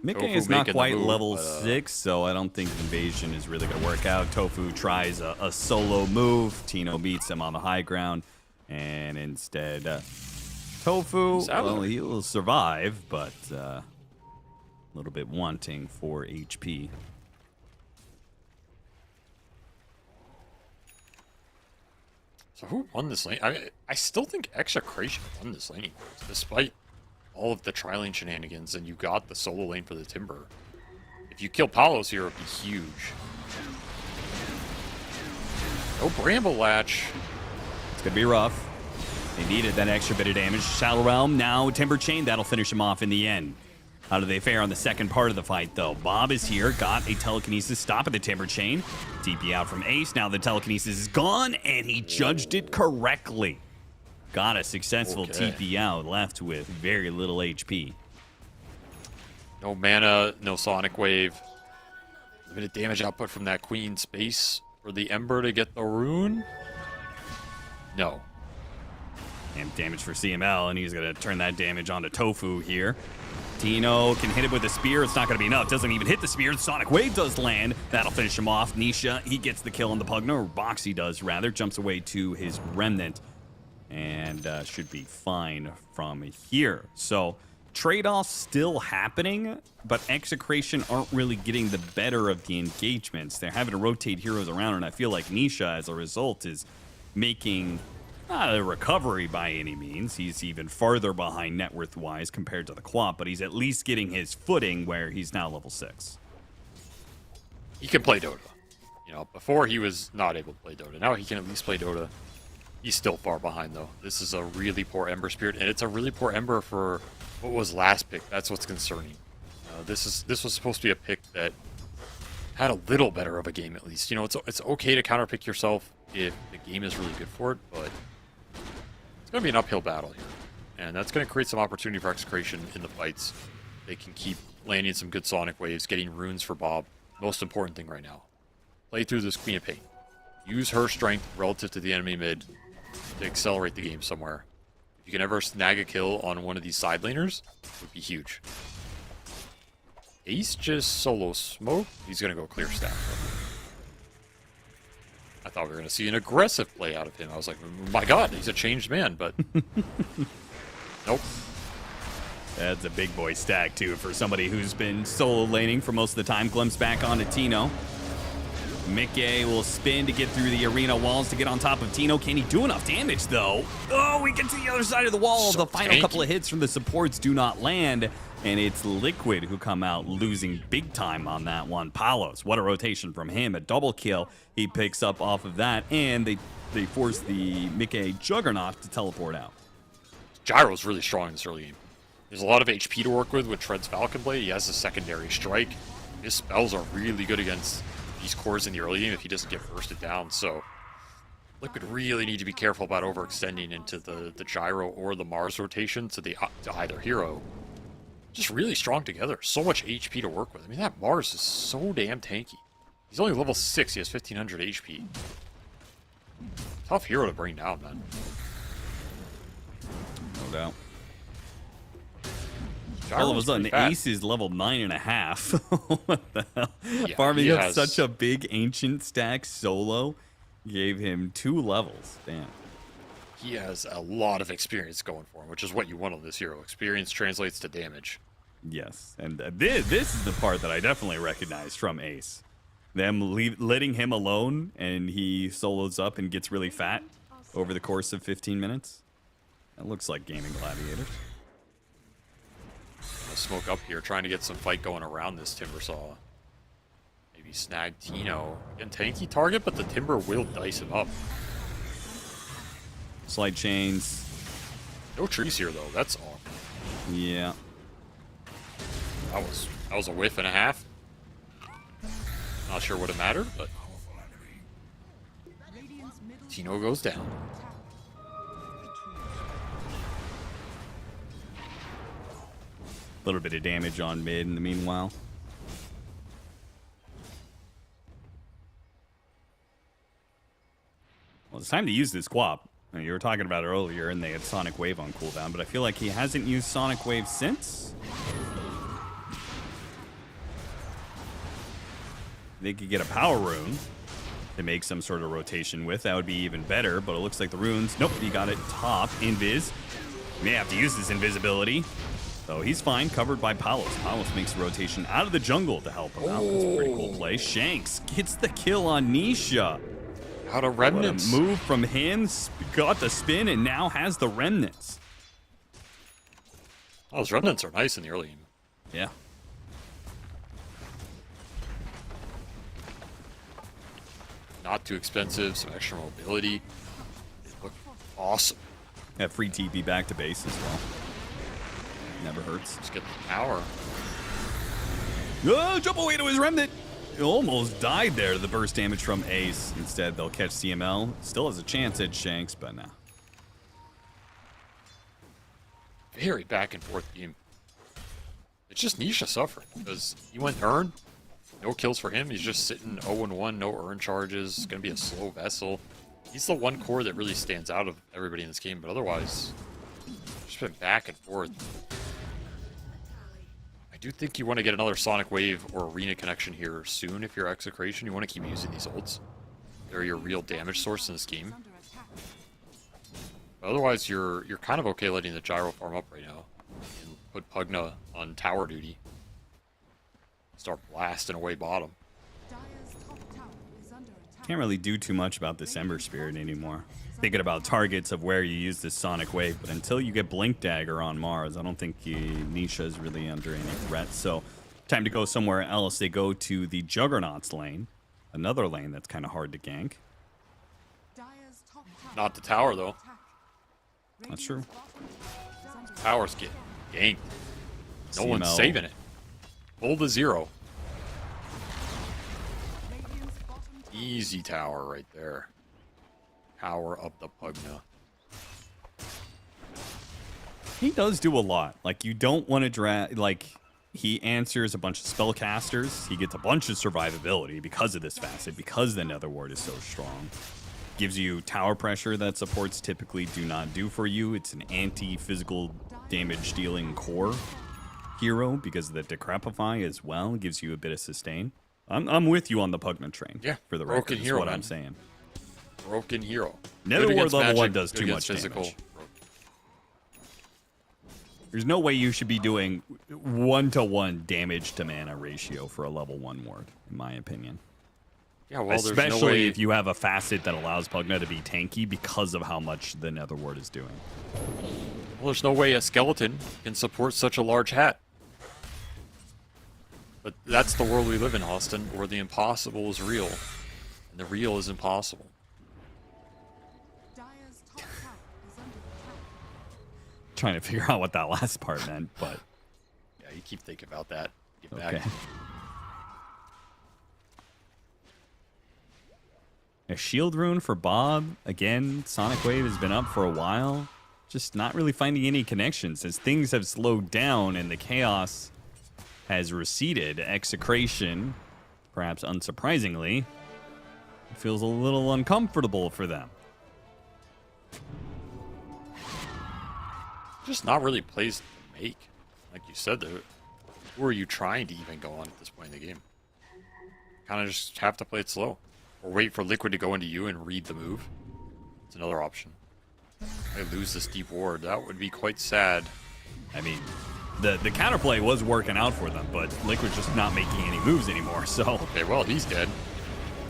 Mickey is not quite level 6, so I don't think Invasion is really going to work out. Tofu tries a solo move. Tino beats him on the high ground. And instead, Tofu, well, he will survive, but a little bit wanting for HP. So who won this lane? I still think Execration won this lane, despite all of the tri-lane shenanigans, and you got the solo lane for the Timber. If you kill Palos here, it would be huge. No Bramble Latch. It's going to be rough. They needed that extra bit of damage. Shadow Realm, now Timber Chain. That'll finish him off in the end. How do they fare on the second part of the fight, though? Bob is here, got a telekinesis stop at the Timber Chain. TP out from Ace. Now the telekinesis is gone, and he judged it correctly. Got a successful Okay. TP out, left with very little HP. No mana, no Sonic Wave. Limited damage output from that Queen space for the Ember to get the rune? No. And damage for CML, and he's going to turn that damage onto Tofu here. Tino can hit him with a spear. It's not going to be enough. Doesn't even hit the spear. The Sonic Wave does land. That'll finish him off. Nisha, he gets the kill on the Pugna, or Boxy does, rather. Jumps away to his Remnant, and should be fine from here. So, trade-offs still happening, but Execration aren't really getting the better of the engagements. They're having to rotate heroes around, and I feel like Nisha, as a result, is making not a recovery by any means. He's even farther behind net worth-wise compared to the Quap, but he's at least getting his footing where he's now level 6. He can play Dota. You know, before he was not able to play Dota. Now he can at least play Dota. He's still far behind, though. This is a really poor Ember Spirit, and it's a really poor Ember for what was last pick. That's what's concerning. This was supposed to be a pick that had a little better of a game, at least. You know, it's okay to counterpick yourself if the game is really good for it, but it's going to be an uphill battle here. And that's going to create some opportunity for Execration in the fights. They can keep landing some good Sonic Waves, getting runes for Bob. Most important thing right now. Play through this Queen of Pain. Use her strength relative to the enemy mid to accelerate the game somewhere. If you can ever snag a kill on one of these side laners, it would be huge. Ace just solo smoke. He's going to go clear staff. I thought we were going to see an aggressive play out of him. I was like, my god, he's a changed man, but nope. That's a big boy stack, too, for somebody who's been solo laning for most of the time. Glimpse back onto Tino. Mickey will spin to get through the arena walls to get on top of Tino. Can he do enough damage, though? Oh, we get to the other side of the wall. So the final tanky. couple of hits from the supports do not land, and it's Liquid who come out losing big time on that one. Palos, what a rotation from him. A double kill he picks up off of that, and they force the Mickey Juggernaut to teleport out. Gyro's really strong in this early game. There's a lot of HP to work with Tread's Falcon Blade. He has a secondary strike. His spells are really good against these cores in the early game if he doesn't get bursted down. So Liquid really need to be careful about overextending into the Gyro or the Mars rotation to either hero. Just really strong together. So much HP to work with. I mean, that Mars is so damn tanky. He's only level 6. He has 1500 HP. Tough hero to bring down, man. No doubt. Gyro's All of a sudden, pretty fat. Ace is level 9.5. What the hell? Yeah, Farming he up has- such a big ancient stack solo gave him 2 levels. Damn. He has a lot of experience going for him, which is what you want on this hero. Experience translates to damage. Yes, and this is the part that I definitely recognize from Ace. Them letting him alone, and he solos up and gets really fat over the course of 15 minutes. That looks like Gaming Gladiators. Gonna smoke up here, trying to get some fight going around this Timber Saw. Maybe snag Tino. Again, tanky target, but the Timber will dice him up. Slight chains. No trees here, though. That's all. Yeah. That was a whiff and a half. Not sure would have mattered, but Tino goes down. A little bit of damage on mid in the meanwhile. Well, it's time to use this Quap. I mean, you were talking about it earlier, and they had Sonic Wave on cooldown, but I feel like he hasn't used Sonic Wave since. They could get a power rune to make some sort of rotation with. That would be even better, but it looks like the runes... Nope, he got it top. Invis. May have to use this invisibility. So he's fine, covered by Palos. Palos makes a rotation out of the jungle to help him out. That's a pretty cool play. Shanks gets the kill on Nisha. Out of What a remnants. move from him. Got the spin and now has the remnants. Oh, those remnants are nice in the early game. Yeah. Not too expensive, some extra mobility. They look awesome. Have free TP back to base as well. Never hurts. Just get the power. Oh, jump away to his remnant. He almost died there to the burst damage from Ace. Instead, they'll catch CML. Still has a chance at Shanks, but nah. very back and forth game. It's just Nisha suffering because he went Urn, no kills for him. He's just sitting 0-1, no Urn charges. It's going to be a slow Vessel. He's the one core that really stands out of everybody in this game, but otherwise, just been back and forth. I do think you want to get another Sonic Wave or Arena connection here soon if you're Execration. You want to keep using these ults. They're your real damage source in this game. But otherwise, you're kind of okay letting the Gyro farm up right now. And put Pugna on tower duty. Start blasting away bottom. Can't really do too much about this Ember Spirit anymore. Thinking about targets of where you use this Sonic Wave, but until you get Blink Dagger on Mars, I don't think Nisha is really under any threat. So, time to go somewhere else. They go to the Juggernaut's lane. Another lane that's kind of hard to gank. Not the tower, though. That's true. Towers get ganked. No CML. one's saving it. Pull the 0. Easy tower right there. Power up the Pugna. He does do a lot. Like, you don't want to drag... Like, he answers a bunch of spellcasters. He gets a bunch of survivability because of this facet, because the Nether Ward is so strong. Gives you tower pressure that supports typically do not do for you. It's an anti-physical damage dealing core hero because of the Decrepify as well. Gives you a bit of sustain. I'm with you on the Pugna train. Yeah, for the broken record, hero, is what man. I'm saying. Broken hero. Nether Good Ward against level magic, 1 does good too against much physical. damage. There's no way you should be doing 1-to-1 damage to mana ratio for a level 1 ward, in my opinion. Yeah, well, Especially there's no way... if you have a facet that allows Pugna to be tanky because of how much the Nether Ward is doing. Well, there's no way a skeleton can support such a large hat. But that's the world we live in, Austin, where the impossible is real, and the real is impossible. Trying to figure out what that last part meant, but... Yeah, you keep thinking about that. Get Okay. back. A shield rune for Bob. Again, Sonic Wave has been up for a while. Just not really finding any connections as things have slowed down and the chaos has receded. Execration, perhaps unsurprisingly, feels a little uncomfortable for them. Just not really plays to make. Like you said, though, who are you trying to even go on at this point in the game? Kind of just have to play it slow. Or wait for Liquid to go into you and read the move. It's another option. I lose this deep ward. That would be quite sad. I mean, the counterplay was working out for them, but Liquid's just not making any moves anymore, so... Okay, well, he's dead.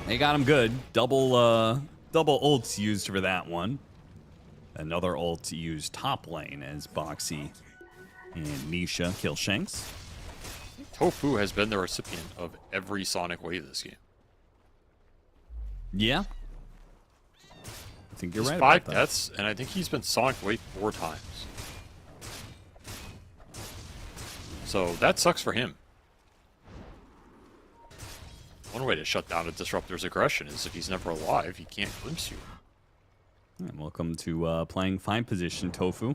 They got him good. Double ults used for that one. Another ult used top lane as Boxy and Nisha kill Shanks. Tofu has been the recipient of every Sonic Wave this game. Yeah. I think you're There's right 5 about that. deaths, and I think he's been Sonic Wave 4 times. So that sucks for him. One way to shut down a Disruptor's aggression is if he's never alive, he can't glimpse you. And welcome to playing 5 position, Tofu.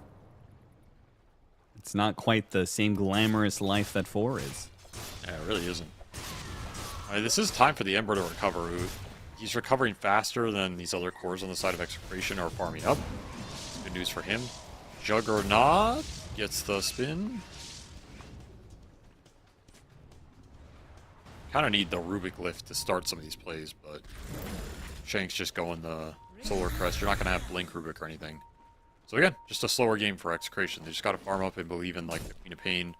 It's not quite the same glamorous life that 4 is. Yeah, it really isn't. This is time for the Ember to recover. He's recovering faster than these other cores on the side of Execration are farming up. Good news for him. Juggernaut gets the spin. Kind of need the Rubik lift to start some of these plays, but Shank's just going the Solar Crest. You're not going to have Blink Rubik or anything. So again, just a slower game for Execration. They just got to farm up and believe in like the Queen of Pain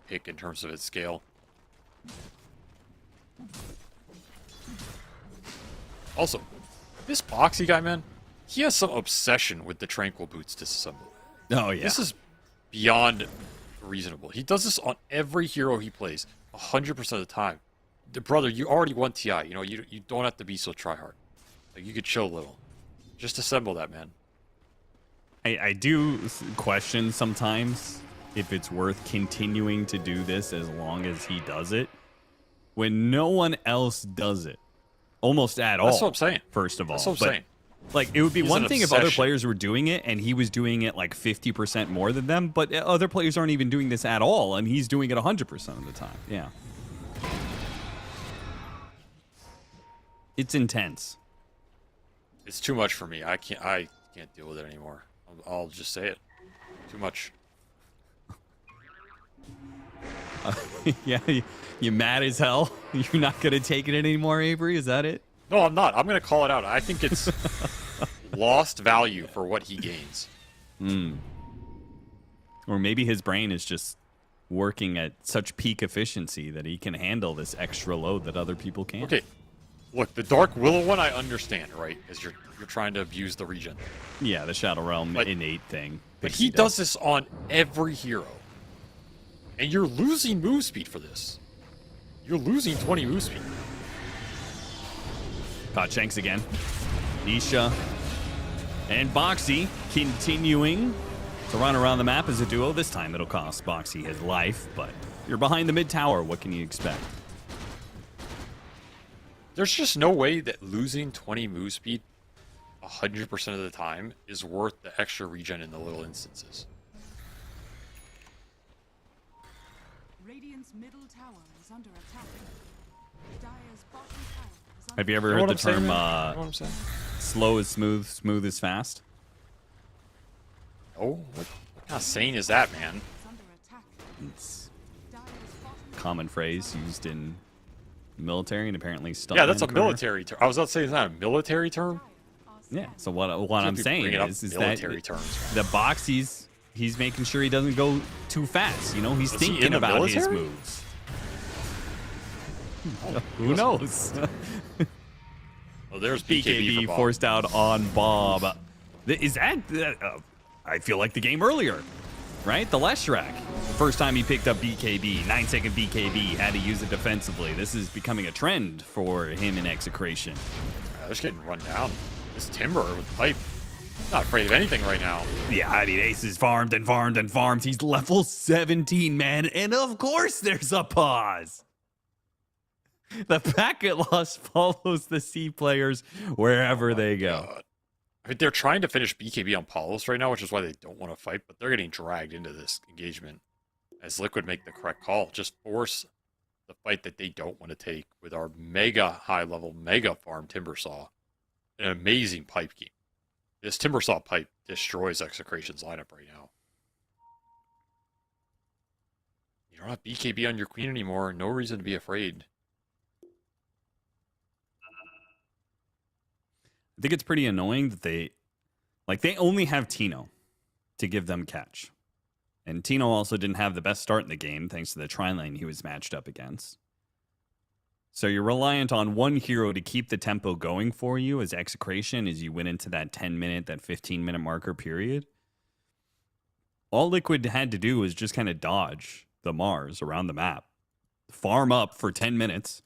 pick in terms of its scale. Also, this Boxy guy, man, he has some obsession with the Tranquil Boots disassemble. Oh, yeah. This is beyond reasonable. He does this on every hero he plays, 100% of the time. Brother, you already won TI. You know, you don't have to be so tryhard. Like, you could chill a little. Just assemble that, man. I do question sometimes if it's worth continuing to do this as long as he does it when no one else does it. Almost at all. That's what I'm saying. First of all. That's what I'm saying. Like, it would be He's one an thing if other obsession. players were doing it and he was doing it like 50% more than them, but other players aren't even doing this at all, and he's doing it 100% of the time. Yeah. It's intense. It's too much for me. I can't deal with it anymore. I'll just say it. Too much. Yeah, you mad as hell? You're not going to take it anymore, Avery? Is that it? No, I'm not. I'm going to call it out. I think it's lost value for what he gains. Or maybe his brain is just working at such peak efficiency that he can handle this extra load that other people can't. Okay, look, the Dark Willow one I understand, right? Because you're trying to abuse the regen. Yeah, the Shadow Realm But- innate thing. But he does this on every hero. And you're losing move speed for this. You're losing 20 move speed. Caught Shanks again. Nisha and Boxy continuing to run around the map as a duo. This time it'll cost Boxy his life, but you're behind the mid tower. What can you expect? There's just no way that losing 20 move speed 100% of the time is worth the extra regen in the little instances. Radiant's middle tower is under attack. Dire's bottom tower is under Have you ever You know heard what the I'm saying, term man? You know what I'm saying? slow is smooth, smooth is fast? Oh, what kind of saying is that, man? under attack. It's Dire's bottom a common phrase used in military and apparently stuff. Yeah, that's a military term. I was about to say, is that a military term? Yeah, so what I'm Can't be saying bringing up is that military terms. the Boxy's, he's making sure he doesn't go too fast. You know, he's Is he in thinking the about his military? moves. Who knows? Oh, there's BKB, BKB for Bob. forced out on Bob. Is that? I feel like the game earlier, right? The Leshrac. First time he picked up BKB, 9-second BKB, had to use it defensively. This is becoming a trend for him in Execration. They're just getting run down. This Timber with pipe. Not afraid of anything right now. Yeah, I mean, Ace is farmed and farmed and farmed. He's level 17, man. And of course there's a pause. The packet loss follows the C players wherever they go. God. I mean, they're trying to finish BKB on Paulos right now, which is why they don't want to fight, but they're getting dragged into this engagement. As Liquid make the correct call, just force the fight that they don't want to take with our mega high level, mega farm Timbersaw. An amazing pipe game. This Timbersaw pipe destroys Execration's lineup right now. You don't have BKB on your queen anymore. No reason to be afraid. I think it's pretty annoying that they only have Tino to give them catch. And Tino also didn't have the best start in the game thanks to the tri-lane he was matched up against. So you're reliant on one hero to keep the tempo going for you as Execration as you went into that 10-minute, that 15-minute marker period. All Liquid had to do was just kind of dodge the Mars around the map, farm up for 10 minutes,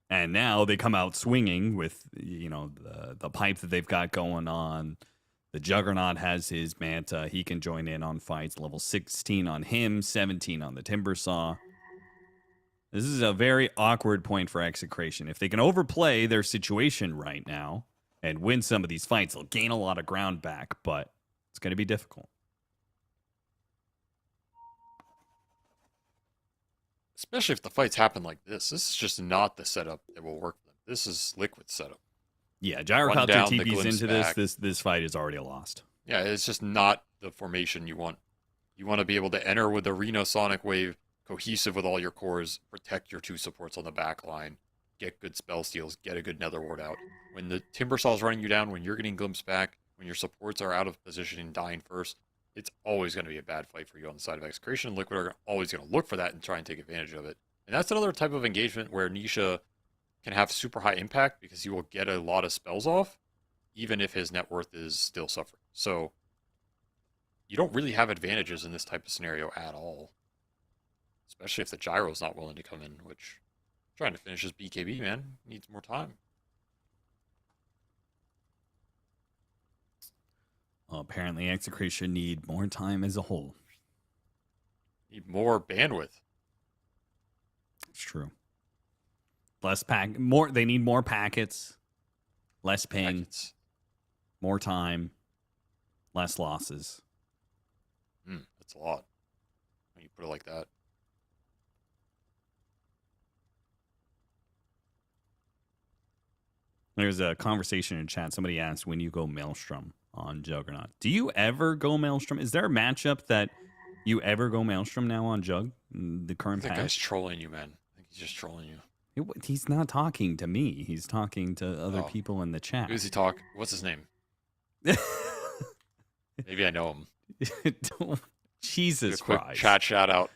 and now they come out swinging with, you know, the pipe that they've got going on. The Juggernaut has his Manta. He can join in on fights. Level 16 on him, 17 on the Timbersaw. This is a very awkward point for Execration. If they can overplay their situation right now and win some of these fights, they'll gain a lot of ground back, but it's going to be difficult. Especially if the fights happen like this. This is just not the setup that will work for them. This is Liquid setup. Yeah, One Gyrocopter down, the TP's glimpse into back. this fight is already lost. Yeah, it's just not the formation you want. You want to be able to enter with the Reno Sonic Wave, cohesive with all your cores, protect your two supports on the back line, get good spell steals, get a good Nether Ward out. When the Timbersaw's running you down, when you're getting glimpsed back, when your supports are out of position and dying first, it's always going to be a bad fight for you on the side of Execration. Liquid are always going to look for that and try and take advantage of it. And that's another type of engagement where Nisha can have super high impact because he will get a lot of spells off, even if his net worth is still suffering. So you don't really have advantages in this type of scenario at all. Especially if the Gyro's not willing to come in, which trying to finish his BKB, man, needs more time. Well, apparently Execration need more time as a whole. Need more bandwidth. It's true. Less pack, more. They need more packets, less ping. Packets. more time, less losses. That's a lot when you put it like that. There's a conversation in chat. Somebody asked when you go Maelstrom on Juggernaut. Do you ever go Maelstrom? Is there a matchup that you ever go Maelstrom now on Jug? The current That patch? guy's trolling you, man. I think he's just trolling you. He's not talking to me. He's talking to other people in the chat. Who does he talk? What's his name? Maybe I know him. Jesus Quick fries. chat shout out.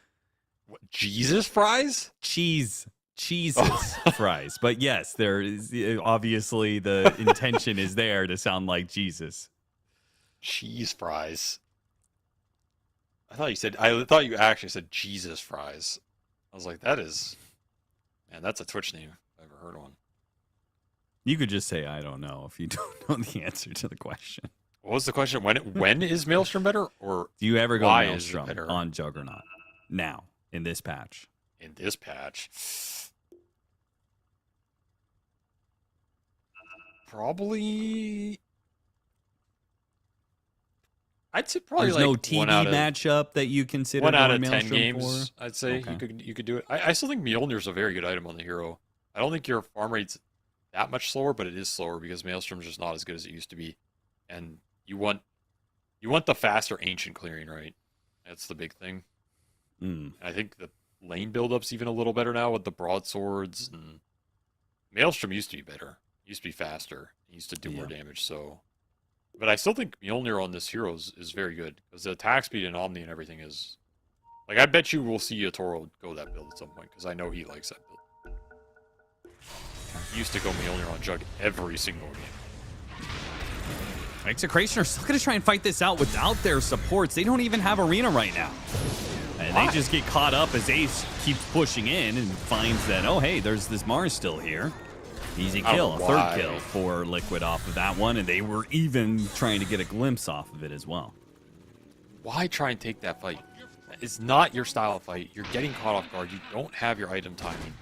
What, Jesus fries? Cheeses fries. But yes, there is obviously the intention is there to sound like Jesus. Cheese fries. I thought you actually said Jesus fries. I was like, man, that's a Twitch name if I've ever heard one. You could just say I don't know if you don't know the answer to the question. What was the question? When is Maelstrom better? Or do you ever go why is it Maelstrom better? on Juggernaut now in this patch? In this patch, probably. I'd say probably There's like no TV matchup that you consider 1 out of going 10 Maelstrom games. for? I'd say Okay. you could do it. I still think Mjolnir's a very good item on the hero. I don't think your farm rate's that much slower, but it is slower because Maelstrom's just not as good as it used to be. And you want the faster ancient clearing, right? That's the big thing. Mm. I think the lane build-up's even a little better now with the broadswords. And Maelstrom used to be better. It used to be faster. It used to do more damage. So, but I still think Mjolnir on this hero is very good because the attack speed and Omni and everything is like. I bet you we'll see Toro go that build at some point because I know he likes that build. He used to go Mjolnir on Jug every single game. Execration are still going to try and fight this out without their supports. They don't even have Arena right now. And they just get caught up as Ace keeps pushing in and finds that, oh, hey, there's this Mars still here. Easy kill, a third kill for Liquid off of that one. And they were even trying to get a glimpse off of it as well. Why try and take that fight? It's not your style of fight. You're getting caught off guard. You don't have your item timing.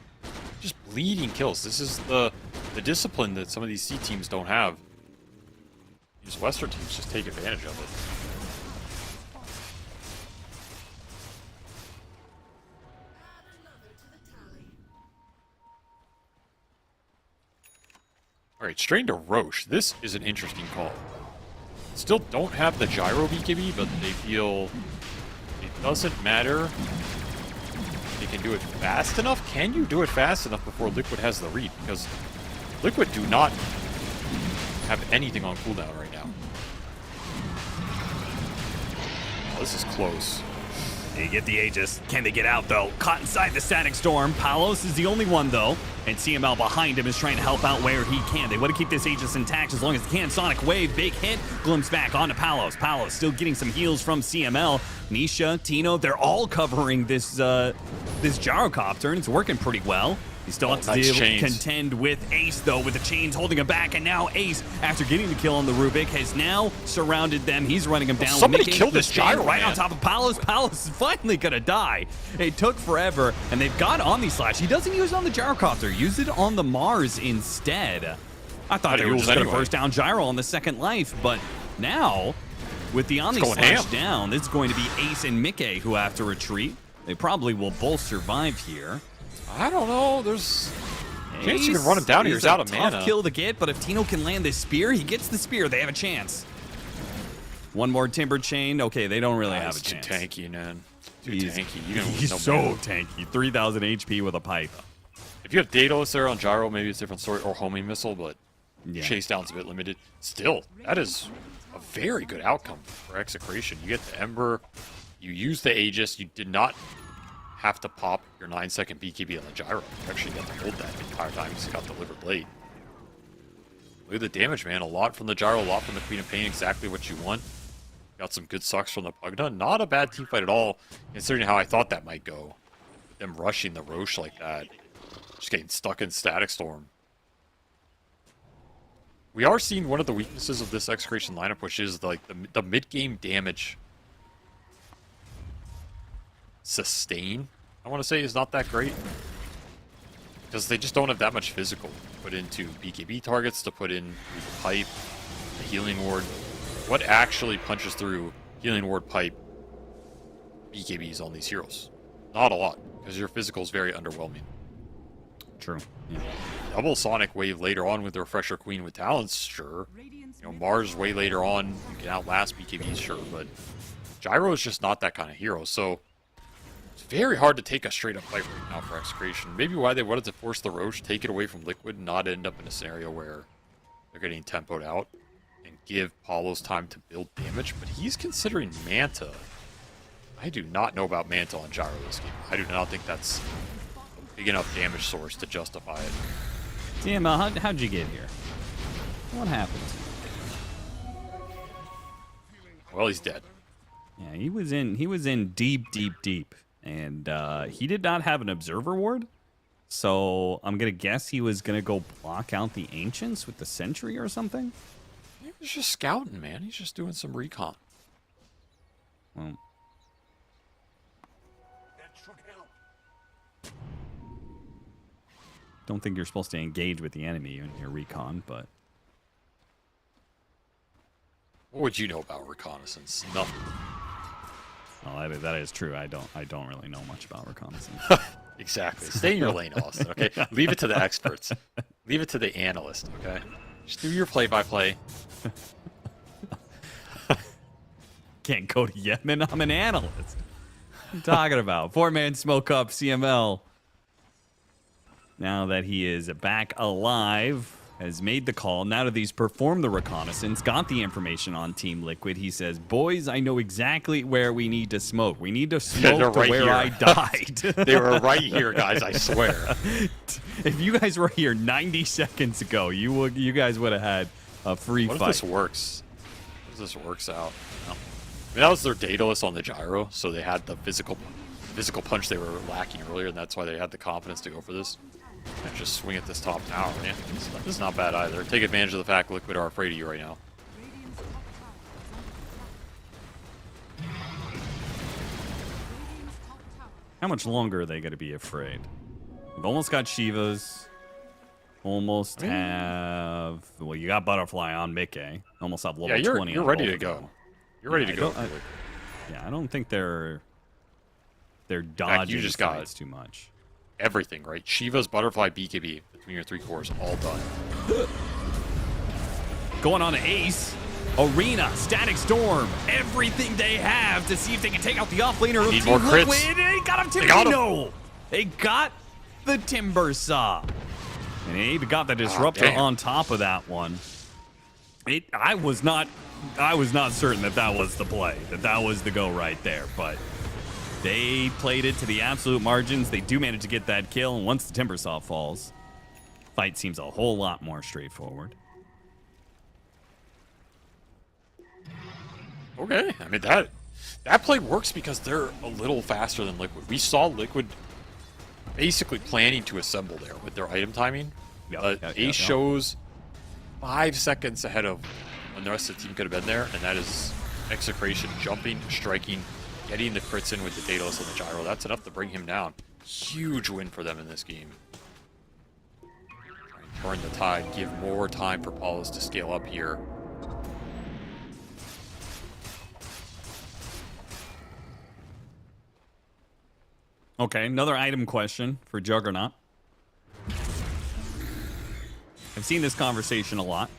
Just bleeding kills. This is the discipline that some of these C teams don't have. These Western teams just take advantage of it. Alright, straight to Roche. This is an interesting call. Still don't have the gyro BKB, but they feel it doesn't matter. They can do it fast enough. Can you do it fast enough before Liquid has the read? Because Liquid do not have anything on cooldown right now. Oh, this is close. They get the Aegis. Can they get out, though? Caught inside the Static Storm. Palos is the only one, though. And CML behind him is trying to help out where he can. They want to keep this Aegis intact as long as they can. Sonic Wave, big hit. Glimpse back onto Palos. Palos still getting some heals from CML. Nisha, Tino, they're all covering this gyrocopter, and it's working pretty well. He still has to be able to contend with Ace, though, with the chains holding him back. And now Ace, after getting the kill on the Rubik, has now surrounded them. He's running him down. Somebody killed this gyro, right on top of Palos. Palos is finally going to die. It took forever, and they've got Omni Slash. He doesn't use it on the gyrocopter. Use it on the Mars instead. I thought they were just going to burst down Gyro on the second life, but now, with the Omni Slash down, it's going to be Ace and Mickey who have to retreat. They probably will both survive here. I don't know. There's a chance you can run him down here. He's out of mana. Tough kill to get, but if Tino can land this spear, he gets the spear. They have a chance. One more Timber Chain. Okay, they don't really have a chance. Too tanky, man. He's so tanky. 3,000 HP with a pipe. If you have Daedalus there on Gyro, maybe it's a different story. Or Homing Missile, but chase down's a bit limited. Still, that is a very good outcome for Execration. You get the Ember. You use the Aegis. You did not have to pop your 9-second BKB on the Gyro. You actually got to hold that the entire time because it got delivered late. Look at the damage, man. A lot from the Gyro, a lot from the Queen of Pain. Exactly what you want. Got some good sucks from the Pugna. Not a bad team fight at all, considering how I thought that might go. Them rushing the Roche like that. Just getting stuck in Static Storm. We are seeing one of the weaknesses of this Execration lineup, which is like the mid-game damage sustain, I want to say, is not that great. Because they just don't have that much physical to put into BKB targets, to put in pipe. the healing ward. What actually punches through healing ward pipe BKBs on these heroes? Not a lot, because your physical is very underwhelming. True. Yeah. Double Sonic Wave later on with the Refresher Queen with talents, sure. You know, Mars way later on, you can outlast BKBs, sure, but Gyro is just not that kind of hero, so it's very hard to take a straight up fight right now for Execration. Maybe why they wanted to force the Roche, take it away from Liquid, and not end up in a scenario where they're getting tempoed out, and give Paulos time to build damage, but he's considering Manta. I do not know about Manta on Gyro this game. I do not think that's a big enough damage source to justify it. DML, how'd you get here? What happened? Well, he's dead. Yeah, he was in deep, and he did not have an observer ward. So I'm gonna guess he was gonna go block out the ancients with the sentry or something. He was just scouting, man. He's just doing some recon. Well, don't think you're supposed to engage with the enemy in your recon, but What would you know about reconnaissance? Nothing. well, that is true. I don't really know much about reconnaissance. Exactly. Stay in your lane, Austin, okay? Leave it to the experts. Leave it to the analyst, okay? Just do your play-by-play. Can't go to Yemen. I'm an analyst. What are you talking about? 4-man smoke up CML. Now that he is back alive, has made the call. Now that he's performed the reconnaissance, got the information on Team Liquid, he says, boys, I know exactly where we need to smoke. We need to smoke to right where here. I died. They were right here, guys, I swear. If you guys were here 90 seconds ago, you guys would have had a free What fight. if this works? What if this works out? No. I mean, that was their dataless on the gyro, so they had the physical punch they were lacking earlier, and that's why they had the confidence to go for this. And just swing at this top tower, man. This is not bad either. Take advantage of the fact Liquid are afraid of you right now. How much longer are they going to be afraid? We've almost got Shivas. Almost have... Well, you got Butterfly on Mickey. Almost have level 20 you're on ready both to of go. them. You're ready to go. I don't think they're dodging just got fights too much. Everything, right? Shiva's Butterfly BKB between your three cores, all done. Going on to Ace. Arena, Static Storm, everything they have to see if they can take out the offlaner of Need Team more crits. Liquid. They got him, They got him. No! They got the Timber Saw. And they even got the Disruptor damn. on top of that one. I was not certain that was the play, that was the go right there, but they played it to the absolute margins. They do manage to get that kill, and once the Timber Saw falls, fight seems a whole lot more straightforward. Okay, I mean that play works because they're a little faster than Liquid. We saw Liquid basically planning to assemble there with their item timing. Ace shows 5 seconds ahead of when the rest of the team could have been there, and that is Execration jumping, striking, getting the crits in with the Daedalus on the gyro. That's enough to bring him down. Huge win for them in this game. Try and turn the tide, give more time for Paulus to scale up here. Okay, another item question for Juggernaut. I've seen this conversation a lot.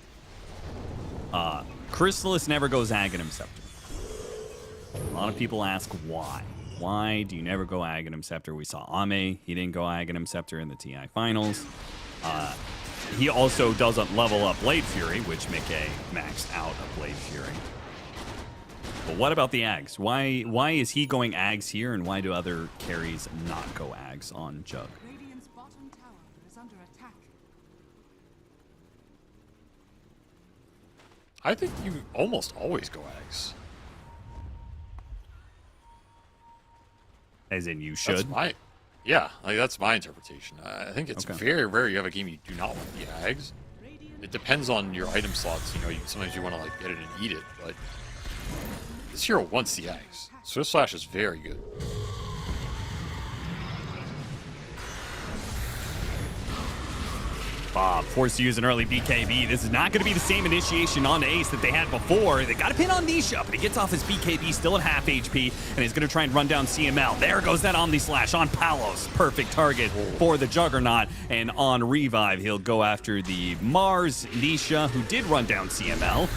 Chrysalis never goes Aghanim Scepter. A lot of people ask why. Why do you never go Aghanim Scepter? We saw Ame. He didn't go Aghanim Scepter in the TI finals. He also doesn't level up Blade Fury, which Mickey maxed out a Blade Fury. But what about the Ags? Why is he going Ags here, and why do other carries not go Ags on Jug? Radiant's bottom tower is under attack. I think you almost always go Ags. As in, you should. That's my interpretation. I think it's very rare you have a game you do not want the Ags. It depends on your item slots. You know, sometimes you want to like get it and eat it, but this hero wants the Ags. Swift Slash is very good. Bob forced to use an early BKB. This is not going to be the same initiation on Ace that they had before. They got a pin on Nisha, but he gets off his BKB still at half HP, and he's going to try and run down CML. There goes that Omni Slash on Palos. Perfect target for the Juggernaut, and on revive, he'll go after the Mars Nisha, who did run down CML.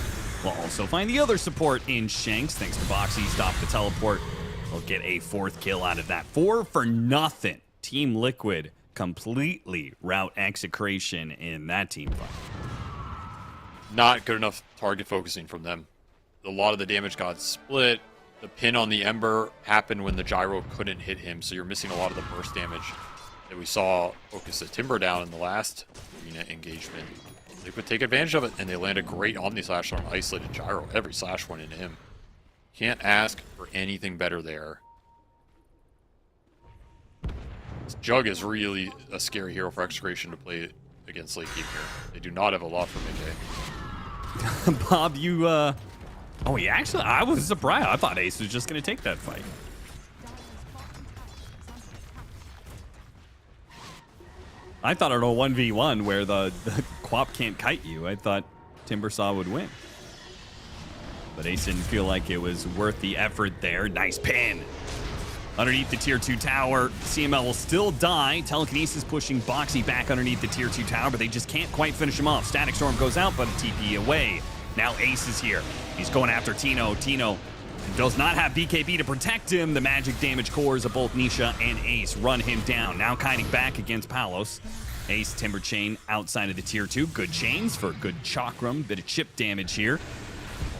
We'll also find the other support in Shanks, thanks to Boxy. Stop the teleport. We'll get a 4th kill out of that. 4 for nothing. Team Liquid completely rout Execration in that team fight. Not good enough target focusing from them. A lot of the damage got split. The pin on the Ember happened when the gyro couldn't hit him, so you're missing a lot of the burst damage that we saw focus the Timber down in the last arena engagement. They could take advantage of it, and they land a great Omni Slash on an isolated gyro. Every slash went into him. Can't ask for anything better there. This Jug is really a scary hero for Execration to play against late game here. They do not have a lot for midday. Bob, you, oh, yeah, actually, I was surprised. I thought Ace was just going to take that fight. I thought in a 1v1 where the Quap can't kite you, I thought Timbersaw would win. But Ace didn't feel like it was worth the effort there. Nice pin. Underneath the tier 2 tower, CML will still die. Telekinesis pushing Boxy back underneath the tier 2 tower, but they just can't quite finish him off. Static Storm goes out, but a TP away. Now Ace is here. He's going after Tino. Tino does not have BKB to protect him. The magic damage cores of both Nisha and Ace run him down. Now kiting back against Palos. Ace Timber Chain outside of the tier 2. Good chains for good chakram. Bit of chip damage here.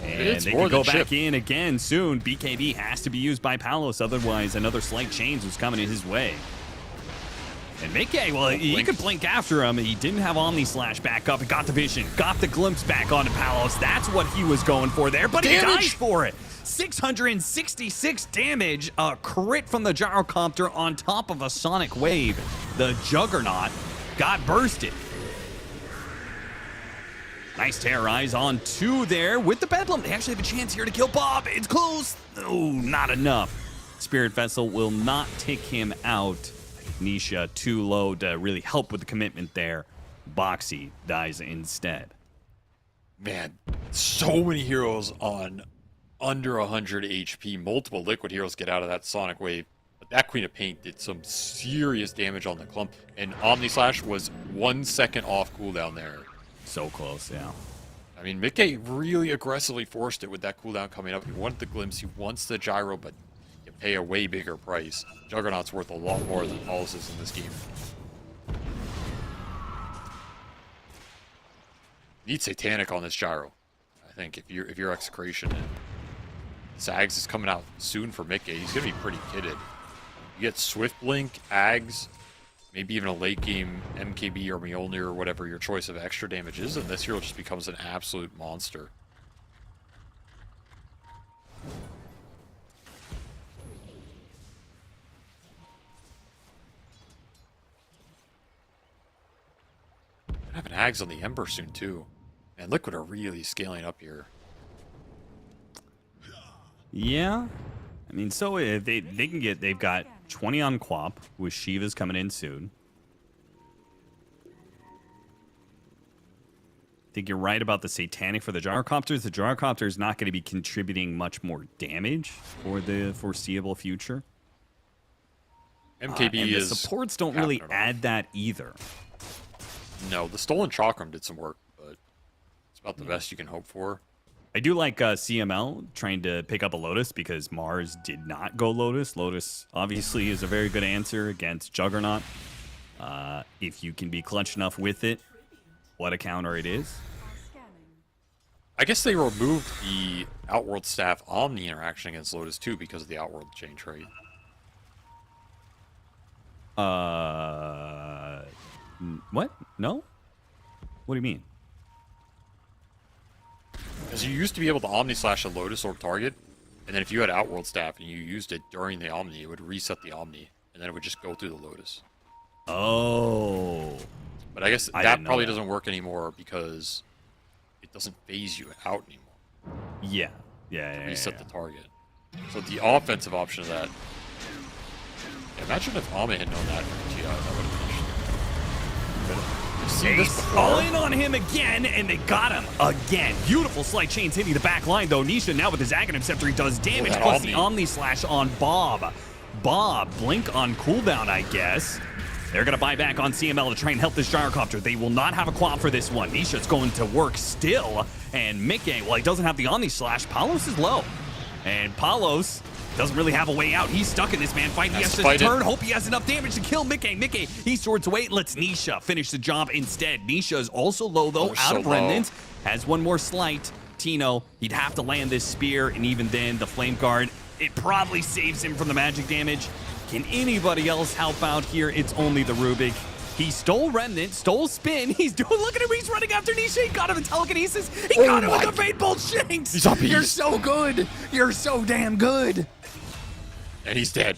And they can go back in again soon. BKB has to be used by Palos, otherwise another slight change was coming in his way. And Mickey, well, he could blink after him. He didn't have Omni Slash back up. He got the vision, got the glimpse back onto Palos. That's what he was going for there, but he dies for it. 666 damage, a crit from the Gyrocopter on top of a Sonic Wave. The Juggernaut got bursted. Nice terrorize on 2 there with the Bedlam. They actually have a chance here to kill Bob. It's close. Oh, not enough. Spirit Vessel will not take him out. Nisha too low to really help with the commitment there. Boxy dies instead. Man, so many heroes on under 100 HP. Multiple Liquid heroes get out of that Sonic Wave. But that Queen of Paint did some serious damage on the clump. And Omni Slash was 1 second off cooldown there. So close, yeah. I mean, Mickey really aggressively forced it with that cooldown coming up. He wanted the glimpse, he wants the gyro, but you pay a way bigger price. Juggernaut's worth a lot more than Palos is in this game. Need Satanic on this gyro, I think, if you're Execration. And Zags is coming out soon for Mickey. He's gonna be pretty kitted. You get Swift Blink, Ags, maybe even a late game MKB or Mjolnir or whatever your choice of extra damage is, and this hero just becomes an absolute monster. Gonna have an Ags on the Ember soon too. And Liquid are really scaling up here. Yeah. I mean, so if they can get, they've got 20 on Quap, with Shiva's coming in soon. I think you're right about the Satanic for the Gyrocopters. The Gyrocopter is not going to be contributing much more damage for the foreseeable future. MKB and is... the supports don't really add that either. No, the Stolen Chakram did some work, but it's about the best you can hope for. I do like CML trying to pick up a Lotus because Mars did not go Lotus. Lotus obviously is a very good answer against Juggernaut. If you can be clutch enough with it, what a counter it is. I guess they removed the Outworld Staff Omni interaction against Lotus too because of the Outworld chain trait. What? No? What do you mean? Because you used to be able to Omni Slash a Lotus or target, and then if you had Outworld Staff and you used it during the Omni, it would reset the Omni, and then it would just go through the Lotus. Oh. But I guess that probably doesn't work anymore because it doesn't phase you out anymore. Yeah. Yeah. Reset the target. So the offensive option of that. Yeah, imagine if Ame had known that from TI, that would have finished. minute. We've seen this Ace before. all in on him again, and they got him again. Beautiful slight chains hitting the back line, though. Nisha now with his Aghanim Scepter, he does damage, that plus Omni. the Omni Slash on Bob. Bob, blink on cooldown, I guess. They're going to buy back on CML to try and help this gyrocopter. They will not have a quad for this one. Nisha's going to work still, and Mickey, well, he doesn't have the Omni Slash. Palos is low, and Palos doesn't really have a way out. He's stuck in this man fight. He has to turn. Hope he has enough damage to kill Mickey. Mickey, he swords away. Lets Nisha finish the job instead. Nisha is also low, though, out of remnants. Has one more slight. Tino, he'd have to land this spear, and even then, the Flame Guard, it probably saves him from the magic damage. Can anybody else help out here? It's only the Rubik. He stole Remnant, stole Spin. He's doing, look at him, he's running after Nisha. He got him in telekinesis. He got him with the Fate Bolt Shanks. He's up. You're so good. You're so damn good. And he's dead.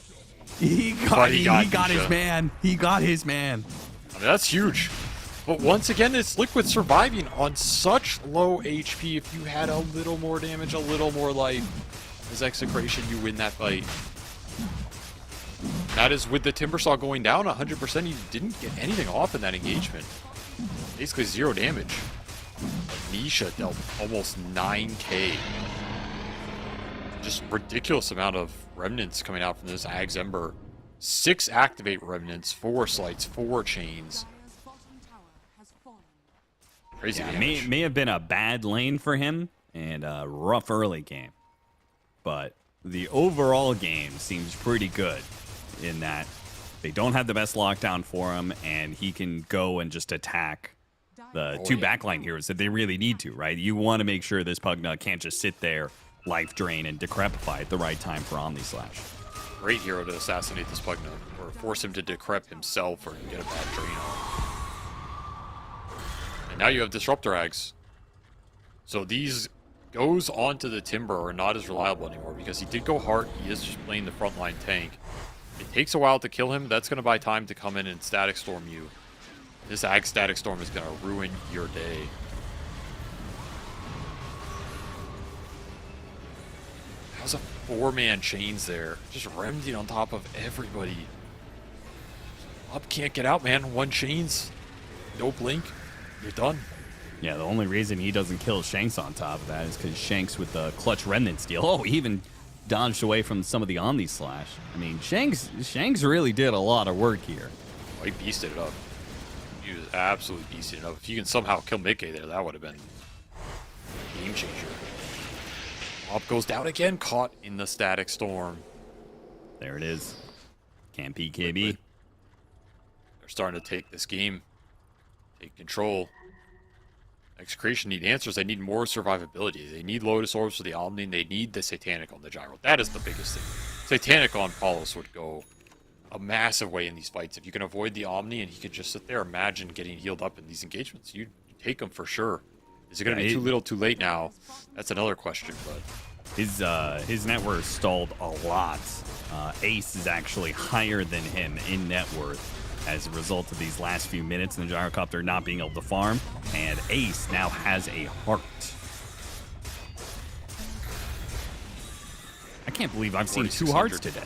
He got his man. He got his man. I mean, that's huge. But once again, it's Liquid surviving on such low HP. If you had a little more damage, a little more life, as Execration, you win that fight. That is with the Timbersaw going down 100%. You didn't get anything off in that engagement. Basically 0 damage. But Nisha dealt almost 9k. Just ridiculous amount of remnants coming out from this Ag's Ember. 6 activate remnants, 4 slights, 4 chains. Dire's bottom tower has fallen. Crazy Yeah, damage. may have been a bad lane for him and a rough early game. But the overall game seems pretty good in that they don't have the best lockdown for him, and he can go and just attack the two backline heroes that they really need to, right? You want to make sure this Pugna can't just sit there, life drain, and decrepify at the right time for Omni Slash. Great hero to assassinate this Pugna, or force him to decrep himself, or get a bad drain on. And now you have Disruptor Ags. So these goes onto the Timber are not as reliable anymore, because he did go hard. He is just playing the frontline tank. It takes a while to kill him. That's going to buy time to come in and Static Storm you. This Ag Static Storm is going to ruin your day. How's a 4-man chains there? Just remedy on top of everybody. Up can't get out, man. 1 chains. No blink. You're done. Yeah, the only reason he doesn't kill Shanks on top of that is because Shanks with the clutch remnant steal. Oh, he even dodged away from some of the Omni Slash. I mean, Shanks really did a lot of work here. Oh, he beasted it up. He was absolutely beasting it up. If you can somehow kill Mickey there, that would have been a game changer. Bob goes down again, caught in the Static Storm. There it is. Can't PKB. They're starting to take this game, take control. Execration need answers. They need more survivability. They need Lotus Orbs for the Omni, and they need the Satanic on the Gyro. That is the biggest thing. Satanic on Palos would go a massive way in these fights. If you can avoid the Omni and he could just sit there, imagine getting healed up in these engagements. You take him for sure. Is it going to be too little too late now? That's another question, but His net worth stalled a lot. Ace is actually higher than him in net worth as a result of these last few minutes and the Gyrocopter not being able to farm. And Ace now has a heart. I can't believe I've seen 2 hearts today.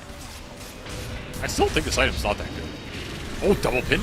I still think this item's not that good. Oh, double pin.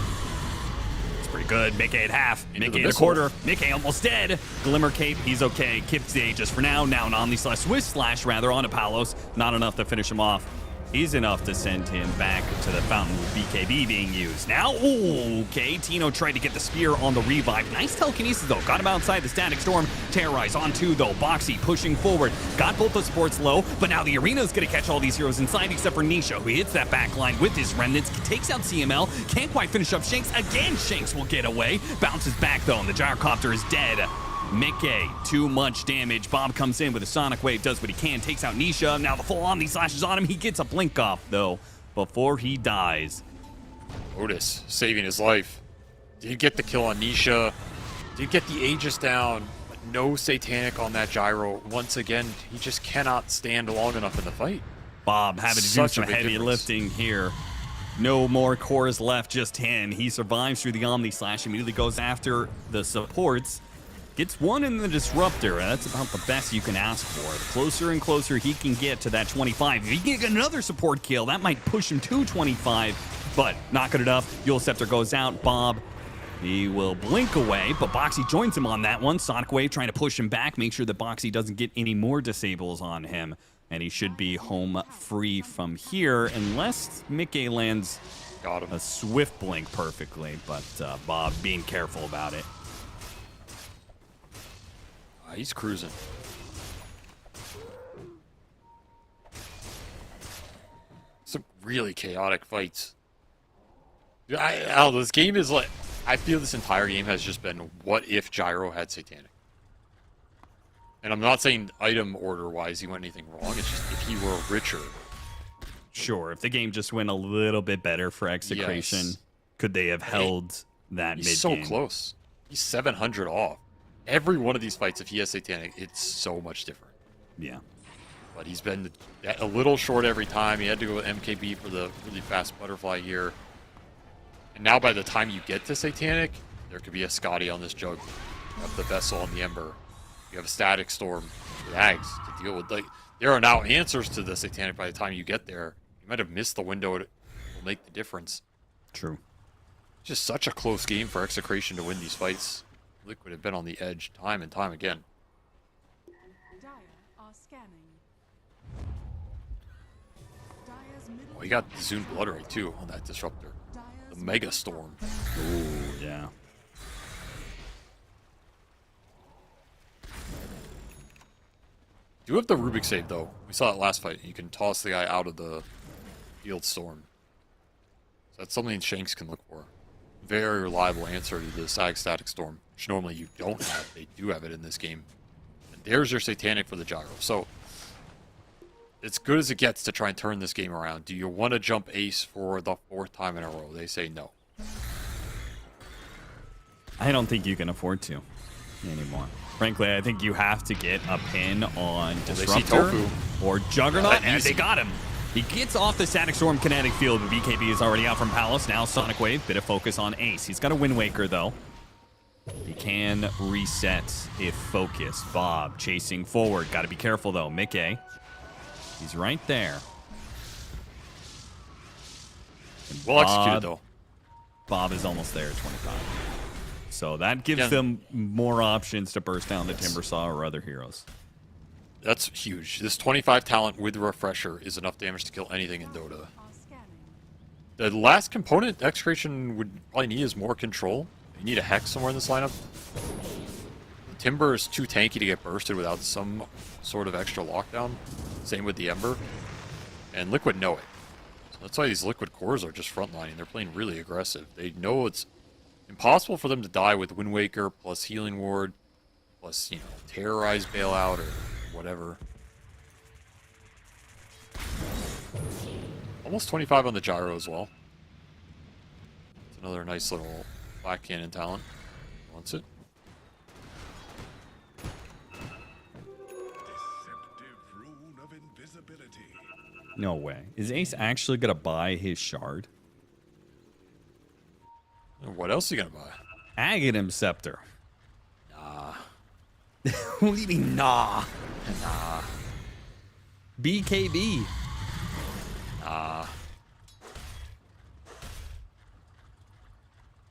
It's pretty good. Mickey at half. Into Mickey the at a quarter. Mickey almost dead. Glimmer Cape, he's okay. Kips the Aegis for now. Now an Omni Slash, Swift Slash rather, onto Palos. Not enough to finish him off. Is enough to send him back to the fountain with BKB being used. Now, okay, Tino tried to get the spear on the revive. Nice telekinesis, though. Got him outside the Static Storm. Terrorize on 2, though. Boxy pushing forward. Got both the supports low, but now the arena's going to catch all these heroes inside, except for Nisha, who hits that back line with his remnants. Takes out CML. Can't quite finish up Shanks. Again, Shanks will get away. Bounces back, though, and the Gyrocopter is dead. Mickey, too much damage. Bob comes in with a Sonic Wave, does what he can, takes out Nisha. Now the full Omni Slash is on him. He gets a blink off, though, before he dies. Otis saving his life. Did get the kill on Nisha. Did get the Aegis down. But no Satanic on that Gyro. Once again, he just cannot stand long enough in the fight. Bob having to do Such a some big heavy difference. lifting here. No more cores left, just him. He survives through the Omni Slash, immediately goes after the supports. Gets one in the Disruptor, and that's about the best you can ask for. The closer and closer he can get to that 25. If he can get another support kill, that might push him to 25, but not good enough. Yule Scepter goes out. Bob He will blink away, but Boxy joins him on that one. Sonic Wave trying to push him back, make sure that Boxy doesn't get any more disables on him. And he should be home free from here, unless Mickey lands a swift blink perfectly. But Bob being careful about it. He's cruising. Some really chaotic fights. This game is like... I feel this entire game has just been, what if Gyro had Satanic? And I'm not saying item order-wise he went anything wrong. It's just if he were richer. Sure, if the game just went a little bit better for Execration, could they have held that mid-game? He's so close. He's 700 off. Every one of these fights, if he has Satanic, it's so much different. Yeah. But he's been a little short every time. He had to go with MKB for the really fast butterfly here. And now by the time you get to Satanic, there could be a Scotty on this jug. You have the Vessel on the Ember. You have a Static Storm with Ags to deal with. Like, there are now answers to the Satanic by the time you get there. You might have missed the window. It will make the difference. True. Just such a close game for Execration to win these fights. Liquid have been on the edge time and time again. Dire are scanning. Dire's middle Oh, he got Zune Blood right too on that Disruptor. The Mega Storm. Ooh, yeah. Do have the Rubik save though. We saw that last fight. You can toss the guy out of the Field Storm. So that's something Shanks can look for. Very reliable answer to the Sag Static Storm, which normally you don't have. They do have it in this game. And there's your Satanic for the Gyro. So it's good as it gets to try and turn this game around. Do you want to jump Ace for the 4th time in a row? They say no. I don't think you can afford to anymore. Frankly, I think you have to get a pin on Disruptor or Juggernaut, and they got him. He gets off the Static Storm kinetic field, but BKB is already out from Palace. Now Sonic Wave, bit of focus on Ace. He's got a Wind Waker, though. He can reset if focused. Bob chasing forward. Got to be careful, though. Mickey. He's right there. Well executed, though. Bob is almost there at 25. So that gives them more options to burst down the Timbersaw or other heroes. That's huge. This 25 talent with Refresher is enough damage to kill anything in Dota. are scanning. The last component Execration would probably need is more control. You need a Hex somewhere in this lineup. The Timber is too tanky to get bursted without some sort of extra lockdown. Same with the Ember. And Liquid know it. So that's why these Liquid cores are just frontlining. They're playing really aggressive. They know it's impossible for them to die with Wind Waker plus Healing Ward plus, you know, Terrorize Bailout or whatever. Almost 25 on the Gyro as well. It's another nice little Black Cannon talent. Wants it. Deceptive rune of invisibility. No way. Is Ace actually going to buy his shard? What else are you gonna buy? Aghanim Scepter. Nah. What do you mean, nah? Nah. BKB. Nah.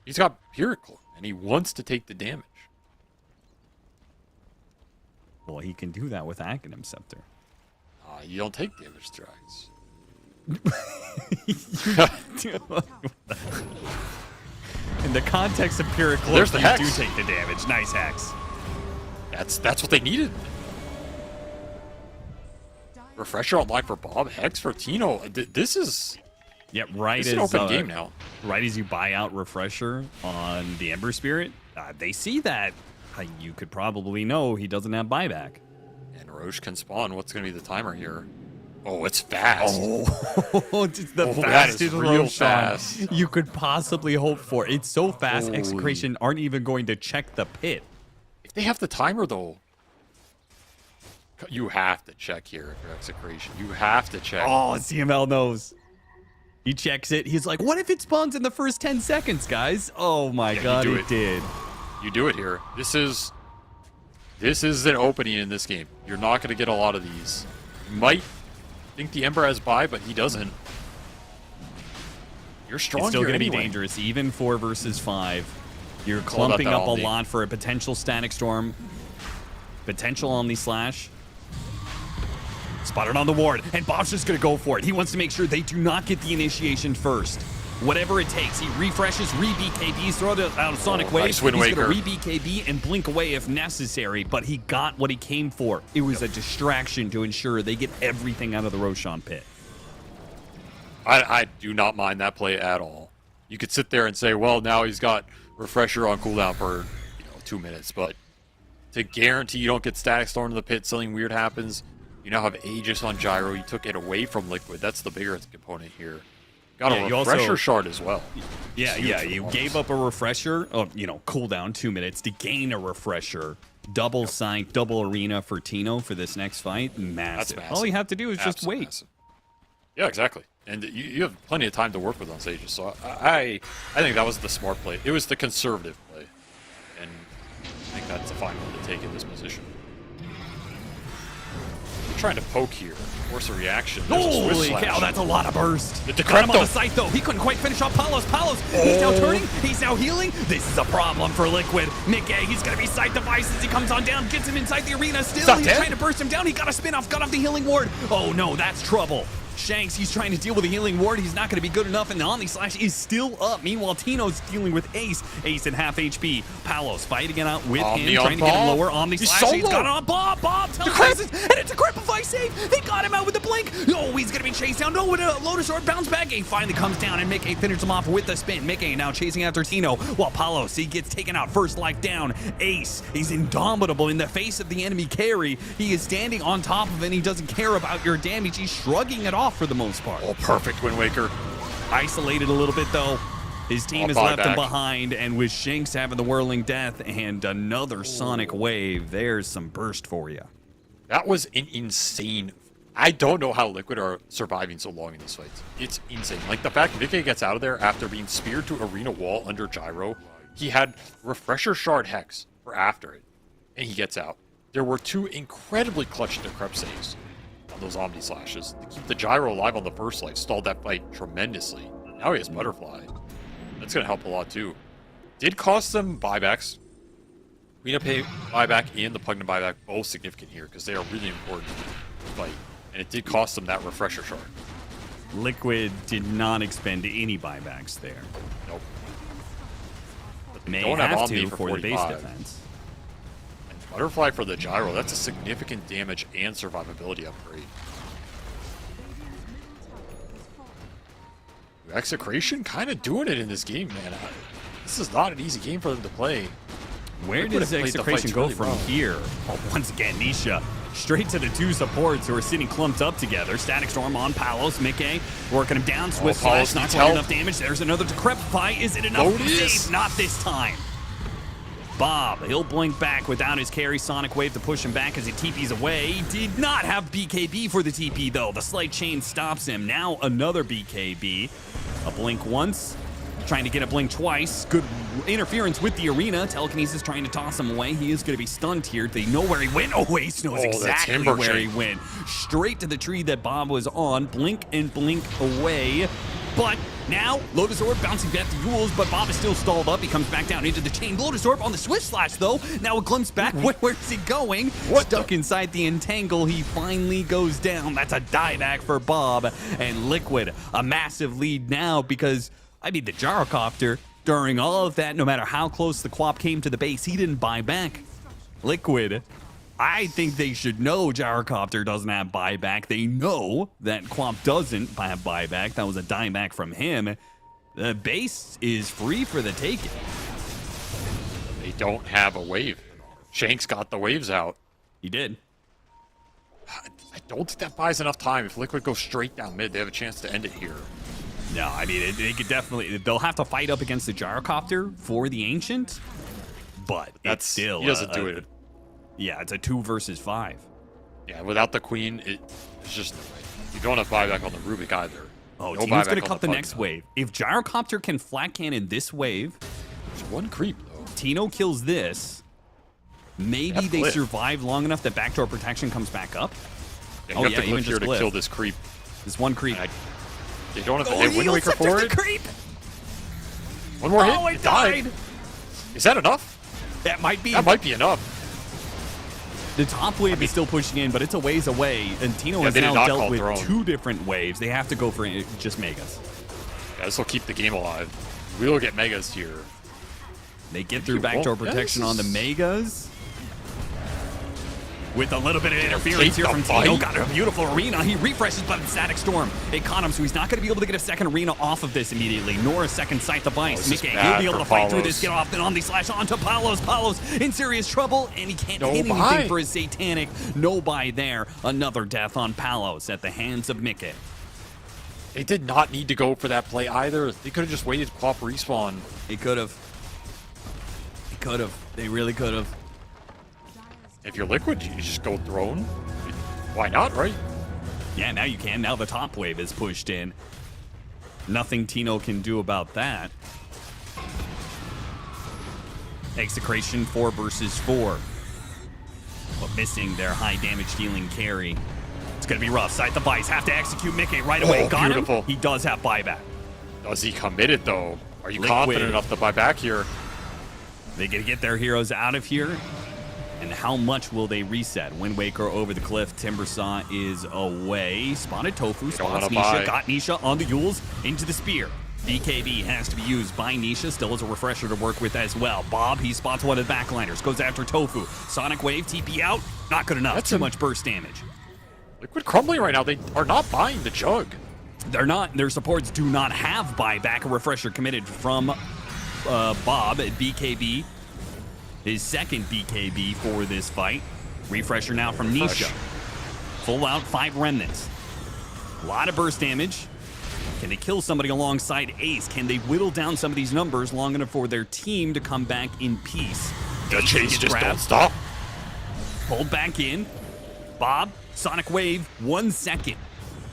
He's got Pyrrhic, and he wants to take the damage. Well, he can do that with Aghanim Scepter. You don't take damage strikes. In the context of Pyrrhic, There's the you Hex. do take the damage. Nice Hex. That's what they needed. Refresher online for Bob, Hex for Tino. This is Yep, right it's as an open game now. Right as you buy out Refresher on the Ember Spirit, they see that. You could probably know he doesn't have buyback. And Roche can spawn. What's going to be the timer here? Oh, it's fast. Oh, it's the that is fastest real Roshan fast. you could possibly hope for. It's so fast, Execration aren't even going to check the pit. If they have the timer, though, you have to check here for Execration. You have to check. Oh, CML knows. He checks it. He's like, what if it spawns in the first 10 seconds, guys? Oh my god, do it it. did. You do it here. This is an opening in this game. You're not going to get a lot of these. You might think the Ember has buy, but he doesn't. You're strong. It's still going to be dangerous, even 4 versus 5. You're It's all about clumping that up a Omni. lot for a potential Static Storm. Potential Omni Slash. Spotted on the ward, and Bob's just going to go for it. He wants to make sure they do not get the initiation first. Whatever it takes, he refreshes, re-BKBs, throw it out of Sonic Wave. Nice Wind He's going Waker. to re-BKB and blink away if necessary, but he got what he came for. It was a distraction to ensure they get everything out of the Roshan pit. I do not mind that play at all. You could sit there and say, well, now he's got Refresher on cooldown for 2 minutes, but to guarantee you don't get Static Storm to the pit, something weird happens. You now have Aegis on Gyro. You took it away from Liquid. That's the bigger component here. Got Yeah, a you Refresher also- shard as well. Yeah, Huge yeah, you performance. gave up a refresher, cooldown 2 minutes to gain a refresher. Double Sync, double Arena for Tino for this next fight. Massive. massive. All you have to do is just Absolutely wait. massive. Yeah, exactly. And you have plenty of time to work with on Sages, so I think that was the smart play. It was the conservative play, and I think that's a fine one to take in this position. We're trying to poke here, force a reaction. There's a Swiss Holy slash. cow, that's a lot of burst. The Got him on Decrypto. the site, though. He couldn't quite finish off Palos. He's now turning. He's now healing. This is a problem for Liquid. Mickey, he's going to be site devices. He comes on down, gets him inside the arena. Still, not he's dead. trying to burst him down. He got a spin off, got off the healing ward. Oh, no, that's trouble. Shanks, he's trying to deal with a healing ward. He's not going to be good enough, and the Omni Slash is still up. Meanwhile, Tino's dealing with Ace. Ace at half HP. Palos fighting it out with Omni him, on trying to get him Bob. lower. Omni He's Slash, he's solo. got it on Bob. Telekinesis, and it's a Cripify save. They got him out with the blink. Oh, he's going to be chased down. No, with a Lotus Orb bounce back. He finally comes down, and Mickey finishes him off with the spin. Mickey now chasing after Tino, while Palos, he gets taken out. First life down. Ace, he's indomitable in the face of the enemy carry. He is standing on top of it, and he doesn't care about your damage. He's shrugging it off for the most part. Oh, perfect Wind Waker. Isolated a little bit, though. His team has I'll buy left him back. behind, and with Shanks having the Whirling Death and another Sonic Wave, there's some burst for you. That was an insane. I don't know how Liquid are surviving so long in these fights. It's insane. Like the fact Mickey gets out of there after being speared to arena wall under Gyro. He had Refresher Shard Hex for after it, and he gets out. There were 2 incredibly clutch Decrep saves on those Omni Slashes to keep the Gyro alive on the first life. Stalled that fight tremendously. Now he has Butterfly. That's going to help a lot too. Did cost them buybacks. Arena pay buyback and the Pugna buyback both significant here because they are really important to the fight. And it did cost them that Refresher Shard. Liquid did not expend any buybacks there. Nope. But they May don't have have Omni to for the base 45. defense. And Butterfly for the Gyro, that's a significant damage and survivability upgrade. Execration kind of doing it in this game, man. This is not an easy game for them to play. Where Liquid does have played the Execration fights go really from well. here? Oh, once again, Nisha. Straight to the 2 supports who are sitting clumped up together. Static Storm on Palos. Mickey working him down. Swift Palos Slash, not needs quite help. enough damage. There's another Decrepify. Is it enough to Lotus. save? Not this time. Bob, he'll blink back without his carry. Sonic Wave to push him back as he TPs away. He did not have BKB for the TP, though. The slight chain stops him. Now another BKB. A blink once. Trying to get a blink twice. Good interference with the arena. Telekinesis trying to toss him away. He is going to be stunned here. They know where he went. Oh, Ace knows Oh, that exactly timber where he chain. went. Straight to the tree that Bob was on. Blink and blink away. But now, Lotus Orb bouncing back to Yules, but Bob is still stalled up. He comes back down into the chain. Lotus Orb on the Swift Slash, though. Now a glimpse back. Where's he going? What Stuck inside the entangle. He finally goes down. That's a dieback for Bob. And Liquid, a massive lead now because, I mean, the Gyrocopter, during all of that, no matter how close the Quap came to the base, he didn't buy back. Liquid, I think they should know Gyrocopter doesn't have buyback. They know that Quap doesn't have buyback. That was a dime back from him. The base is free for the taking. They don't have a wave. Shanks got the waves out. He did. I don't think that buys enough time. If Liquid goes straight down mid, they have a chance to end it here. No, I mean, they could definitely, they'll have to fight up against the Gyrocopter for the Ancient, but it's still, he doesn't do it. Yeah, it's a 2 versus 5. Yeah, without the queen, it's just no way. You don't have buyback on the Rubik either. Oh, No Tino's buyback going to on cut the Pugna. next wave. If Gyrocopter can flat cannon this wave, There's one creep though. Tino kills this, maybe That's they lit. survive long enough that backdoor protection comes back up. Yeah, Oh, you have yeah, to even click here just to glyph. kill this creep. There's one creep. And they don't have Oh, they have Wind Yield Waker Scepter's for the it. creep! One more hit. Oh, it it died! Is that enough? That might be. That might be enough. The top wave is still pushing in, but it's a ways away. And Tino has they did now not dealt call with throne. 2 different waves. They have to go for just Megas. Yeah, this will keep the game alive. We will get Megas here. They get through backdoor protection on the Megas. With a little bit of interference here from Tino. Got a beautiful arena. He refreshes, but Static Storm. It caught him, so he's not going to be able to get a second arena off of this immediately, nor a second Scythe of Ice. Mickey, he'll be able to fight through this, get off, then on the slash onto Palos. Palos in serious trouble, and he can't hit anything for his Satanic. No buy there. Another death on Palos at the hands of Mickey. They did not need to go for that play either. They could have just waited to respawn. They could have. They could have. They really could have. If you're Liquid, you just go throne. Why not, right? Yeah, now you can. Now the top wave is pushed in. Nothing Tino can do about that. Execration 4 versus 4. But missing their high damage dealing carry. It's going to be rough. Scythe of Ice have to execute Mickey right away. Got beautiful. him. He does have buyback. Does he commit it, though? Are you Liquid. confident enough to buy back here? They got to get their heroes out of here. And how much will they reset? Wind Waker over the cliff. Timbersaw is away. Spotted Tofu. Spots Nisha. Got Nisha on the Yules into the spear. BKB has to be used by Nisha. Still as a refresher to work with as well. Bob, he spots one of the backliners. Goes after Tofu. Sonic Wave, TP out. Not good enough. Too much burst damage. Liquid crumbling right now. They are not buying the Jug. They're not. Their supports do not have buyback. A refresher committed from Bob at BKB. His second BKB for this fight. Refresher now from Nisha. Full out 5 remnants. A lot of burst damage. Can they kill somebody alongside Ace? Can they whittle down some of these numbers long enough for their team to come back in peace? The chase just don't stop. Pulled back in. Bob, Sonic Wave, 1 second.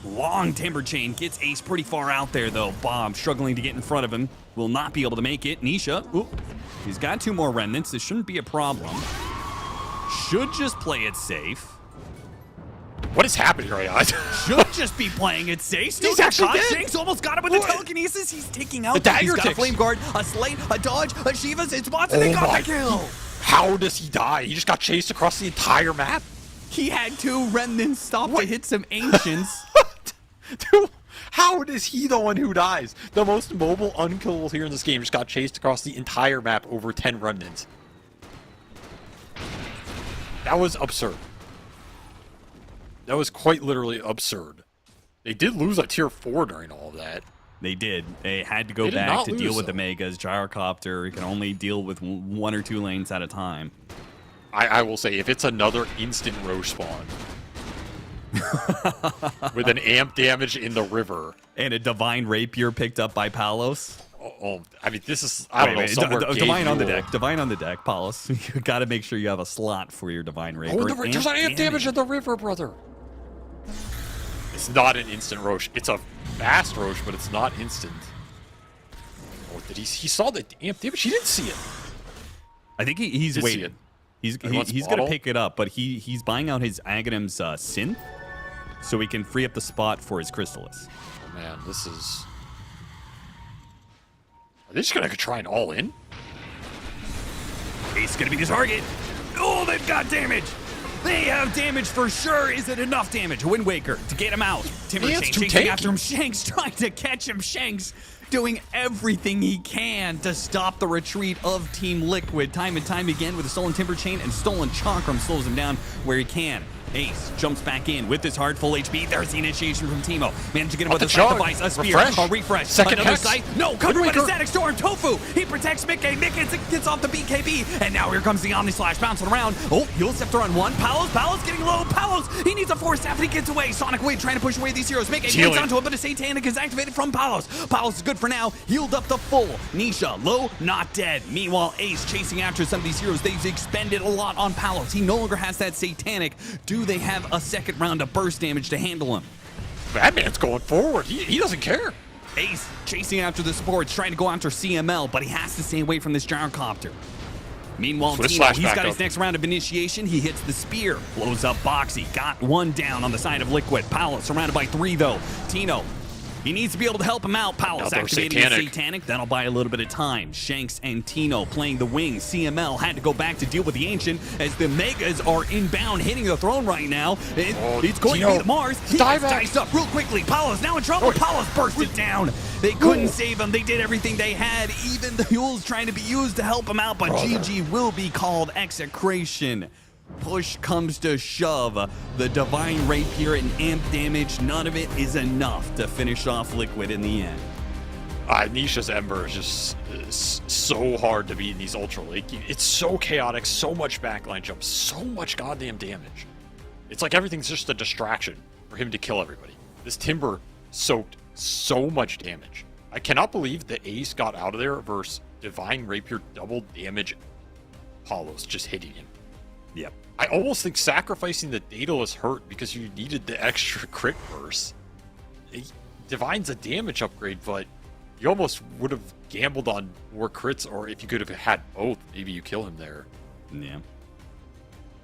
Long Timber Chain gets Ace pretty far out there, though. Bob struggling to get in front of him. Will not be able to make it. Nisha, he's got 2 more remnants. This shouldn't be a problem. Should just play it safe. What is happening right now? Should just be playing it safe. Still got caught. Shanks almost got him with the telekinesis. He's taking out. The dagger. He's got a flame guard, a slate, a dodge, a Shiva's. It spots and they got the kill. How does he die? He just got chased across the entire map. He had 2 remnants stop to hit some ancients. Dude, how is he the one who dies? The most mobile unkillable here in this game just got chased across the entire map over 10 remnants. That was absurd. That was quite literally absurd. They did lose a tier 4 during all of that. They did. They had to go back to deal with the Megas. Gyrocopter can only deal with 1 or 2 lanes at a time. I will say, if it's another instant Roche spawn with an amp damage in the river and a Divine Rapier picked up by Palos. I mean, this is, I don't know, somewhere Divine on the deck. Divine on the deck, Palos. You got to make sure you have a slot for your Divine Rapier. Oh, there's an amp damage in the river, brother. It's not an instant Roche. It's a fast Roche, but it's not instant. Oh, did he saw the amp damage? He didn't see it. I think he's waiting. He's going to pick it up, but he's buying out his Aghanim's synth so he can free up the spot for his Chrysalis. Oh, man, this is... Are they just going to try and all in? Ace going to be the target. Oh, they've got damage. They have damage for sure. Is it enough damage? Wind Waker to get him out. Timber Chain chasing after him. Shanks trying to catch him. Shanks doing everything he can to stop the retreat of Team Liquid. Time and time again with a stolen Timber Chain and stolen Chakram slows him down where he can. Ace jumps back in with his heart full HP. There's the initiation from Teemo. Managed to get him with a side device, a spear, a refresh, another sight. No, covered by the Static Storm. Tofu, he protects Mickey. Mickey gets off the BKB, and now here comes the Omni Slash bouncing around. Oh, Heal Scepter on 1. Palos getting low. Palos, he needs a 4-staff, and he gets away. Sonic Wave trying to push away these heroes. Mickey gets onto him, but a Satanic is activated from Palos. Palos is good for now. Healed up the full. Nisha, low, not dead. Meanwhile, Ace chasing after some of these heroes. They've expended a lot on Palos. He no longer has that Satanic. Do they have a second round of burst damage to handle him? Batman's going forward. He doesn't care. Ace chasing after the supports, trying to go after CML, but he has to stay away from this gyrocopter. Meanwhile, Tino, he's got his next round of initiation. He hits the spear, blows up Boxy. Got 1 down on the side of Liquid. Palos surrounded by 3, though. Tino He needs to be able to help him out. Powell's Another activating the Satanic. Satanic. That'll buy a little bit of time. Shanks and Tino playing the wings. CML had to go back to deal with the Ancient as the Megas are inbound, hitting the throne right now. It's going to be the Mars. He gets diced up real quickly. Paolo's now in trouble. Paolo's bursted down. They couldn't save him. They did everything they had. Even the Huel's trying to be used to help him out, but GG will be called. Execration. Push comes to shove. The Divine Rapier and amp damage, none of it is enough to finish off Liquid in the end. Nisha's Ember is just so hard to beat in these Ultra Late. It's so chaotic, so much backline jumps, so much goddamn damage. It's like everything's just a distraction for him to kill everybody. This Timber soaked so much damage. I cannot believe that Ace got out of there versus Divine Rapier double damage Apollos just hitting him. Yep. I almost think sacrificing the Daedalus hurt because you needed the extra crit burst. Divine's a damage upgrade, but you almost would have gambled on more crits, or if you could have had both, maybe you kill him there. Yeah.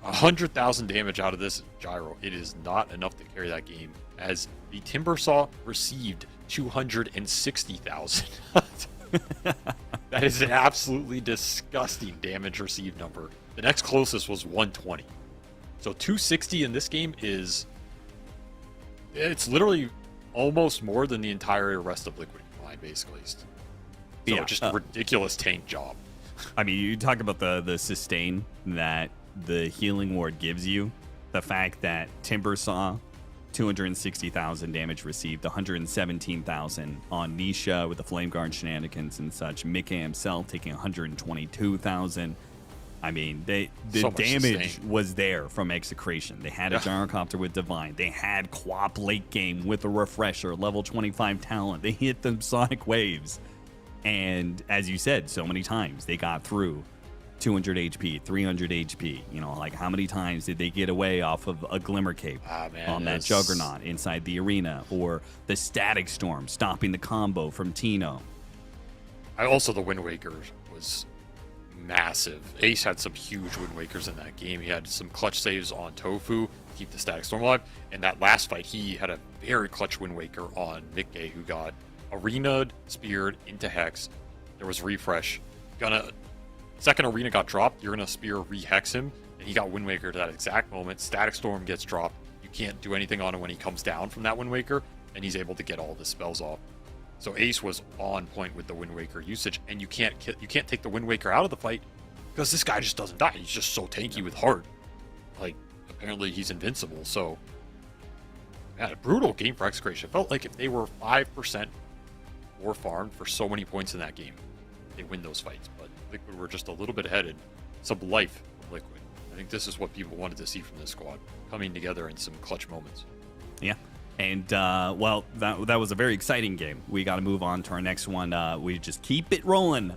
100,000 damage out of this Gyro. It is not enough to carry that game, as the Timbersaw received 260,000. That is an absolutely disgusting damage received number. The next closest was 120. So 260 in this game it's literally almost more than the entire rest of Liquid combined, basically. So Yeah, just a ridiculous tank job. I mean, you talk about the sustain that the healing ward gives you. The fact that Timber saw 260,000 damage received, 117,000 on Nisha with the Flame Guard shenanigans and such. Mickey himself taking 122,000. I mean, the So much damage sustain. was there from Execration. They had a gyrocopter with Divine. They had Quap late game with a refresher, level 25 talent. They hit them Sonic Waves. And as you said so many times, they got through 200 HP, 300 HP. You know, like how many times did they get away off of a Glimmer Cape on that Juggernaut inside the arena, or the Static Storm stopping the combo from Tino? The Wind Waker was massive. Ace had some huge Wind Wakers in that game. He had some clutch saves on Tofu to keep the Static Storm alive. In that last fight, he had a very clutch Wind Waker on Mickey, who got arena'd, speared into Hex. There was refresh. Second arena got dropped, you're gonna spear re-hex him, and he got Wind Waker to that exact moment. Static Storm gets dropped. You can't do anything on him when he comes down from that Wind Waker, and he's able to get all the spells off. So Ace was on point with the Wind Waker usage, and you can't take the Wind Waker out of the fight because this guy just doesn't die. He's just so tanky with heart. Like, apparently he's invincible. So, man, a brutal game for Execration. It felt like if they were 5% more farmed for so many points in that game, they win those fights. But Liquid were just a little bit ahead, and some life from Liquid. I think this is what people wanted to see from this squad, coming together in some clutch moments. Yeah. And, well, that was a very exciting game. We got to move on to our next one. We just keep it rolling.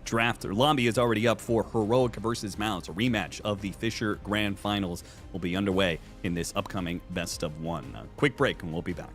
Draft lobby is already up for Heroic versus MOUZ. A rematch of the Fisher Grand Finals will be underway in this upcoming Best of One. Quick break, and we'll be back.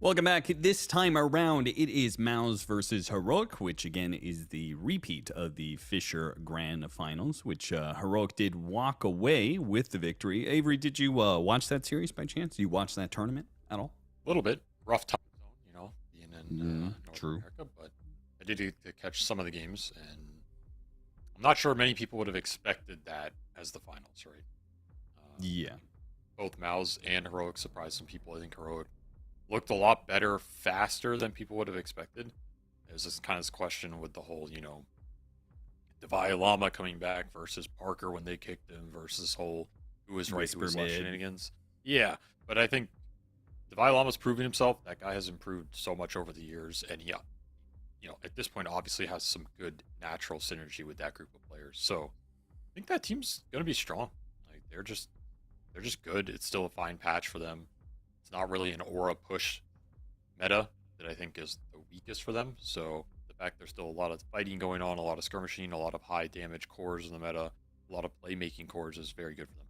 Welcome back. This time around, it is MOUZ versus Heroic, which again is the repeat of the Fisher Grand Finals, which Heroic did walk away with the victory. Avery, did you watch that series by chance? Did you watch that tournament at all? A little bit. Rough time zone, you know, being in North true. America, but I did get to catch some of the games, and I'm not sure many people would have expected that as the finals, right? Yeah. Both MOUZ and Heroic surprised some people. I think Heroic looked a lot better faster than people would have expected. There's this kind of question with the whole, you know, Devi Lama coming back versus Parker when they kicked him versus whole who was right, who was left shenanigans. Yeah, but I think Devi Lama's proven himself. That guy has improved so much over the years, and he, you know, at this point obviously has some good natural synergy with that group of players. So I think that team's gonna be strong. Like they're just good. It's still a fine patch for them. It's not really an aura push meta that I think is the weakest for them. So the fact there's still a lot of fighting going on, a lot of skirmishing, a lot of high damage cores in the meta, a lot of playmaking cores is very good for them.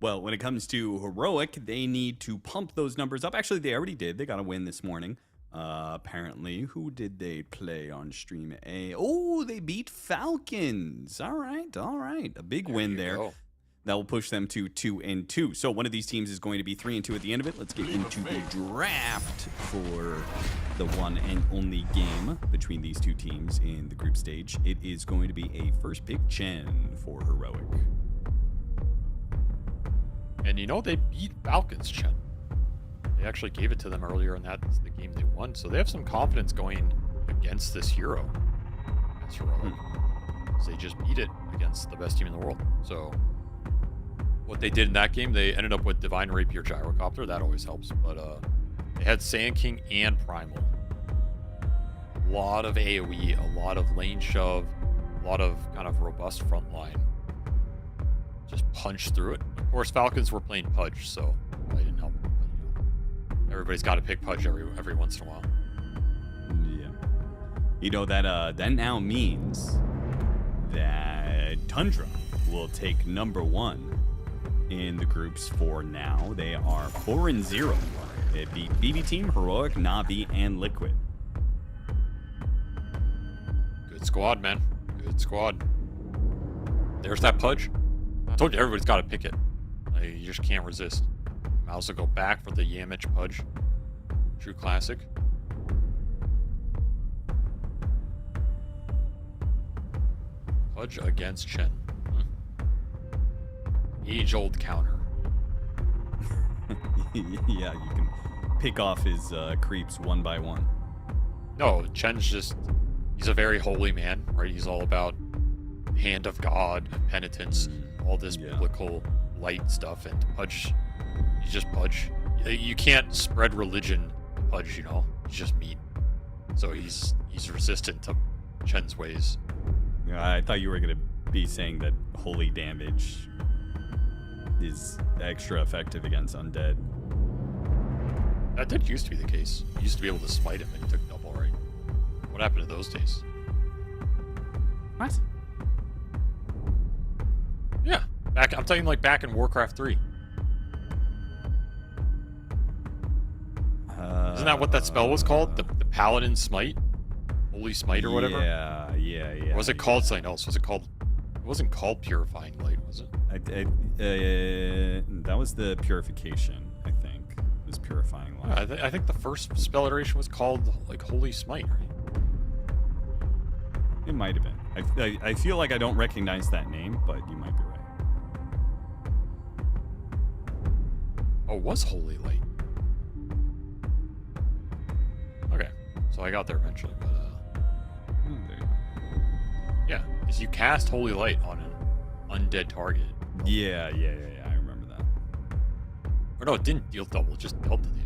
Well, when it comes to Heroic, they need to pump those numbers up. Actually, they already did. They got a win this morning. Apparently, who did they play on stream A? Oh, they beat Falcons. All right. A big win there. Go. That will push them to 2-2. So one of these teams is going to be 3-2 at the end of it. Let's get into the draft for the one and only game between these two teams in the group stage. It is going to be a first pick Chen for Heroic. And you know, they beat Falcons, Chen. They actually gave it to them earlier, and that's the game they won. So they have some confidence going against this hero. That's Heroic. So they just beat it against the best team in the world. So what they did in that game, they ended up with Divine Rapier Gyrocopter. That always helps. But they had Sand King and Primal. A lot of AoE, a lot of lane shove, a lot of kind of robust front line. Just punch through it. Of course, Falcons were playing Pudge, so I didn't help. But, you know, everybody's got to pick Pudge every once in a while. Yeah. You know, that now means that Tundra will take number 1 in the groups for now. They are 4-0. They beat BB Team, Heroic, Na'Vi, and Liquid. Good squad, man. Good squad. There's that Pudge. I told you everybody's got to pick it. Like, you just can't resist. MOUZ will go back for the Yamich Pudge. True classic. Pudge against Chen. Age-old counter. Yeah, you can pick off his creeps one by one. No, Chen's just... He's a very holy man, right? He's all about hand of God, penitence, all this biblical light stuff, and Pudge, he's just Pudge. You can't spread religion to Pudge, you know? He's just meat. So he's resistant to Chen's ways. I thought you were going to be saying that holy damage is extra effective against undead. That did used to be the case. You used to be able to smite him and he took double, right? What happened to those days? What? Yeah, I'm talking like back in Warcraft 3. Isn't that what that spell was called? The Paladin Smite? Holy Smite or whatever? Yeah. Or was it called something else? Was it called... It wasn't called Purifying Light, was it? That was the Purification, I think. It was Purifying Light. I think the first spell iteration was called, like, Holy Smite, right? It might have been. I feel like I don't recognize that name, but you might be right. Oh, it was Holy Light. Okay, so I got there eventually, but There you go. yeah, because you cast Holy Light on an undead target. Yeah, I remember that. Or no, it didn't deal double, it just dealt to the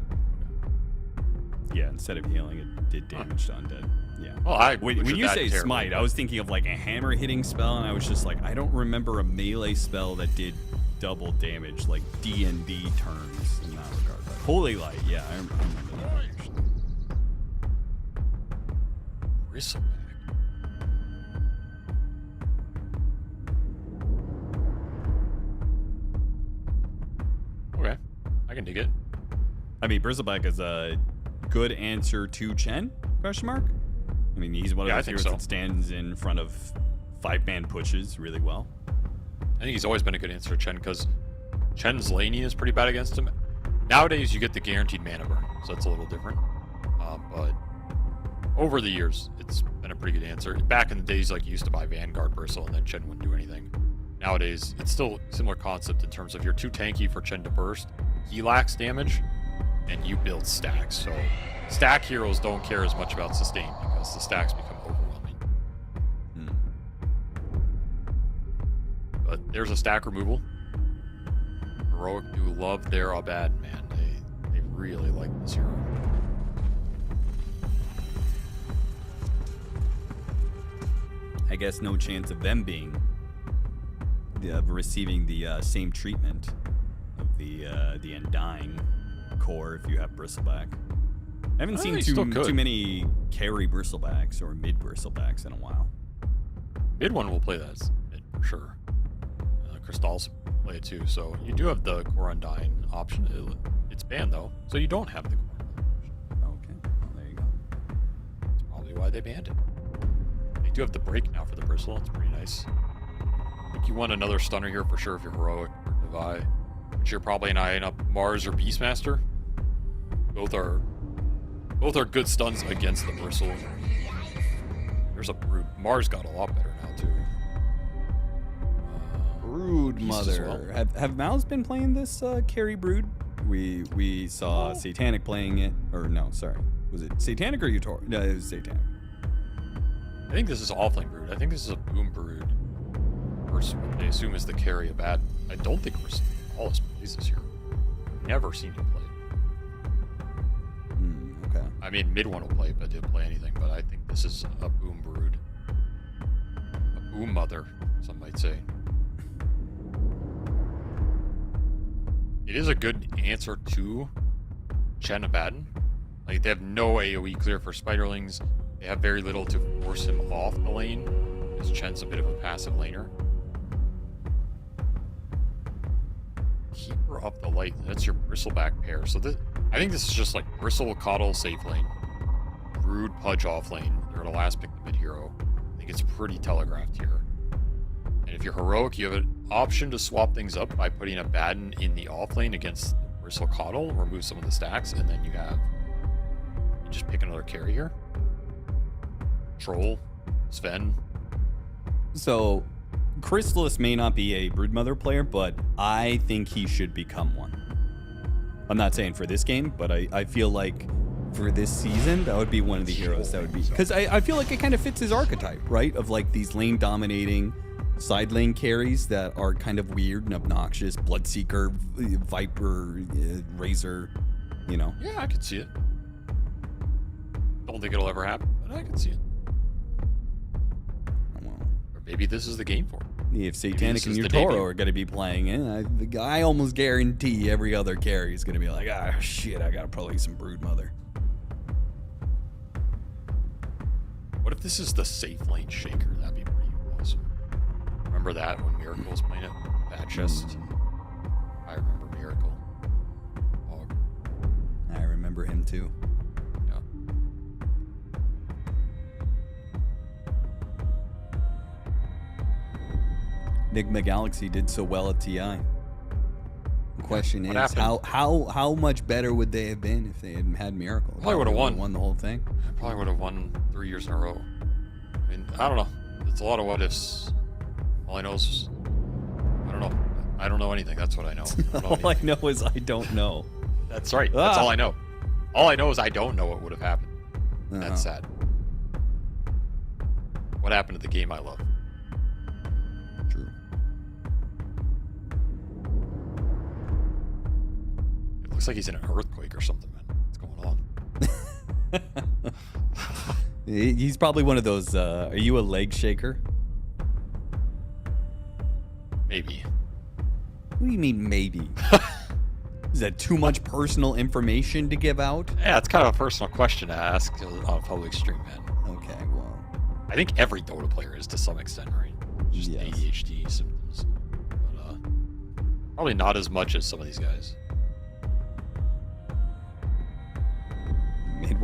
Yeah, instead of healing, it did damage to undead. Yeah. Well, When you say smite, I was thinking of like a hammer hitting spell, and I was just like, I don't remember a melee spell that did double damage, like D&D terms in that regard. But Holy Light, yeah, I remember that actually. Bristleback. Okay, I can dig it. I mean, Bristleback is a good answer to Chen? Question mark. I mean, he's one of those heroes that stands in front of 5-man pushes really well. I think he's always been a good answer to Chen because Chen's laney is pretty bad against him. Nowadays, you get the guaranteed mana burn, so that's a little different. But over the years, it's been a pretty good answer. Back in the days, like, you used to buy Vanguard Bristle and then Chen wouldn't do anything. Nowadays, it's still a similar concept in terms of you're too tanky for Chen to burst. He lacks damage, and you build stacks. So stack heroes don't care as much about sustain because the stacks become overwhelming. But there's a stack removal. Heroic do love their Abaddon, man. They really like this hero. I guess no chance of them being receiving the same treatment of the Undying core if you have Bristleback. I haven't seen too many carry Bristlebacks or mid Bristlebacks in a while. Mid one will play that mid for sure. Crystals play it too, so you do have the core Undying option. It's banned though, so you don't have the core Undying option. Okay, well, there you go. That's probably why they banned it. They do have the break now for the Bristle. It's pretty nice. I think you want another stunner here for sure if you're Heroic or Devi, which you're probably eyeing up Mars or Beastmaster. Both are good stuns against the Bristle. There's a Brood. Mars got a lot better now too. Brood Mother. Well. Have MOUZ been playing this carry Brood? We saw Satanic playing it, or no, sorry, was it Satanic or Utor? No, it was Satanic. I think this is Offlane Brood. I think this is a Boom Brood. Versus what they assume is the carry of bad. I don't think Wallace plays this here. Never seen him play. Okay. I mean, mid one will play, but didn't play anything. But I think this is a Boom Brood. A Boom Mother, some might say. It is a good answer to Chen Abaddon. Like, they have no AoE clear for Spiderlings. They have very little to force him off the lane, because Chen's a bit of a passive laner. Keeper of the Light, that's your Bristleback pair. So I think this is just like Bristle, Coddle, safe lane. Brood, Pudge off lane. They're gonna last pick the mid hero. I think it's pretty telegraphed here. And if you're Heroic, you have an option to swap things up by putting Abaddon in the off lane against Bristle, Coddle, remove some of the stacks, and then you just pick another carry here. Troll, Sven. So, Chrysalis may not be a Broodmother player, but I think he should become one. I'm not saying for this game, but I feel like for this season, that would be one of the heroes that would be. Because I feel like it kind of fits his archetype, right? Of like these lane dominating side lane carries that are kind of weird and obnoxious. Bloodseeker, Viper, Razor, you know. Yeah, I could see it. Don't think it'll ever happen, but I can see it. Or maybe this is the game for it. If Satanic and Utoro are going to be playing it, I almost guarantee every other carry is going to be like, shit, I got to play some Broodmother. What if this is the safe lane shaker? That'd be pretty awesome. Remember that when Miracle was playing it? Bad chest. I remember Miracle. Oh. I remember him too. Yeah. Enigma Galaxy did so well at TI. The question What is, happened? how much better would they have been if they hadn't had Miracle? Probably would have won the whole thing. I probably would have won 3 years in a row. I mean, I don't know. It's a lot of what ifs. All I know is, I don't know. I don't know anything. That's what I know. All I know is I don't know. That's right. That's all I know. All I know is I don't know what would have happened. That's sad. What happened to the game I love? True. It looks like he's in an earthquake or something, man. What's going on? He's probably one of those, are you a leg shaker? Maybe. What do you mean, maybe? Is that too much personal information to give out? Yeah, it's kind of a personal question to ask on a public stream, man. Okay, well. I think every Dota player is to some extent, right? Just Yes. ADHD symptoms. But probably not as much as some of these guys.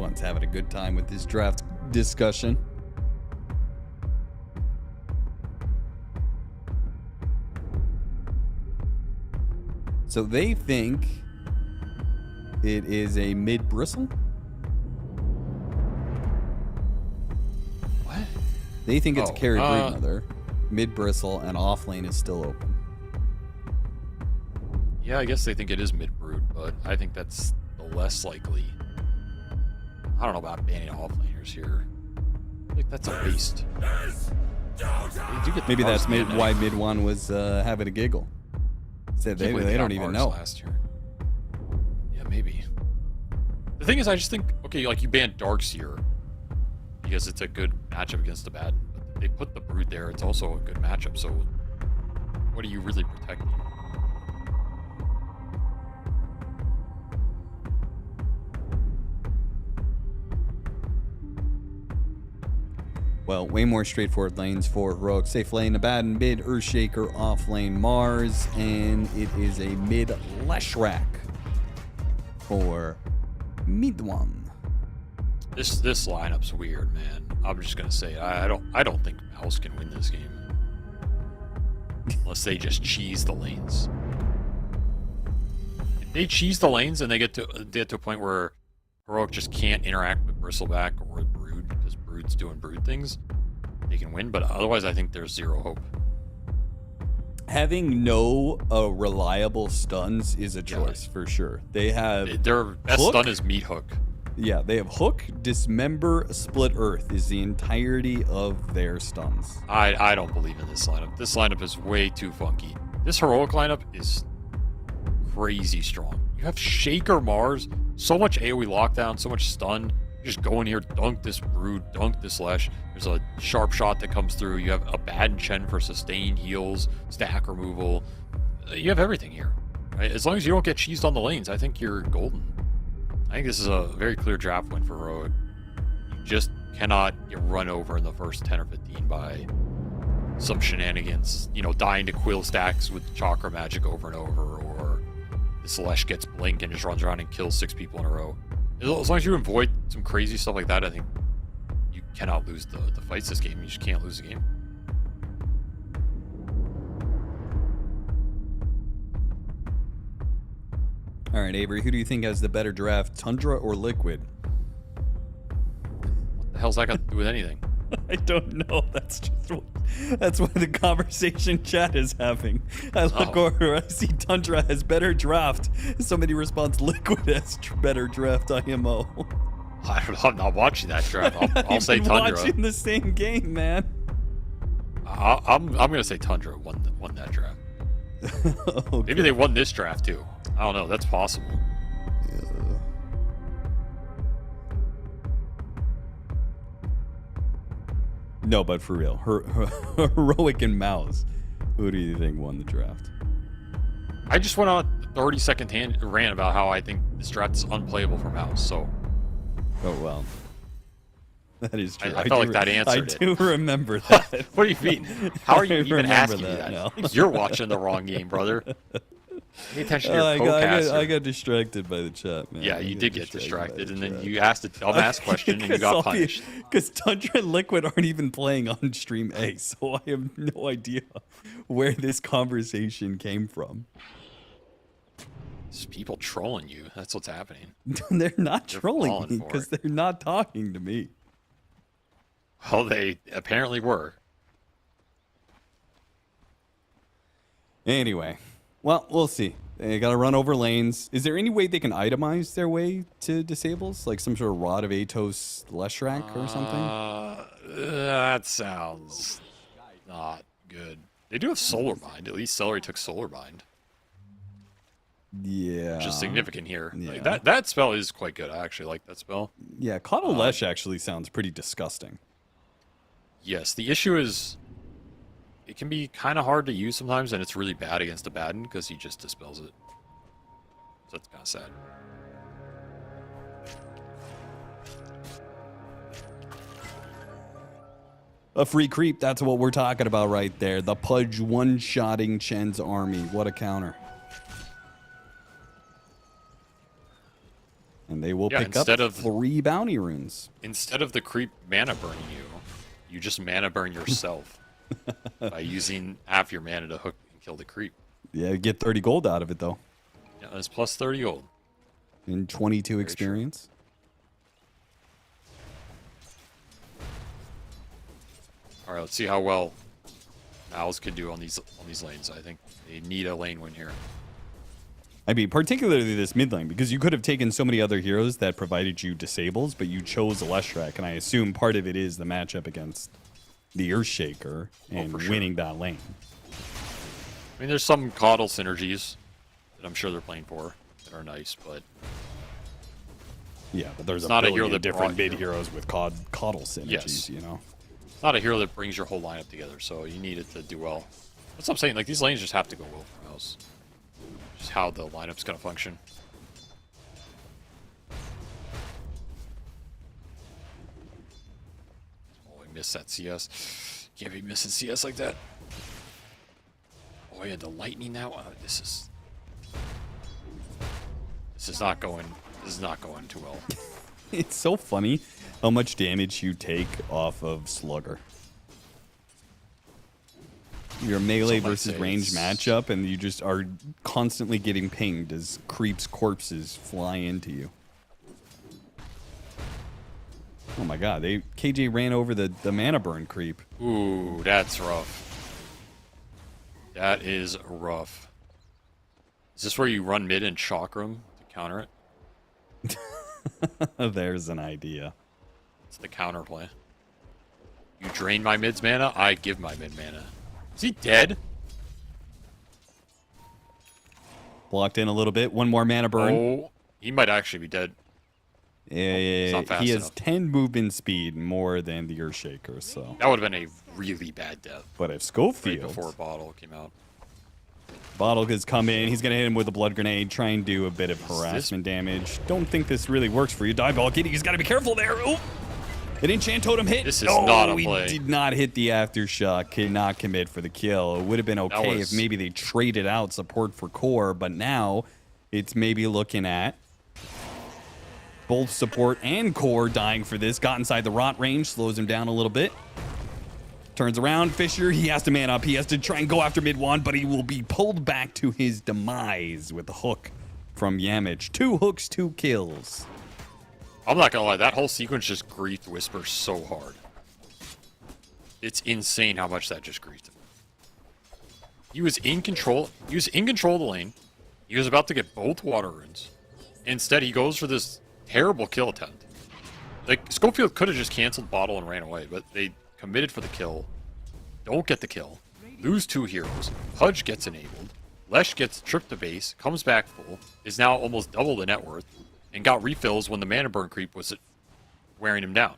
Everyone's having a good time with this draft discussion. So they think it is a mid bristle. What? They think it's a carry breed uh, mother. Mid bristle and off lane is still open. Yeah, I guess they think it is mid-brood, but I think that's the less likely. I don't know about banning offlaners here. I think that's a waste. Maybe that's why mid one was having a giggle. Said they don't even know. Last year. Yeah, maybe. The thing is, I just think, okay, like you banned Darkseer because it's a good matchup against the bad. But they put the Brood there. It's also a good matchup. So what are you really protecting? Well, way more straightforward lanes for Heroic. Safe lane, Abaddon, mid, Earthshaker, off lane, Mars, and it is a mid Leshrac for mid one. This lineup's weird, man. I'm just gonna say I don't think MOUZ can win this game unless they just cheese the lanes. If they cheese the lanes and they get to a point where Heroic just can't interact with Bristleback or with Brood because Brood's doing Brood things, they can win. But otherwise, I think there's zero hope. Having no reliable stuns is a choice for sure. They have Their best Hook? stun is Meat Hook. Yeah, they have Hook, Dismember, Split Earth is the entirety of their stuns. I don't believe in this lineup. This lineup is way too funky. This Heroic lineup is crazy strong. You have Shaker Mars, so much AoE lockdown, so much stun. You just go in here, dunk this Brood, dunk this Lesh. There's a sharp shot that comes through. You have a bad Chen for sustain heals, stack removal. You have everything here. Right? As long as you don't get cheesed on the lanes, I think you're golden. I think this is a very clear draft win for Heroic. You just cannot get run over in the first 10 or 15 by some shenanigans. You know, dying to Quill stacks with Chakra Magic over and over, or this Lesh gets Blink and just runs around and kills 6 people in a row. As long as you avoid some crazy stuff like that, I think you cannot lose the fights this game. You just can't lose the game. All right, Avery, who do you think has the better draft, Tundra or Liquid? What the hell's that got to do with anything? I don't know. That's what the conversation chat is having. I look over, I see Tundra has better draft. Somebody responds, Liquid has better draft IMO. I don't know. I'm not watching that draft. I'll say Tundra. Watching the same game, man. I'm gonna say Tundra won that draft. Okay. Maybe they won this draft too. I don't know. That's possible. No, but for real, Heroic and MOUZ, who do you think won the draft? I just went on a 30-second rant about how I think this draft is unplayable for MOUZ. So. Oh well. That is true. I felt like that answered it. I do remember that. What do you mean? How are you even remember asking that me now. that? You're watching the wrong game, brother. Pay attention to your I got distracted by the chat, man. Yeah, you did get distracted, and then you asked a dumbass question, and you got punished. Because Tundra and Liquid aren't even playing on Stream A, so I have no idea where this conversation came from. It's people trolling you. That's what's happening. They're not They're trolling falling me for because it. they're not talking to me. Well, they apparently were. Anyway, well, we'll see. They got to run over lanes. Is there any way they can itemize their way to disables? Like some sort of Rod of Atos Leshrac or something? That sounds not good. They do have Solar Bind. At least Celery took Solar Bind. Yeah. Which is significant here. Yeah. Like, that spell is quite good. I actually like that spell. Yeah, Coddle Lesh actually sounds pretty disgusting. Yes, the issue is it can be kind of hard to use sometimes, and it's really bad against Abaddon because he just dispels it. So that's kind of sad. A free creep, that's what we're talking about right there. The Pudge one-shotting Chen's army. What a counter. And they will Yeah, pick up instead of- 3 bounty runes. Instead of the creep mana burning you, you just mana burn yourself by using half your mana to hook and kill the creep. Yeah, get 30 gold out of it, though. Yeah, that's plus 30 gold. And 22 Very experience. All right, let's see how well MOUZ can do on these lanes. I think they need a lane win here. I mean, particularly this mid lane, because you could have taken so many other heroes that provided you disables, but you chose Leshrac, and I assume part of it is the matchup against the Earthshaker and for sure. winning that lane. I mean, there's some Coddle synergies that I'm sure they're playing for that are nice, but Yeah, but there's It's a not a billion hero that different brought mid you. heroes with coddle synergies, Yes. you know? it's not a hero that brings your whole lineup together, so you need it to do well. That's what I'm saying. Like, these lanes just have to go well for MOUZ. Just how the lineup's going to function. Oh, I missed that CS. Can't be missing CS like that. Oh, yeah, the lightning now. This is not going. This is not going too well. It's so funny how much damage you take off of Slugger. Your melee Some might versus say range it's- matchup, and you just are constantly getting pinged as creeps' corpses fly into you. Oh my god, KJ ran over the mana burn creep. Ooh, that's rough. That is rough. Is this where you run mid and chakram to counter it? There's an idea. It's the counter play. You drain my mid's mana, I give my mid mana. Is he dead? Blocked in a little bit. One more mana burn. Oh, he might actually be dead. Yeah, not fast he has enough. 10 movement speed more than the Earthshaker, so. That would have been a really bad death. But if Right Schofield, before Bottle came out. Bottle has come in, he's going to hit him with a blood grenade, try and do a bit of harassment damage. Don't think this really works for you. Dieball Kitty, he's got to be careful there. Oh, an enchant totem hit. This is not a he play. did not hit the aftershock, cannot commit for the kill. It would have been okay was- if maybe they traded out support for core, but now it's maybe looking at both support and core dying for this. Got inside the rot range, slows him down a little bit. Turns around, Fisher, he has to man up. He has to try and go after mid one, but he will be pulled back to his demise with the hook from Yamich. 2 hooks, 2 kills. I'm not gonna lie, that whole sequence just griefed Whisper so hard. It's insane how much that just griefed him. He was in control. He was in control of the lane. He was about to get both water runes. Instead, he goes for this terrible kill attempt. Like, Schofield could have just canceled Bottle and ran away, but they committed for the kill. Don't get the kill. Lose 2 heroes. Pudge gets enabled. Lesh gets tripped to base, comes back full, is now almost double the net worth, and got refills when the mana burn creep was wearing him down.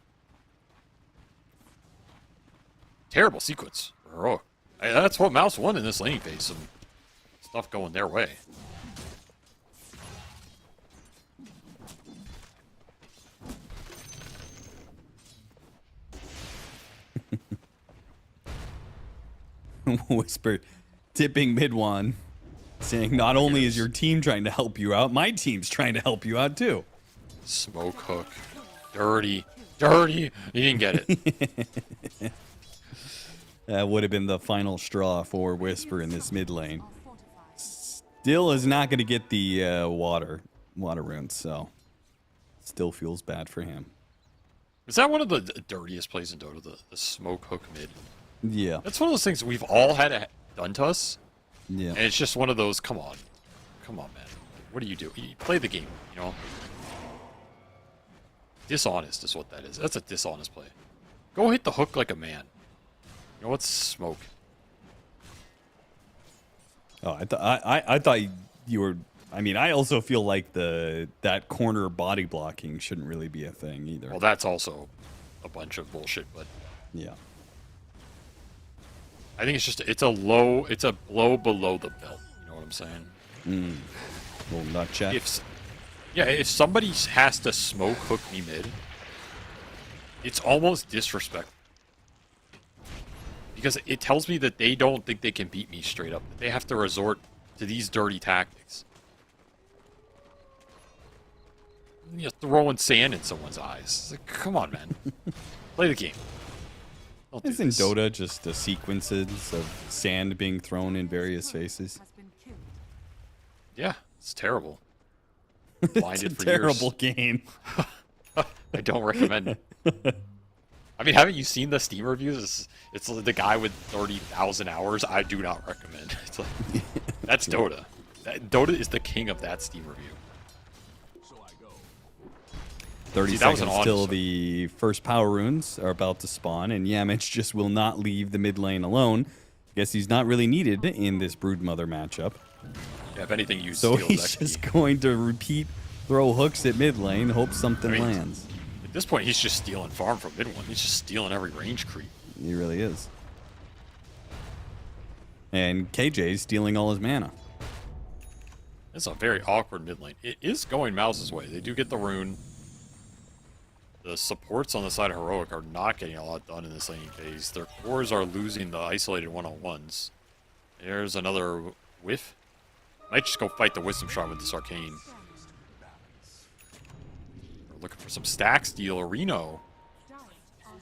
Terrible sequence. Heroic. That's what MOUZ won in this laning phase. Some stuff going their way. Whisper tipping mid one, saying not only is your team trying to help you out, my team's trying to help you out too. Smoke hook. Dirty. Dirty. You didn't get it. That would have been the final straw for Whisper in this mid lane. Still is not going to get the water runes, so still feels bad for him. Is that one of the dirtiest plays in Dota? The smoke hook mid. Yeah, That's one of those things we've all had done to us. yeah. And it's just one of those, come on, man. What do? You play the game, you know? Dishonest is what that is. That's a dishonest play. Go hit the hook like a man. You know what's smoke? Oh, I thought you were. I mean, I also feel like that corner body blocking shouldn't really be a thing either. Well, that's also a bunch of bullshit, but Yeah. I think it's a blow below the belt. You know what I'm saying? Little nut check. If somebody has to smoke hook me mid, it's almost disrespectful. Because it tells me that they don't think they can beat me straight up. They have to resort to these dirty tactics. You're throwing sand in someone's eyes. It's like, come on, man. Play the game. Don't do Isn't this. Dota just the sequences of sand being thrown in various faces? Has been killed. Yeah, it's terrible. It's a Blinded for terrible years. game. I don't recommend it. I mean, haven't you seen the Steam reviews? It's the guy with 30,000 hours. I do not recommend. It's like, that's Dota. Dota is the king of that Steam review. 30 See, that was an seconds till honest- the first power runes are about to spawn, and Yamich just will not leave the mid lane alone. Guess he's not really needed in this Broodmother matchup. Yeah, if anything, you So steal he's that just key. going to repeat throw hooks at mid lane, hope something I mean, lands. At this point, he's just stealing farm from mid one. He's just stealing every range creep. He really is. And KJ's stealing all his mana. It's a very awkward mid lane. It is going MOUZ.CEST's way. They do get the rune. The supports on the side of Heroic are not getting a lot done in this laning phase. Their cores are losing the isolated one-on-ones. There's another whiff. Might just go fight the Wisdom Shard with this Arcane. We're looking for some stack steal. Reno. Dire are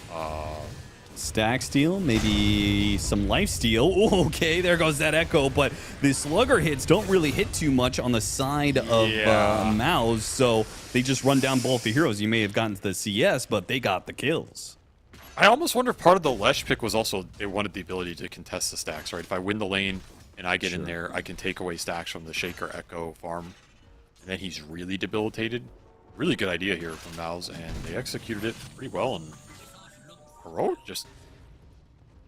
scanning. Stack steal, maybe some life steal. Ooh, okay, there goes that echo, but the slugger hits don't really hit too much on the side of Yeah. MOUZ, so they just run down both the heroes. You may have gotten to the CS, but they got the kills. I almost wonder if part of the Lesh pick was also they wanted the ability to contest the stacks, right? If I win the lane and I get in there, I can take away stacks from the Shaker Echo farm. And then he's really debilitated. Really good idea here from MOUZ, and they executed it pretty well. And Heroic just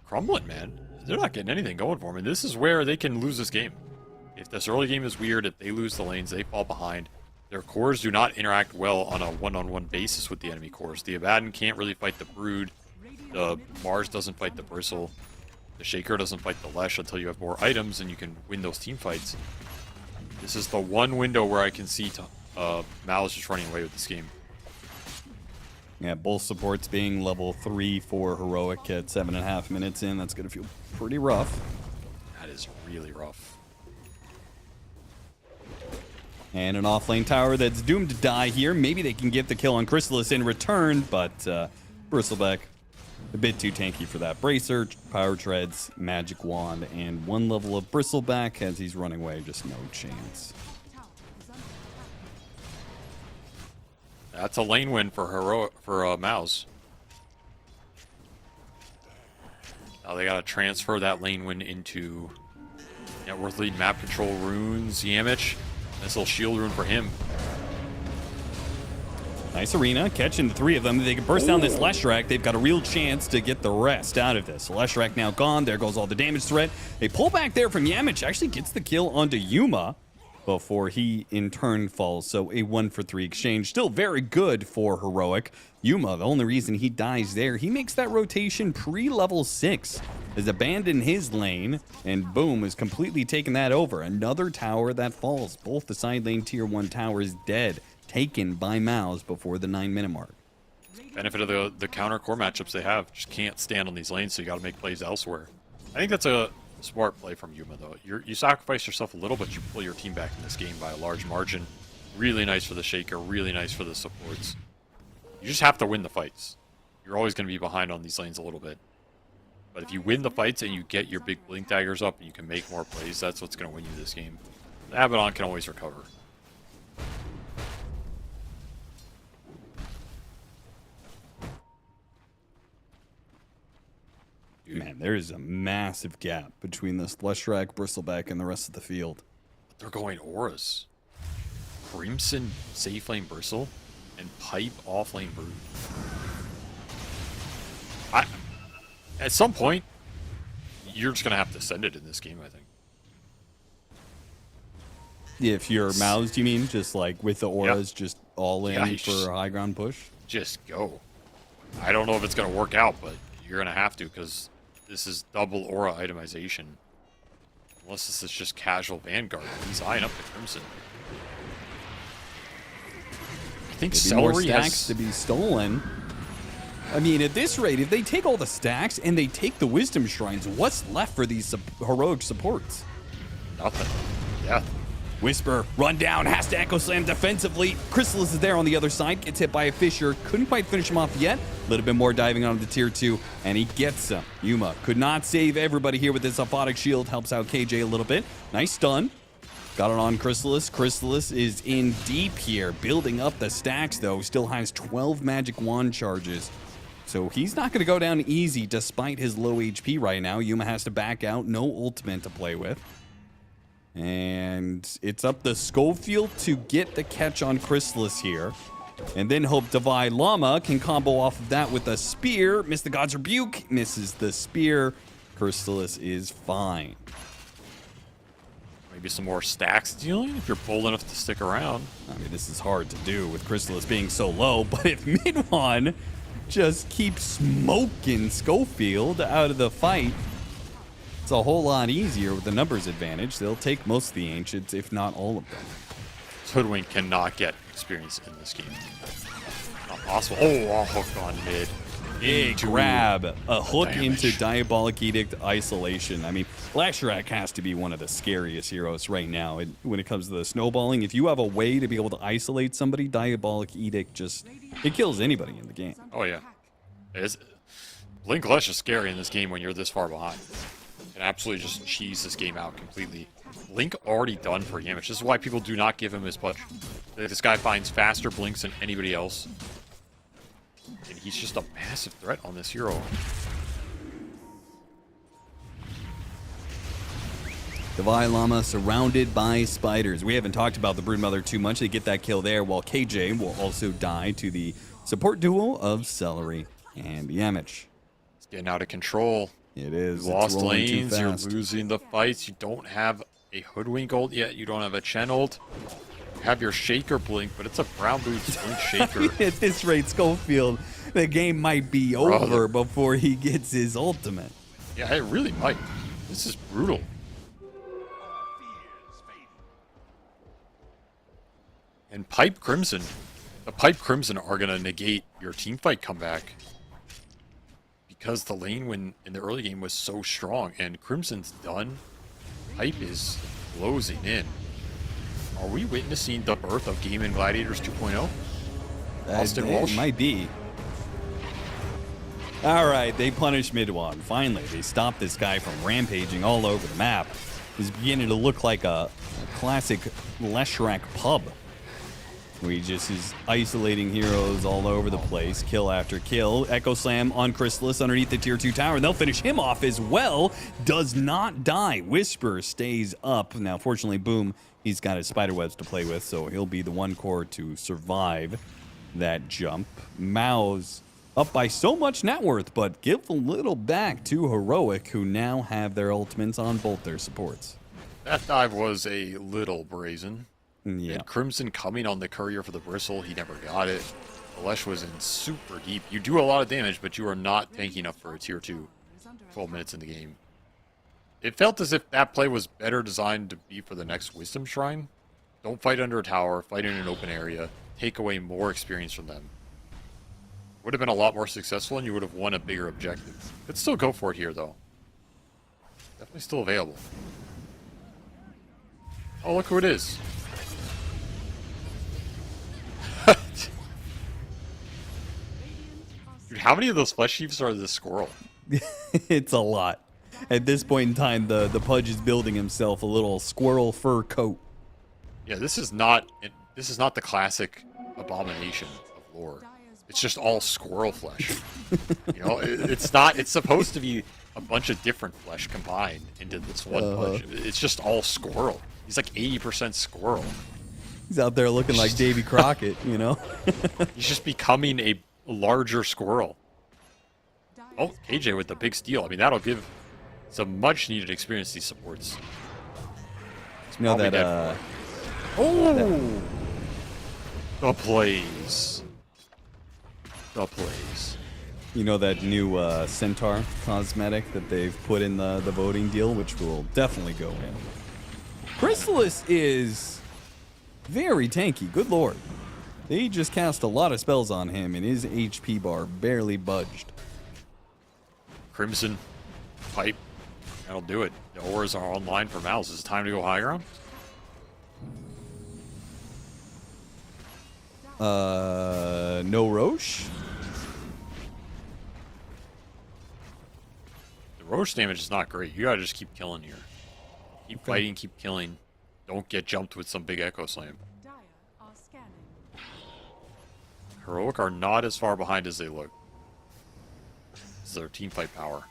crumbling, man. They're not getting anything going for them. And this is where they can lose this game. If this early game is weird, if they lose the lanes, they fall behind. Their cores do not interact well on a one-on-one basis with the enemy cores. The Abaddon can't really fight the Brood. The Mars doesn't fight the Bristle. The Shaker doesn't fight the Lesh until you have more items and you can win those team fights. This is the one window where I can see MOUZ just running away with this game. Yeah, both supports being level 3 for Heroic at 7.5 minutes in. That's going to feel pretty rough. That is really rough. And an offlane tower that's doomed to die here. Maybe they can get the kill on Chrysalis in return, but Bristleback, a bit too tanky for that. Bracer, Power Treads, Magic Wand, and one level of Bristleback as he's running away. Just no chance. Tower is under attack. That's a lane win for MOUZ. Now they gotta transfer that lane win into Networth Lead map control runes. Yamich, nice little shield rune for him. Nice arena, catching the 3 of them. They can burst down this Leshrac. They've got a real chance to get the rest out of this. Leshrac now gone. There goes all the damage threat. A pullback there from Yamich actually gets the kill onto Yuma before he in turn falls. So a 1-for-3 exchange. Still very good for Heroic. Yuma, the only reason he dies there, he makes that rotation pre-level 6. Has abandoned his lane, and boom, has completely taken that over. Another tower that falls. Both the side lane tier 1 towers dead. Taken by MOUZ before the 9-minute mark. Benefit of the counter core matchups they have. Just can't stand on these lanes, so you gotta make plays elsewhere. I think that's a smart play from Yuma, though. You sacrifice yourself a little, but you pull your team back in this game by a large margin. Really nice for the Shaker, really nice for the supports. You just have to win the fights. You're always going to be behind on these lanes a little bit. But if you win the fights and you get your big blink daggers up and you can make more plays, that's what's going to win you this game. The Abaddon can always recover. Man, there is a massive gap between this Leshrac, Bristleback, and the rest of the field. They're going Auras. Crimson safe lane Bristle and Pipe off lane Brood. At some point, you're just going to have to send it in this game, I think. If you're MOUZ, you mean? Just like with the auras, Yep. just all in Yeah, you for just- a high ground push? Just go. I don't know if it's going to work out, but you're going to have to because this is double aura itemization. Unless this is just casual Vanguard. He's eyeing up the Crimson. I think Maybe more Celery stacks has... to be stolen. I mean, at this rate, if they take all the stacks and they take the Wisdom Shrines, what's left for these heroic supports? Nothing. Yeah. Whisper, run down, has to Echo Slam defensively. Chrysalis is there on the other side, gets hit by a Fissure. Couldn't quite finish him off yet. A little bit more diving on the tier 2, and he gets him. Yuma could not save everybody here with his Aphotic Shield. Helps out KJ a little bit. Nice stun. Got it on Chrysalis. Chrysalis is in deep here, building up the stacks, though. Still has 12 Magic Wand charges. So he's not going to go down easy despite his low HP right now. Yuma has to back out. No ultimate to play with. And it's up to Schofield to get the catch on Chrysalis here. And then hope Divine Llama can combo off of that with a spear. Miss the God's Rebuke. Misses the spear. Chrysalis is fine. Maybe some more stacks dealing if you're bold enough to stick around. I mean, this is hard to do with Chrysalis being so low. But if Midwan just keeps smoking Schofield out of the fight, it's a whole lot easier with the numbers advantage. They'll take most of the Ancients, if not all of them. Hoodwink cannot get experience in this game. Not possible. Oh, a hook on mid. Big grab. A hook into Diabolic Edict isolation. I mean, Lashrak has to be one of the scariest heroes right now when it comes to the snowballing. If you have a way to be able to isolate somebody, Diabolic Edict it kills anybody in the game. Oh, yeah. Blink Lesh is scary in this game when you're this far behind. It absolutely just cheese this game out completely. Blink already done for Yamich. This is why people do not give him his punch. This guy finds faster blinks than anybody else. And he's just a massive threat on this hero. Divine Llama surrounded by spiders. We haven't talked about the Broodmother too much. They get that kill there, while KJ will also die to the support duo of Celery and Yamich. It's getting out of control. It is. You lost lanes, you're losing the fights. You don't have a Hoodwink ult yet. You don't have a Chen ult. You have your Shaker Blink, but it's a Brown Boots Blink Shaker. At this rate, Schofield, the game might be over before he gets his ultimate. Yeah, it really might. This is brutal. And Pipe Crimson. The Pipe Crimson are going to negate your teamfight comeback. Because the lane in the early game was so strong, and Crimson's done. Pipe is closing in. Are we witnessing the birth of Game & Gladiators 2.0? Austin Walsh? It might be. All right, they punish Midwan. Finally, they stop this guy from rampaging all over the map. It's beginning to look like a classic Leshrac pub. He just is isolating heroes all over the place, kill after kill. Echo Slam on Chrysalis underneath the tier 2 tower, and they'll finish him off as well. Does not die. Whisper stays up. Now, fortunately, Boom, he's got his spiderwebs to play with, so he'll be the one core to survive that jump. MOUZ up by so much net worth, but give a little back to Heroic, who now have their ultimates on both their supports. That dive was a little brazen. Yeah. And Crimson coming on the courier for the bristle, he never got it. Alesh was in super deep. You do a lot of damage, but you are not tanking up for a tier 2 12 minutes in the game. It felt as if that play was better designed to be for the next Wisdom Shrine. Don't fight under a tower, fight in an open area, take away more experience from them. Would have been a lot more successful, and you would have won a bigger objective. Could still go for it here, though. Definitely still available. Oh, look who it is. Dude, how many of those flesh sheaves are this squirrel? It's a lot. At this point in time, the Pudge is building himself a little squirrel fur coat. Yeah, this is not the classic abomination of lore. It's just all squirrel flesh. You know, it's supposed to be a bunch of different flesh combined into this one Pudge. It's just all squirrel. He's like 80% squirrel. He's out there looking like Davy Crockett, you know? He's just becoming a larger squirrel. Oh, KJ with the big steal. I mean, that'll give some much needed experience to these supports. You know that, oh! The plays. The plays. You know that new Centaur cosmetic that they've put in the voting deal, which will definitely go in. Chrysalis is very tanky, good lord. They just cast a lot of spells on him, and his HP bar barely budged. Crimson, Pipe, that'll do it. The auras are online for MOUZ. Is it time to go high ground? No Roche. The Roche damage is not great. You gotta just keep killing here. Keep fighting, keep killing. Don't get jumped with some big Echo Slam. Dire are scanning. Heroic are not as far behind as they look. This is their team fight power.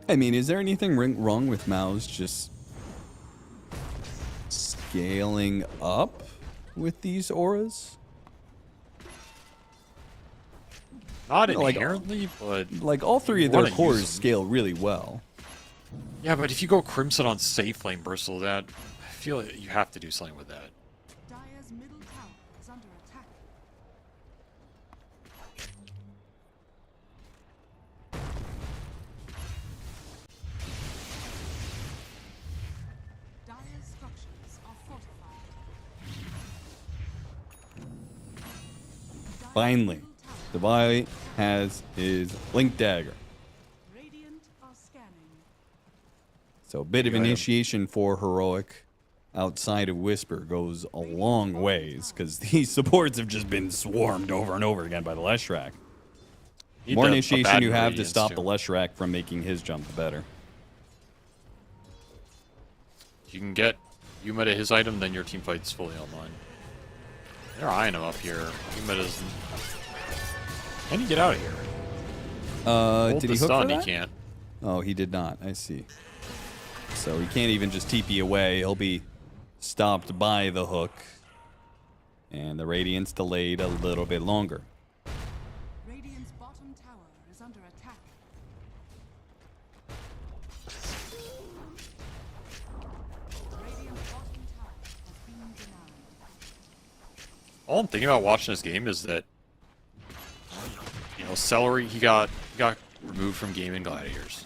I mean, is there anything wrong with MOUZ just scaling up with these auras? Not Like- inherently, but Like, all three of You their wanna cores use them. scale really well. yeah. But if you go Crimson on Safe Flame Bristle, that I feel like you have to do something with that. Dire's middle tower is under attack. Dire's structures are fortified. Dire's Finally, middle tower- Devi has his Blink Dagger. Radiant are scanning. So a bit of Good item. initiation for Heroic outside of Whisper goes a long ways, because these supports have just been swarmed over and over again by the Leshrac. Need More a initiation bad you have to Radiance, stop too. the Leshrac from making his jump, the better. If you can get Yuma to his item, then your team fight's fully online. They're eyeing him up here. Yuma doesn't. Can he get out of here? Hold Did the he hook stun, for that? he can't. Oh, he did not. I see. So he can't even just TP away. He'll be stopped by the hook. And the Radiance delayed a little bit longer. Radiant's bottom tower is under attack. Radiant's bottom tower has been denied. All I'm thinking about watching this game is that, you know, Celery, he got removed from Game and Gladiators.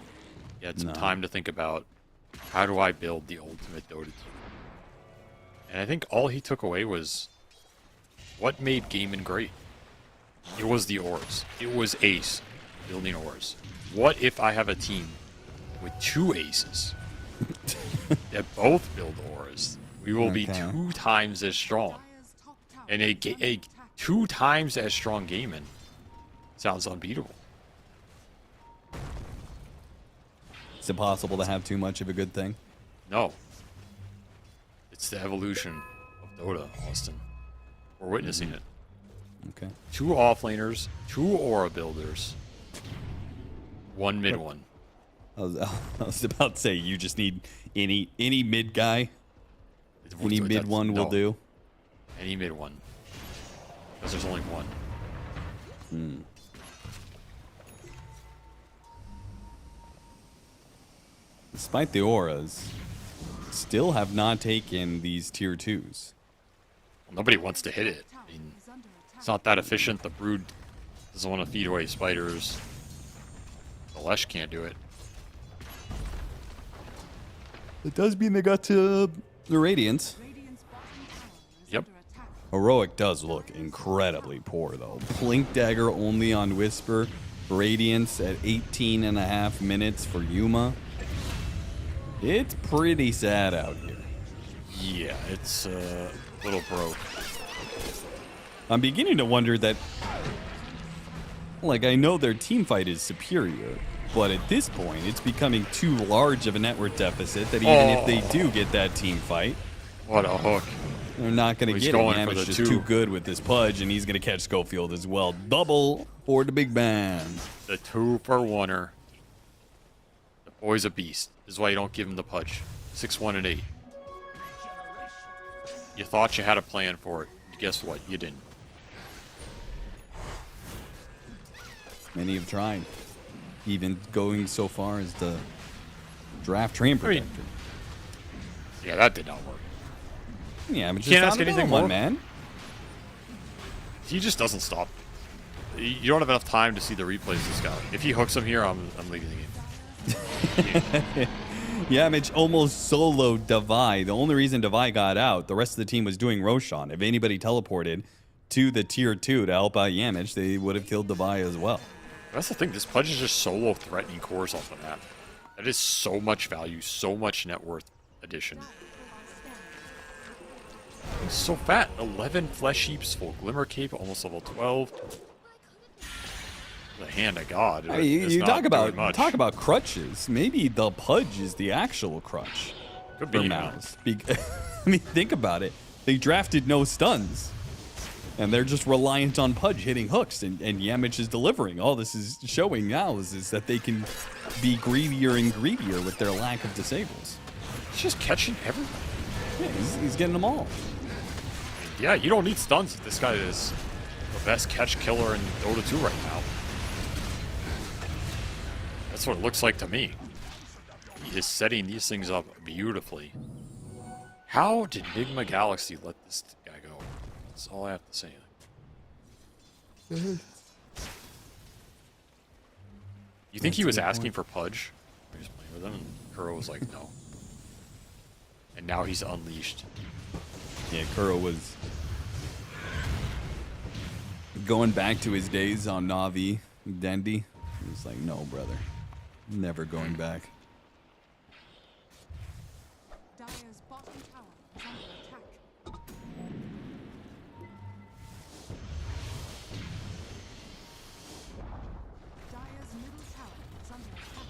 He had some No. time to think about, how do I build the ultimate Dota team? And I think all he took away was what made Gaming great. It was the auras. It was Ace building auras. What if I have a team with two aces that both build auras? We will be Okay. 2 times as strong. Dire's top tower And is under a attack. 2 times as strong Gaming sounds unbeatable. Is it possible to have too much of a good thing? No. It's the evolution of Dota, Austin. We're witnessing it. Okay. 2 offlaners, 2 aura builders, 1 mid one. I was about to say, you just need any mid guy, any mid one will No, do. Any mid one. Because there's only one. Despite the auras, still have not taken these tier 2s. Nobody wants to hit it. Tower I mean, is under attack. it's not that efficient. The Brood doesn't want to feed away spiders. The Lesh can't do it. It does mean they got to the Radiance. Radiant's bottom tower is Yep. under attack. Heroic does look incredibly poor, though. Blink Dagger only on Whisper. Radiance at 18.5 minutes for Yuma. It's pretty sad out here. Yeah, it's a little broke. I'm beginning to wonder that... Like, I know their team fight is superior, but at this point, it's becoming too large of a network deficit that even if they do get that team fight, What a hook. they're not going to He's get it. going for Yamit's the just 2. too good with this Pudge, and he's going to catch Schofield as well. Double for the big man. The 2-for-1er. The boy's a beast. This is why you don't give him the Pudge. 6-1 and 8. You thought you had a plan for it. Guess what? You didn't. Many have tried, even going so far as the draft train protector. Yeah, that did not work. Yeah, but You can't just ask found another anything one, more. man. He just doesn't stop. You don't have enough time to see the replays of this guy. If he hooks him here, I'm leaving the game. Yeah, Mitch almost soloed Devi. The only reason Devi got out, the rest of the team was doing Roshan. If anybody teleported to the tier 2 to help out Yamich, they would have killed Devi as well. That's the thing. This Pudge is just solo threatening cores off the map. That is so much value, so much net worth addition. He's so fat. 11 flesh heaps, full glimmer cape, almost level 12. The hand of God. I mean, you talk doing much. about crutches. Maybe the Pudge is the actual crutch Could for be. MOUZ. I mean, think about it. They drafted no stuns, and they're just reliant on Pudge hitting hooks, and Yamich is delivering. All this is showing now is that they can be greedier and greedier with their lack of disables. He's just catching everything. Yeah, he's getting them all. Yeah, you don't need stuns. This guy is the best catch killer in Dota 2 right now. That's what it looks like to me. He is setting these things up beautifully. How did Nigma Galaxy let this guy go? That's all I have to say. You think he was asking for Pudge? He was playing with him, and Kuro was like, no. And now he's unleashed. Yeah, Kuro was going back to his days on Na'Vi, Dendi. He was like, no, brother. Never going back. Dire's bottom tower is under attack. Dire's middle tower is under attack.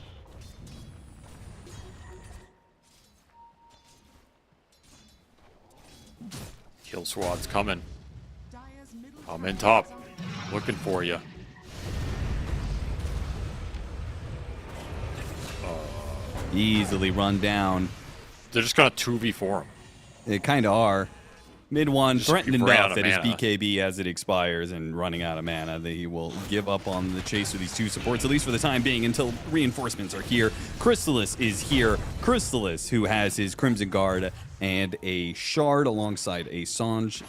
Kill squad's coming. Dire's middle I'm tower in top. is under Looking for you. Easily run down. They're just gonna 2v4 him. They kind of are. Mid one, Just threatened ran out enough of at his mana. BKB as it expires and running out of mana that he will give up on the chase with these two supports, at least for the time being, until reinforcements are here. Crystallis is here. Crystallis, who has his Crimson Guard and a Shard alongside a Sange,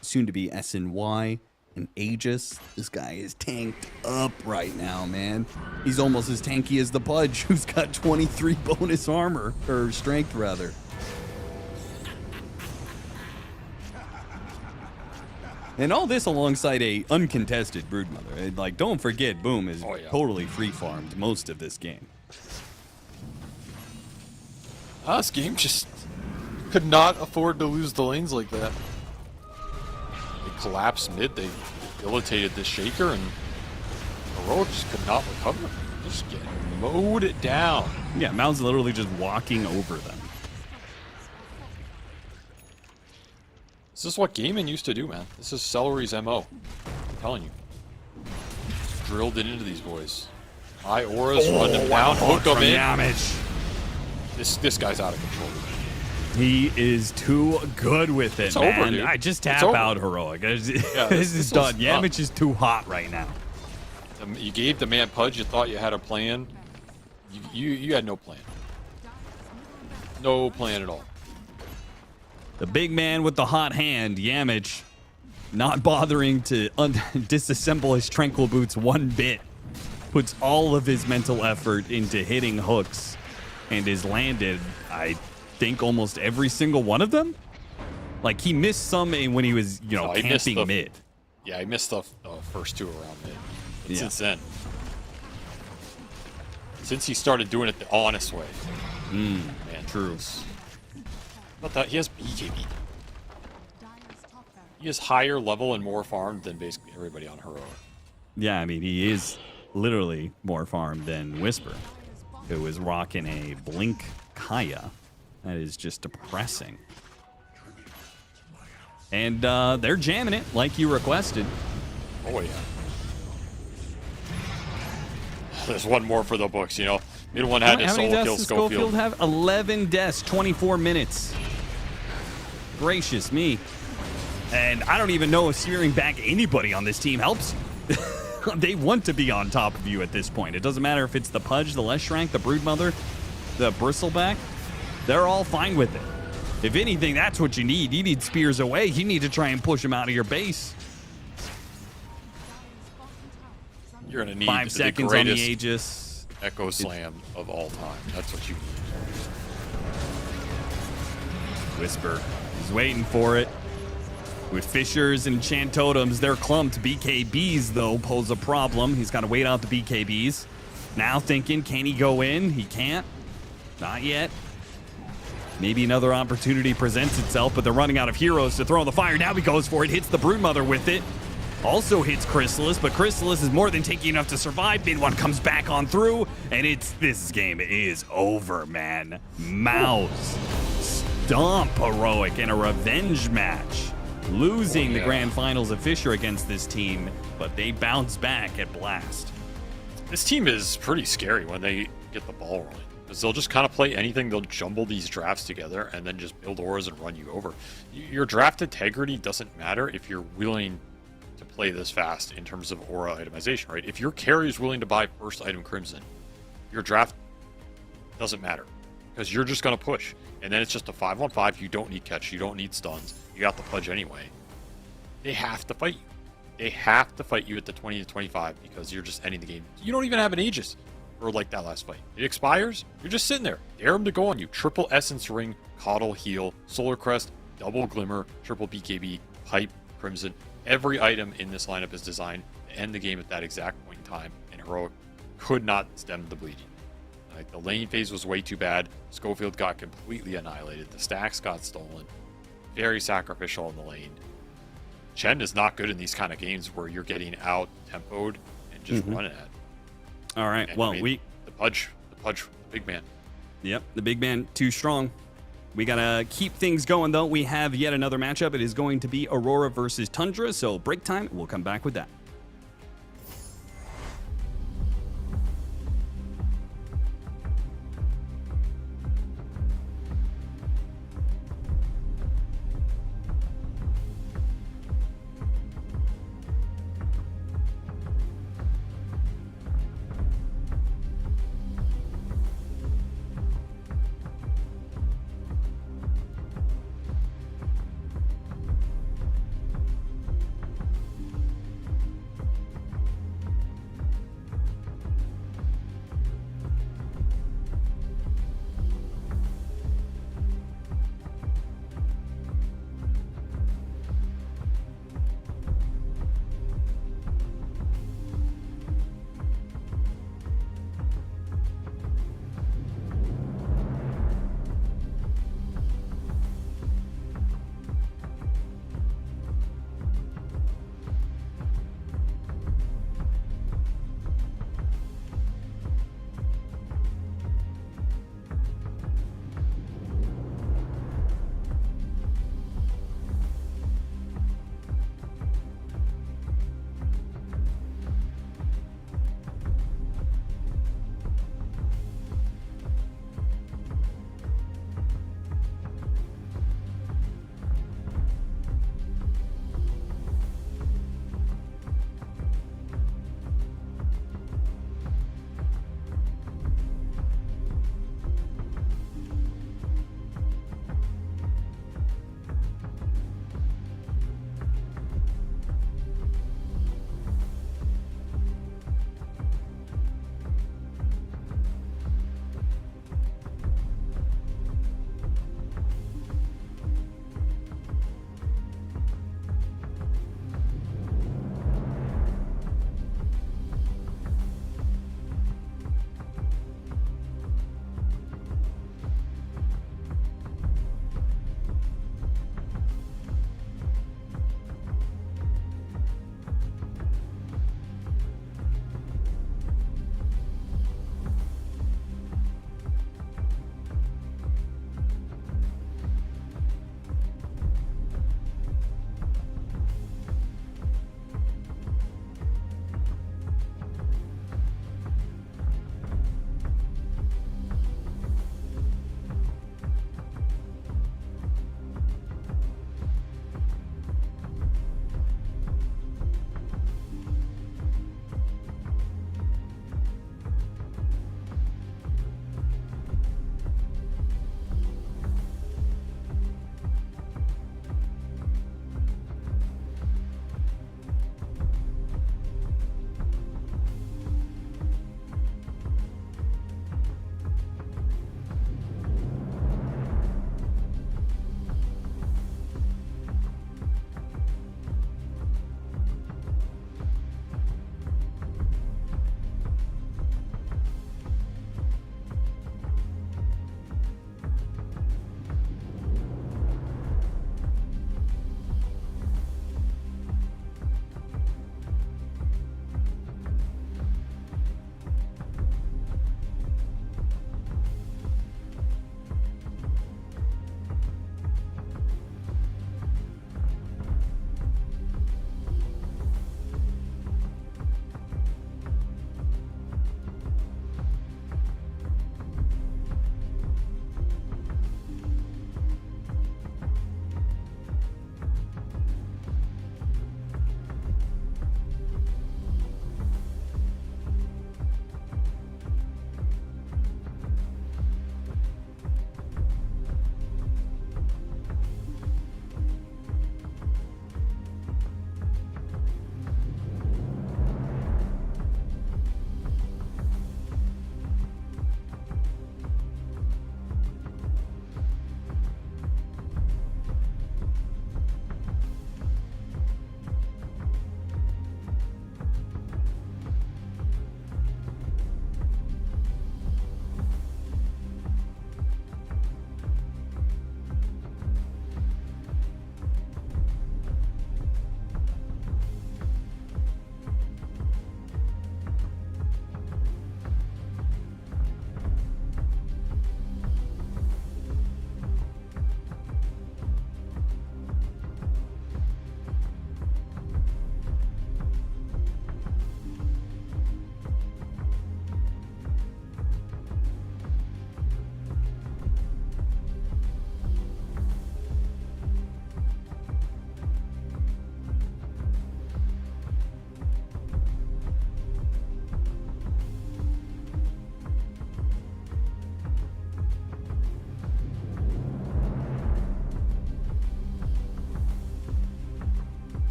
soon to be SNY, and Aegis. This guy is tanked up right now, man. He's almost as tanky as the Pudge, who's got 23 bonus armor, or strength rather. And all this alongside a uncontested Broodmother. Like, don't forget, Boom is totally free-farmed most of this game. This game just could not afford to lose the lanes like that. They collapsed mid, they debilitated the Shaker, and Aurora just could not recover. Just getting mowed down. Yeah, MOUZ literally just walking over them. This is what gaming used to do, man. This is Celery's MO. I'm telling you. Just drilled it into these boys. Aureus run them down, hook them in. Yamich. This guy's out of control. He is too good with it, It's man. over, dude. I just It's tap over. out Heroic. This this is done. was Yamich is too hot right now. You gave the man Pudge, you thought you had a plan. You had no plan. No plan at all. The big man with the hot hand, Yamich, not bothering to disassemble his Tranquil Boots one bit. Puts all of his mental effort into hitting hooks and is landed, I think, almost every single one of them. Like, he missed some when he was, you know, he missed camping mid. Yeah, I missed the first two around mid. But Yeah. since then, since he started doing it the honest way, man, True. But that he has BKB. Dire's top barrel. He is higher level and more farmed than basically everybody on Heroic. Yeah, I mean, he is literally more farmed than Whisper, who is rocking a Blink Kaya. That is just depressing. And they're jamming it like you requested. Oh yeah. There's one more for the books, you know. Mid one had to How many solo deaths kill does Schofield. have? 11 deaths, 24 minutes. Gracious me. And I don't even know if spearing back anybody on this team helps. They want to be on top of you at this point. It doesn't matter if it's the Pudge, the Leshrank, the Broodmother, the Bristleback. They're all fine with it. If anything, that's what you need. You need spears away. You need to try and push them out of your base. You're gonna need 5 the seconds on the greatest Aegis. Echo Slam of all time. That's what you need. Whisper is waiting for it. With Fishers and Enchant Totems, they're clumped. BKBs, though, pose a problem. He's got to wait out the BKBs. Now thinking, can he go in? He can't. Not yet. Maybe another opportunity presents itself, but they're running out of heroes to throw in the fire. Now he goes for it, hits the Broodmother with it. Also hits Chrysalis, but Chrysalis is more than taking enough to survive. Mid one comes back on through, and this game is over, man. MOUZ stomp Heroic in a revenge match. Losing the grand finals of Fisher against this team, but they bounce back at Blast. This team is pretty scary when they get the ball rolling. Because they'll just kind of play anything. They'll jumble these drafts together and then just build auras and run you over. Your draft integrity doesn't matter if you're willing to play this fast in terms of aura itemization, right? If your carry is willing to buy first item Crimson, your draft doesn't matter. Because you're just going to push. And then it's just a 5-on-5. You don't need catch. You don't need stuns. You got the pudge anyway. They have to fight you. They have to fight you at the 20 to 25 because you're just ending the game. You don't even have an Aegis for like that last fight. It expires. You're just sitting there. Dare them to go on you. Triple Essence Ring, Coddle, Heal, Solar Crest, Double Glimmer, Triple BKB, Pipe, Crimson. Every item in this lineup is designed to end the game at that exact point in time, and Heroic could not stem the bleeding. Like, the lane phase was way too bad. Schofield got completely annihilated. The stacks got stolen. Very sacrificial in the lane. Chen is not good in these kind of games where you're getting out tempoed and just running at. All right. And, well, I mean, the pudge, the big man. Yep, the big man too strong. We gotta keep things going though. We have yet another matchup. It is going to be Aurora versus Tundra. So break time. We'll come back with that.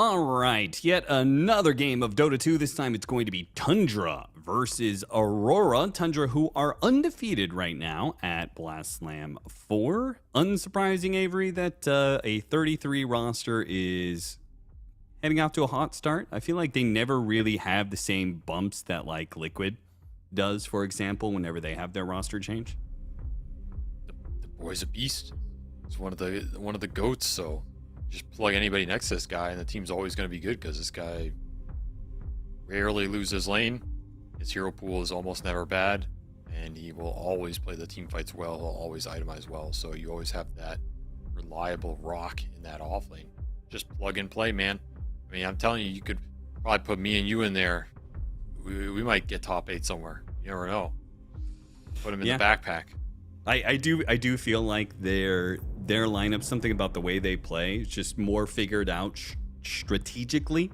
All right, yet another game of Dota 2. This time it's going to be Tundra versus Aurora. Tundra, who are undefeated right now at Blast Slam 4. Unsurprising, Avery, that a 33 roster is heading out to a hot start. I feel like they never really have the same bumps that like Liquid does, for example, whenever they have their roster change. The boy's a beast. He's one of the goats, so just plug anybody next to this guy and the team's always going to be good because this guy rarely loses lane. His hero pool is almost never bad, and he will always play the team fights well. He'll always itemize well, so you always have that reliable rock in that off lane. Just plug and play, man. I mean, I'm telling you, you could probably put me and you in there. We might get top 8 somewhere. You never know. Put him in the backpack. I do feel like their lineup, something about the way they play, is just more figured out strategically,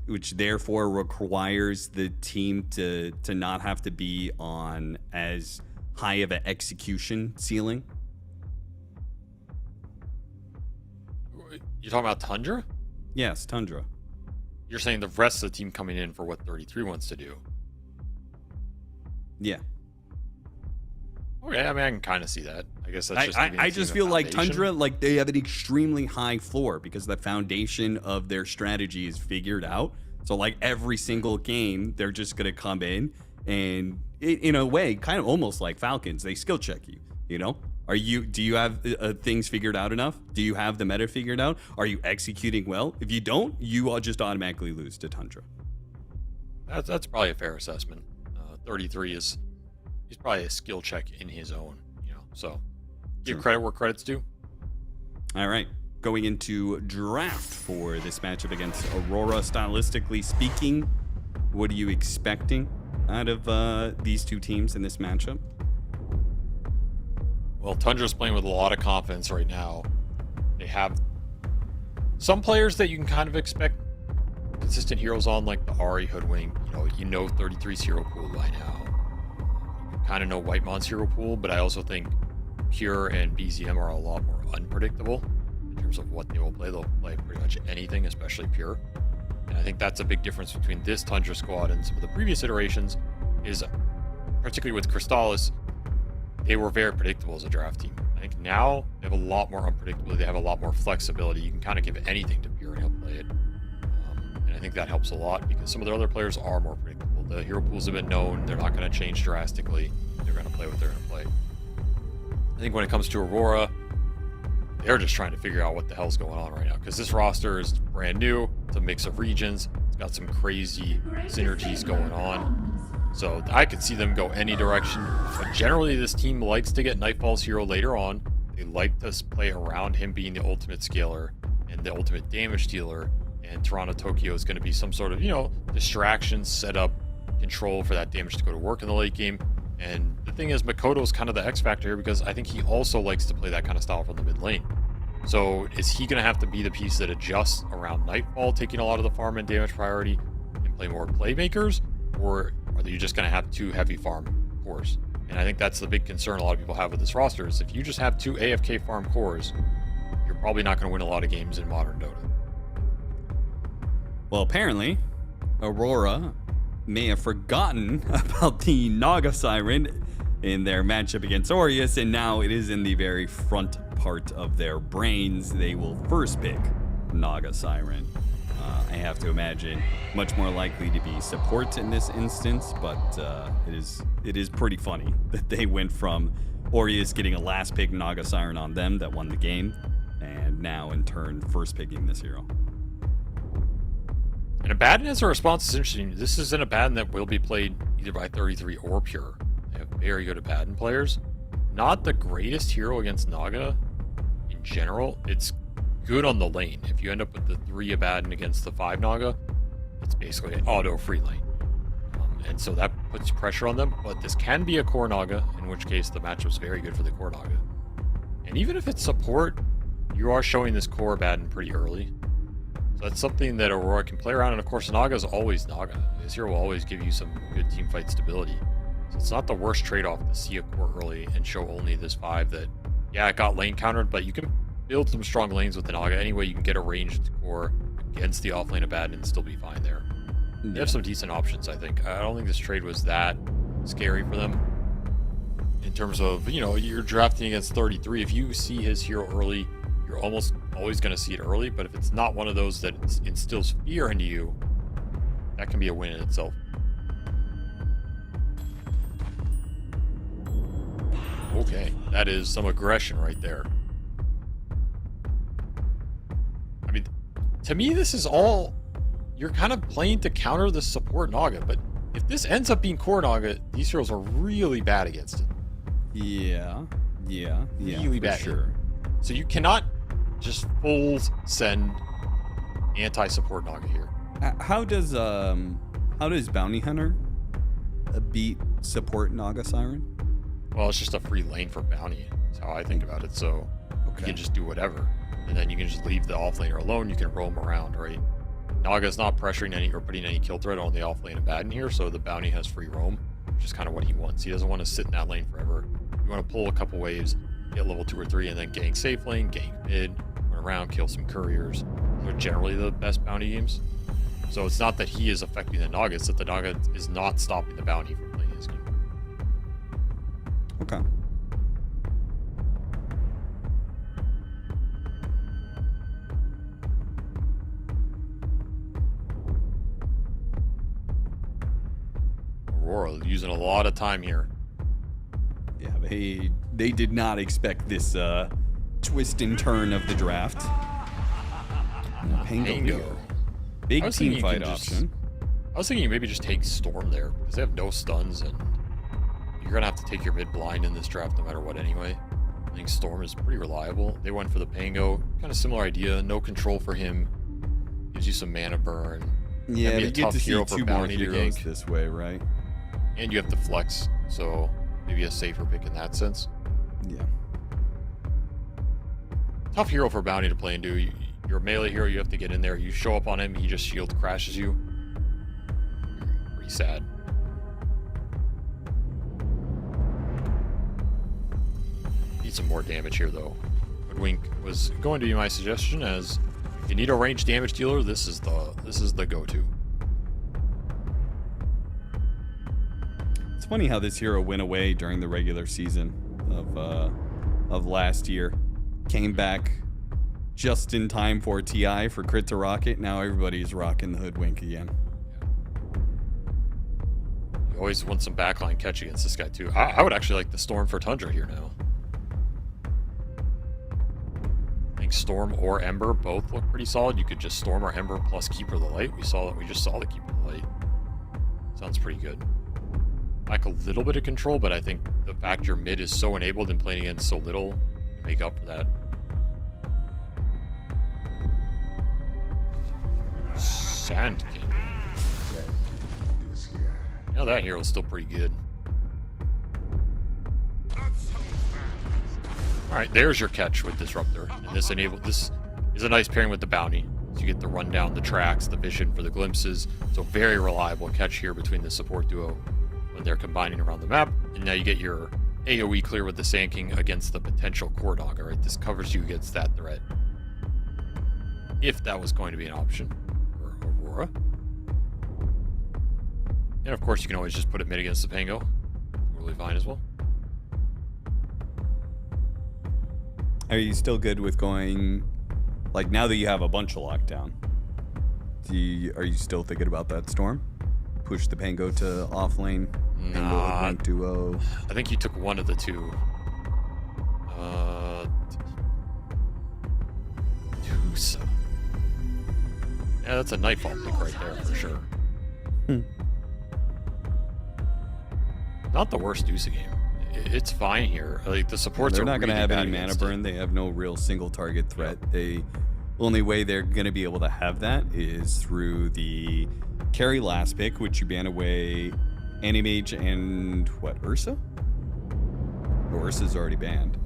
which therefore requires the team to not have to be on as high of an execution ceiling. You're talking about Tundra? Yes, Tundra. You're saying the rest of the team coming in for what 33 wants to do? Yeah. Okay, I mean, I can kind of see that. I guess that's just. I just feel like Tundra, like they have an extremely high floor because the foundation of their strategy is figured out. So like every single game, they're just gonna come in and, in a way, kind of almost like Falcons, they skill check you. You know, do you have things figured out enough? Do you have the meta figured out? Are you executing well? If you don't, you all just automatically lose to Tundra. That's probably a fair assessment. 33 is. He's probably a skill check in his own, you know. So give credit where credit's due. All right, going into draft for this matchup against Aurora. Stylistically speaking, what are you expecting out of these two teams in this matchup? Well, Tundra's playing with a lot of confidence right now. They have some players that you can kind of expect consistent heroes on, like the Ari Hoodwink. You know 33's hero pool by now. Kind of know Whitemon's hero pool, but I also think Pure and BZM are a lot more unpredictable in terms of what they will play. They'll play pretty much anything, especially Pure. And I think that's a big difference between this Tundra squad and some of the previous iterations, is particularly with Crystallis, they were very predictable as a draft team. I think now they have a lot more unpredictability. They have a lot more flexibility. You can kind of give anything to Pure and he'll play it. And I think that helps a lot because some of their other players are more predictable. The hero pools have been known. They're not going to change drastically. They're going to play what they're going to play. I think when it comes to Aurora, they're just trying to figure out what the hell's going on right now because this roster is brand new. It's a mix of regions. It's got some crazy synergies going on. So I could see them go any direction. But generally, this team likes to get Nightfall's hero later on. They like to play around him being the ultimate scaler and the ultimate damage dealer. And Toronto Tokyo is going to be some sort of, distraction, setup, control for that damage to go to work in the late game. And the thing is, Makoto is kind of the X factor here because I think he also likes to play that kind of style from the mid lane. So is he going to have to be the piece that adjusts around Nightfall, taking a lot of the farm and damage priority and play more playmakers? Or are you just going to have 2 heavy farm cores? And I think that's the big concern a lot of people have with this roster is if you just have 2 AFK farm cores, you're probably not going to win a lot of games in modern Dota. Well, apparently, Aurora may have forgotten about the Naga Siren in their matchup against Aureus, and now it is in the very front part of their brains. They will first pick Naga Siren. I have to imagine much more likely to be support in this instance, but it is pretty funny that they went from Aureus getting a last pick Naga Siren on them that won the game, and now in turn first picking this hero. And Abaddon as a response is interesting. This is an Abaddon that will be played either by 33 or Pure. They have very good Abaddon players. Not the greatest hero against Naga in general. It's good on the lane. If you end up with the 3 Abaddon against the 5 Naga, it's basically an auto free lane. And so that puts pressure on them. But this can be a core Naga, in which case the matchup's very good for the core Naga. And even if it's support, you are showing this core Abaddon pretty early. That's something that Aurora can play around, and of course Naga is always Naga. His hero will always give you some good teamfight stability. So it's not the worst trade-off to see a core early and show only this 5 that, yeah, it got lane countered, but you can build some strong lanes with the Naga. Anyway, you can get a ranged core, against the offlane of Baden and still be fine there. They have some decent options, I think. I don't think this trade was that scary for them. In terms of, you know, you're drafting against 33. If you see his hero early, you're almost always going to see it early. But if it's not one of those that instills fear into you, that can be a win in itself. Okay, that is some aggression right there. I mean, to me, this is all... You're kind of playing to counter the support Naga, but if this ends up being core Naga, these heroes are really bad against it. Yeah. Really bad. Sure. So you cannot just full send anti-support Naga here. How does Bounty Hunter beat support Naga Siren? Well, it's just a free lane for Bounty. That's how I think about it. So you can just do whatever, and then you can just leave the offlaner alone. You can roam around, right? Naga's not pressuring any or putting any kill threat on the offlane of Baden here, so the Bounty has free roam, which is kind of what he wants. He doesn't want to sit in that lane forever. You want to pull a couple waves, get level 2 or 3, and then gank safe lane, gank mid, run around, kill some couriers. Those are generally the best Bounty games. So it's not that he is affecting the Naga, it's that the Naga is not stopping the Bounty from playing his game. Okay. Aurora using a lot of time here. Yeah, they did not expect this twist and turn of the draft. Pango. Big team fight option. I was thinking you maybe just take Storm there, because they have no stuns, and you're going to have to take your mid blind in this draft no matter what anyway. I think Storm is pretty reliable. They went for the Pango. Kind of similar idea. No control for him. Gives you some mana burn. Yeah, you get to see hero two for more Bounty to heroes gank. this way, right? And you have the flex, so maybe a safer pick in that sense. Yeah. Tough hero for Bounty to play into. You're a melee hero, you have to get in there. You show up on him, he just shield crashes you. Pretty sad. Need some more damage here, though. Hoodwink was going to be my suggestion, as if you need a ranged damage dealer, this is the go-to. It's funny how this hero went away during the regular season of last year. Came back just in time for TI for Crit to Rocket. Now everybody's rocking the Hoodwink again. You always want some backline catch against this guy, too. I would actually like the Storm for Tundra here now. I think Storm or Ember both look pretty solid. You could just Storm or Ember plus Keeper of the Light. We just saw the Keeper of the Light. Sounds pretty good. Like a little bit of control, but I think the fact your mid is so enabled and playing against so little, you make up for that. Sand King. Now that hero's still pretty good. Alright, there's your catch with Disruptor. And this is a nice pairing with the Bounty. So you get the rundown, the tracks, the vision for the glimpses. So very reliable catch here between the support duo when they're combining around the map. And now you get your AoE clear with the Sand King against the potential core Naga, right? This covers you against that threat. If that was going to be an option for Aurora. And of course you can always just put it mid against the Pango. Totally fine as well. Are you still good with going, like, now that you have a bunch of lockdown, are you still thinking about that Storm? Push the Pango to offlane? Nah, duo? I think you took one of the two. Tusa. Yeah, that's a Nightfall pick right there for sure. Not the worst Tusa game. It's fine here. Like, the supports They're are not going to really have bad any mana against burn. They have no real single target threat. The only way they're going to be able to have that is through the carry last pick, which you ban away Animage and what, Ursa? Or Ursa's already banned.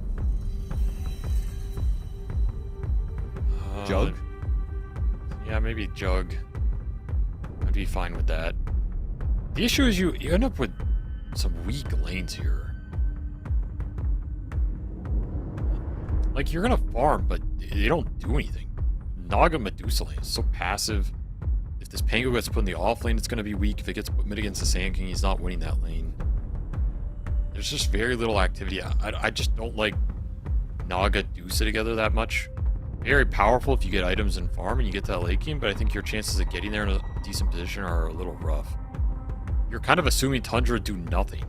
Jug? Yeah, maybe Jug. I'd be fine with that. The issue is you end up with some weak lanes here. Like, you're gonna farm, but they don't do anything. Naga Medusa lane is so passive. If this Pango gets put in the off lane, it's going to be weak. If it gets put mid against the Sand King, he's not winning that lane. There's just very little activity. I just don't like Naga Dusa together that much. Very powerful if you get items and farm and you get to that late game, but I think your chances of getting there in a decent position are a little rough. You're kind of assuming Tundra do nothing.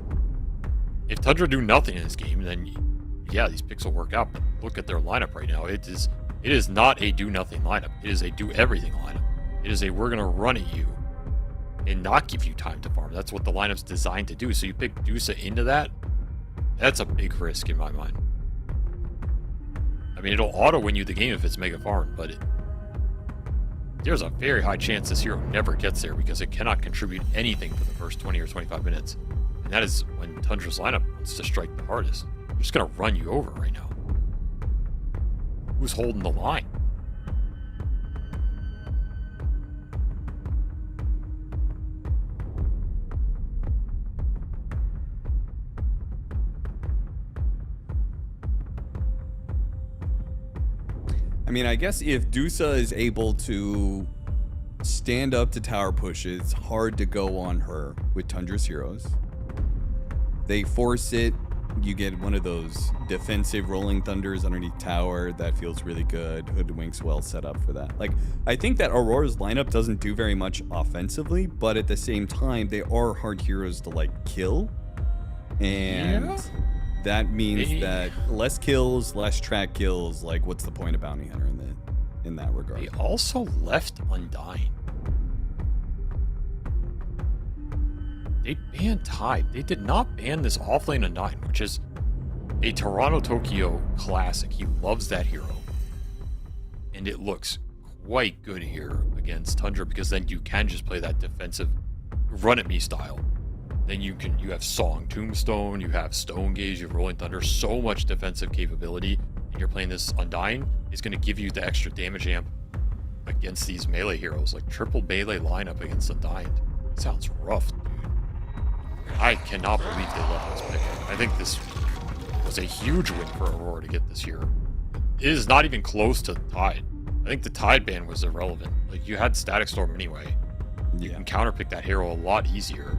If Tundra do nothing in this game, then yeah, these picks will work out. But look at their lineup right now. It is not a do nothing lineup. It is a do everything lineup. It is a we're gonna run at you and not give you time to farm. That's what the lineup's designed to do. So you pick Dusa into that. That's a big risk in my mind. I mean, it'll auto win you the game if it's mega farm, but there's a very high chance this hero never gets there because it cannot contribute anything for the first 20 or 25 minutes. And that is when Tundra's lineup wants to strike the hardest. They're just going to run you over right now. Who's holding the line? I mean, I guess if Dusa is able to stand up to tower pushes, it's hard to go on her with Tundra's heroes. They force it, you get one of those defensive rolling thunders underneath tower. That feels really good. Hoodwink's well set up for that. Like, I think that Aurora's lineup doesn't do very much offensively, but at the same time, they are hard heroes to, like, kill. And that means that less kills, less track kills. Like, what's the point of Bounty Hunter in that regard? They also left Undying. They banned Tide. They did not ban this offlane Undying, which is a Toronto Tokyo classic. He loves that hero. And it looks quite good here against Tundra because then you can just play that defensive run at me style. Then you have Song Tombstone, you have Stone Gaze, you have Rolling Thunder, so much defensive capability, and you're playing this Undying is going to give you the extra damage amp against these melee heroes. Like triple melee lineup against Undying. Sounds rough, dude. I cannot believe they left this pick. I think this was a huge win for Aurora to get this here. It is not even close to Tide. I think the Tide ban was irrelevant. Like, you had Static Storm anyway. You can counterpick that hero a lot easier.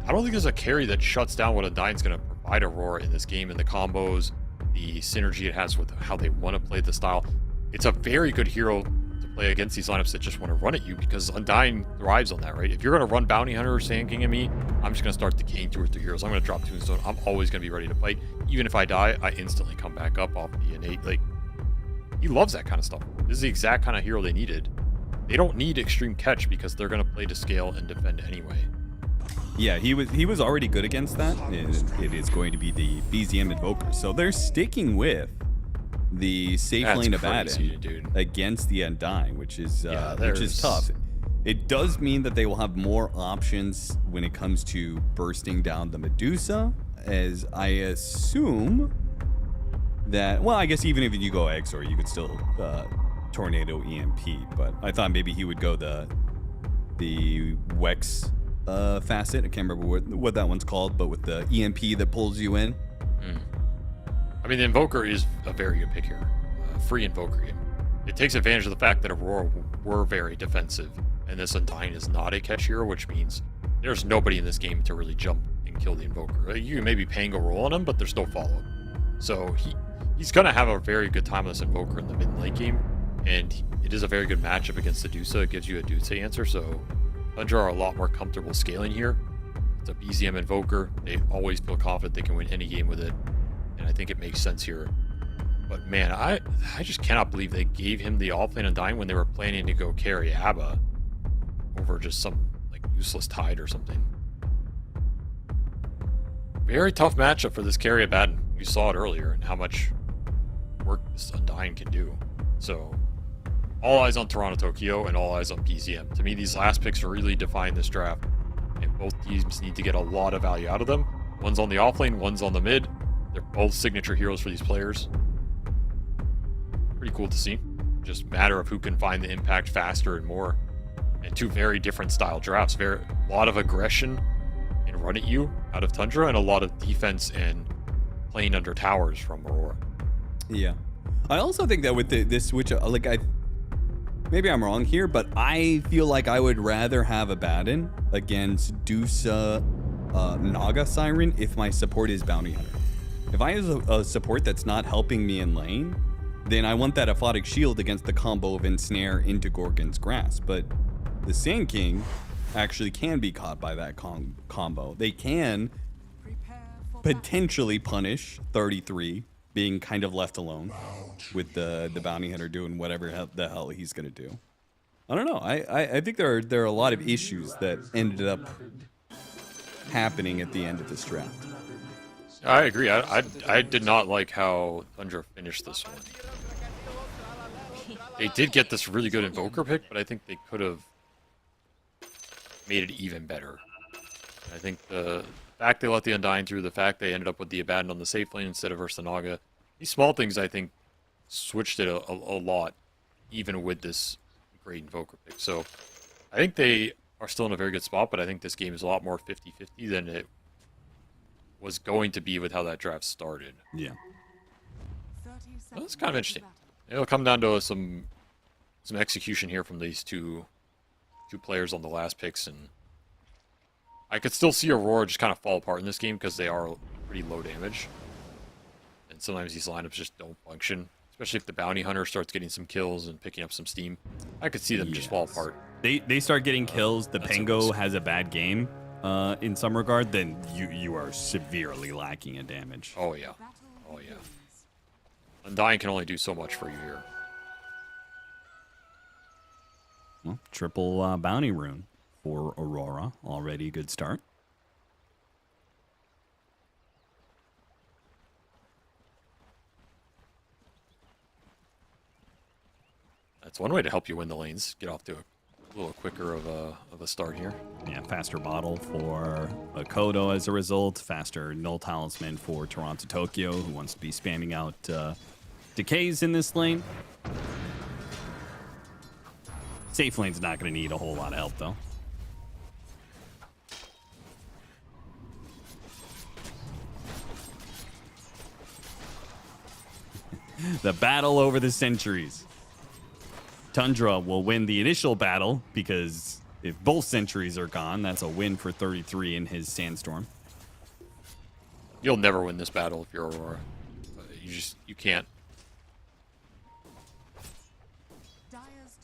I don't think there's a carry that shuts down what Undying's going to provide Aurora in this game, and the combos, the synergy it has with how they want to play the style. It's a very good hero to play against these lineups that just want to run at you because Undying thrives on that, right? If you're going to run Bounty Hunter or Sand King at me, I'm just going to start decaying 2 or 3 heroes. I'm going to drop Tombstone. I'm always going to be ready to fight. Even if I die, I instantly come back up off the innate. Like, he loves that kind of stuff. This is the exact kind of hero they needed. They don't need extreme catch because they're going to play to scale and defend anyway. Yeah, he was already good against that. It is going to be the BZM Invoker. So they're sticking with the safe lane of Abaddon against the Undying, which is tough. It does mean that they will have more options when it comes to bursting down the Medusa, as I assume that, well, I guess even if you go Exor, you could still Tornado EMP, but I thought maybe he would go the Wex facet. I can't remember what that one's called, but with the EMP that pulls you in. I mean, the Invoker is a very good pick here. Free Invoker game. It takes advantage of the fact that Aurora were very defensive, and this Undying is not a catch hero, which means there's nobody in this game to really jump and kill the Invoker. You can maybe Pango roll on him, but there's no follow-up. So he's going to have a very good time on this Invoker in the mid and late game, and it is a very good matchup against the Dusa. It gives you a Dusa answer, so Tundra are a lot more comfortable scaling here. It's a BZM Invoker. They always feel confident they can win any game with it, and I think it makes sense here. But man, I just cannot believe they gave him the offlane Undying when they were planning to go carry Abba over just some like useless Tide or something. Very tough matchup for this carry Abaddon. We saw it earlier and how much work this Undying can do. So all eyes on Toronto Tokyo and all eyes on BZM. To me, these last picks really define this draft, and both teams need to get a lot of value out of them. One's on the offlane, one's on the mid. They're both signature heroes for these players. Pretty cool to see. Just matter of who can find the impact faster and more. And 2 very different style drafts. A lot of aggression and run at you out of Tundra, and a lot of defense and playing under towers from Aurora. Yeah. I also think that with this switch, like maybe I'm wrong here, but I feel like I would rather have a Baden against Dusa Naga Siren if my support is Bounty Hunter. If I have a support that's not helping me in lane, then I want that Aphotic Shield against the combo of Ensnare into Gorgon's Grasp. But the Sand King actually can be caught by that combo. They can potentially punish 33 being kind of left alone with the Bounty Hunter doing whatever the hell he's going to do. I don't know. I think there are a lot of issues that ended up happening at the end of this draft. I agree. I did not like how Tundra finished this one. They did get this really good Invoker pick, but I think they could have made it even better. I think the fact they let the Undying through, the fact they ended up with the Abaddon on the safe lane instead of versus the Naga, these small things I think switched it a lot, even with this great Invoker pick. So I think they are still in a very good spot, but I think this game is a lot more 50-50 than it was going to be with how that draft started. Yeah. Well, that's kind of interesting. It'll come down to some execution here from these two players on the last picks, and I could still see Aurora just kind of fall apart in this game because they are pretty low damage, and sometimes these lineups just don't function. Especially if the Bounty Hunter starts getting some kills and picking up some steam, I could see them just fall apart. They start getting kills. The Pango has a bad game in some regard, then you are severely lacking in damage. Oh yeah, oh yeah. Undying can only do so much for you here. Well, triple bounty rune for Aurora. Already a good start. That's one way to help you win the lanes. Get off to a little quicker of a start here. Yeah, faster bottle for Makoto as a result. Faster null talisman for Toronto Tokyo, who wants to be spamming out decays in this lane. Safe lane's not going to need a whole lot of help, though. The battle over the centuries. Tundra will win the initial battle because if both centuries are gone, that's a win for 33 in his Sandstorm. You'll never win this battle if you're Aurora. You can't.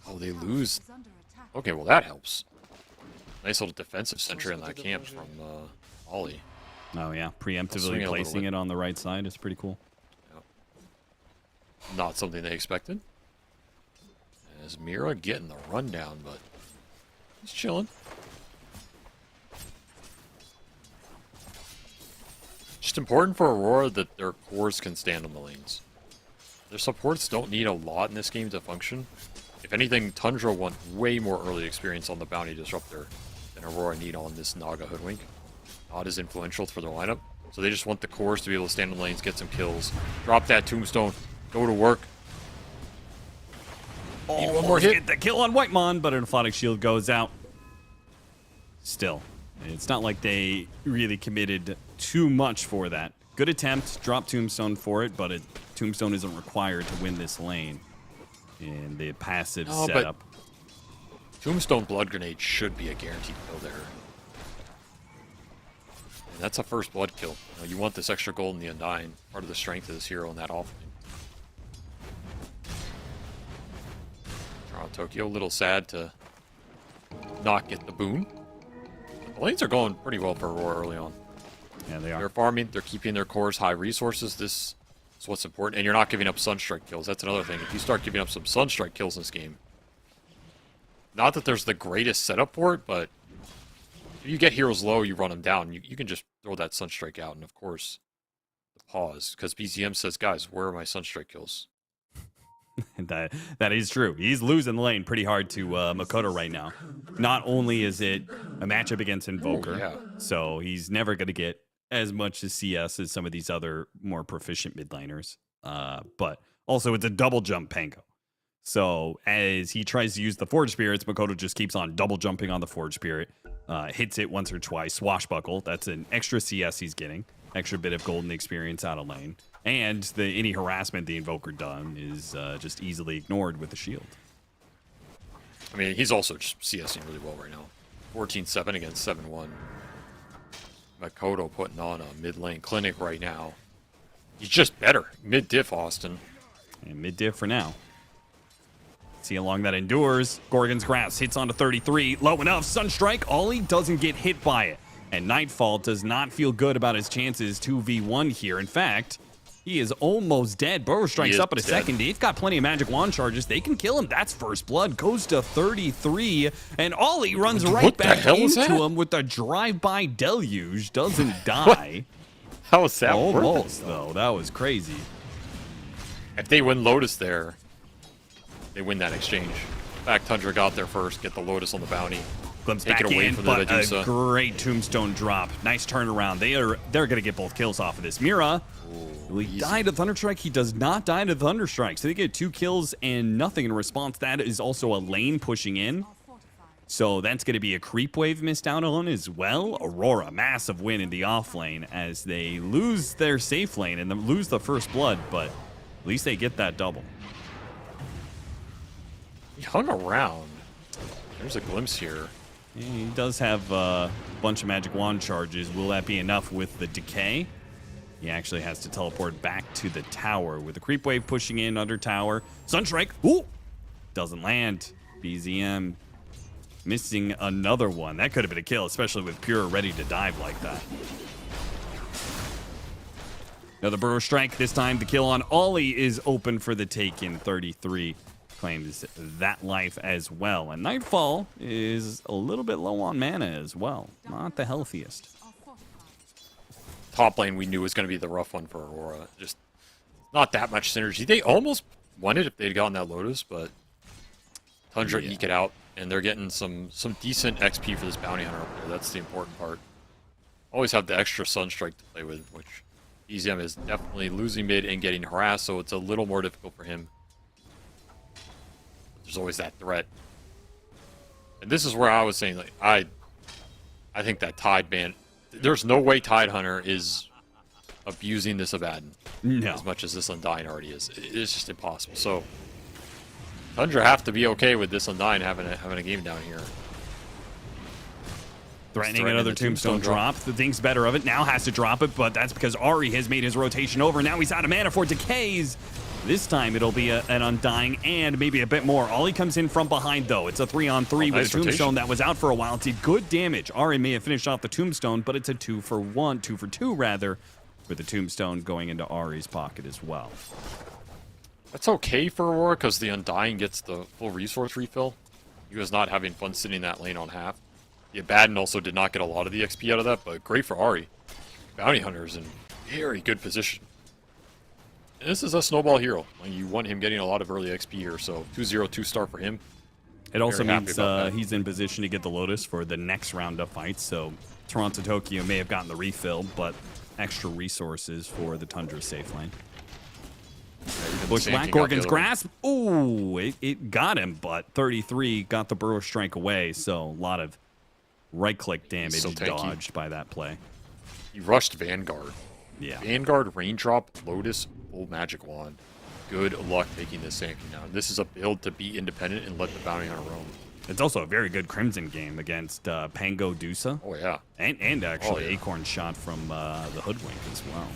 Oh, they lose. Okay, well that helps. Nice little defensive sentry on that camp from Ollie. Oh yeah, preemptively placing it on the right side is pretty cool. Yep. Not something they expected. As Mira getting the rundown, but he's chilling. Just important for Aurora that their cores can stand on the lanes. Their supports don't need a lot in this game to function. If anything, Tundra want way more early experience on the Bounty Disruptor than Aurora need on this Naga Hoodwink. Not as influential for their lineup. So they just want the cores to be able to stand on the lanes, get some kills, drop that tombstone, go to work. Oh, one more hit. Get the kill on Whitemon, but an Aphotic Shield goes out. Still, it's not like they really committed too much for that. Good attempt, drop Tombstone for it, but a Tombstone isn't required to win this lane in the passive setup. Tombstone Blood Grenade should be a guaranteed kill there. And that's a first blood kill. You want this extra gold in the Undying, part of the strength of this hero in that offlane. Tokyo, a little sad to not get the boon. The lanes are going pretty well for Aurora early on. Yeah, they are. They're farming, they're keeping their cores high resources. This is what's important. And you're not giving up Sunstrike kills. That's another thing. If you start giving up some Sunstrike kills in this game, not that there's the greatest setup for it, but if you get heroes low, you run them down. You can just throw that Sunstrike out. And of course, the pause. Because BZM says, guys, where are my Sunstrike kills? That is true. He's losing the lane pretty hard to Makoto right now. Not only is it a matchup against Invoker, so he's never going to get as much as CS as some of these other more proficient mid laners, but also it's a double jump Pango. So as he tries to use the Forge Spirits, Makoto just keeps on double jumping on the Forge Spirit, hits it once or twice, swashbuckle. That's an extra CS he's getting, extra bit of golden experience out of lane. And any harassment the Invoker done is just easily ignored with the shield. I mean, he's also just CSing really well right now. 14-7 against 7-1. Makoto putting on a mid lane clinic right now. He's just better. Mid diff, Austin. And mid diff for now. See how long that endures. Gorgon's Grasp hits onto 33. Low enough. Sunstrike. Ollie doesn't get hit by it. And Nightfall does not feel good about his chances 2v1 here. In fact, he is almost dead. Burrow strikes up at a second. They've got plenty of magic wand charges. They can kill him. That's first blood. Goes to 33. And Ollie runs right back into him with a drive-by deluge. Doesn't die. How was that? Almost, though. That was crazy. If they win Lotus there, they win that exchange. In fact, Tundra got there first. Get the Lotus on the bounty. Glimpse Take back it away in, from but the Medusa. a great tombstone drop. Nice turnaround. They're going to get both kills off of this. Mira, will he die to Thunderstrike? He does not die to Thunderstrike. So they get 2 kills and nothing in response. That is also a lane pushing in. So that's going to be a creep wave missed out on as well. Aurora, massive win in the off lane as they lose their safe lane and then lose the first blood, but at least they get that double. He hung around. There's a glimpse here. Yeah, he does have a bunch of magic wand charges. Will that be enough with the decay? He actually has to teleport back to the tower with the creep wave pushing in under tower. Sunstrike, ooh, doesn't land. BZM missing another one. That could have been a kill, especially with Pure ready to dive like that. Another Burrow Strike. This time the kill on Ollie is open for the take in 33. Claims that life as well. And Nightfall is a little bit low on mana as well. Not the healthiest. Top lane we knew was going to be the rough one for Aurora. Just not that much synergy. They almost won it if they'd gotten that Lotus, but Tundra eke it out, and they're getting some decent XP for this bounty hunter up there. That's the important part. Always have the extra Sunstrike to play with, which EZM is definitely losing mid and getting harassed, so it's a little more difficult for him. There's always that threat. And this is where I was saying, like, I think that Tide ban, there's no way Tide Hunter is abusing this Abaddon as much as this Undying already is. It's just impossible. So Tundra have to be okay with this Undying having a game down here. Threatening another tombstone drop. The thinks better of it. Now has to drop it, but that's because Ari has made his rotation over. Now he's out of mana for decays. This time it'll be an Undying and maybe a bit more. Ollie comes in from behind, though. It's a 3-on-3 with a tombstone that was out for a while. It did good damage. Ari may have finished off the tombstone, but it's a 2-for-2 rather, with the tombstone going into Ari's pocket as well. That's okay for Aurora because the Undying gets the full resource refill. He was not having fun sitting in that lane on half. The Abaddon also did not get a lot of the XP out of that, but great for Ari. Bounty Hunter's in very good position. And this is a snowball hero. Like, you want him getting a lot of early XP here, so 2-0 2-star for him. It also means he's in position to get the Lotus for the next round of fights, so Toronto Tokyo may have gotten the refill, but extra resources for the Tundra safe lane. Bushwhack, Gorgon's Grasp. Ooh, it got him, but 33 got the Burrow Strike away, so a lot of right-click damage dodged by that play. He rushed Vanguard. Yeah. Vanguard, Raindrop, Lotus, full Magic Wand. Good luck taking this Sankey down. This is a build to be independent and let the bounty hunter roam. It's also a very good Crimson game against Pango Dusa. Oh, yeah. And actually Acorn shot from the Hoodwink as well.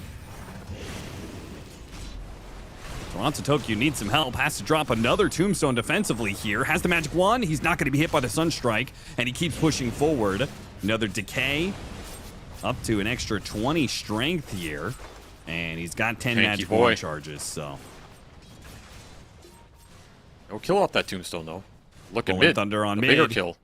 Toronto Tokyo needs some help. Has to drop another tombstone defensively here. Has the magic wand. He's not going to be hit by the Sunstrike, and he keeps pushing forward. Another decay. Up to an extra 20 strength here. And he's got 10 magic wand charges, so. No kill off that tombstone, though. Look at Rolling mid. Thunder on mid. Bigger kill.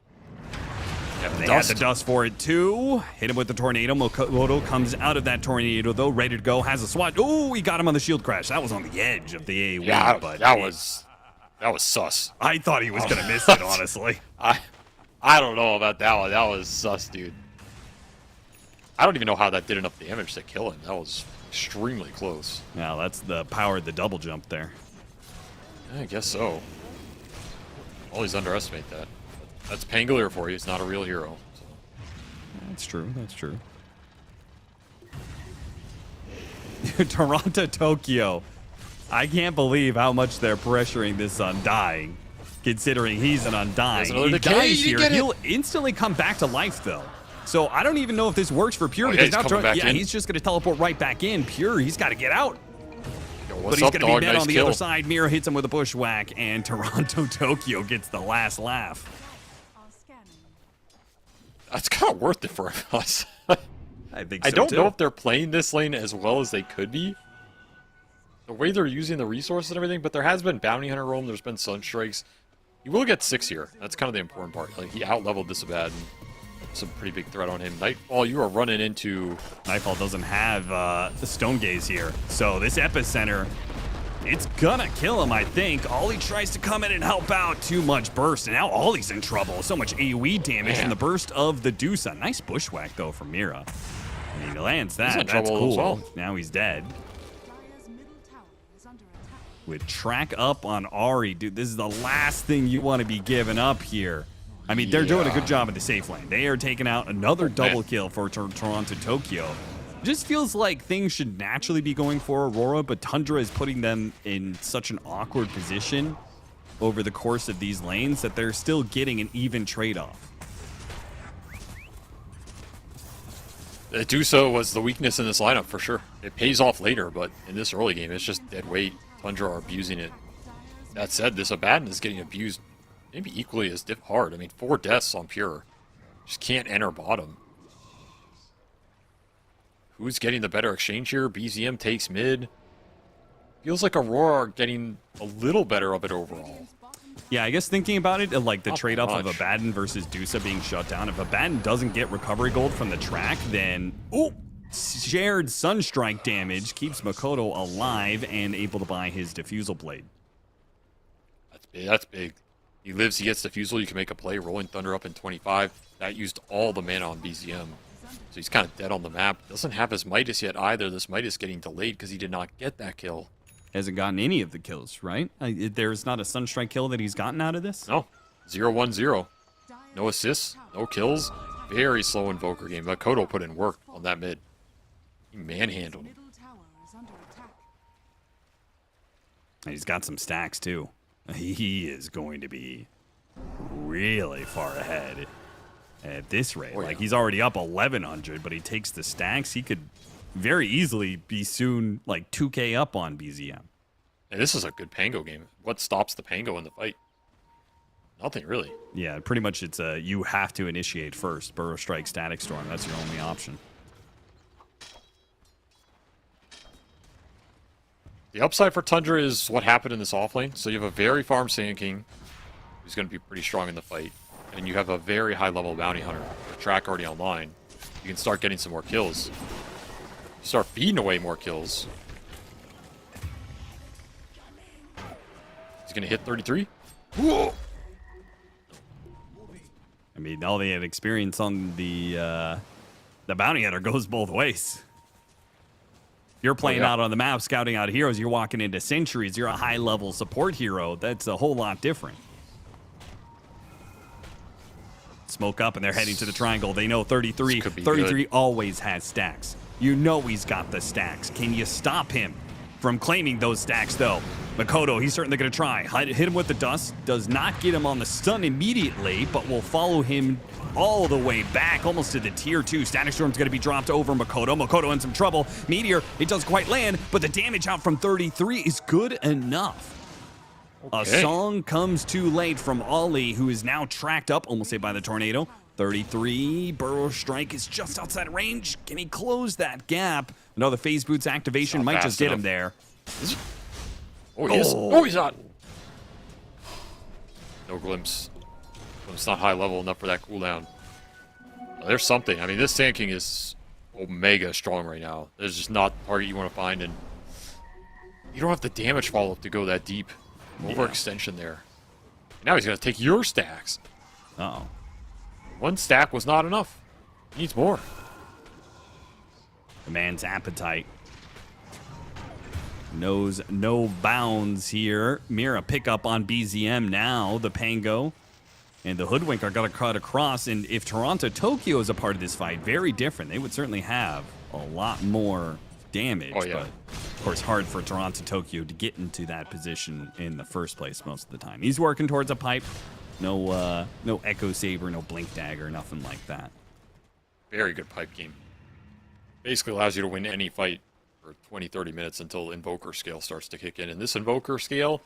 Yeah, they had the dust for it, too. Hit him with the tornado. Makoto comes out of that tornado, though, ready to go. Has a swat. Oh, he got him on the shield crash. That was on the edge of the AoE. Yeah, but that was sus. I thought he was going to miss it, honestly. I don't know about that one. That was sus, dude. I don't even know how that did enough damage to kill him. That was extremely close. Yeah, that's the power of the double jump there. I guess so. Always underestimate that. That's Pangolier for you. He's not a real hero. So. That's true. That's true. Toronto, Tokyo. I can't believe how much they're pressuring this Undying, considering he's an Undying. There's He another decay, dies you here. get it. He'll instantly come back to life, though. So I don't even know if this works for Pure. Oh, yeah, because he's now coming back in. he's just going to teleport right back in. Pure, he's got to get out. Yo, But what's he's up, going to dog? be dead Nice on the kill. other side. Mira hits him with a bushwhack, and Toronto, Tokyo gets the last laugh. Are scanning. That's kind of worth it for us. I think so, I don't too. know if they're playing this lane as well as they could be. The way they're using the resources and everything, but there has been Bounty Hunter roam, there's been Sunstrikes. You will get 6 here. That's kind of the important part. Like, he out-leveled this bad, and it's a pretty big threat on him. Nightfall, you are running into... Nightfall doesn't have the Stone Gaze here. So this Epicenter, it's gonna kill him, I think. Ollie tries to come in and help out. Too much burst, and now Ollie's in trouble. So much AoE damage from the burst of the Dusa. Nice bushwhack, though, from Mira. I mean, he lands He's that. in That's trouble as cool. well. Now he's dead. Dire's middle tower is under attack. With track up on Ari, dude, this is the last thing you want to be giving up here. I mean, they're doing a good job at the safe lane. They are taking out another double kill for Toronto, Tokyo. Just feels like things should naturally be going for Aurora, but Tundra is putting them in such an awkward position over the course of these lanes that they're still getting an even trade-off. Dusa was the weakness in this lineup, for sure. It pays off later, but in this early game, it's just dead weight. Tundra are abusing it. That said, this Abaddon is getting abused maybe equally as hard. I mean, 4 deaths on Pure. Just can't enter bottom. Who's getting the better exchange here? BZM takes mid. Feels like Aurora are getting a little better of it overall. Yeah, I guess thinking about it, like the Not trade-off of much. Abaddon versus Dusa being shut down, if Abaddon doesn't get recovery gold from the track, then shared Sunstrike damage keeps Makoto alive and able to buy his Diffusal Blade. That's big. That's big. He lives, he gets Diffusal, you can make a play, Rolling Thunder up in 25. That used all the mana on BZM. So he's kind of dead on the map. Doesn't have his Midas yet either. This Midas getting delayed because he did not get that kill. Hasn't gotten any of the kills, right? There's not a Sunstrike kill that he's gotten out of this? No. 0-1-0. No assists, no kills. Very slow Invoker game. Makoto put in work on that mid. He manhandled him. Middle tower is under attack. And he's got some stacks, too. He is going to be really far ahead at this rate. Oh, yeah. Like, he's already up 1,100, but he takes the stacks. He could very easily be soon, like, 2K up on BZM. And this is a good Pango game. What stops the Pango in the fight? Nothing, really. Yeah, pretty much it's you have to initiate first. Burrow Strike, Static Storm. That's your only option. The upside for Tundra is what happened in this offlane. So you have a very farm Sand King, who's going to be pretty strong in the fight. And you have a very high-level Bounty Hunter. The track already online. You can start getting some more kills. You start feeding away more kills. He's going to hit 33. Whoa! I mean, all the experience on the Bounty Hunter goes both ways. You're playing out on the map, scouting out heroes. You're walking into Centuries. You're a high-level support hero. That's a whole lot different. Smoke up, and they're heading to the triangle. They know 33. This could be 33 good. always has stacks. You know he's got the stacks. Can you stop him from claiming those stacks, though? Makoto, he's certainly going to try. Hit him with the dust. Does not get him on the stun immediately, but will follow him all the way back, almost to the tier 2. Static Storm's going to be dropped over Makoto. Makoto in some trouble. Meteor, it doesn't quite land, but the damage out from 33 is good enough. Okay. A song comes too late from Ollie, who is now tracked up, almost hit by the tornado. 33, Burrow Strike is just outside range. Can he close that gap? No, the Phase Boots activation Not might fast just get him enough. there. Oh, he is. Oh, he's not. No glimpse. Glimpse not high level enough for that cooldown. There's something. I mean, this Sand King is omega strong right now. There's just not the target you want to find, and you don't have the damage follow-up to go that deep. Overextension there. Now he's going to take your stacks. Uh-oh. One stack was not enough. He needs more. The man's appetite knows no bounds here. Mira pick up on BZM now. The Pango and the Hoodwink are going to cut across. And if Toronto, Tokyo is a part of this fight, very different. They would certainly have a lot more damage. Oh, yeah. But, of course, hard for Toronto Tokyo to get into that position in the first place most of the time. He's working towards a pipe. No Echo Saber, no Blink Dagger, nothing like that. Very good pipe game. Basically allows you to win any fight for 20, 30 minutes until Invoker scale starts to kick in. And this Invoker scale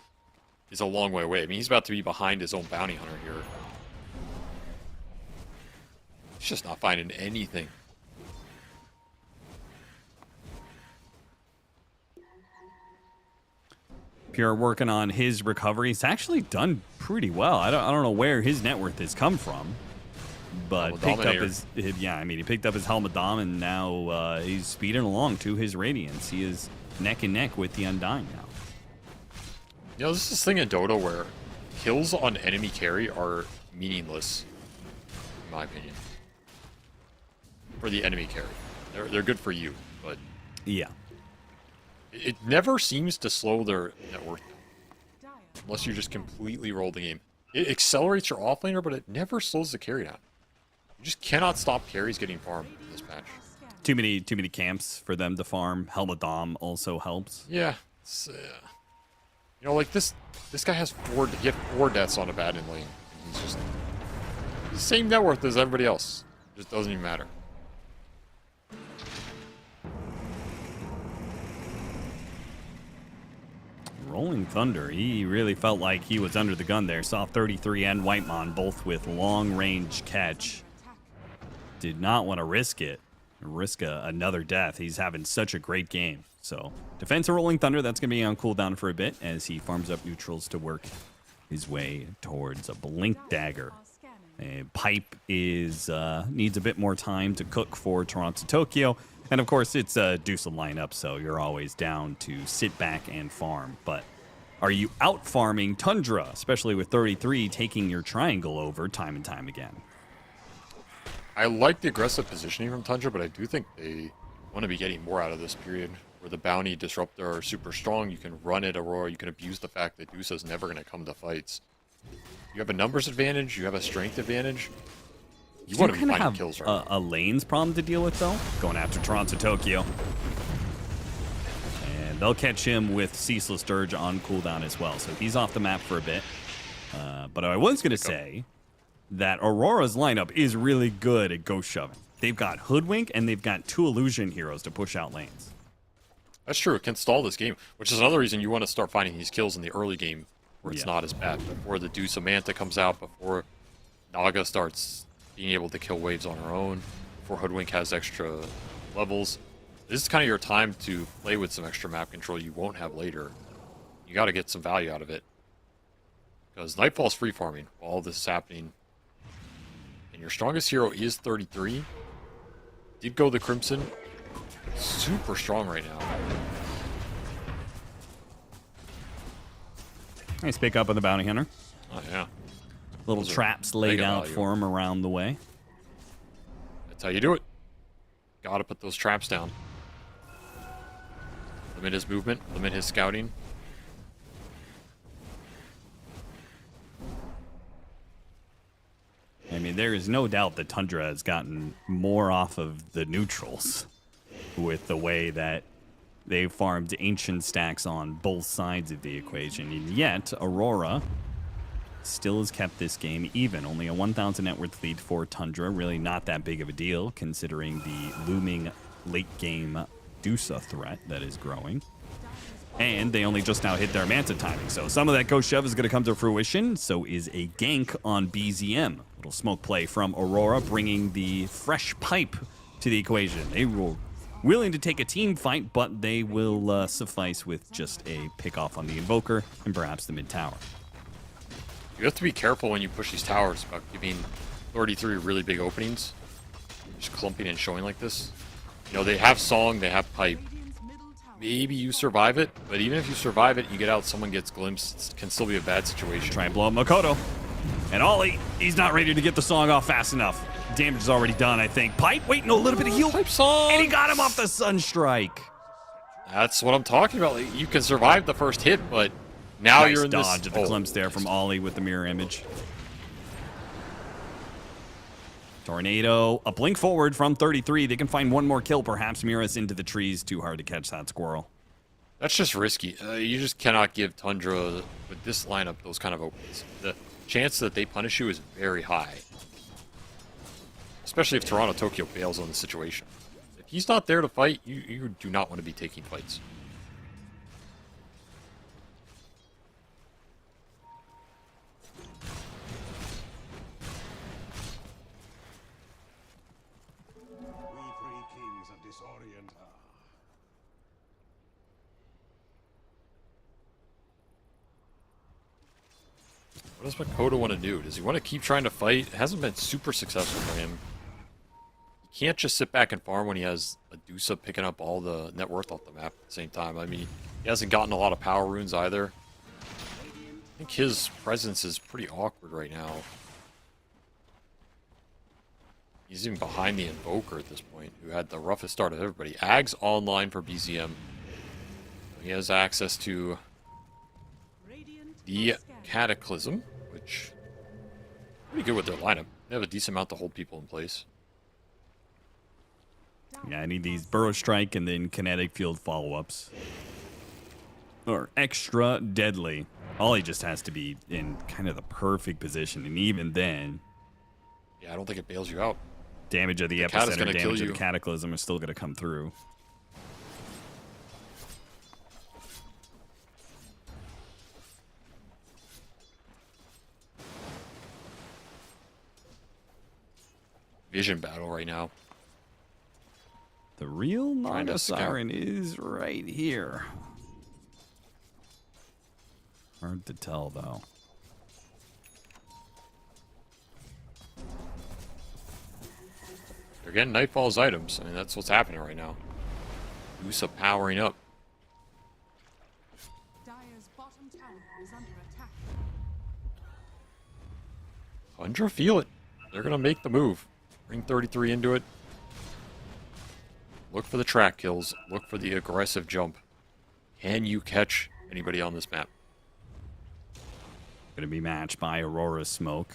is a long way away. I mean, he's about to be behind his own bounty hunter here. He's just not finding anything. Pure working on his recovery. He's actually done pretty well. I don't know where his net worth has come from, but Helmet picked up Dominator. he picked up his Helmet Dom, and now he's speeding along to his Radiance. He is neck and neck with the Undying now. You know, this is this thing in Dota where kills on enemy carry are meaningless, in my opinion. For the enemy carry. They're good for you, but Yeah. it never seems to slow their net worth Dire unless you just completely roll the game. It accelerates your offlaner, but it never slows the carry down. You just cannot stop carries getting farmed in this patch. Too many camps for them to farm. Helmet Dom also helps. Yeah, it's, you know, like this guy has he had 4 deaths on a bad in lane. He's just the same net worth as everybody else. It just doesn't even matter. Rolling Thunder, he really felt like he was under the gun there. Saw 33 and Whitemon both with long-range catch. Did not want to risk it. Risk another death. He's having such a great game. So, defense of Rolling Thunder, that's going to be on cooldown for a bit as he farms up neutrals to work his way towards a Blink Dagger. Pipe is needs a bit more time to cook for Toronto Tokyo. And of course, it's a Deuce lineup, so you're always down to sit back and farm. But are you out farming Tundra, especially with 33 taking your triangle over time and time again? I like the aggressive positioning from Tundra, but I do think they want to be getting more out of this period where the bounty disruptor are super strong. You can run it Aurora. You can abuse the fact that Deuce is never going to come to fights. You have a numbers advantage. You have a strength advantage. You want to be finding kills right now. A lanes problem to deal with, though, going after Toronto Tokyo. And they'll catch him with Ceaseless Dirge on cooldown as well. So he's off the map for a bit. But I was going to say that Aurora's lineup is really good at ghost shoving. They've got Hoodwink, and they've got 2 illusion heroes to push out lanes. That's true. It can stall this game, which is another reason you want to start finding these kills in the early game where it's not as bad. Before the Deuce of Manta comes out, before Naga starts being able to kill waves on her own, before Hoodwink has extra levels. This is kind of your time to play with some extra map control you won't have later. You got to get some value out of it. Because Nightfall's free farming while all this is happening. And your strongest hero is 33. Did go the Crimson. Super strong right now. Nice pick up on the Bounty Hunter. Oh, yeah. Little Those are traps laid mega out value. for him around the way. That's how you do it. Gotta put those traps down. Limit his movement, limit his scouting. I mean, there is no doubt that Tundra has gotten more off of the neutrals with the way that they farmed ancient stacks on both sides of the equation. And yet, Aurora still has kept this game even. Only a 1,000 net worth lead for Tundra. Really not that big of a deal, considering the looming late-game Dusa threat that is growing. And they only just now hit their Manta timing. So some of that Ghost Shove is going to come to fruition. So is a gank on BZM. Little smoke play from Aurora, bringing the fresh pipe to the equation. They were willing to take a team fight, but they will suffice with just a pick off on the Invoker and perhaps the mid tower. You have to be careful when you push these towers about giving 33 really big openings. Just clumping and showing like this. You know, they have Song, they have Pipe. Maybe you survive it, but even if you survive it, you get out, someone gets glimpsed, it can still be a bad situation. Try and blow up Makoto. And Ollie, he's not ready to get the Song off fast enough. Damage is already done, I think. Pipe, wait, no, a little bit of heal. Pipe Song! And he got him off the Sunstrike. That's what I'm talking about. Like, you can survive the first hit, but now Nice you're in dodge this... at the glimpse there from Ollie with the mirror image. Tornado, a blink forward from 33. They can find one more kill. Perhaps Mira's into the trees. Too hard to catch that squirrel. That's just risky. You just cannot give Tundra, with this lineup, those kind of opens. The chance that they punish you is very high. Especially if Toronto Tokyo bails on the situation. If he's not there to fight, you do not want to be taking fights. We three kings of Disorient. What does Makoto want to do? Does he want to keep trying to fight? It hasn't been super successful for him. He can't just sit back and farm when he has a Dusa picking up all the net worth off the map at the same time. I mean, he hasn't gotten a lot of power runes either. I think his presence is pretty awkward right now. He's even behind the Invoker at this point, who had the roughest start of everybody. Ag's online for BZM. He has access to the Cataclysm, which pretty good with their lineup. They have a decent amount to hold people in place. Yeah, I need these Burrow Strike and then Kinetic Field follow-ups. Or extra deadly. Ollie just has to be in kind of the perfect position, and even then... Yeah, I don't think it bails you out. Damage of the Cat is epicenter, gonna kill damage of you. the Cataclysm is still going to come through. Vision battle right now. The real Trying to Naga scout. Siren is right here. Hard to tell, though. They're getting Nightfall's items. I mean, that's what's happening right now. Usa powering up. Dire's bottom tower is under attack. Tundra feel it. They're going to make the move. Bring 33 into it. Look for the track kills. Look for the aggressive jump. Can you catch anybody on this map? Going to be matched by Aurora's smoke.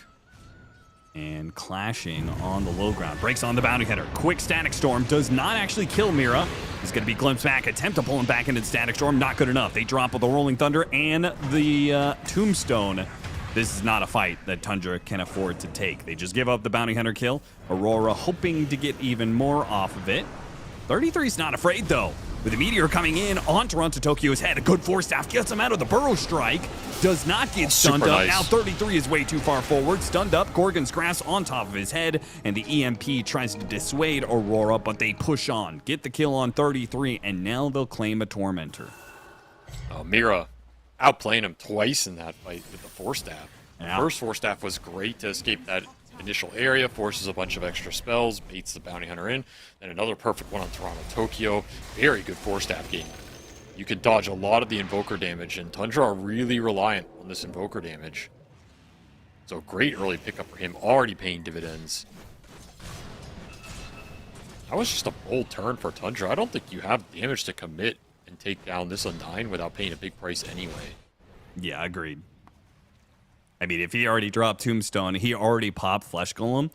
And clashing on the low ground. Breaks on the bounty hunter. Quick Static Storm does not actually kill Mira. He's going to be glimpsed back. Attempt to pull him back into the Static Storm. Not good enough. They drop with the Rolling Thunder and the Tombstone. This is not a fight that Tundra can afford to take. They just give up the bounty hunter kill. Aurora hoping to get even more off of it. 33's not afraid, though. With the Meteor coming in on Toronto Tokyo's head, a good force staff gets him out of the Burrow Strike. Does not get stunned Super up. nice. Now 33 is way too far forward. Stunned up, Gorgon's Grass on top of his head, and the EMP tries to dissuade Aurora, but they push on. Get the kill on 33, and now they'll claim a Tormentor. Mira outplaying him twice in that fight with the Force Staff. Yeah. The first Force Staff was great to escape that initial area, forces a bunch of extra spells, baits the bounty hunter in. Then another perfect one on Toronto Tokyo. Very good Force Staff game. You can dodge a lot of the Invoker damage, and Tundra are really reliant on this Invoker damage. So great early pickup for him, already paying dividends. That was just a bold turn for Tundra. I don't think you have damage to commit and take down this Undyne without paying a big price anyway. Yeah, agreed. I mean, if he already dropped Tombstone, he already popped Flesh Golem.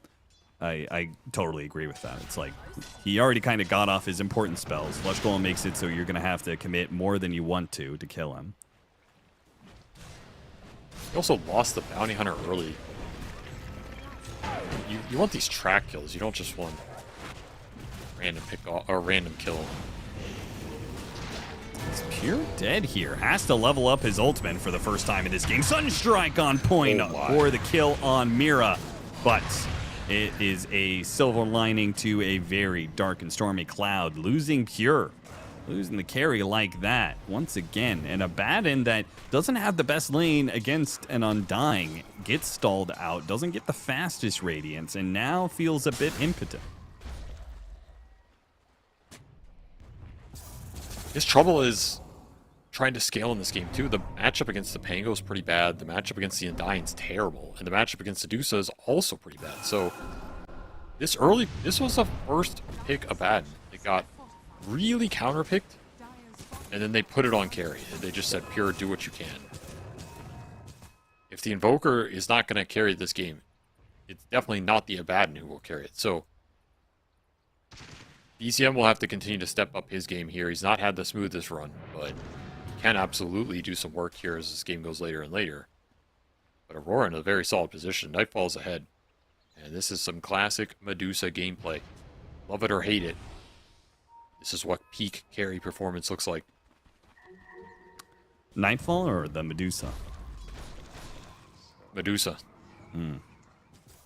I totally agree with that. It's like, he already kind of got off his important spells. Flesh Golem makes it so you're going to have to commit more than you want to kill him. He also lost the bounty hunter early. You want these track kills. You don't just want random pick off or random kill. It's pure dead here. Has to level up his ultimate for the first time in this game. Sunstrike on point Oh my. for the kill on Mira. But it is a silver lining to a very dark and stormy cloud. Losing Pure. Losing the carry like that once again. And a Baden that doesn't have the best lane against an Undying. Gets stalled out. Doesn't get the fastest Radiance. And now feels a bit impotent. His trouble is trying to scale in this game too. The matchup against the Pango is pretty bad. The matchup against the Undying's terrible. And the matchup against the Dusa is also pretty bad. So this was a first pick Abaddon. It got really counterpicked, and then they put it on carry. They just said, Pure, do what you can. If the Invoker is not going to carry this game, it's definitely not the Abaddon who will carry it. So BCM will have to continue to step up his game here. He's not had the smoothest run, but he can absolutely do some work here as this game goes later and later. But Aurora in a very solid position. Nightfall's ahead. And this is some classic Medusa gameplay. Love it or hate it. This is what peak carry performance looks like. Nightfall or the Medusa? Medusa.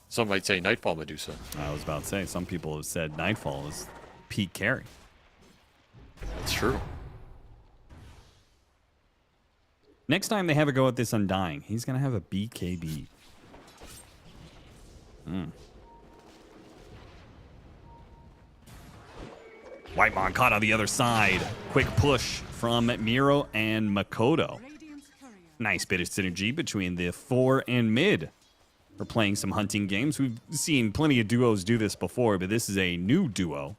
Some might say Nightfall Medusa. I was about to say, some people have said Nightfall is peak carry. That's true. Next time they have a go at this Undying, he's going to have a BKB. Whitemon caught on the other side. Quick push from Miro and Makoto. Radiant's courier. Nice bit of synergy between the 4 and mid. We're playing some hunting games. We've seen plenty of duos do this before, but this is a new duo,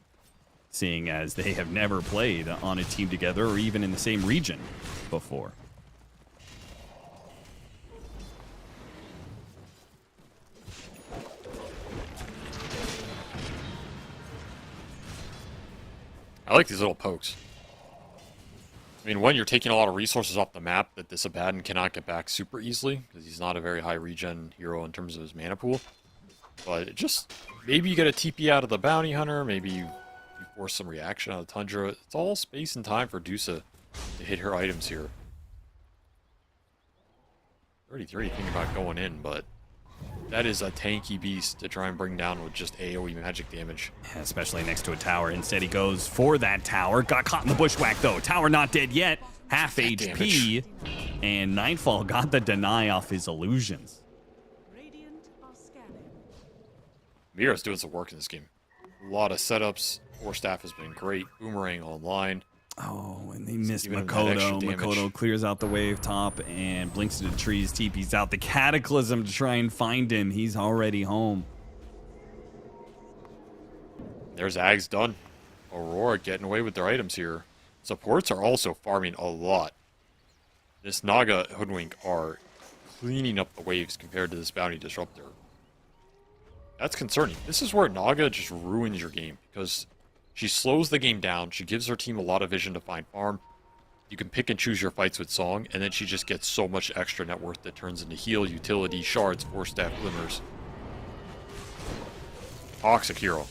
seeing as they have never played on a team together or even in the same region before. I like these little pokes. I mean, one, you're taking a lot of resources off the map that this Abaddon cannot get back super easily, because he's not a very high regen hero in terms of his mana pool. But it just, maybe you get a TP out of the Bounty Hunter, maybe you force some reaction out of Tundra. It's all space and time for Dusa to hit her items here. 33 thinking about going in, but that is a tanky beast to try and bring down with just AoE magic damage. Yeah, especially next to a tower. Instead, he goes for that tower. Got caught in the bushwhack, though. Tower not dead yet. Half HP. And Nightfall got the deny off his illusions. Radiant are scanning. Mira's doing some work in this game. A lot of setups. Force staff has been great. Boomerang online. Oh, and they missed Giving him that extra Makoto. damage. Makoto clears out the wave top and blinks to the trees. TP's out the Cataclysm to try and find him. He's already home. There's Ags done. Aurora getting away with their items here. Supports are also farming a lot. This Naga Hoodwink are cleaning up the waves compared to this Bounty Disruptor. That's concerning. This is where Naga just ruins your game, because she slows the game down, she gives her team a lot of vision to find farm. You can pick and choose your fights with Song, and then she just gets so much extra net worth that turns into heal, utility, shards, force staff, glimmers. Toxic hero.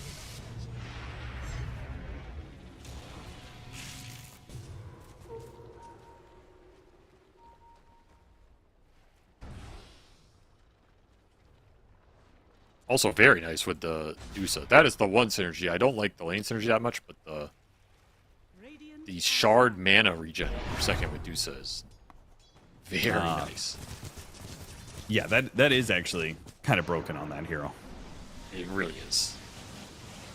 Also very nice with the Dusa. That is the one synergy. I don't like the lane synergy that much, but the shard mana regen per second with Dusa is very nice. Yeah, that is actually kind of broken on that hero. It really is.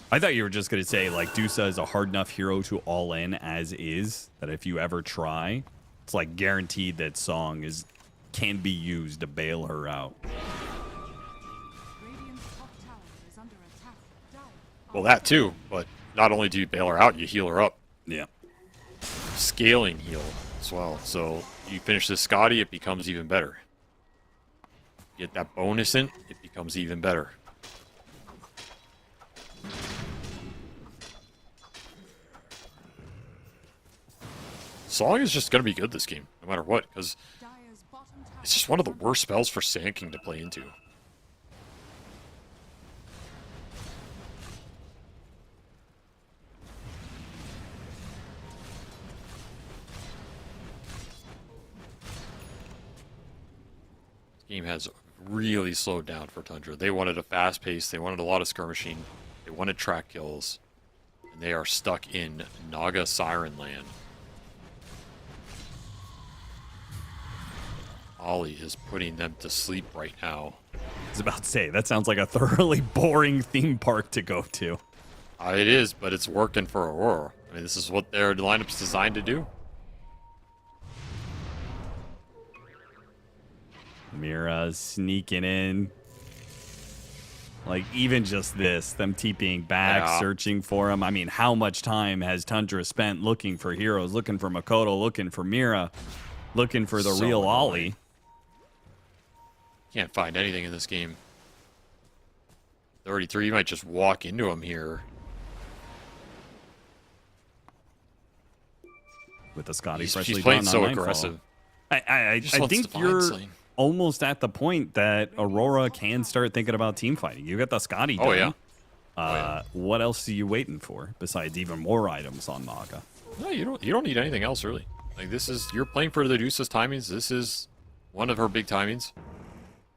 I thought you were just going to say, like, Dusa is a hard enough hero to all in as is, that if you ever try, it's like guaranteed that Song can be used to bail her out. Well, that too, but not only do you bail her out, you heal her up. Yeah. Scaling heal as well. So you finish this Scotty, it becomes even better. Get that bonus in, it becomes even better. Song is just going to be good this game, no matter what, because it's just one of the worst spells for Sand King to play into. Game has really slowed down for Tundra. They wanted a fast pace, they wanted a lot of skirmishing, they wanted track kills, and they are stuck in Naga Siren Land. Ollie is putting them to sleep right now. I was about to say, that sounds like a thoroughly boring theme park to go to. It is, but it's working for Aurora. I mean, this is what their lineup's designed to do. Mira sneaking in. Like, even just this, them TPing back, searching for him. I mean, how much time has Tundra spent looking for heroes, looking for Makoto, looking for Mira, looking for the real Ollie? Can't find anything in this game. 33 might just walk into him here. With the Scotty He's freshly playing done so on Nightfall. aggressive. I Just wants think to you're behind lane. almost at the point that Aurora can start thinking about team fighting. You got the Scotty done. Oh, yeah. What else are you waiting for besides even more items on Naga? No, you don't need anything else really. Like this is you're playing for the Deuce's timings. This is one of her big timings.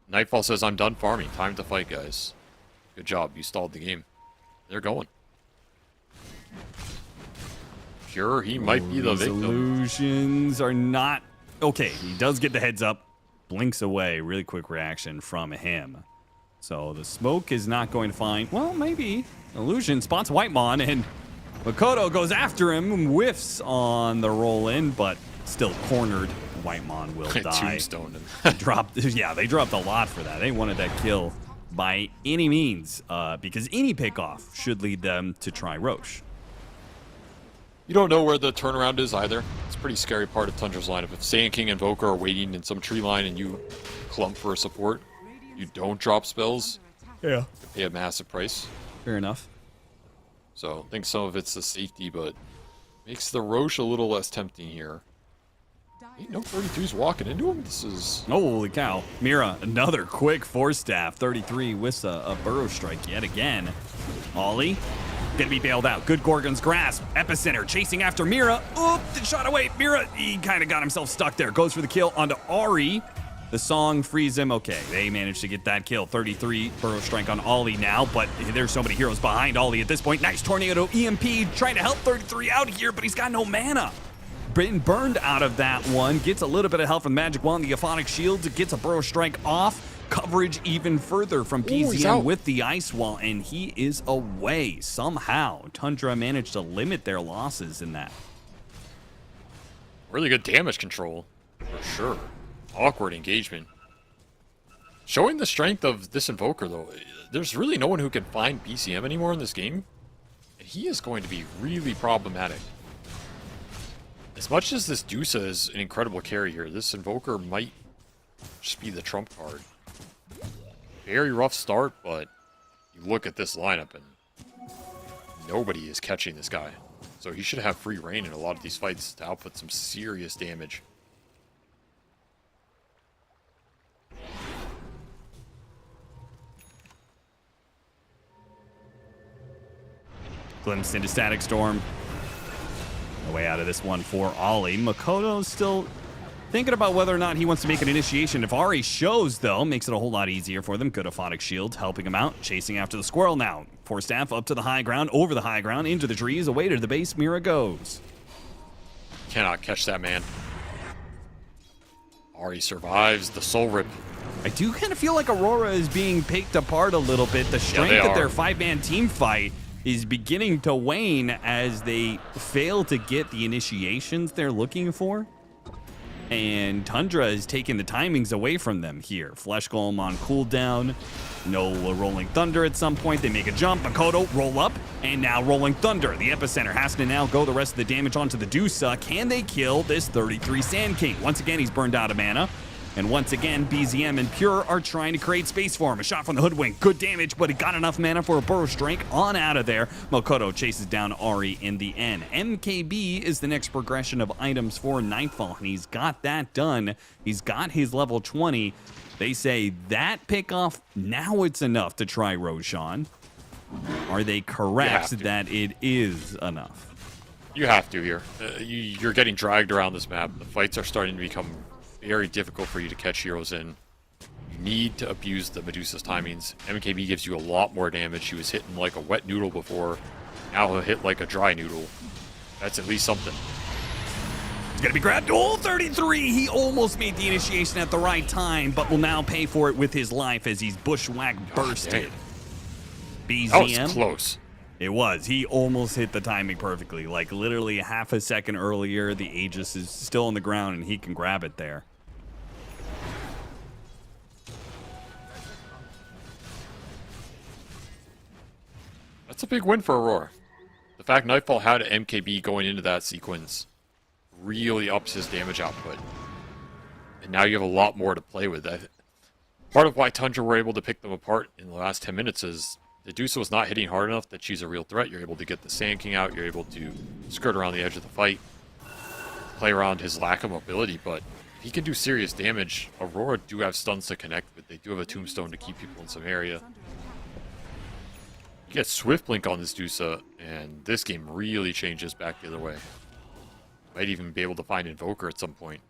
Nightfall says, "I'm done farming. Time to fight, guys. Good job. You stalled the game." They're going. Sure, he might be the victim. Illusions are not okay. He does get the heads up, blinks away. Really quick reaction from him. So the smoke is not going to find. Well, maybe Illusion spots Whitemon and Makoto goes after him, whiffs on the roll in, but still cornered. Whitemon will die. Tombstone him. They dropped a lot for that. They wanted that kill by any means, because any pickoff should lead them to try Roche. You don't know where the turnaround is either. It's a pretty scary part of Tundra's lineup. If Saiyan King and Invoker are waiting in some tree line and you clump for support, you don't drop spells, Yeah. you pay a massive price. Fair enough. So I think some of it's the safety, but makes the Roche a little less tempting here. Ain't no 33's walking into him. This is... Holy cow. Mira, another quick force staff. 33 with a burrow strike yet again. Ollie, gonna be bailed out. Good Gorgon's grasp. Epicenter chasing after Mira. Oop, the shot away. Mira, he kind of got himself stuck there. Goes for the kill onto Ari. The song frees him. Okay, they managed to get that kill. 33 burrow strike on Ollie now, but there's so many heroes behind Ollie at this point. Nice tornado EMP trying to help 33 out here, but he's got no mana. Been burned out of that one. Gets a little bit of help from Magic Wand. The Euphonic Shield gets a burrow strike off. Coverage even further from PZM with the Ice Wall, and he is away. Somehow, Tundra managed to limit their losses in that. Really good damage control, for sure. Awkward engagement. Showing the strength of this Invoker, though. There's really no one who can find BCM anymore in this game. And he is going to be really problematic. As much as this Dusa is an incredible carry here, this Invoker might just be the trump card. Very rough start, but you look at this lineup and nobody is catching this guy. So he should have free reign in a lot of these fights to output some serious damage. Glimpse into Static Storm. No way out of this one for Ollie. Makoto's still thinking about whether or not he wants to make an initiation. If Ari shows, though, makes it a whole lot easier for them. Good Euphonic Shield helping him out. Chasing after the squirrel now. Force staff up to the high ground, over the high ground, into the trees. Away to the base. Mira goes. Cannot catch that man. Ari survives the soul rip. I do kind of feel like Aurora is being picked apart a little bit. The strength of their 5-man team fight is beginning to wane as they fail to get the initiations they're looking for. And Tundra is taking the timings away from them here. Flesh Golem on cooldown. No Rolling Thunder at some point. They make a jump. Makoto roll up. And now Rolling Thunder. The Epicenter has to now go the rest of the damage onto the Dusa. Can they kill this 33 Sand King? Once again, he's burned out of mana. And once again, BZM and Pure are trying to create space for him. A shot from the Hoodwink. Good damage, but he got enough mana for a burrow strike. On out of there. Makoto chases down Ari in the end. MKB is the next progression of items for Nightfall, and he's got that done. He's got his level 20. They say that pickoff, now it's enough to try Roshan. Are they correct that it is enough? You have to here. You're getting dragged around this map. The fights are starting to become very difficult for you to catch heroes in. You need to abuse the Medusa's timings. MKB gives you a lot more damage. She was hitting like a wet noodle before. Now he'll hit like a dry noodle. That's at least something. He's gonna be grabbed. Oh, 33! He almost made the initiation at the right time, but will now pay for it with his life as he's bushwhacked bursted. BZM. That was close. It was. He almost hit the timing perfectly. Like literally half a second earlier, the Aegis is still on the ground and he can grab it there. That's a big win for Aurora. The fact Nightfall had MKB going into that sequence really ups his damage output. And now you have a lot more to play with. Part of why Tundra were able to pick them apart in the last 10 minutes is Dusa was not hitting hard enough that she's a real threat. You're able to get the Sand King out. You're able to skirt around the edge of the fight, play around his lack of mobility. But if he can do serious damage, Aurora do have stuns to connect with. They do have a Tombstone to keep people in some area. You get Swift Blink on this Dusa, and this game really changes back the other way. Might even be able to find Invoker at some point.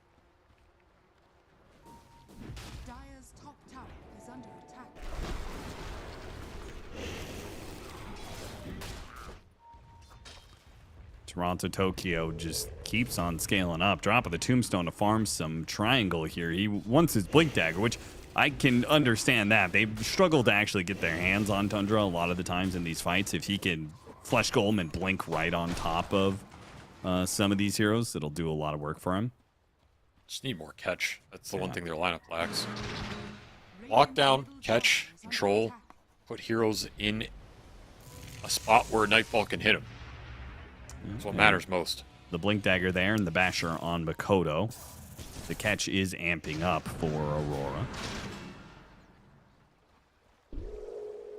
Dire's top tower is under attack. Toronto Tokyo just keeps on scaling up. Drop of the Tombstone to farm some triangle here. He wants his Blink Dagger, which I can understand that. They struggle to actually get their hands on Tundra a lot of the times in these fights. If he can Flesh Golem and Blink right on top of some of these heroes, it'll do a lot of work for him. Just need more catch. That's the one thing their lineup lacks. Lockdown, catch, control, put heroes in a spot where Nightfall can hit them. That's what matters most. The Blink Dagger there and the Basher on Makoto. The catch is amping up for Aurora.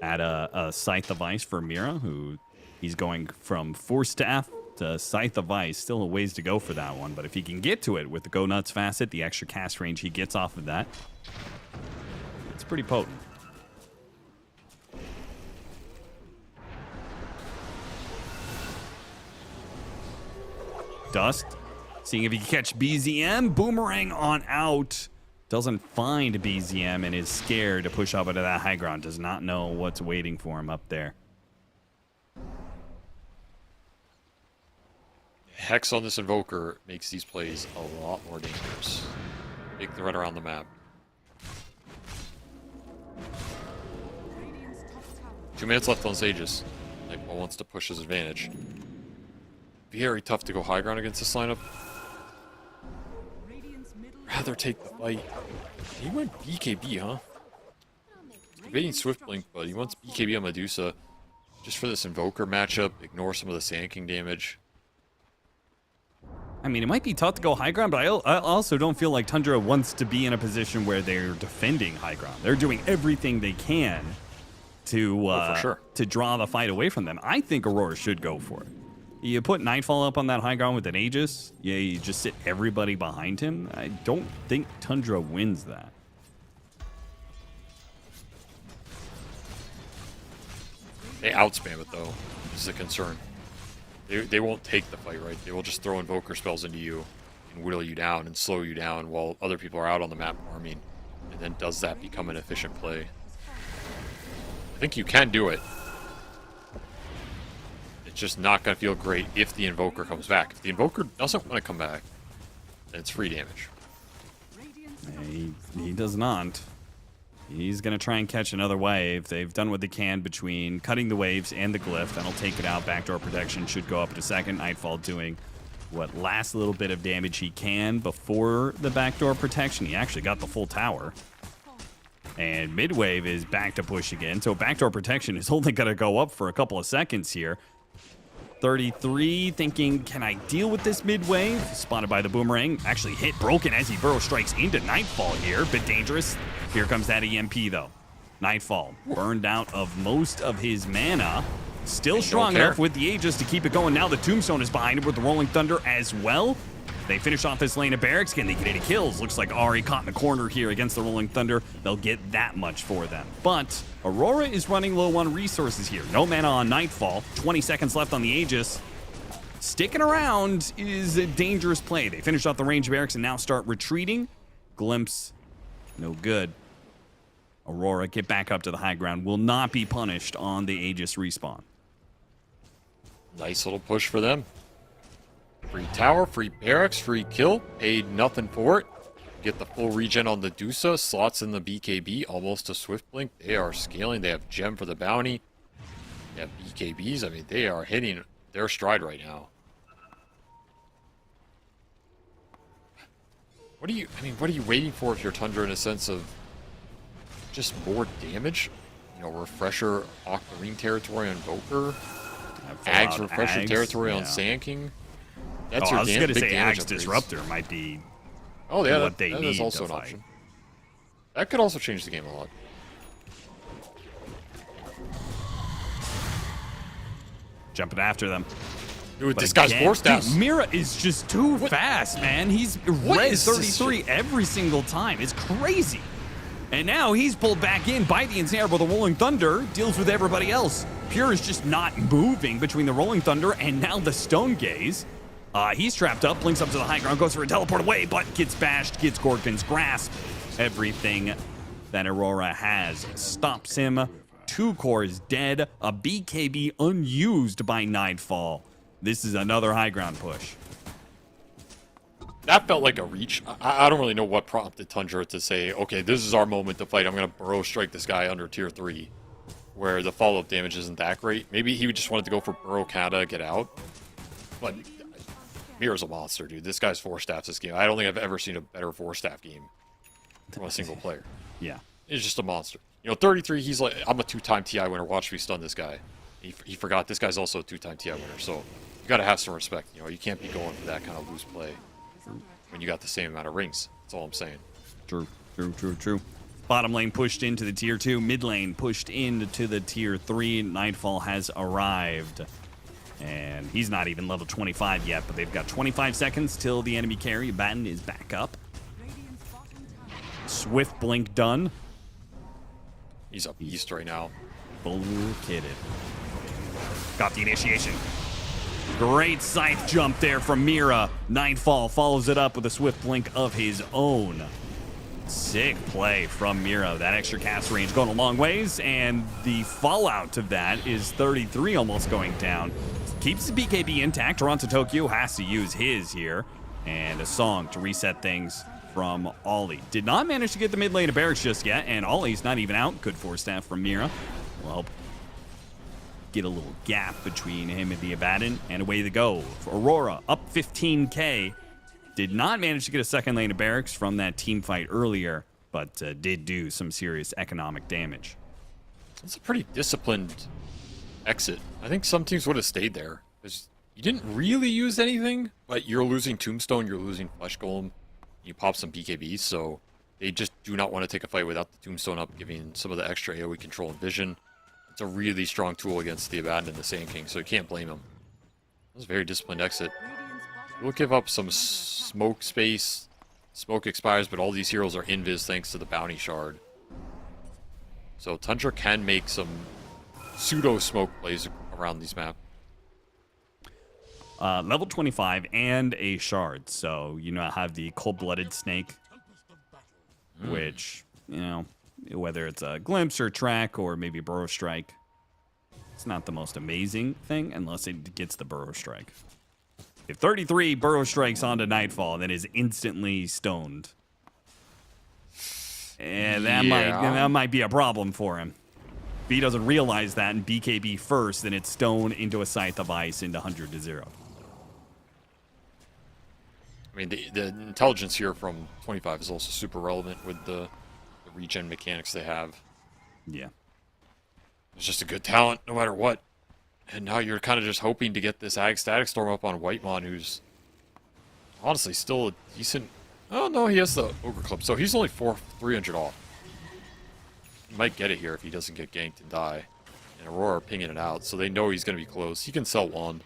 Add a Scythe of Ice for Mira, who he's going from Force Staff to Scythe of Ice. Still a ways to go for that one, but if he can get to it with the Go Nuts facet, the extra cast range he gets off of that, it's pretty potent. Dust, seeing if he can catch BZM. Boomerang on out. Doesn't find BZM and is scared to push up into that high ground. Does not know what's waiting for him up there. Hex on this Invoker makes these plays a lot more dangerous. Big threat around the map. 2 minutes left on Sages. Nightfall wants to push his advantage. Very tough to go high ground against this lineup. Rather take the fight. He went BKB, huh? He's debating Swift Blink, but he wants BKB on Medusa just for this Invoker matchup. Ignore some of the Sand King damage. I mean, it might be tough to go high ground, but I also don't feel like Tundra wants to be in a position where they're defending high ground. They're doing everything they can to to draw the fight away from them. I think Aurora should go for it. You put Nightfall up on that high ground with an Aegis. Yeah, you just sit everybody behind him. I don't think Tundra wins that. They outspam it, though. This is a concern. They won't take the fight, right? They will just throw Invoker spells into you and whittle you down and slow you down while other people are out on the map farming. And then does that become an efficient play? I think you can do it. It's just not going to feel great if the Invoker comes back. If the Invoker doesn't want to come back, then it's free damage. He does not. He's going to try and catch another wave. They've done what they can between cutting the waves and the glyph. That'll take it out. Backdoor protection should go up in a second. Nightfall doing what last little bit of damage he can before the backdoor protection. He actually got the full tower. And midwave is back to push again. So backdoor protection is only going to go up for a couple of seconds here. 33 thinking, can I deal with this mid-wave? Spotted by the Boomerang. Actually hit Broken as he burrow strikes into Nightfall here. Bit dangerous. Here comes that EMP, though. Nightfall burned out of most of his mana. Still strong enough with the Aegis to keep it going. Now the Tombstone is behind him with the Rolling Thunder as well. They finish off this lane of barracks. Can they get any kills? Looks like Ari caught in the corner here against the Rolling Thunder. They'll get that much for them. But Aurora is running low on resources here. No mana on Nightfall. 20 seconds left on the Aegis. Sticking around is a dangerous play. They finish off the range barracks and now start retreating. Glimpse, no good. Aurora get back up to the high ground. Will not be punished on the Aegis respawn. Nice little push for them. Free tower, free barracks, free kill. Paid nothing for it. Get the full regen on the Dusa. Slots in the BKB. Almost a Swift Blink. They are scaling. They have Gem for the bounty. They have BKBs. I mean, they are hitting their stride right now. What are you waiting for if you're Tundra in a sense of just more damage? You know, refresher Octarine territory on Invoker. Ags refresher territory on Sand King. That's your I was going to say damage Ags Disruptor might be what they that need is also to an fight. option. That could also change the game a lot. Jumping after them. Dude, But this guy's again, forced out. dude, Mira is just too fast, man. He's red is this 33 every single time. It's crazy. And now he's pulled back in by the Vincere, but the Rolling Thunder deals with everybody else. Pure is just not moving between the Rolling Thunder and now the Stone Gaze. He's trapped up, blinks up to the high ground, goes for a teleport away, but gets bashed, gets Gorgon's Grasp. Everything that Aurora has stops him. 2 cores dead, a BKB unused by Nightfall. This is another high ground push. That felt like a reach. I don't really know what prompted Tundra to say, okay, this is our moment to fight. I'm going to burrow strike this guy under tier 3, where the follow-up damage isn't that great. Maybe he just wanted to go for burrow kata, get out. But Mira's a monster, dude. This guy's 4-staffs this game. I don't think I've ever seen a better 4-staff game from a single player. Yeah. He's just a monster. You know, 33, he's like, I'm a 2-time TI winner. Watch me stun this guy. He forgot this guy's also a 2-time TI winner, so you got to have some respect. You know, you can't be going for that kind of loose play when you got the same amount of rings. That's all I'm saying. True. Bottom lane pushed into the tier 2. Mid lane pushed into the tier 3. Nightfall has arrived. And he's not even level 25 yet, but they've got 25 seconds till the enemy carry. Batten is back up. Swift blink done. He's up east right now. Bull kitted. Got the initiation. Great scythe jump there from Mira. Nightfall follows it up with a swift blink of his own. Sick play from Mira. That extra cast range going a long ways, and the fallout of that is 33 almost going down. Keeps the BKB intact. Toronto Tokyo has to use his here. And a song to reset things from Ollie. Did not manage to get the mid lane of barracks just yet, and Ollie's not even out. Good 4-staff from Mira. Will help get a little gap between him and the Abaddon, and away they go. Aurora up 15k. Did not manage to get a second lane of barracks from that team fight earlier, but did do some serious economic damage. It's a pretty disciplined exit. I think some teams would have stayed there. Because you didn't really use anything, but you're losing Tombstone, you're losing Flesh Golem, you pop some BKBs, so they just do not want to take a fight without the Tombstone up, giving some of the extra AoE control and vision. It's a really strong tool against the Abaddon and the Sand King, so you can't blame him. That was a very disciplined exit. We'll give up some smoke space. Smoke expires, but all these heroes are invis thanks to the bounty shard. So Tundra can make some pseudo-smoke plays around these maps. Level 25 and a shard, so you know, have the cold-blooded snake, which, you know, whether it's a glimpse or track or maybe burrow strike, it's not the most amazing thing unless it gets the burrow strike. If 33 burrow strikes onto Nightfall, then is instantly stoned. And that might be a problem for him. If he doesn't realize that and BKB first, then it's stone into a Scythe of Ice into 100 to 0. I mean, the intelligence here from 25 is also super relevant with the regen mechanics they have. Yeah. It's just a good talent, no matter what. And now you're kind of just hoping to get this Ag Static Storm up on Whitemon, who's honestly still a decent... Oh, no, he has the Ogre Clip, so he's only 300 off. He might get it here if he doesn't get ganked and die. And Aurora are pinging it out, so they know he's going to be close. He can sell Wand.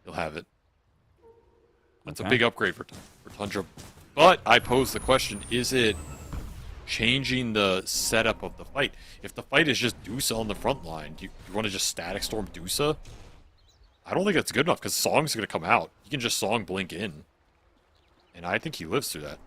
He'll have it. That's a big upgrade for Tundra. But I pose the question, is it changing the setup of the fight? If the fight is just Dusa on the front line, do you want to just Static Storm Dusa? I don't think that's good enough, because Song's going to come out. You can just Song Blink in. And I think he lives through that.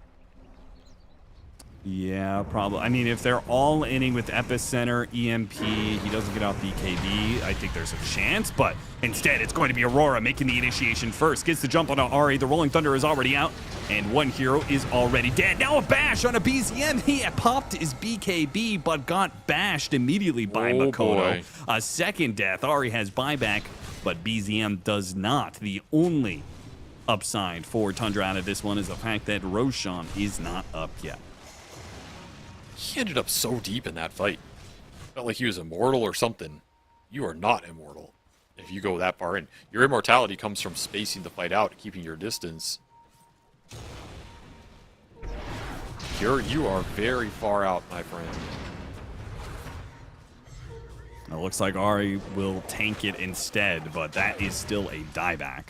Yeah, probably. I mean, if they're all inning with Epicenter, EMP, he doesn't get out BKB, I think there's a chance, but instead it's going to be Aurora making the initiation first. Gets the jump on Ari, the Rolling Thunder is already out, and one hero is already dead. Now a bash on a BZM. He popped his BKB, but got bashed immediately by Makoto. Boy. A second death. Ari has buyback, but BZM does not. The only upside for Tundra out of this one is the fact that Roshan is not up yet. He ended up so deep in that fight. Felt like he was immortal or something. You are not immortal if you go that far in. Your immortality comes from spacing the fight out, keeping your distance. You are very far out, my friend. It looks like Ari will tank it instead, but that is still a dieback.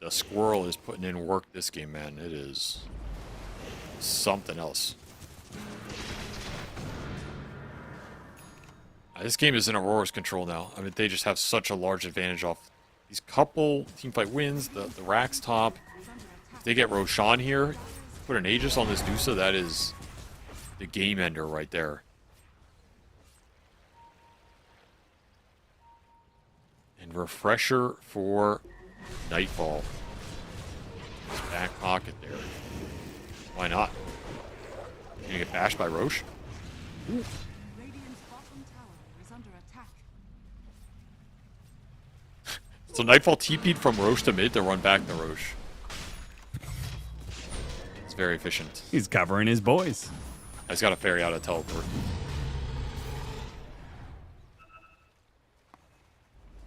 The squirrel is putting in work this game, man. It is something else. This game is in Aurora's control now. I mean, they just have such a large advantage off these couple teamfight wins, the Rax top. If they get Roshan here, put an Aegis on this Dusa, that is the game ender right there. And refresher for Nightfall. His back pocket there. Why not? Gonna get bashed by Roche? Radiant's bottom tower is under attack. So Nightfall TP'd from Roche to mid to run back to Roche. It's very efficient. He's covering his boys. He's got to ferry out a teleport.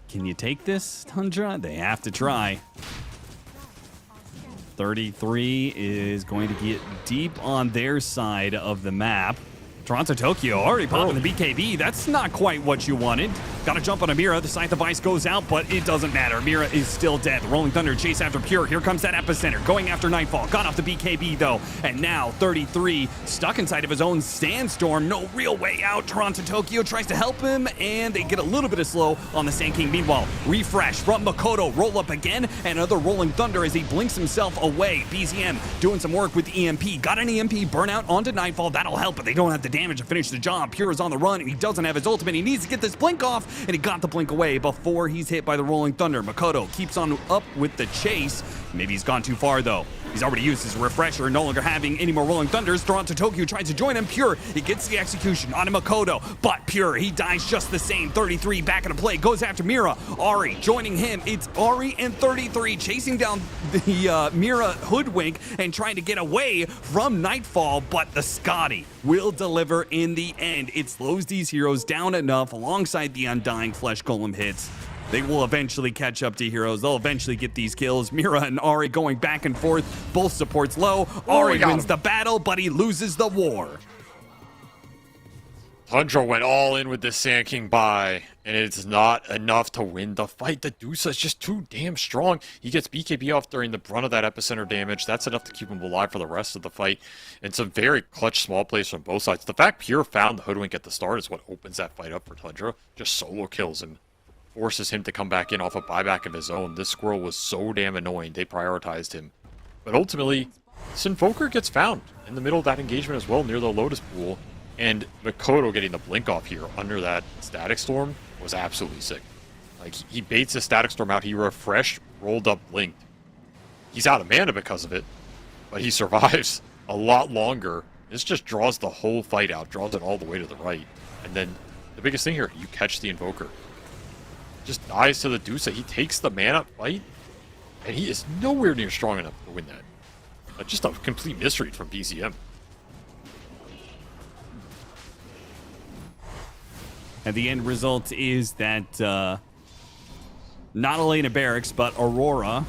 Can you take this, Tundra? They have to try. 33 is going to get deep on their side of the map. Toronto Tokyo already popping the BKB. That's not quite what you wanted. Got to jump on Amira. The Scythe of Ice goes out, but it doesn't matter. Amira is still dead. The Rolling Thunder chase after Pure. Here comes that Epicenter. Going after Nightfall. Got off the BKB, though. And now 33 stuck inside of his own Sandstorm. No real way out. Toronto Tokyo tries to help him, and they get a little bit of slow on the Sand King. Meanwhile, refresh from Makoto. Roll up again. And another Rolling Thunder as he blinks himself away. BZM doing some work with EMP. Got an EMP burnout onto Nightfall. That'll help, but they don't have the damage to finish the job. Pure is on the run, and he doesn't have his ultimate. He needs to get this blink off, and he got the blink away before he's hit by the Rolling Thunder. Makoto keeps on up with the chase. Maybe he's gone too far, though. He's already used his refresher, no longer having any more Rolling Thunders. Toronto Tokyo tries to join him. Pure, he gets the execution on Makoto, but Pure, he dies just the same. 33 back into play, goes after Mira. Ari joining him. It's Ari and 33 chasing down the Mira hoodwink and trying to get away from Nightfall, but the Scotty will deliver in the end. It slows these heroes down enough alongside the Undying Flesh Golem hits. They will eventually catch up to heroes. They'll eventually get these kills. Mira and Ari going back and forth. Both supports low. Ari wins the battle, but he loses the war. Tundra went all in with this Sand King buy, and it's not enough to win the fight. The Dusa is just too damn strong. He gets BKB off during the brunt of that epicenter damage. That's enough to keep him alive for the rest of the fight. And some very clutch small plays from both sides. The fact Pure found the hoodwink at the start is what opens that fight up for Tundra. Just solo kills him. Forces him to come back in off a buyback of his own. This squirrel was so damn annoying. They prioritized him. But ultimately, Sinvoker gets found in the middle of that engagement as well, near the Lotus Pool. And Makoto getting the blink off here under that Static Storm was absolutely sick. Like, he baits the Static Storm out. He refreshed, rolled up, blinked. He's out of mana because of it, but he survives a lot longer. This just draws the whole fight out, draws it all the way to the right. And then the biggest thing here, you catch the Invoker. Just dies to the Dusa. He takes the mana fight, and he is nowhere near strong enough to win that. Just a complete misread from BZM. And the end result is that not Elena Barracks, but Aurora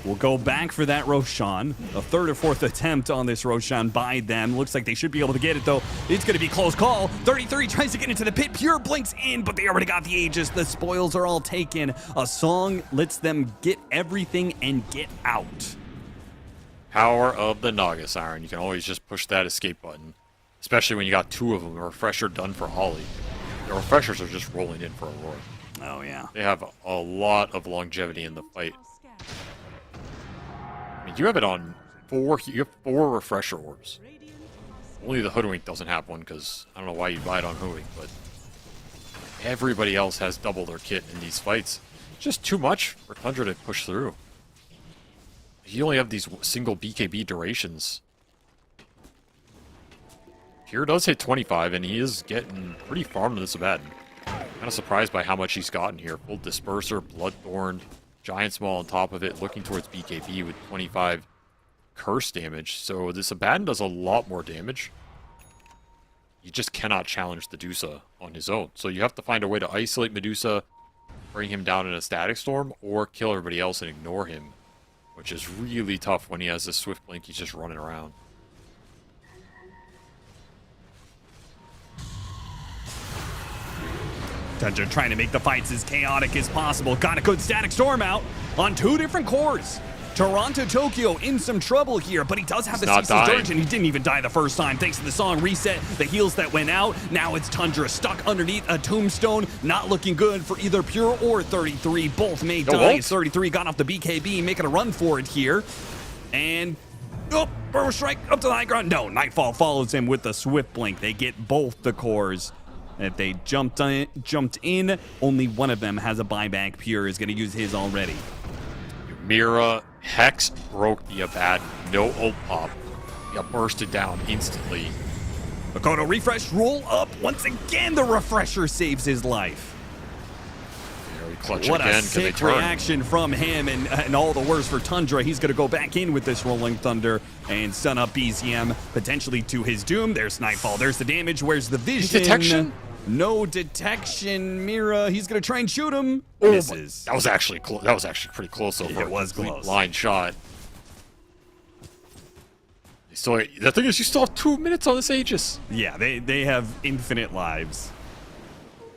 will go back for that Roshan. A third or fourth attempt on this Roshan by them. Looks like they should be able to get it, though. It's going to be a close call. 33 tries to get into the pit. Pure blinks in, but they already got the Aegis. The spoils are all taken. A song lets them get everything and get out. Power of the Naga Siren. You can always just push that escape button, especially when you got two of them. A refresher done for Holly. The refreshers are just rolling in for Aurora. Oh, yeah. They have a lot of longevity in the fight. I mean, you have it on you have 4 refresher orbs. Only the Hoodwink doesn't have one, because I don't know why you buy it on Hoodwink, but everybody else has double their kit in these fights. It's just too much for Tundra to push through. You only have these single BKB durations. Pure does hit 25, and he is getting pretty farmed in this Abaddon. Kind of surprised by how much he's gotten here. Full Disperser, Bloodthorn, Giant Small on top of it, looking towards BKB with 25 curse damage. So this Abaddon does a lot more damage. You just cannot challenge the Medusa on his own. So you have to find a way to isolate Medusa, bring him down in a Static Storm, or kill everybody else and ignore him. Which is really tough when he has this Swift Blink, he's just running around. Tundra trying to make the fights as chaotic as possible. Got a good static storm out on 2 different cores. Toronto Tokyo in some trouble here, but he does have the ceaseless dirge, and he didn't even die the first time thanks to the song reset, the heals that went out. Now it's Tundra stuck underneath a tombstone, not looking good for either Pure or 33. Both may die. 33 got off the BKB, making a run for it here. And burrow strike up to the high ground. No, Nightfall follows him with the swift blink. They get both the cores that they jumped in. Only one of them has a buyback. Pure is going to use his already. Mira Hex broke the Abaddon. No ult pop. Got bursted down instantly. Makoto refresh, roll up. Once again, the refresher saves his life. Clutch what again. A sick reaction from him, and all the worse for Tundra. He's going to go back in with this Rolling Thunder and stun up BZM, potentially to his doom. There's Nightfall. There's the damage. Where's the vision? Detection? No detection. Mira, he's going to try and shoot him. Misses. That was actually pretty close over. It was close. Line shot. So the thing is, you still have 2 minutes on this Aegis. Yeah, they have infinite lives.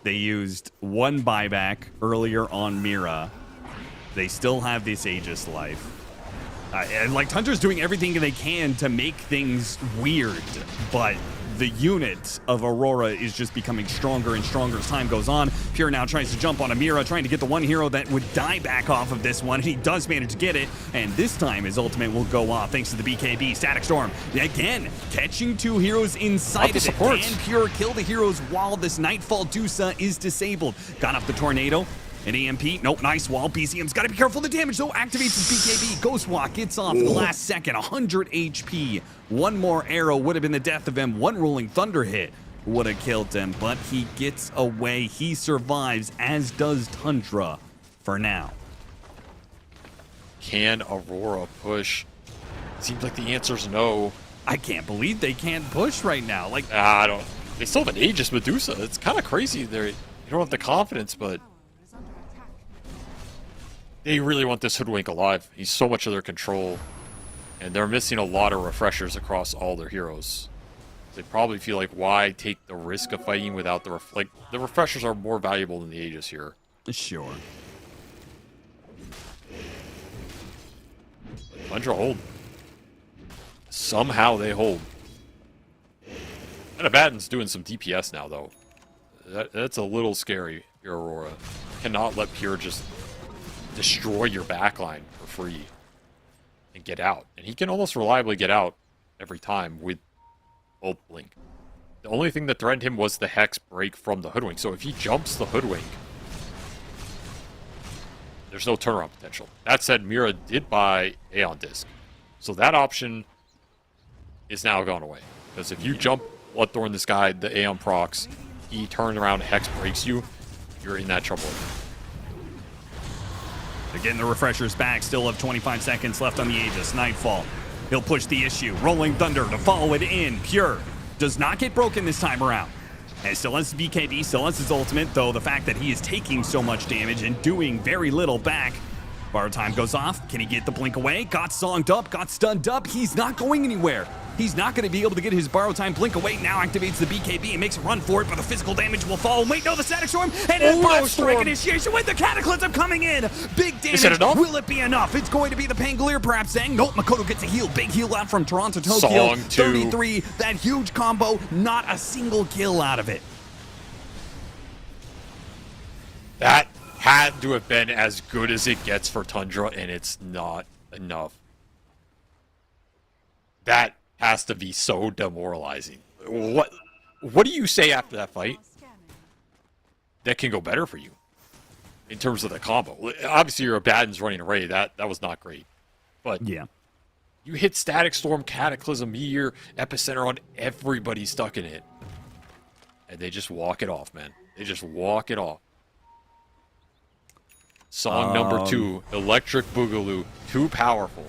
They used 1 buyback earlier on Mira. They still have this Aegis life. And like Tundra's doing everything they can to make things weird, but the unit of Aurora is just becoming stronger and stronger as time goes on. Pure now tries to jump on a Mira, trying to get the one hero that would die back off of this one. He does manage to get it, and this time his ultimate will go off thanks to the BKB. Static Storm, again, catching 2 heroes inside of it. Can Pure kill the heroes while this Nightfall Dusa is disabled? Got off the Tornado. An EMP, nope, nice wall. BCM's got to be careful of the damage, though. Activates his BKB. Ghost Walk gets off the last second. 100 HP. 1 more arrow would have been the death of him. 1 Rolling Thunder hit would have killed him, but he gets away. He survives, as does Tundra for now. Can Aurora push? Seems like the answer's no. I can't believe they can't push right now. Like, I don't. They still have an Aegis Medusa. It's kind of crazy. You don't have the confidence, but they really want this Hoodwink alive. He's so much of their control, and they're missing a lot of refreshers across all their heroes. They probably feel like, why take the risk of fighting without the refreshers are more valuable than the Aegis here. Sure. Tundra hold. Somehow they hold. And Abaddon's doing some DPS now, though. That's a little scary, your Aurora. You cannot let Pure just destroy your backline for free and get out. And he can almost reliably get out every time with Ult Blink. The only thing that threatened him was the Hex break from the Hoodwink. So if he jumps the Hoodwink, there's no turnaround potential. That said, Mira did buy Aeon Disc. So that option is now gone away. Because if you jump Bloodthorn this guy, the Aeon procs, he turns around, Hex breaks you, you're in that trouble. Again, the refresher's back. Still have 25 seconds left on the Aegis. Nightfall. He'll push the issue. Rolling Thunder to follow it in. Pure does not get broken this time around. And still has BKB, still has his ultimate, though the fact that he is taking so much damage and doing very little back. Borrow time goes off. Can he get the blink away? Got songed up, got stunned up. He's not going anywhere. He's not going to be able to get his borrow time blink away. Now activates the BKB and makes a run for it, but the physical damage will fall. Wait, no, the static storm and a burst strike initiation with the cataclysm coming in. Big damage. Will it be enough? It's going to be the Pangolier perhaps saying, nope, Makoto gets a heal. Big heal out from Toronto Tokyo. 33, that huge combo, not a single kill out of it. That had to have been as good as it gets for Tundra, and it's not enough. That has to be so demoralizing. What do you say after that fight that can go better for you in terms of the combo? Obviously, your Abaddon's running array. That was not great. But yeah, you hit Static Storm, Cataclysm, Meteor, Epicenter on everybody stuck in it. And they just walk it off, man. They just walk it off. Song number 2, Electric Boogaloo. Too powerful.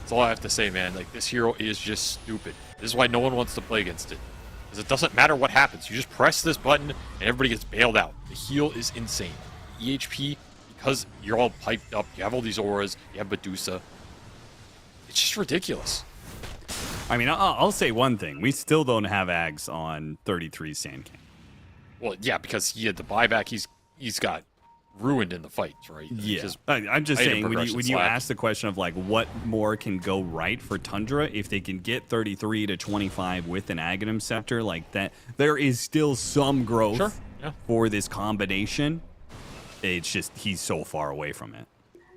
That's all I have to say, man. Like, this hero is just stupid. This is why no one wants to play against it. Because it doesn't matter what happens. You just press this button, and everybody gets bailed out. The heal is insane. EHP, because you're all piped up, you have all these auras, you have Medusa. It's just ridiculous. I mean, I'll say one thing. We still don't have Ags on 33 Sand King. Well, yeah, because he had the buyback. He's got ruined in the fights, right? Yeah, His I'm just item saying when progression's you lacking. ask the question of like what more can go right for Tundra, if they can get 33 to 25 with an Aghanim Scepter like that, there is still some growth Sure, yeah. for this combination. It's just he's so far away from it.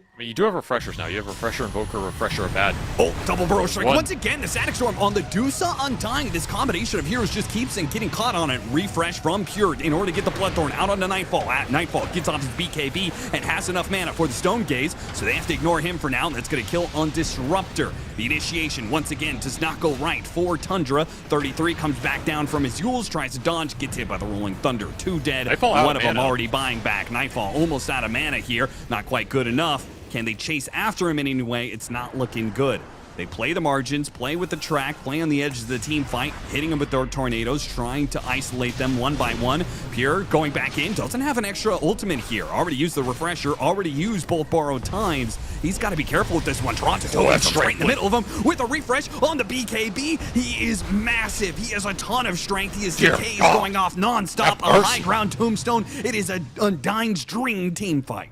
I mean, you do have refreshers now. You have refresher, invoker, refresher, Abaddon. Oh, double burrow strike. One. Once again, the Static Storm on the Dusa Undying. This combination of heroes just keeps and getting caught on it. Refresh from Pure in order to get the Bloodthorn out onto Nightfall. Nightfall gets off his BKB and has enough mana for the Stone Gaze, so they have to ignore him for now, and that's going to kill on Disruptor. The initiation, once again, does not go right for Tundra. 33 comes back down from his Yules, tries to dodge, gets hit by the Rolling Thunder. 2 dead, Nightfall out one of of them mana. already buying back. Nightfall almost out of mana here. Not quite good enough. Can they chase after him in any way? It's not looking good. They play the margins, play with the track, play on the edges of the team fight, hitting them with their tornadoes, trying to isolate them one by one. Pure going back in, doesn't have an extra ultimate here. Already used the refresher, already used both borrowed times. He's got to be careful with this one. Toronto comes right in the middle of him with a refresh on the BKB. He is massive. He has a ton of strength. He is decays going off nonstop. A high ground tombstone. It is a Undying's dream team fight.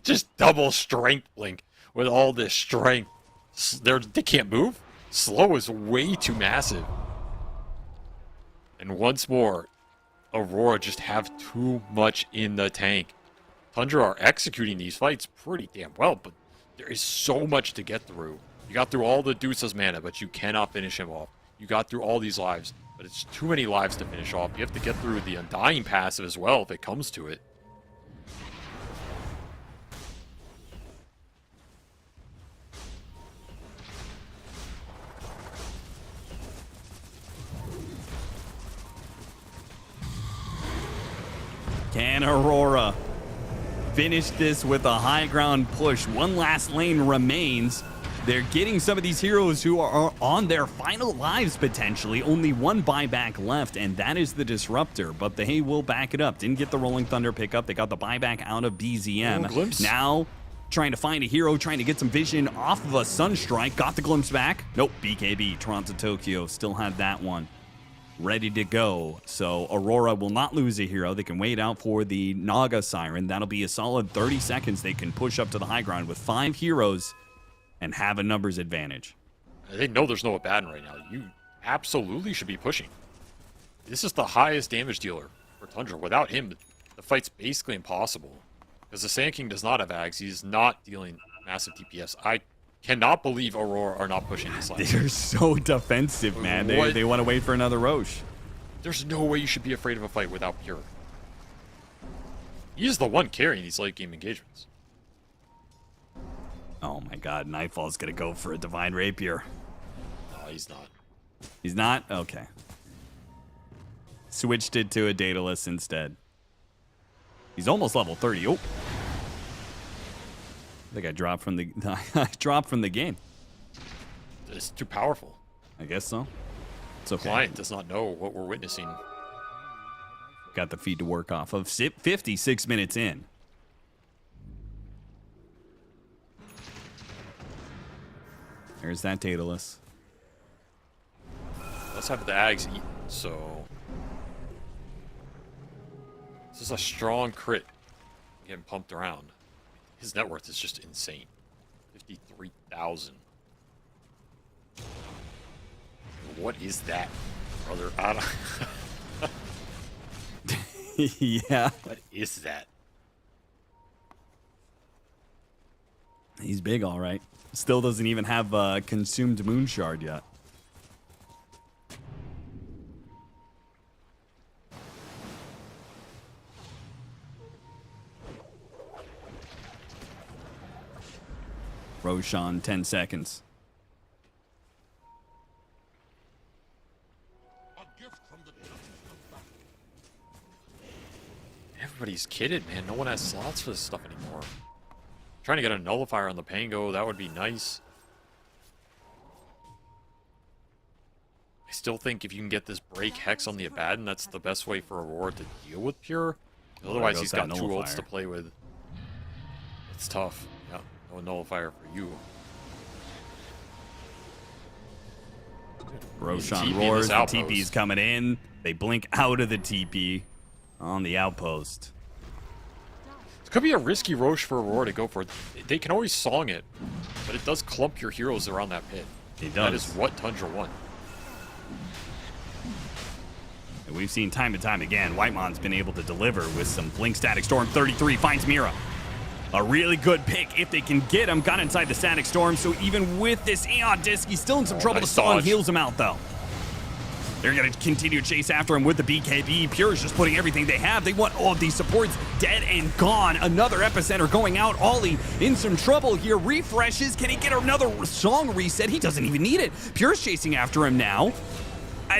Just double strength Blink with all this strength. They can't move. Slow is way too massive. And once more, Aurora just have too much in the tank. Tundra are executing these fights pretty damn well, but there is so much to get through. You got through all the Dusa's mana, but you cannot finish him off. You got through all these lives, but it's too many lives to finish off. You have to get through the Undying passive as well if it comes to it. Can Aurora finish this with a high ground push? One last lane remains. They're getting some of these heroes who are on their final lives potentially. Only one buyback left, and that is the Disruptor, but they will back it up. Didn't get the Rolling Thunder pickup. They got the buyback out of BZM. Ooh, glimpse. Now trying to find a hero, trying to get some vision off of a Sunstrike. Got the glimpse back. Nope, BKB. Toronto Tokyo still had that one ready to go. So Aurora will not lose a hero. They can wait out for the Naga Siren. That'll be a solid 30 seconds. They can push up to the high ground with 5 heroes and have a numbers advantage. They know there's no Abaddon right now. You absolutely should be pushing. This is the highest damage dealer for Tundra. Without him, the fight's basically impossible. Because the Sand King does not have Ags. He's not dealing massive DPS. I cannot believe Aurora are not pushing this line. They're so defensive, man. They want to wait for another Roche. There's no way you should be afraid of a fight without Pure. He is the one carrying these late game engagements. Oh my god, Nightfall's gonna go for a Divine Rapier. No, he's not. He's not? Okay. Switched it to a Daedalus instead. He's almost level 30. Oh. I think I dropped from the I dropped from the game. It's too powerful. I guess so. It's okay. Client does not know what we're witnessing. Got the feed to work off of. 56 minutes in. There's that Daedalus. Let's have the Ags eat, so... This is a strong crit. Getting pumped around. His net worth is just insane. 53,000. What is that, brother? I don't... Yeah. What is that? He's big, all right. Still doesn't even have a consumed moon shard yet. Roshan, 10 seconds. Everybody's kidded, man. No one has slots for this stuff anymore. Trying to get a nullifier on the Pango, that would be nice. I still think if you can get this break Hex on the Abaddon, that's the best way for Aurora to deal with Pure. Otherwise, goes he's that got 2 ults nullifier. to play with. It's tough. Yeah, no nullifier for you. Roshan TP in roars, this the outpost. TP's coming in. They blink out of the TP on the outpost. It could be a risky Roche for Aurora to go for it. They can always song it, but it does clump your heroes around that pit. It That does. is what Tundra won. And we've seen time and time again, Whitemon's been able to deliver with some Blink Static Storm. 33 finds Mira. A really good pick if they can get him. Got inside the Static Storm, so even with this Aeon Disc, he's still in some trouble. nice The song dodge. heals him out, though. They're going to continue to chase after him with the BKB. Pure is just putting everything they have. They want all of these supports dead and gone. Another Epicenter going out. Ollie in some trouble here. Refreshes. Can he get another song reset? He doesn't even need it. Pure's chasing after him now.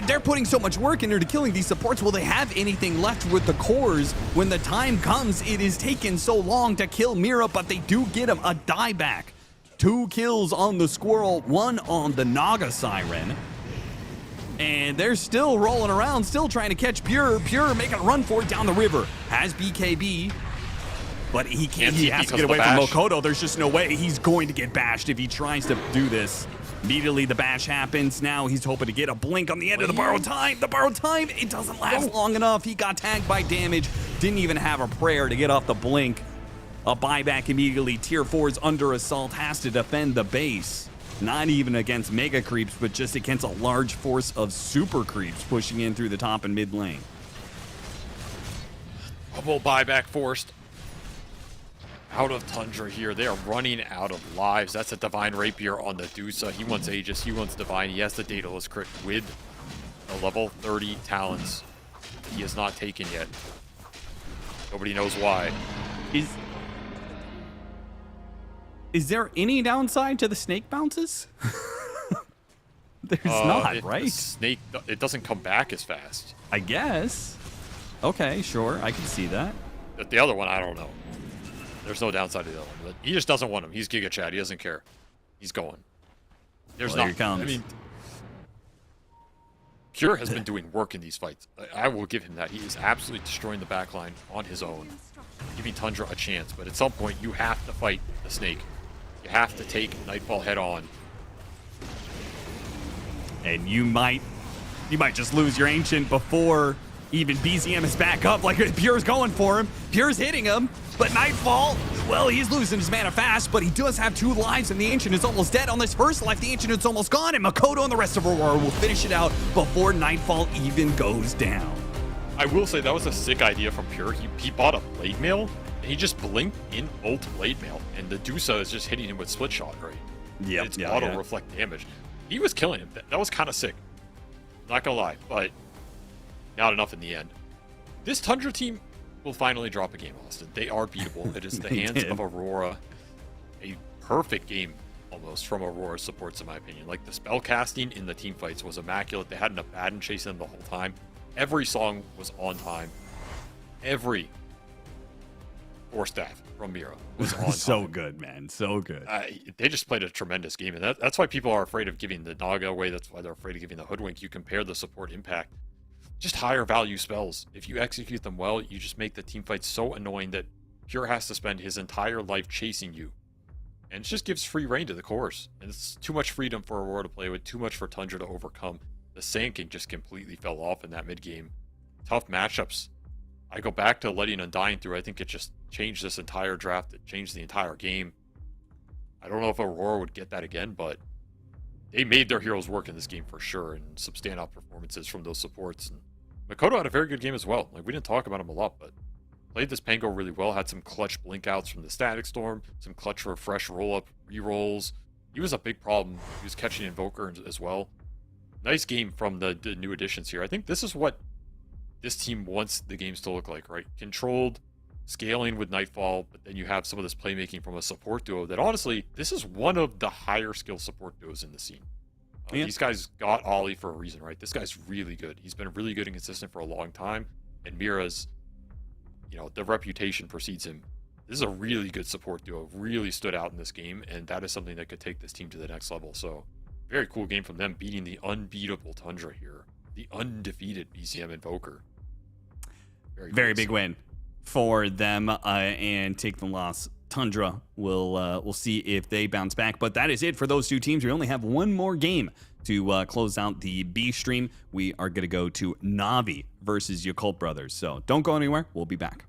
They're putting so much work into killing these supports. Will they have anything left with the cores when the time comes? It is taken so long to kill Mira, but they do get him a dieback. 2 kills on the Squirrel, 1 on the Naga Siren. And they're still rolling around, still trying to catch Pure. Pure making a run for it down the river. Has BKB, but he can't. He has to get away from Mokoto. There's just no way. He's going to get bashed if he tries to do this. Immediately the bash happens. Now he's hoping to get a blink on the end of the borrowed time. The borrowed time, it doesn't last long enough. He got tagged by damage. Didn't even have a prayer to get off the blink. A buyback immediately. Tier 4's under assault. Has to defend the base. Not even against mega creeps, but just against a large force of super creeps pushing in through the top and mid lane. Double buyback forced. Out of Tundra here. They are running out of lives. That's a Divine Rapier on the Dusa. He wants Aegis. He wants Divine. He has the Daedalus crit with a level 30 Talons. He has not taken yet. Nobody knows why. Is there any downside to the snake bounces? There's not, right? The snake, it doesn't come back as fast. I guess. Okay, sure. I can see that. But the other one, I don't know. There's no downside to the other one. But he just doesn't want him. He's Giga Chad. He doesn't care. He's going. There's Well, here not. it comes. I mean, Pure has been doing work in these fights. I will give him that. He is absolutely destroying the backline on his own, giving Tundra a chance. But at some point, you have to fight the snake. You have to take Nightfall head on. And you might just lose your Ancient before even BZM is back up. Like Pure's going for him. Pure's hitting him. But Nightfall, well, he's losing his mana fast, but he does have 2 lives, and the Ancient is almost dead. On this first life, the Ancient is almost gone, and Makoto and the rest of Aurora will finish it out before Nightfall even goes down. I will say that was a sick idea from Pure. He bought a Blade Mail, and he just blinked in ult Blade Mail, and the Dusa is just hitting him with Split Shot, right? Yep, It's yeah, auto-reflect damage. He was killing him. That was kind of sick. Not gonna lie, but not enough in the end. This Tundra team will finally drop a game, Austin. They are beatable. It is in the hands of Aurora. A perfect game, almost, from Aurora supports, in my opinion. Like, the spell casting in the team fights was immaculate. They had an Abaddon chasing them the whole time. Every song was on time. Every Force Staff from Mira was on time. So good, man. So good. They just played a tremendous game, and that's why people are afraid of giving the Naga away. That's why they're afraid of giving the Hoodwink. You compare the support impact. Just higher value spells. If you execute them well, you just make the team fight so annoying that Pure has to spend his entire life chasing you. And it just gives free reign to the course. And it's too much freedom for Aurora to play with, too much for Tundra to overcome. The Sand King just completely fell off in that mid game. Tough matchups. I go back to letting Undying through. I think it just changed this entire draft. It changed the entire game. I don't know if Aurora would get that again, but they made their heroes work in this game for sure, and some standout performances from those supports. And Makoto had a very good game as well. Like, we didn't talk about him a lot, but played this Pango really well. Had some clutch blink outs from the Static Storm, some clutch refresh roll-up re-rolls. He was a big problem. He was catching Invoker as well. Nice game from the new additions here. I think this is what this team wants the games to look like, right? Controlled, scaling with Nightfall, but then you have some of this playmaking from a support duo that, honestly, this is one of the higher skill support duos in the scene. Yeah. These guys got Ollie for a reason, right? This guy's really good. He's been really good and consistent for a long time, and Mira's, the reputation precedes him. This is a really good support duo, really stood out in this game, and that is something that could take this team to the next level. So, very cool game from them, beating the unbeatable Tundra here. The undefeated BCM Invoker. Very big win for them, and take the loss. Tundra will we'll see if they bounce back. But that is it for those 2 teams. We only have one more game To close out the B stream, we are going to go to Navi versus Yakult Brothers. So don't go anywhere. We'll be back.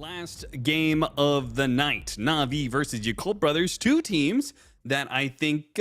Last game of the night, Na'Vi versus Yakult Brothers, two teams that I think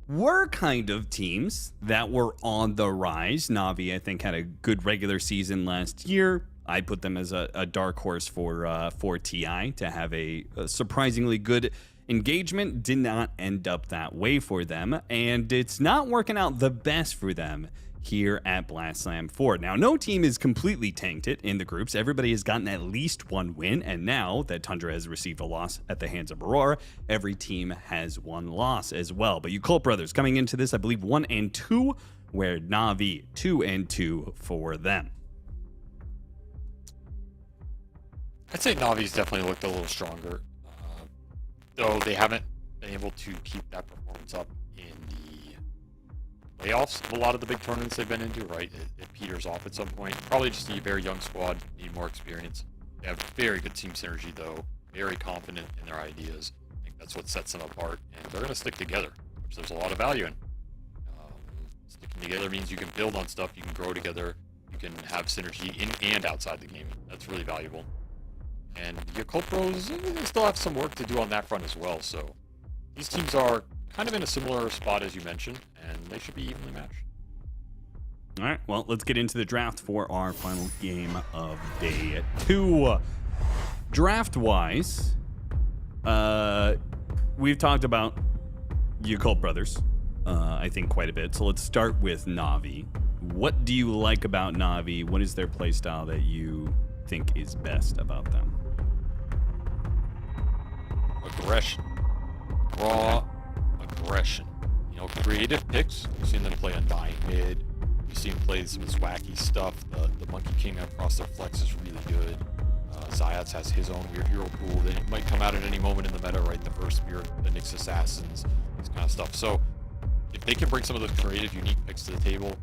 were kind of teams that were on the rise. Na'Vi, I think, had a good regular season last year. I put them as a dark horse for TI to have a surprisingly good engagement. Did not end up that way for them, and it's not working out the best for them here at Blast Slam 4. Now, no team is completely tanked it in the groups. Everybody has gotten at least one win, and now that Tundra has received a loss at the hands of Aurora, every team has one loss as well. But Yakult Brothers coming into this, I believe, 1-2, where Na'Vi 2-2 for them. I'd say Navi's definitely looked a little stronger, though they haven't been able to keep that performance up in the playoffs of a lot of the big tournaments they've been into, right? It peters off at some point. Probably just a very young squad, need more experience. They have very good team synergy, though, very confident in their ideas. I think that's what sets them apart, and they're going to stick together, which there's a lot of value in. Sticking together means you can build on stuff, you can grow together, you can have synergy in and outside the game. That's really valuable. And Yakult Bros, they still have some work to do on that front as well, so these teams are kind of in a similar spot as you mentioned, and they should be evenly matched. All right, well, let's get into the draft for our final game of day 2. Draft-wise, we've talked about Yakult Brothers, I think, quite a bit, so let's start with Na'Vi. What do you like about Na'Vi? What is their playstyle that you think is best about them? Aggression. Raw aggression. You know, creative picks. We've seen them play Undying mid. We've seen them play some of this wacky stuff. The Monkey King across their flex is really good. Zayats has his own weird hero pool that might come out at any moment in the meta, right? The first Spirit, the Nyx Assassins, this kind of stuff. So, if they can bring some of those creative, unique picks to the table,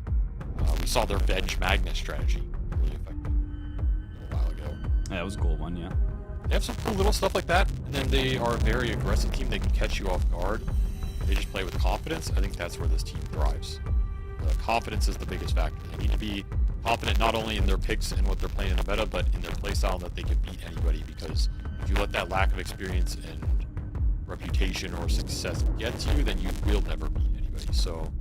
we saw their Veg Magnus strategy really effective a while ago. That was a cool one, yeah. They have some cool little stuff like that, and then they are a very aggressive team. They can catch you off guard. They just play with confidence. I think that's where this team thrives. Confidence is the biggest factor. They need to be confident not only in their picks and what they're playing in the meta, but in their playstyle that they can beat anybody, because if you let that lack of experience and reputation or success get to you, then you will never beat anybody. So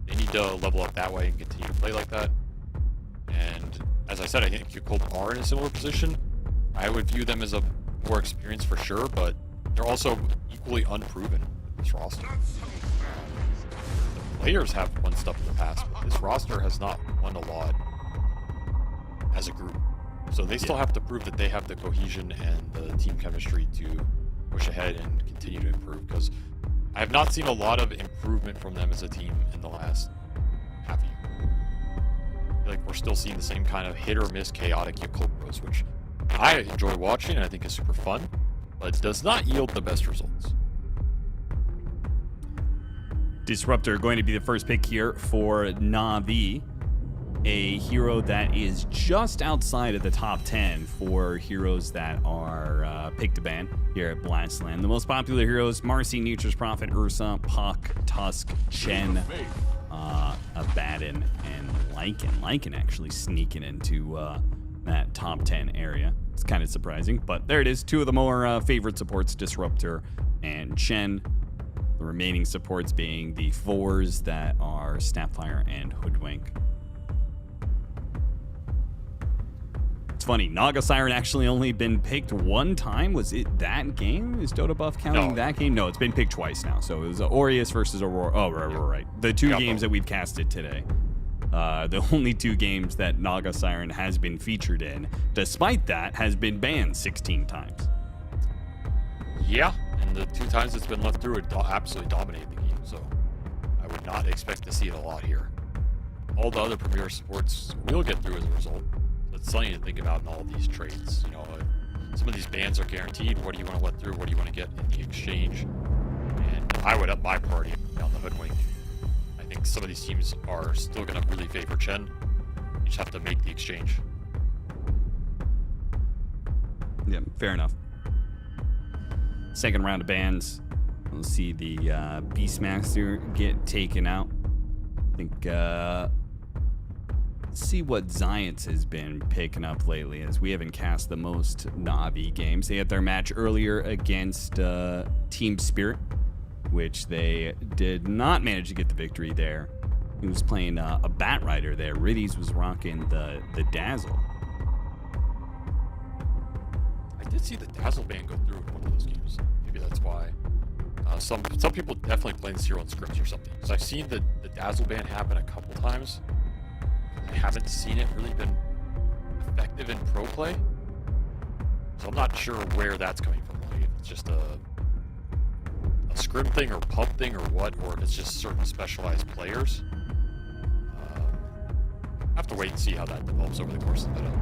they need to level up that way and continue to play like that. And as I said, I think Yakult are in a similar position. I would view them as a more experienced for sure, but they're also equally unproven with this roster. The players have won stuff in the past, but this roster has not won a lot as a group. So they still have to prove that they have the cohesion and the team chemistry to push ahead and continue to improve, because I have not seen a lot of improvement from them as a team in the last half year. I feel like we're still seeing the same kind of hit or miss chaotic Yakult Bros, which I enjoy watching and I think is super fun, but does not yield the best results. Disruptor going to be the first pick here for Na'Vi, a hero that is just outside of the top 10 for heroes that are picked to ban here at Blast Slam. The most popular heroes: Marcy, Nature's Prophet, Ursa, Puck, Tusk, Chen, Abaddon, and Lycan. Lycan actually sneaking into that top 10 area. It's kind of surprising, but there it is. Two of the more favorite supports, Disruptor and Chen. The remaining supports being the 4s that are Snapfire and Hoodwink. It's funny, Naga Siren actually only been picked one time. Was it that game? Is Dota Buff counting that game? No, it's been picked twice now. So it was Aureus versus Aurora. Oh, right. The two games that we've casted today. The only 2 games that Naga Siren has been featured in, despite that, has been banned 16 times. Yeah, and the 2 times it's been left through, it absolutely dominated the game, so I would not expect to see it a lot here. All the other premier supports will get through as a result. So it's something to think about in all of these trades. You know, some of these bans are guaranteed. What do you want to let through? What do you want to get in the exchange? And I would up my priority down the Hoodwink. I think some of these teams are still going to really favor Chen. You just have to make the exchange. Yeah, fair enough. Second round of bans. We'll see the Beastmaster get taken out. I think see what Giants has been picking up lately, as we haven't cast the most Na'Vi games. They had their match earlier against Team Spirit, which they did not manage to get the victory there. He was playing a Bat Rider there. Riddies was rocking the Dazzle. I did see the Dazzle ban go through in one of those games. Maybe that's why. Some people definitely playing 0 on scrims or something. Because I've seen the Dazzle ban happen a couple times. I haven't seen it really been effective in pro play. So I'm not sure where that's coming from. Like if it's just a scrim thing or pub thing or what, or if it's just certain specialized players. I have to wait and see how that develops over the course of the meta.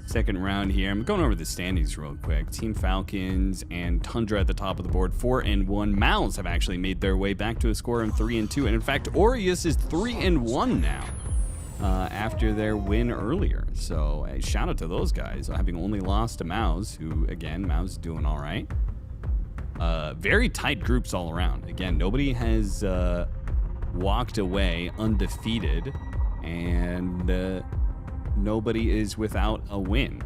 Second round here. I'm going over the standings real quick. Team Falcons and Tundra at the top of the board, 4-1. MOUZ have actually made their way back to a score of 3-2, and in fact, Aureus is 3-1 now after their win earlier. So a shout out to those guys, having only lost to MOUZ, who again, MOUZ is doing all right. Very tight groups all around. Again, nobody has walked away undefeated, and nobody is without a win.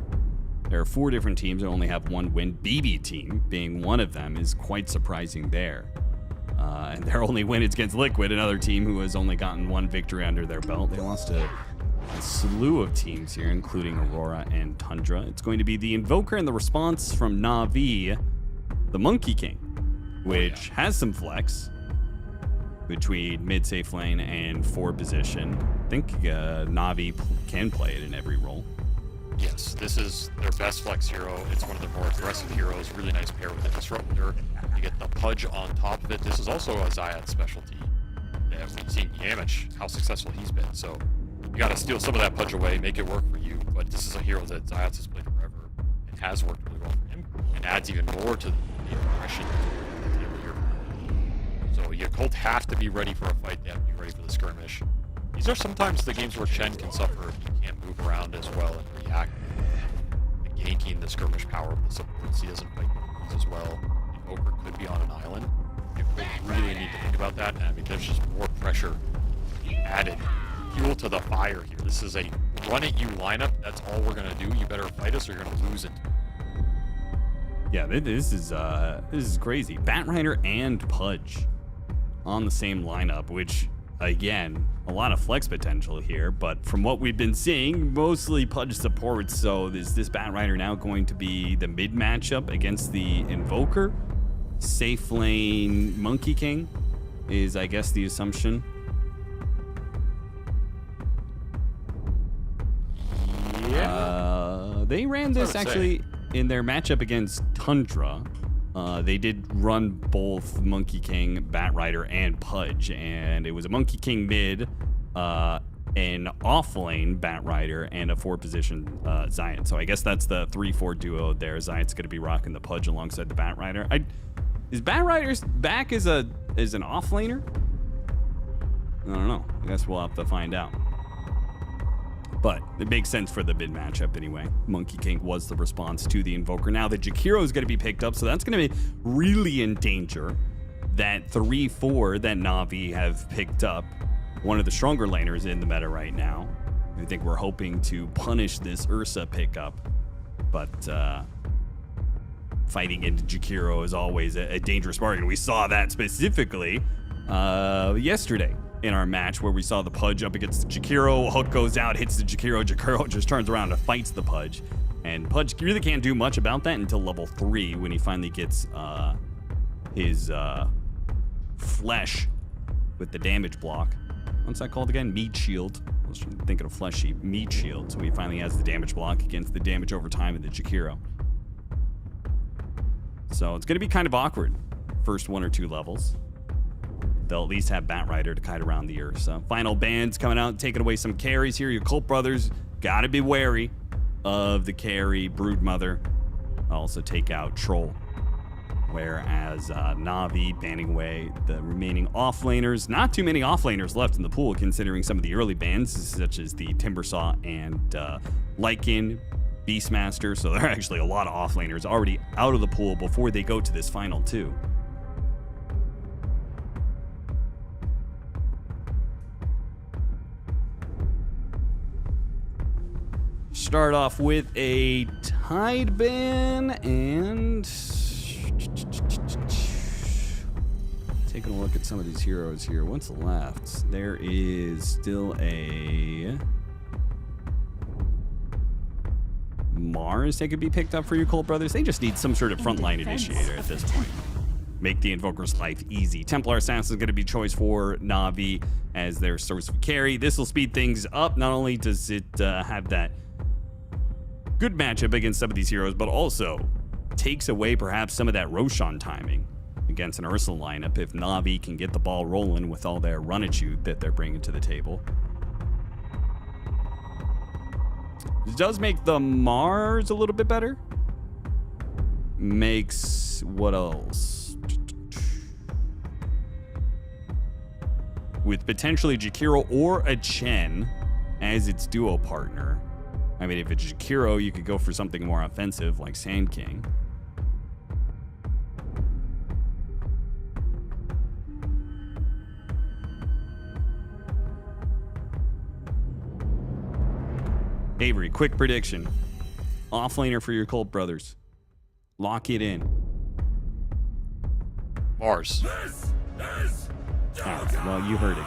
There are 4 different teams that only have 1 win. BB team being one of them is quite surprising there. And their only win is against Liquid, another team who has only gotten 1 victory under their belt. They lost to a slew of teams here, including Aurora and Tundra. It's going to be the Invoker and the response from Na'Vi, the Monkey King, which has some flex between mid-safe lane and 4 position. I think Na'Vi can play it in every role. Yes, this is their best flex hero. It's one of their more aggressive heroes. Really nice pair with a Disruptor. You get the Pudge on top of it. This is also a Zayat specialty. We've seen Yamich, how successful he's been. So you got to steal some of that Pudge away, make it work for you. But this is a hero that Zayat has played forever and has worked really well for him, and adds even more to the aggression of the table here. So Yakult have to be ready for a fight. They have to be ready for the skirmish. These are sometimes the games where Chen can suffer if he can't move around as well and react. The ganking, the skirmish power of the supports, he doesn't fight these as well. Invoker could be on an island. You really need to think about that. I mean, there's just more pressure added. Fuel to the fire here. This is a run at you lineup. That's all we're gonna do. You better fight us or you're gonna lose it. Yeah, this is crazy. Bat Rider and Pudge on the same lineup, which again, a lot of flex potential here, but from what we've been seeing, mostly Pudge supports. So is this Bat Rider now going to be the mid matchup against the Invoker? Safe lane Monkey King is, I guess, the assumption. Yeah. They ran this actually in their matchup against Tundra. They did run both Monkey King, Bat Rider, and Pudge, and it was a Monkey King mid, an off-lane Bat Rider, and a 4-position Zion. So I guess that's the 3-4 duo there. Zion's going to be rocking the Pudge alongside the Bat Rider. Is Bat Rider's back as an off-laner? I don't know. I guess we'll have to find out. But it makes sense for the mid matchup anyway. Monkey King was the response to the Invoker. Now the Jakiro is going to be picked up, so that's going to be really in danger. That 3-4 that Na'Vi have picked up, one of the stronger laners in the meta right now. I think we're hoping to punish this Ursa pickup, but fighting into Jakiro is always a dangerous bargain. We saw that specifically yesterday in our match where we saw the Pudge up against the Jakiro. Hook goes out, hits the Jakiro. Jakiro just turns around and fights the Pudge. And Pudge really can't do much about that until level 3 when he finally gets his flesh with the damage block. What's that called again? Meat shield. I was thinking of fleshy. Meat shield. So he finally has the damage block against the damage over time of the Jakiro. So it's going to be kind of awkward first 1 or 2 levels. They'll at least have Bat Rider to kite around the Ursa. Final bands coming out, taking away some carries here. Your Yakult brothers got to be wary of the carry Broodmother. Also take out Troll. Whereas Na'Vi banning away the remaining offlaners. Not too many offlaners left in the pool considering some of the early bans, such as the Timbersaw and Lycan Beastmaster, so there are actually a lot of offlaners already out of the pool before they go to this final 2. Start off with a Tide ban and taking a look at some of these heroes here. What's left? There is still a Mars that could be picked up for you, Colt Brothers. They just need some sort of frontline initiator at this point. Make the Invoker's life easy. Templar Assassin is going to be choice for Na'Vi as their source of carry. This will speed things up. Not only does it have that good matchup against some of these heroes, but also takes away perhaps some of that Roshan timing against an Ursula lineup if Na'Vi can get the ball rolling with all their run and shoot that they're bringing to the table. This does make the Mars a little bit better. Makes what else? With potentially Jakiro or a Chen as its duo partner. I mean, if it's Jakiro, you could go for something more offensive like Sand King. Avery, quick prediction. Offlaner for your Colt Brothers. Lock it in. Mars. Oh, well, you heard it.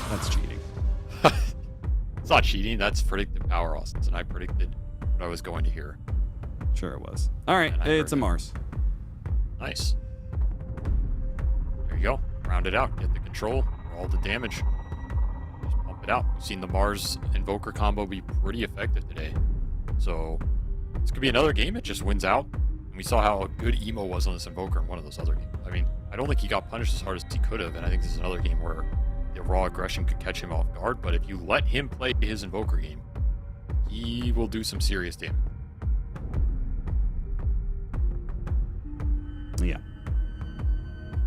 That's cheating. It's not cheating. That's predictive power, Austin. And I predicted what I was going to hear. Sure it was. All right, it's a Mars. Nice. There you go. Round it out. Get the control for all the damage. Just pump it out. We've seen the Mars Invoker combo be pretty effective today. So this could be another game. It just wins out. And we saw how good Emo was on this Invoker in one of those other games. I mean, I don't think he got punished as hard as he could have. And I think this is another game where the raw aggression could catch him off guard. But if you let him play his Invoker game, he will do some serious damage. Yeah.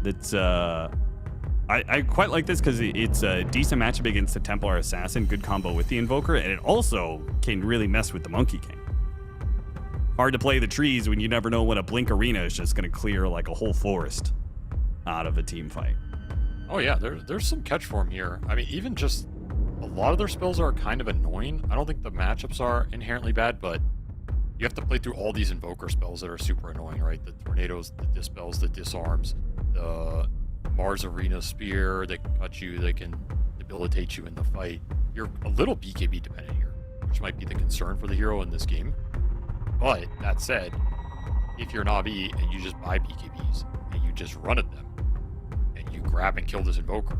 It's I quite like this because it's a decent matchup against the Templar Assassin, good combo with the Invoker, and it also can really mess with the Monkey King. Hard to play the trees when you never know when a Blink Arena is just going to clear like a whole forest out of a team fight. Oh yeah, there's some catch for him here. I mean, even just a lot of their spells are kind of annoying. I don't think the matchups are inherently bad, but you have to play through all these Invoker spells that are super annoying, right? The Tornadoes, the Dispels, the Disarms, the Mars Arena Spear that can cut you, that can debilitate you in the fight. You're a little BKB dependent here, which might be the concern for the hero in this game. But that said, if you're Na'Vi and you just buy BKBs and you just run at them and you grab and kill this Invoker,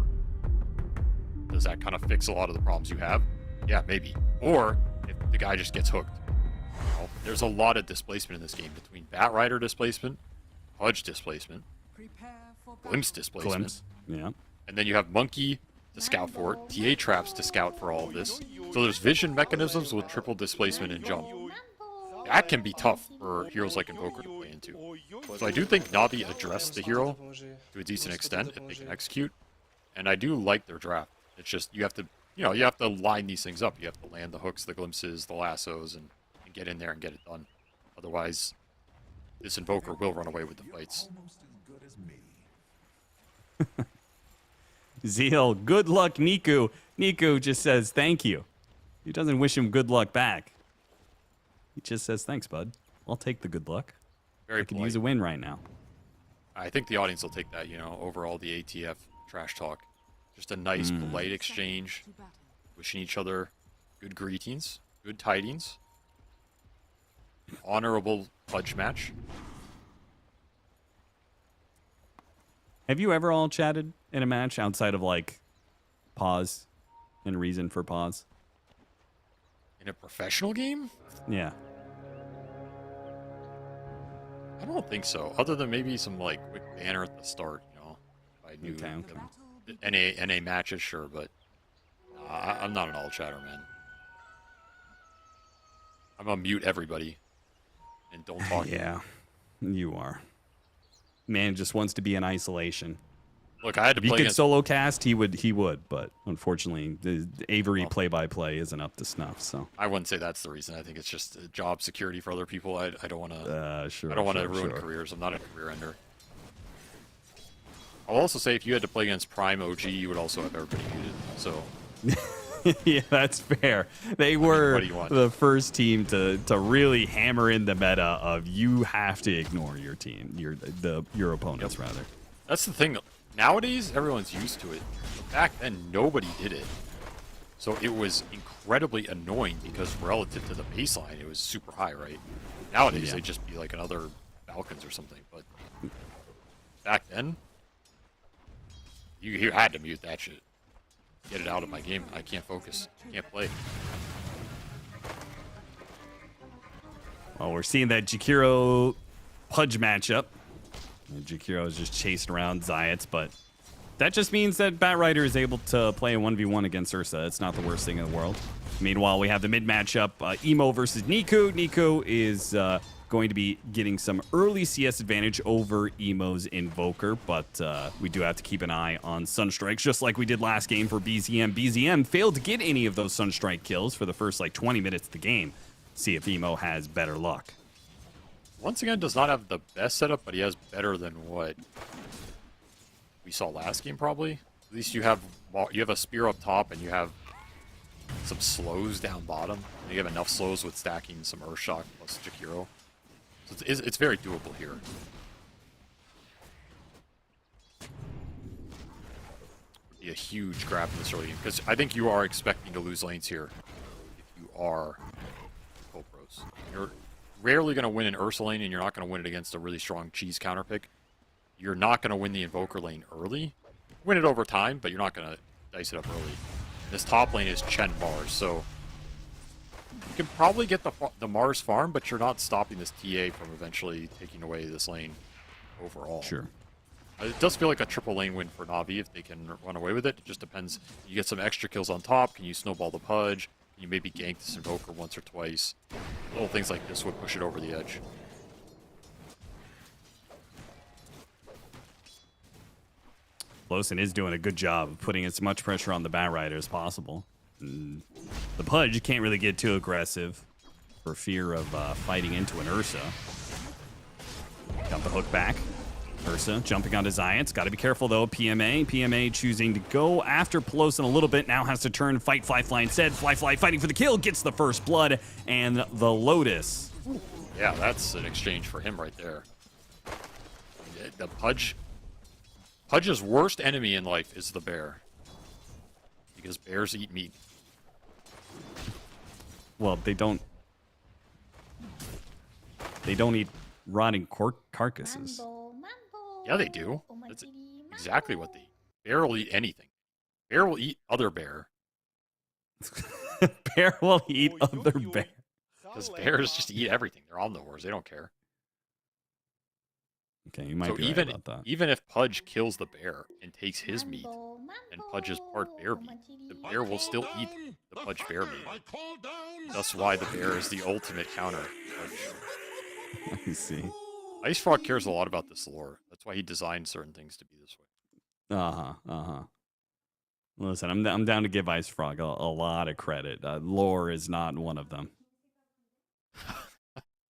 does that kind of fix a lot of the problems you have? Yeah, maybe. Or if the guy just gets hooked. You know, there's a lot of displacement in this game between Bat Rider displacement, Pudge displacement, Glimpse displacement. Glimpse, yeah. And then you have Monkey to scout for it, TA traps to scout for all of this. So there's vision mechanisms with triple displacement and jump. That can be tough for heroes like Invoker to play into. So I do think Na'Vi addressed the hero to a decent extent if they can execute. And I do like their draft. It's just you have to, you have to line these things up. You have to land the hooks, the glimpses, the lassos, and get in there and get it done. Otherwise, this Invoker will run away with the fights. Zeal, good luck, Niku. Niku just says thank you. He doesn't wish him good luck back. He just says thanks, bud. I'll take the good luck. Very I could polite. use a win right now. I think the audience will take that, over all the ATF trash talk. Just a nice, polite exchange, wishing each other good greetings, good tidings, an honorable Pudge match. Have you ever all chatted in a match outside of like pause and reason for pause? In a professional game? Yeah. I don't think so. Other than maybe some quick banner at the start, If I knew Okay. the NA matches, sure, but I'm not an all chatter, man. I'm gonna mute everybody and don't talk. Yeah, you are. Man just wants to be in isolation. Look, I had to If he play could against. solo cast, he would, but unfortunately, the Avery play-by-play isn't up to snuff. So I wouldn't say that's the reason. I think it's just job security for other people. I don't want to. sure, I don't want to sure, ruin sure. careers. I'm not a career ender. I'll also say if you had to play against Prime OG, you would also have everybody muted. So Yeah, that's fair. They were what do you want? the first team to really hammer in the meta of you have to ignore your team, your opponents rather. that's the thing. Nowadays, everyone's used to it. Back then, nobody did it. So it was incredibly annoying because relative to the baseline, it was super high, right? Nowadays, Yeah. they'd just be like another Falcons or something. But back then, you had to mute that shit. Get it out of my game. I can't focus. Can't play. Well, we're seeing that Jakiro Pudge matchup. And Jakiro is just chasing around Zayats, but that just means that Batrider is able to play a 1v1 against Ursa. It's not the worst thing in the world. Meanwhile, we have the mid matchup, Emo versus Niku. Niku is going to be getting some early CS advantage over Emo's Invoker, but we do have to keep an eye on Sunstrikes, just like we did last game for BZM. BZM failed to get any of those Sunstrike kills for the first, 20 minutes of the game. See if Emo has better luck. Once again, does not have the best setup, but he has better than what we saw last game, probably. At least you have a spear up top, and you have some slows down bottom. And you have enough slows with stacking some Earthshock plus Jakiro. So it's very doable here. Would be a huge grab in this early game, because I think you are expecting to lose lanes here if you are Pros. You're rarely going to win an Ursa lane, and you're not going to win it against a really strong cheese counter pick. You're not going to win the Invoker lane early. Win it over time, but you're not going to dice it up early. This top lane is Chen Mars, so you can probably get the Mars farm, but you're not stopping this TA from eventually taking away this lane overall. Sure. It does feel like a triple lane win for Na'Vi if they can run away with it. It just depends. You get some extra kills on top. Can you snowball the Pudge? Can you maybe gank this Invoker once or twice? Little things like this would push it over the edge. Losen is doing a good job of putting as much pressure on the Batrider as possible. The Pudge can't really get too aggressive for fear of fighting into an Ursa. Got the hook back. Ursa jumping onto Zayats. Got to be careful, though. PMA choosing to go after Pelosin a little bit. Now has to turn, fight Flyfly instead. Flyfly fighting for the kill. Gets the first blood. And the Lotus. Yeah, that's an exchange for him right there. The Pudge's worst enemy in life is the bear. Because bears eat meat. Well, they don't eat rotting carcasses. Yeah, they do. That's exactly what they eat. Bear will eat anything. Bear will eat other bear. Bear will eat other bear. Because bears just eat everything. They're omnivores. They don't care. Okay, you might So be right about that. even if Pudge kills the bear and takes his meat, and Pudge is part bear meat, the bear will still eat the Pudge bear meat. That's why the bear is the ultimate counter. Pudge. I see. Ice Frog cares a lot about this lore. That's why he designed certain things to be this way. Listen, I'm down to give Ice Frog a lot of credit. Lore is not one of them.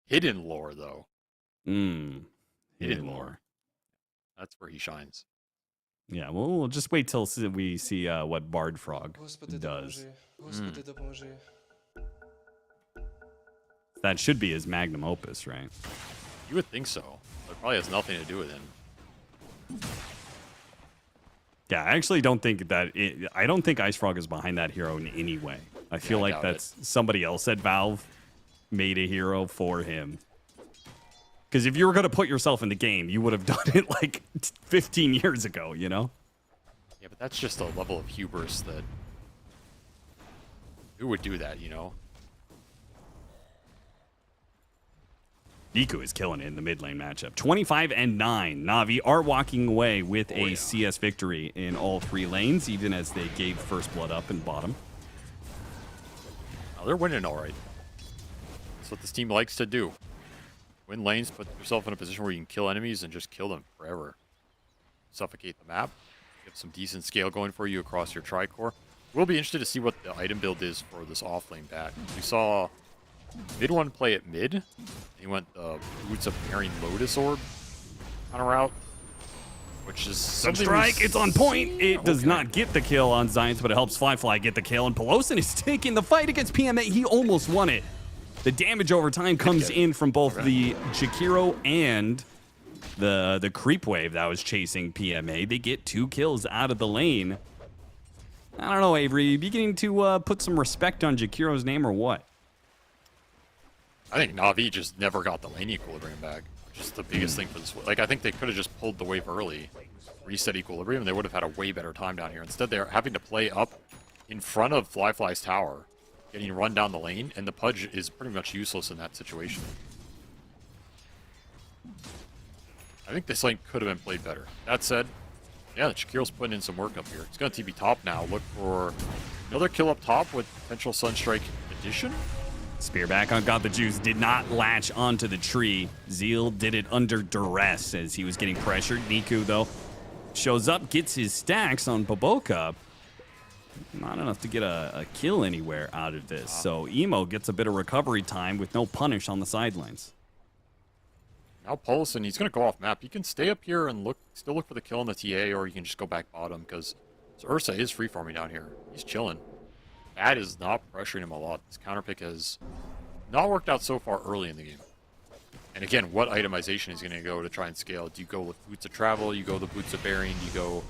Hidden lore, though. Hidden lore. That's where he shines. Yeah, well, we'll just wait till we see what Bard Frog does. That should be his magnum opus, right? You would think so. But it probably has nothing to do with him. Yeah, I actually don't think that I don't think Ice Frog is behind that hero in any way. I feel like doubt that's somebody else at Valve made a hero for him. Because if you were going to put yourself in the game, you would have done it like 15 years ago, you know? Yeah, but that's just a level of hubris that... Who would do that, you know? Niku is killing it in the mid lane matchup. 25-9. Na'Vi are walking away with a CS victory in all three lanes, even as they gave first blood up in bottom. Oh, they're winning all right. That's what this team likes to do. Win lanes, put yourself in a position where you can kill enemies and just kill them forever. Suffocate the map. You have some decent scale going for you across your tricore. We'll be interested to see what the item build is for this offlane bat. We saw mid one play at mid. He went Boots of Bearing Lotus Orb on a route, which is something. Strike, it's on point. It does not get the kill on Zions, but it helps Flyfly get the kill. And Pelosin is taking the fight against PMA. He almost won it. The damage over time comes in from both the Jakiro and the creep wave that was chasing PMA. They get 2 kills out of the lane. I don't know, Avery. You beginning to put some respect on Jakiro's name or what? I think Na'Vi just never got the lane equilibrium back, which is the biggest thing for this. Like, I think they could have just pulled the wave early, reset equilibrium, and they would have had a way better time down here. Instead, they're having to play up in front of Flyfly's tower, getting run down the lane, and the Pudge is pretty much useless in that situation. I think this lane could have been played better. That said, yeah, Shakiro's putting in some work up here. He's going to TP top now. Look for another kill up top with potential Sunstrike addition. Spear back on Got the Juice. Did not latch onto the tree. Zeal did it under duress as he was getting pressured. Niku, though, shows up, gets his stacks on Baboka. Not enough to get a kill anywhere out of this. So Emo gets a bit of recovery time with no punish on the sidelines. Now Paulson, he's going to go off map. You can stay up here and still look for the kill in the TA, or you can just go back bottom, because Ursa is free-farming down here. He's chilling. That is not pressuring him a lot. This counterpick has not worked out so far early in the game. And again, what itemization is going to go to try and scale? Do you go with Boots of Travel? You go the Boots of Bearing? Do you go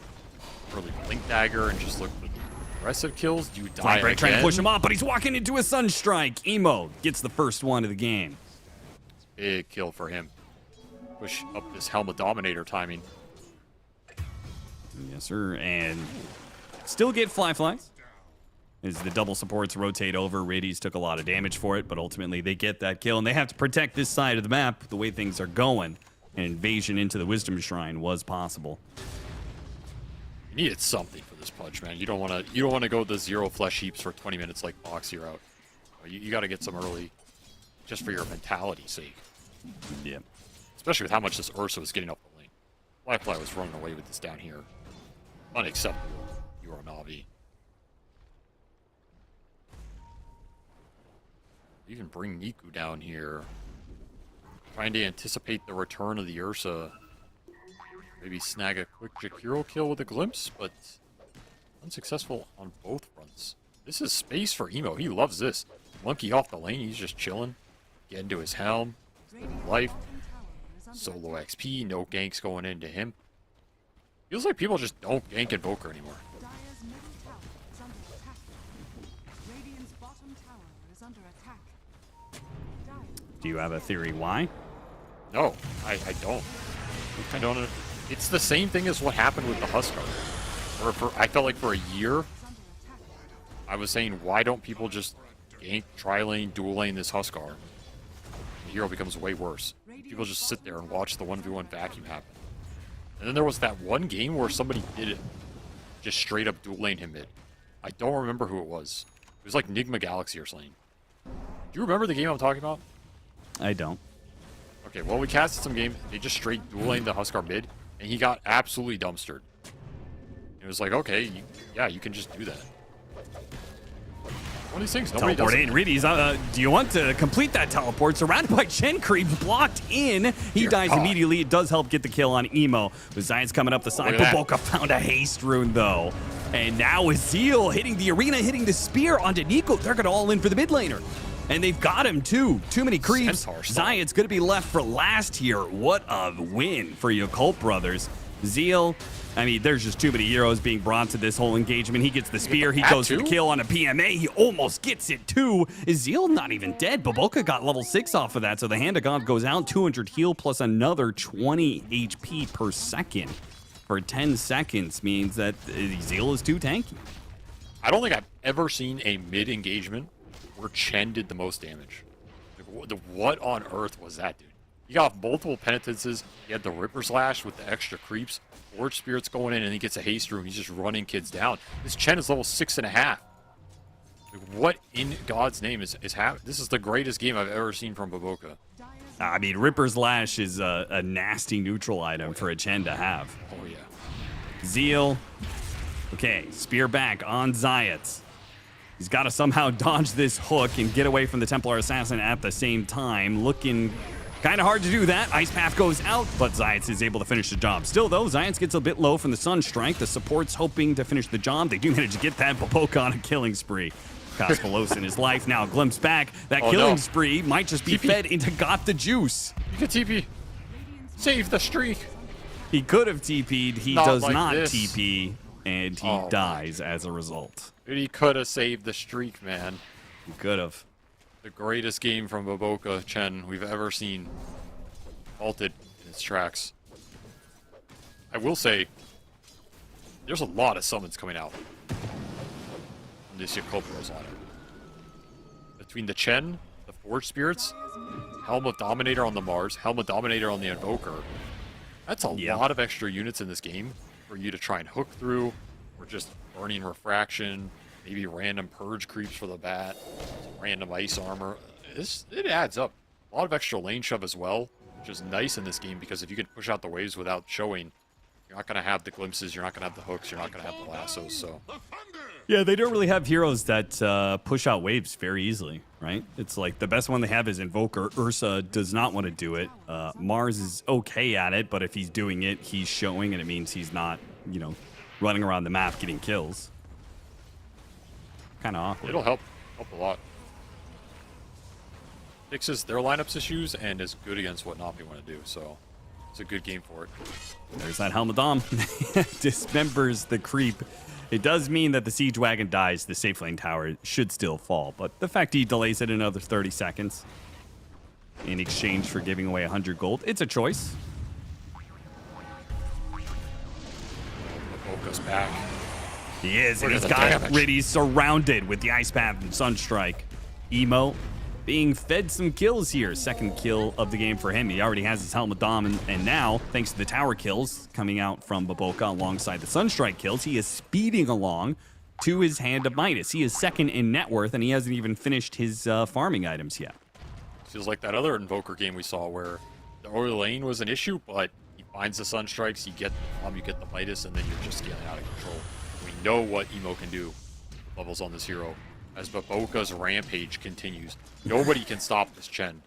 early Blink Dagger and just look for the aggressive kills? Do you die again? Trying to push him off, but he's walking into a Sunstrike. Emo gets the first one of the game. Big kill for him. Push up this Helmet Dominator timing. Yes, sir. And still get Flyflies. As the double supports rotate over, Radies took a lot of damage for it, but ultimately they get that kill, and they have to protect this side of the map the way things are going. An invasion into the Wisdom Shrine was possible. You needed something for this Pudge, man. You don't want to go the 0 flesh heaps for 20 minutes like Box here out. You got to get some early, just for your mentality's sake. Yeah. Especially with how much this Ursa was getting up the lane. Flyfly was running away with this down here. Unacceptable. You are Na'Vi. Even bring Niku down here. Trying to anticipate the return of the Ursa. Maybe snag a quick Jakiro kill with a glimpse, but unsuccessful on both fronts. This is space for Emo. He loves this. Monkey off the lane. He's just chilling. Get into his helm. Life. Solo XP. No ganks going into him. Feels like people just don't gank Invoker anymore. Dire's middle tower is under attack. Radiant's bottom tower is under attack. Do you have a theory why? No, I don't. I don't. It's the same thing as what happened with the Huskar. I felt like for a year, I was saying, why don't people just gank, tri-lane, dual lane this Huskar? The hero becomes way worse. People just sit there and watch the 1v1 vacuum happen. And then there was that one game where somebody did it. Just straight up dual lane him mid. I don't remember who it was. It was like Nigma Galaxy or something. Do you remember the game I'm talking about? I don't. Okay, well, we casted some game. They just straight dual laned the Huskar mid, and he got absolutely dumpstered. It was like, okay, you can just do that. One of these things, nobody does. Teleport in. Radies, do you want to complete that teleport? Surrounded by Chen creeps, blocked in. He dies immediately. It does help get the kill on Emo. With Zions coming up the side. Baboka found a haste rune, though. And now with Zeal hitting the arena, hitting the spear onto Nico. They're going to all in for the mid laner. And they've got him, too. Too many creeps. Zion's going to be left for last here. What a win for Yakult brothers. Zeal, I mean, there's just too many heroes being brought to this whole engagement. He gets the spear. He goes for the kill on a PMA. He almost gets it, too. Is Zeal not even dead? Baboka got level 6 off of that, so the Hand of God goes out. 200 heal plus another 20 HP per second for 10 seconds means that Zeal is too tanky. I don't think I've ever seen a mid engagement where Chen did the most damage. Like, what on earth was that, dude? He got multiple penitences. He had the Ripper Slash with the extra creeps. Forge Spirit's going in, and he gets a haste room. He's just running kids down. This Chen is level 6.5. Like, what in God's name is happening? This is the greatest game I've ever seen from Baboka. I mean, Ripper's Lash is a nasty neutral item for a Chen to have. Oh, yeah. Zeal. Okay, spear back on Zayat. He's got to somehow dodge this hook and get away from the Templar Assassin at the same time. Looking kind of hard to do that. Ice Path goes out, but Zayat is able to finish the job. Still, though, Zayat gets a bit low from the Sunstrike. The support's hoping to finish the job. They do manage to get that Baboka on a killing spree. Cosmolos in his life now glimpse back. That killing spree might just be fed into Got the Juice. You can TP. Save the streak. He could have TP'd. He Not does like not this. TP, and he dies as a result. Dude, he could have saved the streak, man. He could have. The greatest game from Baboka Chen we've ever seen. Halted in its tracks. I will say, there's a lot of summons coming out from this Yakult lineup. Between the Chen, the Forge Spirits, Helm of Dominator on the Mars, Helm of Dominator on the Invoker. That's a lot of extra units in this game for you to try and hook through, or just burning refraction, maybe random purge creeps for the bat, some random ice armor. It adds up. A lot of extra lane shove as well, which is nice in this game because if you can push out the waves without showing, you're not going to have the glimpses, you're not going to have the hooks, you're not going to have the lassos, so... Yeah, they don't really have heroes that push out waves very easily, right? It's like the best one they have is Invoker. Ursa does not want to do it. Mars is okay at it, but if he's doing it, he's showing, and it means he's not, you know, running around the map getting kills. Kind of awkward. It'll help a lot. Fixes their lineup's issues and is good against what Navi want to do, so it's a good game for it. There's that Helm of Dom. Dismembers the creep. It does mean that the Siege Wagon dies. The safe lane tower should still fall, but the fact he delays it another 30 seconds in exchange for giving away 100 gold, it's a choice. Baboka's back. He is, and Look he's at the got damage. rid. He's surrounded with the Ice Path and Sunstrike. Emo being fed some kills here. Second kill of the game for him. He already has his Helmet Dom, and now, thanks to the tower kills coming out from Baboka alongside the Sunstrike kills, he is speeding along to his Hand of Midas. He is second in net worth, and he hasn't even finished his farming items yet. Feels like that other Invoker game we saw where the early lane was an issue, but he finds the Sunstrikes, you get the Midas, and then you're just getting out of control. We know what Emo can do with levels on this hero. As Baboka's rampage continues, nobody can stop this Chen.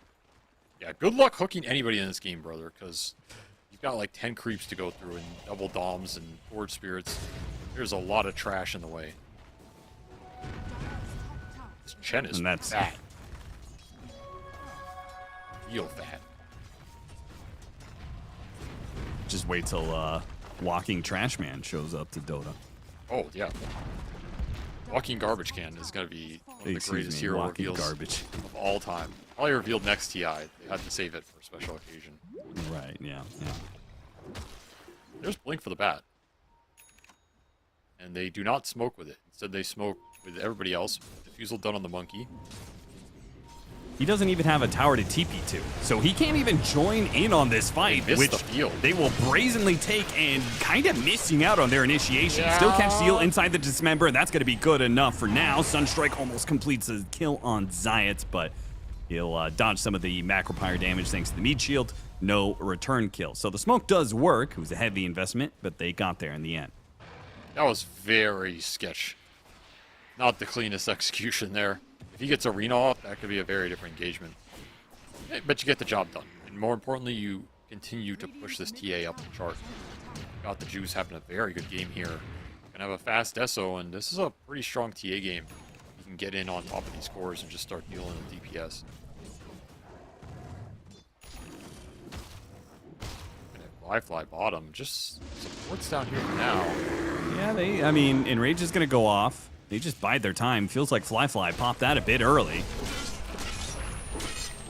Yeah, good luck hooking anybody in this game, brother, because you've got like 10 creeps to go through and double Doms and Forge Spirits. There's a lot of trash in the way. This Chen is fat. Real fat. Just wait till Walking Trash Man shows up to Dota. Oh, yeah. Walking Garbage Can is going to be one of the greatest hero reveals garbage of all time. Probably revealed next TI. They had to save it for a special occasion. Right, yeah. There's Blink for the bat. And they do not smoke with it. Instead, they smoke with everybody else. Diffusal done on the monkey. He doesn't even have a tower to TP to, so he can't even join in on this fight, They missed which the field. they will brazenly take and kind of missing out on their initiation. Still catch Seal inside the Dismember, and that's going to be good enough for now. Sunstrike almost completes a kill on Zayat, but he'll dodge some of the Macropyre damage thanks to the Mead Shield. No return kill. So the smoke does work. It was a heavy investment, but they got there in the end. That was very sketch. Not the cleanest execution there. If he gets Arena off, that could be a very different engagement. But you get the job done. And more importantly, you continue to push this TA up the chart. Got the Jews having a very good game here. Gonna have a fast Deso, and this is a pretty strong TA game. You can get in on top of these cores and just start dealing with DPS. Fly bottom, just supports down here for now. Yeah, I mean, Enrage is going to go off. They just bide their time. Feels like Fly popped that a bit early.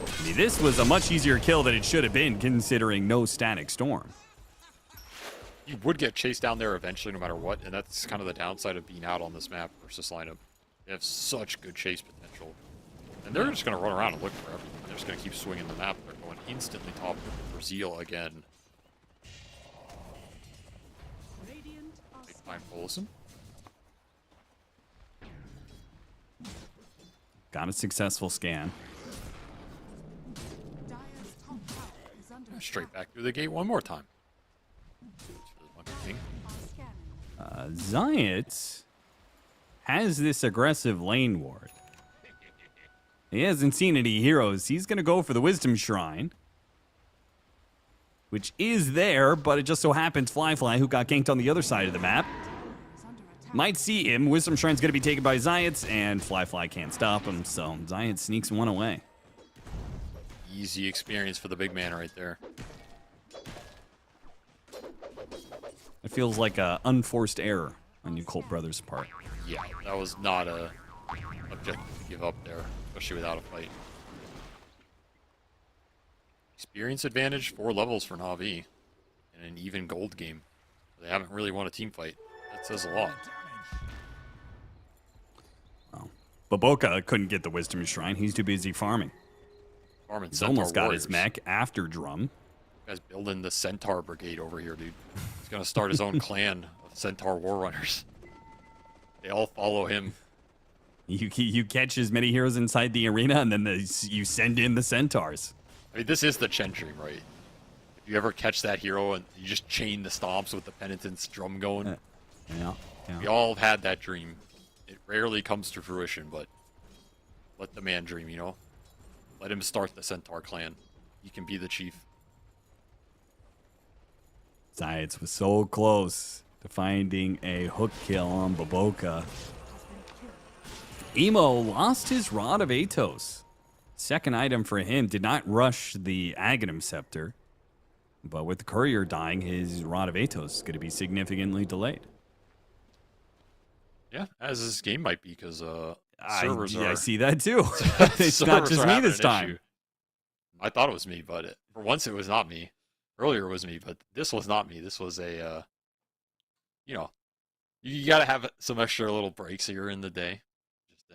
I mean, this was a much easier kill than it should have been, considering no Static Storm. You would get chased down there eventually, no matter what, and that's kind of the downside of being out on this map versus lineup. They have such good chase potential. And they're just going to run around and look for everything. They're just going to keep swinging the map. They're going instantly top for Zeal again. Big time Folsom. Got a successful scan. Straight back through the gate one more time. Zayat has this aggressive lane ward. He hasn't seen any heroes. He's going to go for the Wisdom Shrine, which is there, but it just so happens Fly, who got ganked on the other side of the map, might see him. Wisdom Shrine's going to be taken by Zayat, and Fly can't stop him, so Zayat sneaks one away. Easy experience for the big man right there. It feels like an unforced error on Yakult Brothers' part. Yeah, that was not a objective to give up there, especially without a fight. Experience advantage, 4 levels for Na'Vi, in an even gold game. They haven't really won a team fight. That says a lot. Oh. Baboka couldn't get the Wisdom Shrine. He's too busy farming. Farming He's Centaur almost got warriors. his mech after Drum. Guy's building the Centaur Brigade over here, dude. He's gonna start his own clan of Centaur War Runners. They all follow him. You catch as many heroes inside the arena, and then you send in the Centaurs. I mean, this is the Chen dream, right? If you ever catch that hero and you just chain the stomps with the Penitence drum going. Yeah. We all have had that dream. It rarely comes to fruition, but let the man dream, you know? Let him start the Centaur clan. He can be the chief. Zayat was so close to finding a hook kill on Baboka. Emo lost his Rod of Atos. Second item for him did not rush the Aghanim Scepter, but with the Courier dying, his Rod of Atos is going to be significantly delayed. Yeah, as this game might be, because servers I are... see that too. It's not servers just are me having this an time. issue. I thought it was me, but for once it was not me. Earlier it was me, but this was not me. This was a, you know, you got to have some extra little breaks here in the day. Just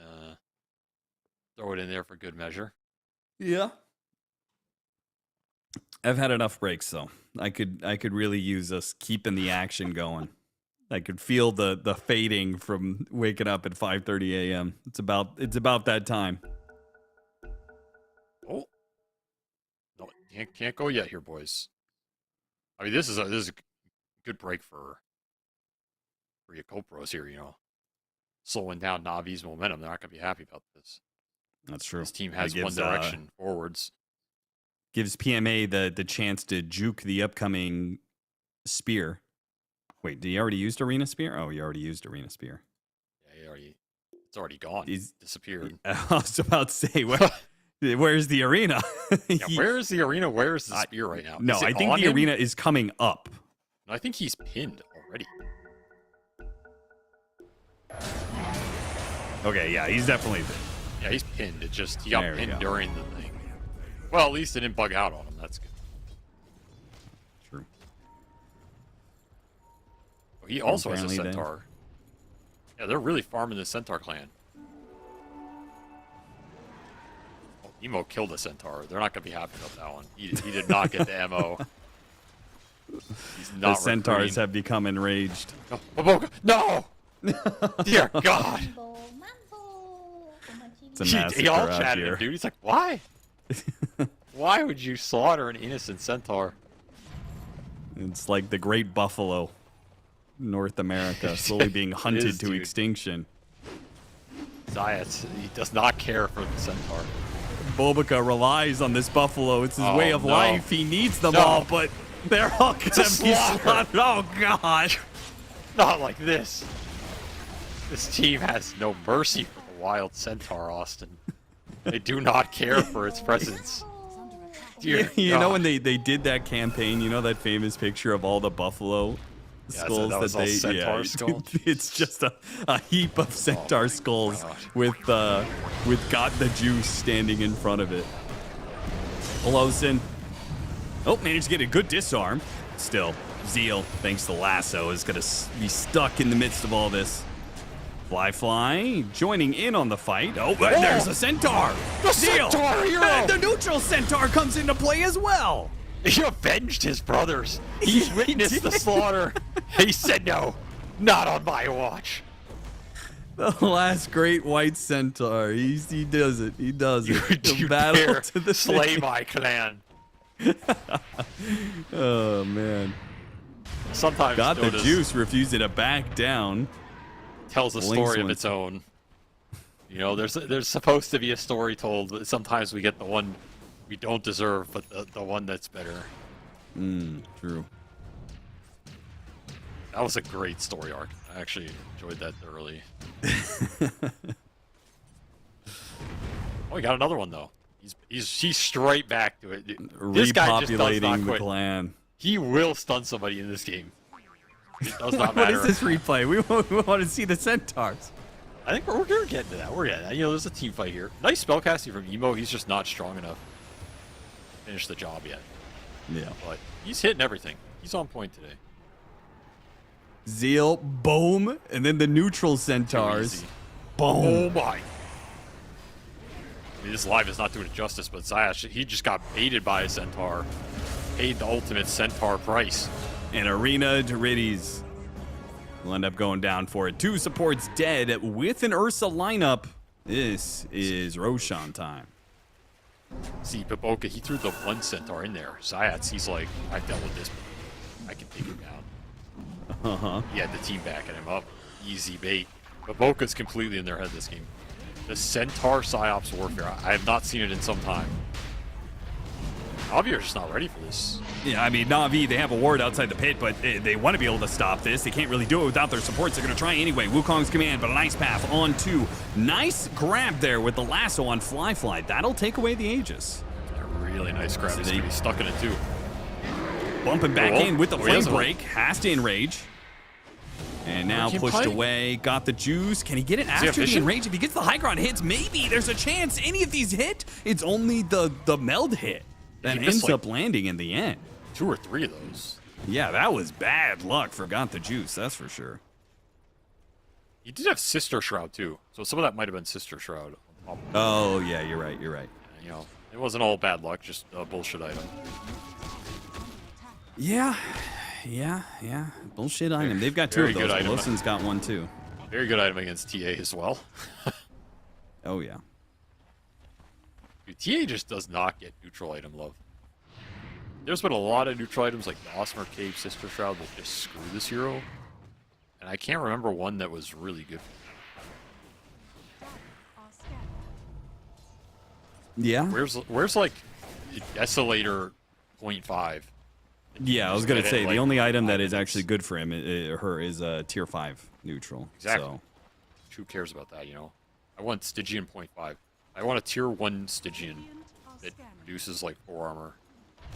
throw it in there for good measure. Yeah. I've had enough breaks though. I could really use us keeping the action going. I could feel the fading from waking up at 5:30 a.m. It's about that time. Oh, no, can't go yet here, boys. I mean, this is a good break for Yakult Bros here. You know, slowing down Navi's momentum. They're not gonna be happy about this. That's true. This team has It one direction forwards. Gives PMA the chance to juke the upcoming spear. Wait, did he already used Arena Spear? Oh, he already used Arena Spear. Yeah, it's already gone. He's disappeared. I was about to say, where's the arena? Yeah, where's the arena? Where's the spear right now? No, I think the arena is coming up. No, I think he's pinned already. Okay, yeah, he's definitely pinned. Yeah, he's pinned. It just, he got There we pinned go. during the thing. Well, at least it didn't bug out on him. That's good. True. Oh, he also has a Apparently they- Centaur. Yeah, they're really farming the Centaur clan. Oh, Emo killed a Centaur. They're not going to be happy about that one. He did not get the MO. He's The not centaurs recruiting. have become enraged. Oh, Baboka, no! Dear God! It's a He massacre all out chatted here. him, dude. He's like, why? Why would you slaughter an innocent Centaur? It's like the great buffalo, North America, slowly being hunted is, to dude. extinction. Zayat, he does not care for the Centaur. Bobica relies on this buffalo. It's his Oh, way of no. life. He needs them No. all, but they're all gonna be slaughter. slaughtered. Oh, God. Not like this. This team has no mercy for the wild Centaur, Austin. They do not care for its presence. Dear You know God. when they did that campaign, you know that famous picture of all the buffalo Yeah, so skulls that was all Centaur yeah, skull? it's just a heap of centaur skulls God. with God the Juice standing in front of it. Pelosin. Oh, managed to get a good disarm. Still, Zeal, thanks to Lasso, is going to be stuck in the midst of all this. Fly joining in on the fight. Oh, but there's a centaur. The Zeal. Centaur hero! And the neutral centaur comes into play as well. He avenged his brothers. He He witnessed the did. slaughter. He said, no, not on my watch. The last great white centaur. He does it. He does You, it. The you battle dare to the slay finish. my clan. Oh, man. Sometimes Got the Dota's juice, refusing to back down. tells a story of its own. You know, there's supposed to be a story told, but sometimes we get the one we don't deserve, but the one that's better. True. That was a great story arc. I actually enjoyed that thoroughly. Oh, we got another one though. He's straight back to it. This guy just does not Repopulating the quit. clan. He will stun somebody in this game. It does not What matter. is this replay? We want to see the centaurs. I think we're getting to that. We're getting that. You know, there's a team fight here. Nice spellcasting from Emo. He's just not strong enough to finish the job yet. Yeah. But he's hitting everything. He's on point today. Zeal, boom, and then the neutral centaurs. Easy. Boom. Oh my. I mean, this live is not doing it justice, but Zayash, he just got baited by a centaur. Paid the ultimate centaur price. And Arena Dorities will end up going down for it. 2 supports dead with an Ursa lineup. This is Roshan time. See, Baboka, he threw the one centaur in there. Zayats, he's like, I've dealt with this. I can take him down. He had the team backing him up. Easy bait. Baboka's completely in their head this game. The centaur psyops warfare. I have not seen it in some time. Navi are just not ready for this. Yeah, I mean, Na'Vi, they have a ward outside the pit, but they want to be able to stop this. They can't really do it without their supports. They're going to try anyway. Wukong's command, but a nice path on 2. Nice grab there with the lasso on Fly. That'll take away the Aegis. A really nice grab. He's going to be stuck in it too. Bumping back in with the he flame has a- break. Has to enrage. And now Can't pushed play. away. Got the juice. Can he get it after the efficient? enrage? If he gets the high ground hits, maybe there's a chance. Any of these hit, it's only the meld hit that He missed, ends like, up landing in the end. 2 or 3 of those. Yeah, that was bad luck for Got the Juice, that's for sure. He did have Sister Shroud too, so some of that might have been Sister Shroud. Oh, yeah, you're right. You know, it wasn't all bad luck, just a bullshit item. Yeah. Bullshit item. They've got 2 Very of those. good item. Wilson's got 1 too. Very good item against TA as well. Oh, yeah. Dude, TA just does not get neutral item love. There's been a lot of neutral items like the Osmer Cave, Sister Shroud that just screw this hero. And I can't remember one that was really good. Yeah? Where's like Desolator 0.5? Yeah, I was going to Get it, say, the like, only item that 5 is minutes. actually good for him, her, is tier 5 neutral. Exactly. So. Who cares about that, you know? I want Stygian 0.5. I want a tier 1 Stygian that produces like 4 armor.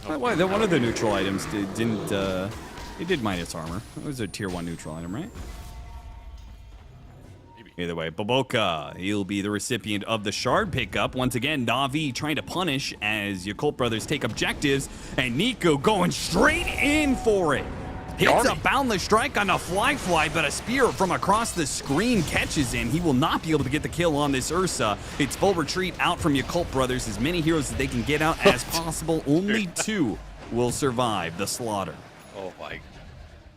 Why, one of the neutral items didn't, it did minus armor. It was a tier 1 neutral item, right? Maybe. Either way, Baboka, he'll be the recipient of the shard pickup. Once again, Na'Vi trying to punish as Yakult brothers take objectives, and Nico going straight in for it. Hits a boundless strike on a fly, but a spear from across the screen catches him. He will not be able to get the kill on this Ursa. It's full retreat out from Yakult brothers. As many heroes as they can get out as possible. Only 2 will survive the slaughter. Oh my.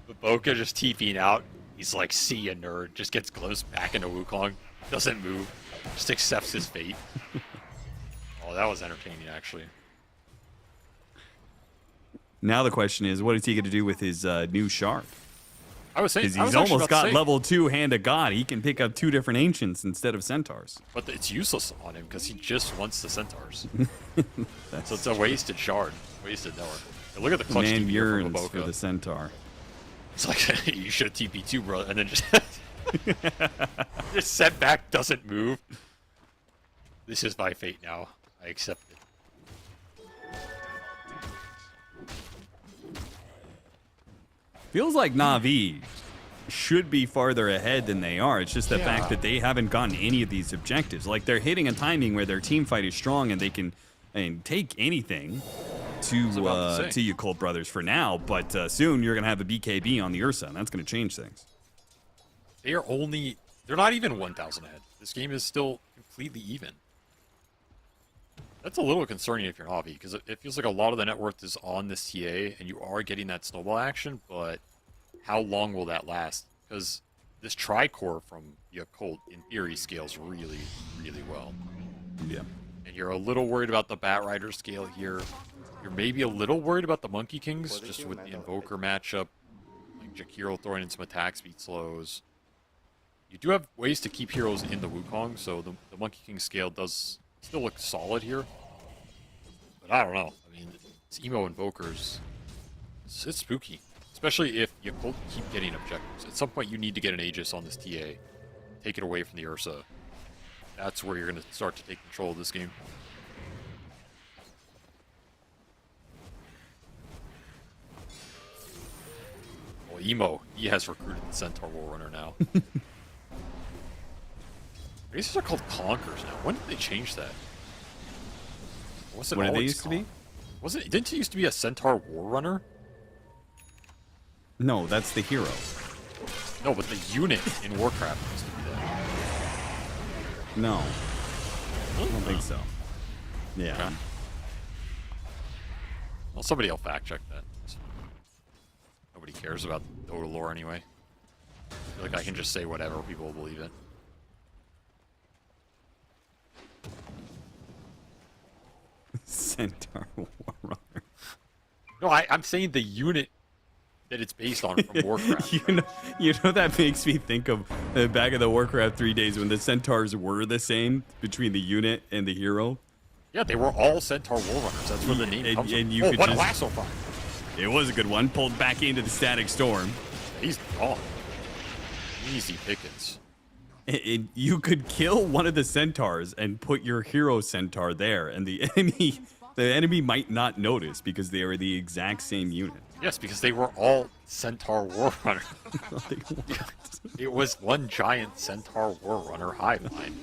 Baboka just TPing out. He's like, see ya, nerd. Just gets glimpsed back into Wukong. Doesn't move. Just accepts his fate. Oh, that was entertaining, actually. Now the question is, what is he going to do with his new shard? I was saying, Because he's almost got level 2 Hand of God. He can pick up 2 different ancients instead of centaurs. But it's useless on him because he just wants the centaurs. So it's a wasted shard. Wasted network. And look at the clutch Man TP from yearns Baboka. for the centaur. It's like, you should have TP too, bro. And then just... This setback doesn't move. This is my fate now. I accept it. Feels like Na'Vi should be farther ahead than they are. It's just the fact that they haven't gotten any of these objectives. Like, they're hitting a timing where their team fight is strong and they can take anything to Yakult brothers for now. But soon you're going to have a BKB on the Ursa, and that's going to change things. They're not even 1,000 ahead. This game is still completely even. That's a little concerning if you're Navi, because it feels like a lot of the net worth is on this TA, and you are getting that snowball action, but how long will that last? Because this Tricore from Yakult, in theory, scales really, really well. Yeah. And you're a little worried about the Bat Rider scale here. You're maybe a little worried about the Monkey Kings, just with the Invoker matchup. Jakiro throwing in some attack speed slows. You do have ways to keep heroes in the Wukong, so the Monkey King scale does still look solid here. But I don't know. I mean, it's emo invokers. It's spooky. Especially if Yakult keep getting objectives. At some point, you need to get an Aegis on this TA. Take it away from the Ursa. That's where you're going to start to take control of this game. Well, Emo, he has recruited the Centaur War Runner now. These are called Conkers now. When did they change that? Was it What did they always used to be? Didn't it used to be a Centaur War Runner? No, that's the hero. No, but the unit in Warcraft used to be that. No, I don't think so. Yeah. Okay. Well, somebody will fact check that. Nobody cares about Dota lore anyway. I feel like I can just say whatever, people will believe it. Centaur Warrunner. No, I'm saying the unit that it's based on from Warcraft. You know that makes me think of back in the Warcraft 3 days when the centaurs were the same between the unit and the hero. Yeah, they were all Centaur War Runners. That's where the name comes from. you Oh, could what a just- lasso fight! It was a good one. Pulled back into the static storm. He's gone. Easy pickings. And you could kill one of the centaurs and put your hero centaur there, and the enemy might not notice because they are the exact same unit. Yes, because they were all Centaur War Runner. It was one giant Centaur War Runner hive mind.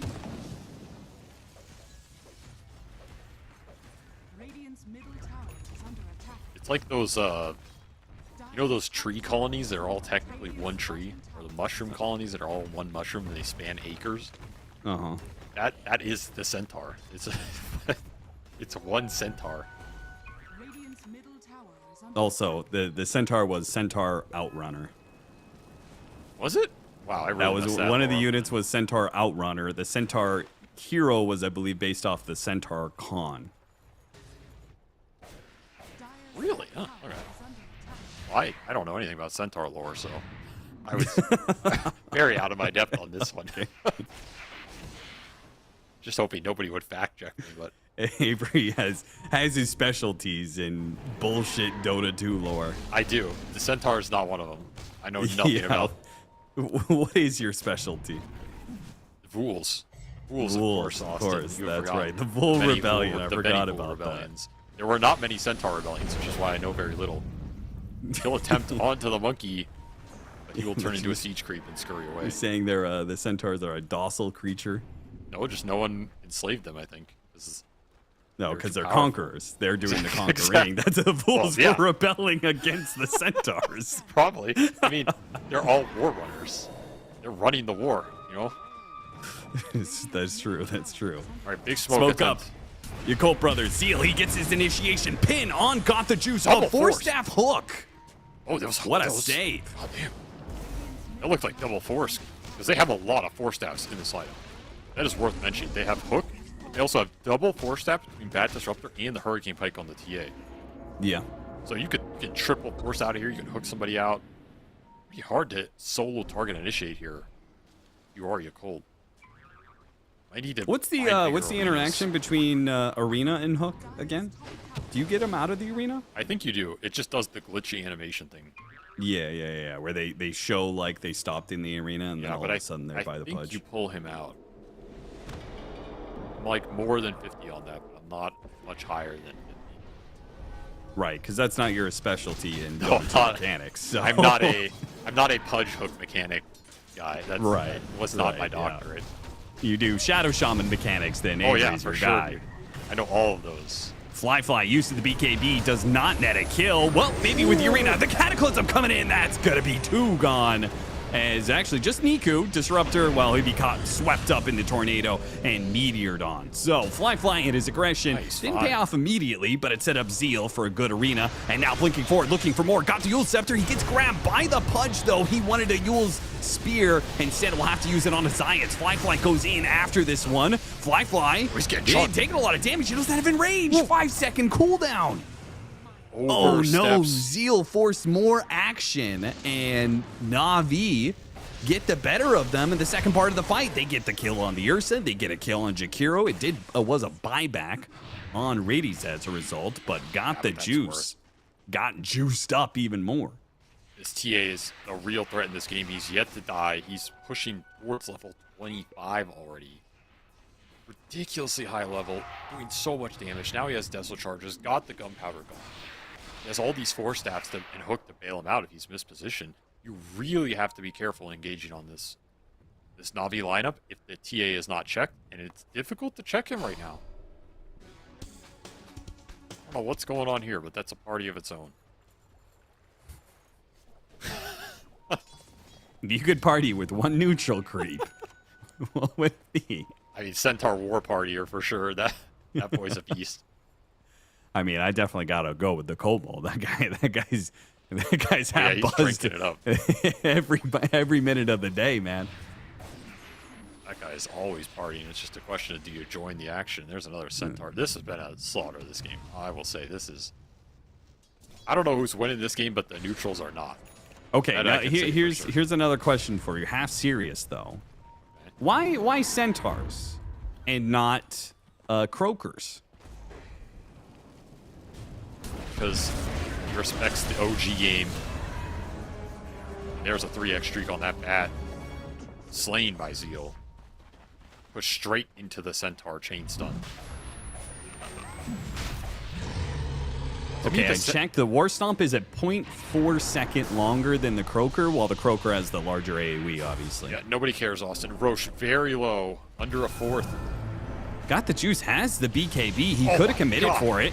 Radiant's middle tower is under attack. It's like those, you know those tree colonies that are all technically one tree? Or the mushroom colonies that are all one mushroom and they span acres? Uh-huh. That is the Centaur. It's one Centaur. Radiant's middle tower is under Also, the centaur was Centaur Outrunner. Was it? Wow, I really That was messed one of the up. units was Centaur Outrunner. The Centaur hero was, I believe, based off the Centaur Khan. Dire's Really? Huh, tower alright. is under attack. Well, I don't know anything about Centaur lore, so I was very out of my depth on this one. Just hoping nobody would fact check me, but Avery has his specialties in bullshit Dota 2 lore. I do. The Centaur is not one of them. I know nothing about What is your specialty? Vools. Vools, Vools, of of course, Austin. course, You have that's forgotten. right. The Vool Many Rebellion, Vool- I the forgot many Vool about that. rebellions. There were not many Centaur rebellions, which is why I know very little. He'll attempt onto the monkey, but he will turn into a siege creep and scurry away. You're saying they're the centaurs are a docile creature? No, just no one enslaved them, I think. This is No, They're because too they're powerful. conquerors. They're doing the conquering. Exactly. That's the Vools Well, yeah. were rebelling against the centaurs. probably. I mean, they're all war runners. They're running the war, you know? That's true. That's true. All right, big smoke, Smoke up. attempt. Yakult Brothers. Zeal, he gets his initiation pin on Got the Juice. Double Oh, four force. staff hook. Oh, that was What that a was- save. God damn. That looked like double force. Because they have a lot of force staffs in this lineup. That is worth mentioning. They have hook. They also have double force staff between Bat Disruptor and the Hurricane Pike on the TA. Yeah. So you could triple force out of here. You can hook somebody out. Pretty hard to solo target initiate here. You are Yakult. I need to. What's the find what's the bigger arenas. interaction between Arena and Hook again? Do you get him out of the arena? I think you do. It just does the glitchy animation thing. Yeah. Where they show like they stopped in the arena and then Yeah, all but of a sudden they're I by the think pudge. you pull him out. I'm like more than 50 on that, but I'm not much higher than 50. Right, because that's not your specialty in No, I'm Dota not. mechanics. So. I'm not a pudge hook mechanic guy. That Right, was not right, my yeah. doctorate. You do Shadow Shaman mechanics, then Oh Avery's yeah, your for sure. guy. Dude. I know all of those. Fly use of the BKB does not net a kill. Well, maybe with the arena. The Cataclysm coming in. That's going to be two gone. As actually just Niku, Disruptor, well, he'd be caught swept up in the tornado and meteored on. So Fly and his aggression Nice didn't fight. pay off immediately, but it set up Zeal for a good arena. And now blinking forward, looking for more. Got the Yule's Scepter. He gets grabbed by the Pudge, though. He wanted a Yule's Spear. Instead, we'll have to use it on a Zayas. Fly goes in after this one. Fly he's getting did shot. taking a lot of damage. He doesn't have in range. 5-second cooldown. Oh no, oversteps. Zeal forced more action, and Na'Vi get the better of them in the second part of the fight. They get the kill on the Ursa, they get a kill on Jakiro. It was a buyback on Rades as a result, but got the juice. Got juiced up even more. This TA is a real threat in this game. He's yet to die. He's pushing towards level 25 already. Ridiculously high level, doing so much damage. Now he has Deso charges, got the gunpowder gun. He has all these 4 staffs and hook to bail him out if he's mispositioned. You really have to be careful engaging on this Na'Vi lineup if the TA is not checked, and it's difficult to check him right now. I don't know what's going on here, but that's a party of its own. You could party with one neutral creep. What would it be? I mean, Centaur War Partier for sure. That boy's a beast. I mean, I definitely gotta go with the Cobalt. That guy's half he's buzzed drinking it up. every minute of the day, man. That guy is always partying. It's just a question of do you join the action. There's another Centaur. This has been a slaughter, this game. I will say this is... I don't know who's winning this game, but the neutrals are not. Okay, That now I can say for here's sure. here's another question for you. Half serious though. Why Centaurs and not Croakers? Because he respects the OG game. There's a 3x streak on that bat. Slain by Zeal. Pushed straight into the Centaur chain stun. To me, Okay, I the checked. The War Stomp is at 0.4 second longer than the Croaker, while the Croaker has the larger AoE, obviously. Yeah, nobody cares, Austin. Roche very low, under a 4th. Got the juice, has the BKB. He Oh could my have committed God. for it.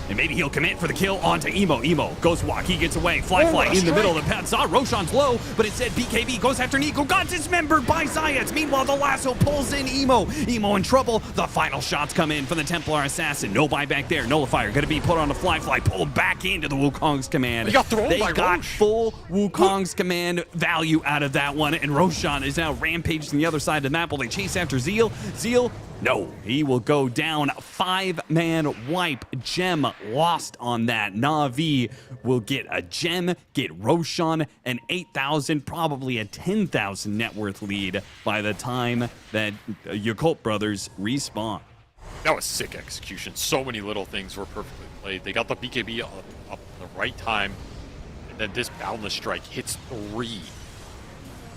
And maybe he'll commit for the kill onto Emo. Emo goes walk. He gets away. Fly in the middle of the path. Saw Roshan's low, but it said BKB goes after Nico. Got dismembered by Zayas. Meanwhile, the lasso pulls in Emo. Emo in trouble. The final shots come in from the Templar Assassin. No buyback there. Nullifier going to be put on a fly. Pulled back into the Wukong's command. He got thrown they by got Roche. full Wukong's command value out of that one. And Roshan is now rampaging the other side of the map while they chase after Zeal. Zeal, no, he will go down. 5-man wipe. Gem lost on that. Na'Vi will get a gem, get Roshan an 8,000, probably a 10,000 net worth lead by the time that Yakult Brothers respawn. That was sick execution. So many little things were perfectly played. They got the BKB up the right time, and then this Boundless Strike hits 3.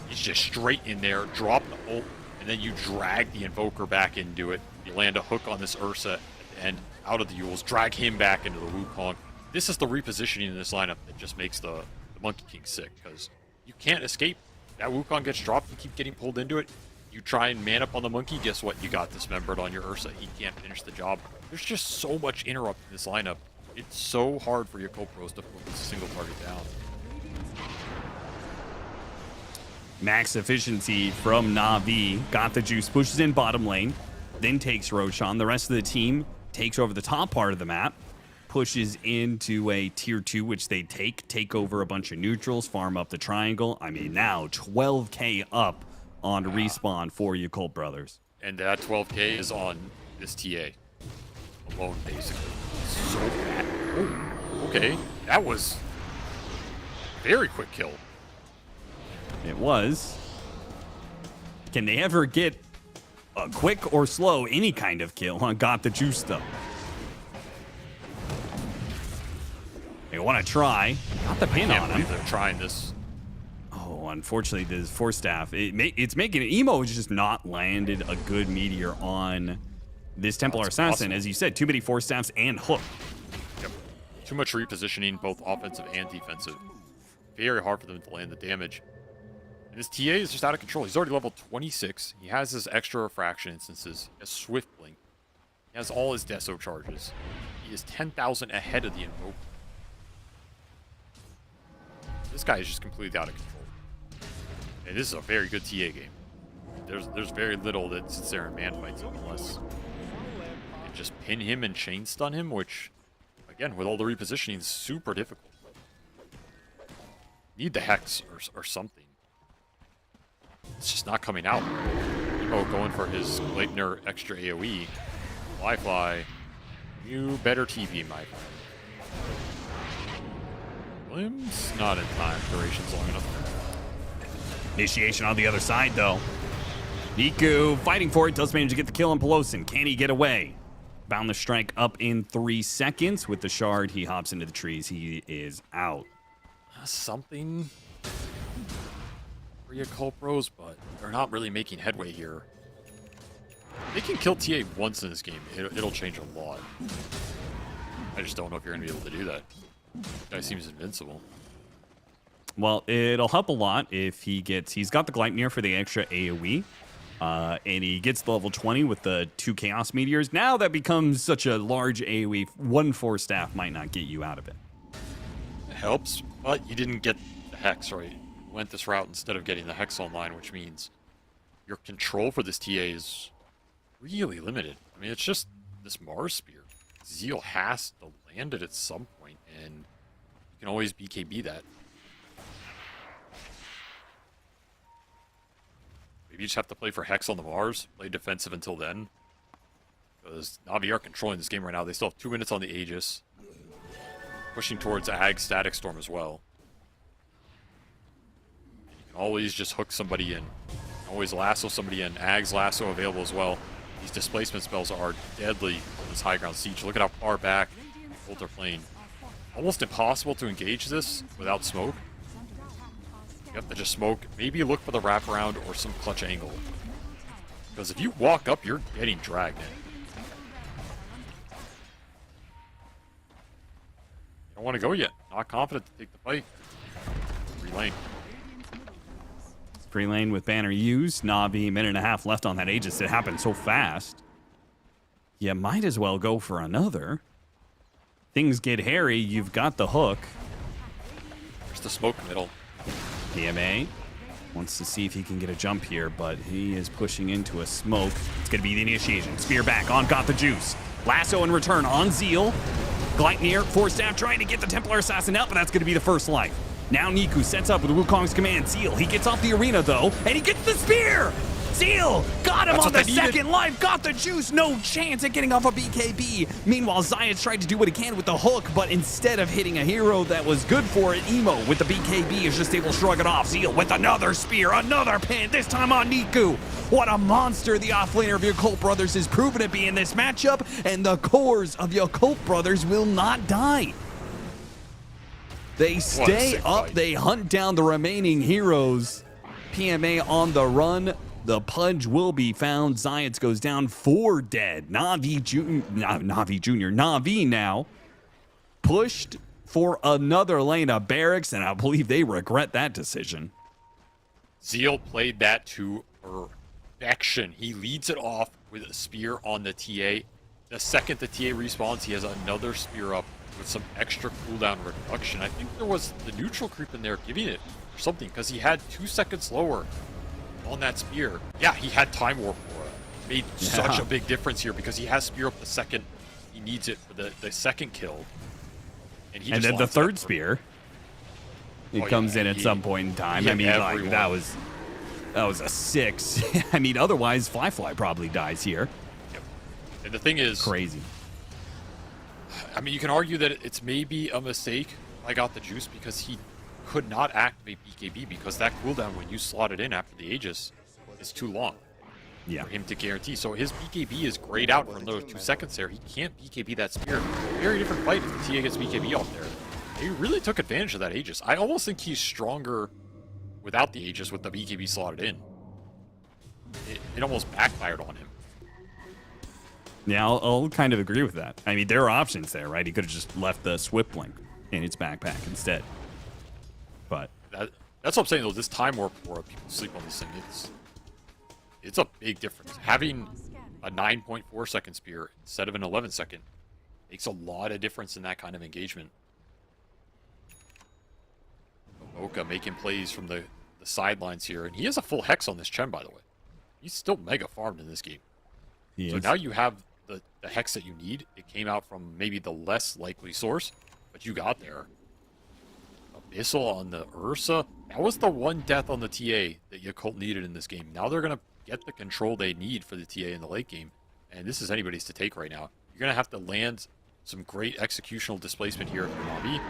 It's just straight in there, drop the ult, and then you drag the Invoker back into it. You land a hook on this Ursa at the end, out of the Yules, drag him back into the Wukong. This is the repositioning in this lineup that just makes the Monkey King sick, because you can't escape. That Wukong gets dropped, you keep getting pulled into it. You try and man up on the Monkey, guess what? You got dismembered on your Ursa. He can't finish the job. There's just so much interrupt in this lineup. It's so hard for your co-pros to focus a single target down. Max efficiency from Na'Vi. Got the juice, pushes in bottom lane, then takes Roshan. The rest of the team takes over the top part of the map, pushes into a tier 2, which they take over a bunch of neutrals, farm up the triangle. I mean, now 12k up on respawn for Yakult Brothers. And that 12k is on this TA alone, basically. So bad. Oh, okay. That was very quick kill. It was. Can they ever get a quick or slow any kind of kill on Got the Juice, though? They want to try. Got the pin Can't on him. believe they're trying this. Oh, unfortunately, this Force Staff, it's making it. Emo has just not landed a good meteor on this Templar That's Assassin. awesome. As you said, too many Force Staffs and hook. Yep. Too much repositioning, both offensive and defensive. Very hard for them to land the damage. And his TA is just out of control. He's already level 26. He has his extra refraction instances. He has Swift Blink. He has all his Deso charges. He is 10,000 ahead of the Invoke. This guy is just completely out of control. And this is a very good TA game. There's very little that sits there and man fights him unless you can just pin him and chain stun him, which, again, with all the repositioning, is super difficult. Need the Hex or something. It's just not coming out. Emo going for his Gleipnir extra AoE. Fly. You better TP, my friend. Williams not in time. Duration's long enough. Initiation on the other side, though. Niku fighting for it, does manage to get the kill on Pelosin. Can he get away? Bound the strike up in 3 seconds. With the shard, he hops into the trees. He is out. Something for Yakult Bros, but they're not really making headway here. They can kill TA once in this game. It'll change a lot. I just don't know if you're going to be able to do that. Guy seems invincible. Well, it'll help a lot if he's got the Gleipnir for the extra AoE. And he gets the level 20 with the 2 Chaos Meteors. Now that becomes such a large AoE, 1 Force Staff might not get you out of it. It helps, but you didn't get the Hex right. You went this route instead of getting the Hex online, which means your control for this TA is really limited. I mean, it's just this Mars Spear. Zeal has to land it at some point, and you can always BKB that. Maybe you just have to play for Hex on the Mars, play defensive until then. Because Na'Vi are controlling this game right now. They still have 2 minutes on the Aegis. Pushing towards Ag Static Storm as well. And you can always just hook somebody in. You can always lasso somebody in. Ag's lasso available as well. These displacement spells are deadly on this high ground siege. Look at how far back both are playing. Almost impossible to engage this without smoke. You have to just smoke, maybe look for the wraparound or some clutch angle. Because if you walk up, you're getting dragged in. You don't want to go yet. Not confident to take the fight. Free lane. Free lane with banner used. Na'Vi, minute and a half left on that Aegis. It happened so fast. You might as well go for another. Things get hairy. You've got the hook. There's the smoke middle. PMA wants to see if he can get a jump here, but he is pushing into a smoke. It's going to be the initiation. Spear back on Got the Juice. Lasso in return on Zeal. Gleipnir, Force Staff trying to get the Templar Assassin out, but that's going to be the first life. Now Niku sets up with Wukong's command. Zeal, he gets off the arena though, and he gets the spear! Zeal got him on the second life, got the juice, no chance at getting off a BKB. Meanwhile, Zayas tried to do what he can with the hook, but instead of hitting a hero that was good for it, Emo with the BKB is just able to shrug it off. Zeal with another spear, another pin, this time on Niku. What a monster the offlaner of Yakult Brothers has proven to be in this matchup, and the cores of Yakult Brothers will not die. They stay up, they hunt down the remaining heroes. PMA on the run. The Pudge will be found. Zayas goes down 4 dead. Na'Vi now pushed for another lane of barracks, and I believe they regret that decision. Zeal played that to perfection. He leads it off with a spear on the TA. The second the TA respawns, he has another spear up with some extra cooldown reduction. I think there was the neutral creep in there giving it or something, because he had 2 seconds lower on that spear. Yeah, he had time warp for it. Made such a big difference here because he has spear up the second he needs it for the second kill. And then the third spear. It comes in at some point in time. I mean, like, that was a 6. I mean, otherwise, Fly probably dies here. Yep. And the thing is, crazy. I mean, you can argue that it's maybe a mistake. I got the juice because he could not activate BKB because that cooldown when you slot it in after the Aegis is too long for him to guarantee. So his BKB is grayed out for another 2 seconds there. He can't BKB that spear. Very different fight if the TA gets BKB off there. He really took advantage of that Aegis. I almost think he's stronger without the Aegis with the BKB slotted in. It almost backfired on him. Yeah, I'll kind of agree with that. I mean, there are options there, right? He could have just left the Swift Link in its backpack instead. But that's what I'm saying, though. This time warp for people sleep on this thing. It's a big difference. Having a 9.4 second spear instead of an 11 second makes a lot of difference in that kind of engagement. Oka making plays from the sidelines here, and he has a full Hex on this Chen, by the way. He's still mega farmed in this game. So now you have the Hex that you need. It came out from maybe the less likely source, but you got there. Abyssal on the Ursa. That was the one death on the TA that Yakult needed in this game. Now they're going to get the control they need for the TA in the late game. And this is anybody's to take right now. You're going to have to land some great executional displacement here if you're Na'Vi.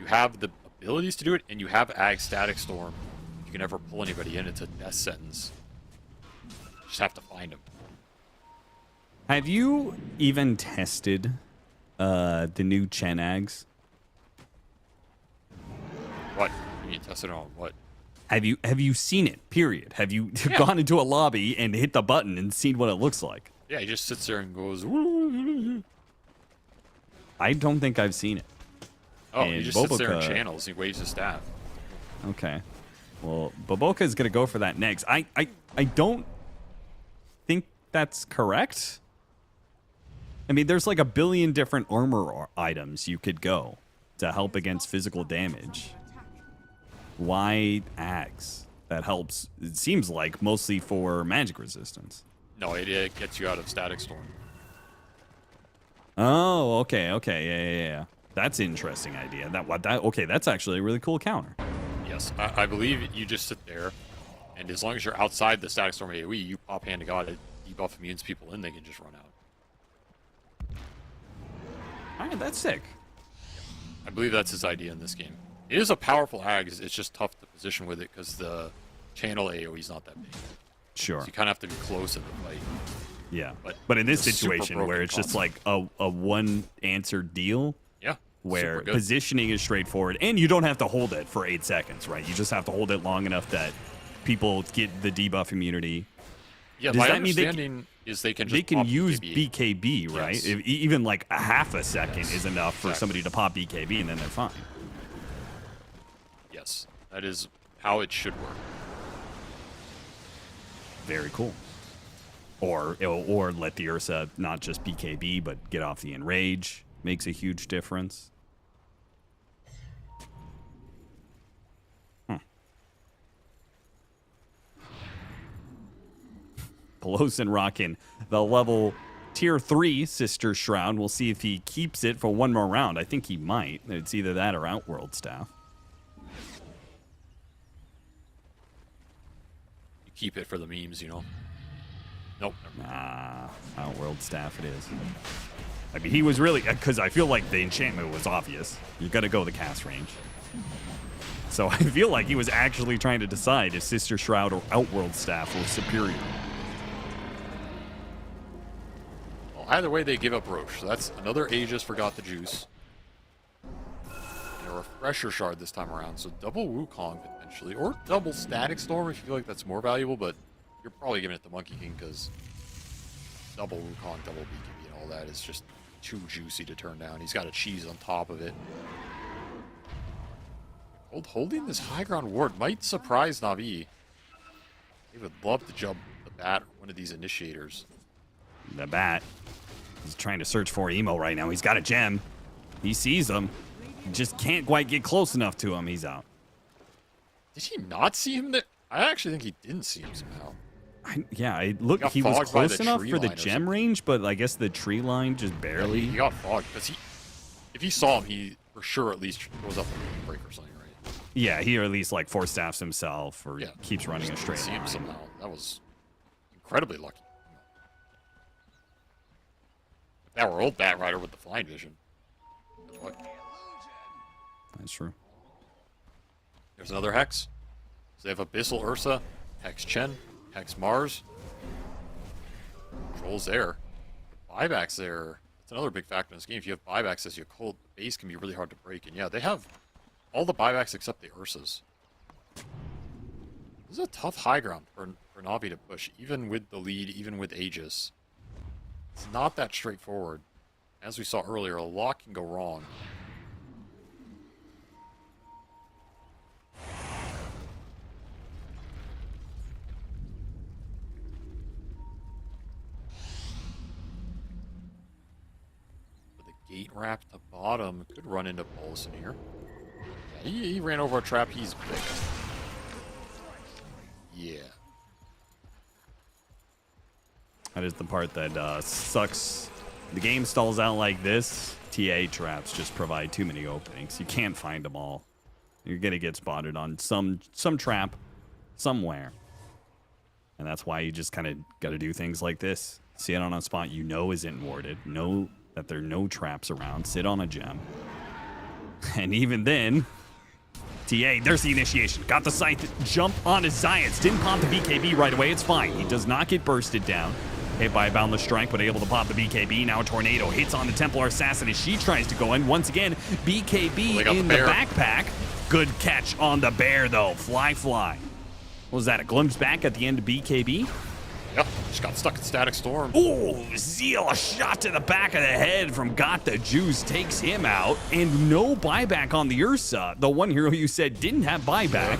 You have the abilities to do it, and you have Ag Static Storm. If you can ever pull anybody in, it's a death sentence. Just have to find them. Have you even tested the new Chen Ags? What? You need to test it on what? Have you seen it? Period. Have you gone into a lobby and hit the button and seen what it looks like? Yeah, he just sits there and goes. I don't think I've seen it. Oh, and he just sits there and Boboka- channels. He waves his staff. Okay. Well, Boboka is gonna go for that next. I don't think that's correct. I mean, there's like a billion different armor items you could go to help against physical damage. Why Axe? That helps, it seems like, mostly for magic resistance. No, it gets you out of Static Storm. Oh, okay, yeah. That's an interesting idea. Okay, that's actually a really cool counter. Yes, I believe you just sit there, and as long as you're outside the Static Storm AoE, you pop Hand to God, it debuff immunes people in, they can just run out. Alright, that's sick. I believe that's his idea in this game. It is a powerful ag, it's just tough to position with it because the channel AoE is not that big. Sure. So you kind of have to be close in the fight. Yeah. But But in this it's a super situation where broken it's just concept. like a one answer deal, Yeah. where super good. positioning is straightforward and you don't have to hold it for 8 seconds, right? You just have to hold it long enough that people get the debuff immunity. Yeah, Does my that mean understanding is they can just They can pop use BKB. BKB, right? Yes. Even like a half a second Yes, is enough for exactly. somebody to pop BKB and then they're fine. Yes, that is how it should work. Very cool. Or let the Ursa not just BKB but get off the enrage. Makes a huge difference. Pelosin rocking the level tier 3 Sister Shroud. We'll see if he keeps it for one more round. I think he might. It's either that or Outworld Staff. You keep it for the memes, you know. Nope. never mind. Outworld Staff it is. I mean, he was really... Because I feel like the enchantment was obvious. You got to go the cast range. So I feel like he was actually trying to decide if Sister Shroud or Outworld Staff was superior. Well, either way, they give up Roche. So that's another Aegis forgot the juice. And a Refresher Shard this time around. So double Wukong potentially. Or double Static Storm if you feel like that's more valuable. But you're probably giving it to Monkey King because double Wukong, double BKB and all that is just too juicy to turn down. He's got a cheese on top of it. Holding this high ground ward might surprise Na'Vi. They would love to jump the bat or one of these initiators. The bat is trying to search for Emo right now. He's got a gem. He sees him. He just can't quite get close enough to him. He's out. Did he not see him there? I actually think he didn't see him somehow. Look, Got he was fogged by close the enough tree for the line or gem something. range, but I guess the tree line just barely. He got fogged because if he saw him, he for sure at least goes up and break or something, right? Yeah, he at least like 4-staffs himself or Yeah. keeps running a Just straight didn't see him line. somehow. That was incredibly lucky. If that were old Bat Rider with the flying vision. What? That's true. There's another Hex. So they have Abyssal Ursa, Hex Chen, Hex Mars. Control's there. Buybacks there. That's another big factor in this game. If you have buybacks as your cold, the base can be really hard to break. And yeah, they have all the buybacks except the Ursas. This is a tough high ground for Na'Vi to push, even with the lead, even with Aegis. It's not that straightforward. As we saw earlier, a lot can go wrong. With the gate wrap at the bottom, could run into Bolson here. Yeah, he ran over a trap, he's big. Yeah. That is the part that sucks. The game stalls out like this. TA traps just provide too many openings. You can't find them all. You're gonna get spotted on some trap somewhere. And that's why you just kind of got to do things like this. See it on a spot you know isn't warded. Know that there are no traps around. Sit on a gem. And even then, TA, there's the initiation. Got the scythe jump onto Science. Didn't pop the BKB right away. It's fine. He does not get bursted down. Hit by a boundless strike, but able to pop the BKB. Now a tornado hits on the Templar Assassin as she tries to go in. Once again, BKB in the backpack. Good catch on the bear, though. Fly. What was that? A glimpse back at the end of BKB? Yep, just got stuck in Static Storm. Oh, Zeal, a shot to the back of the head from Got the Juice takes him out. And no buyback on the Ursa, the one hero you said didn't have buyback.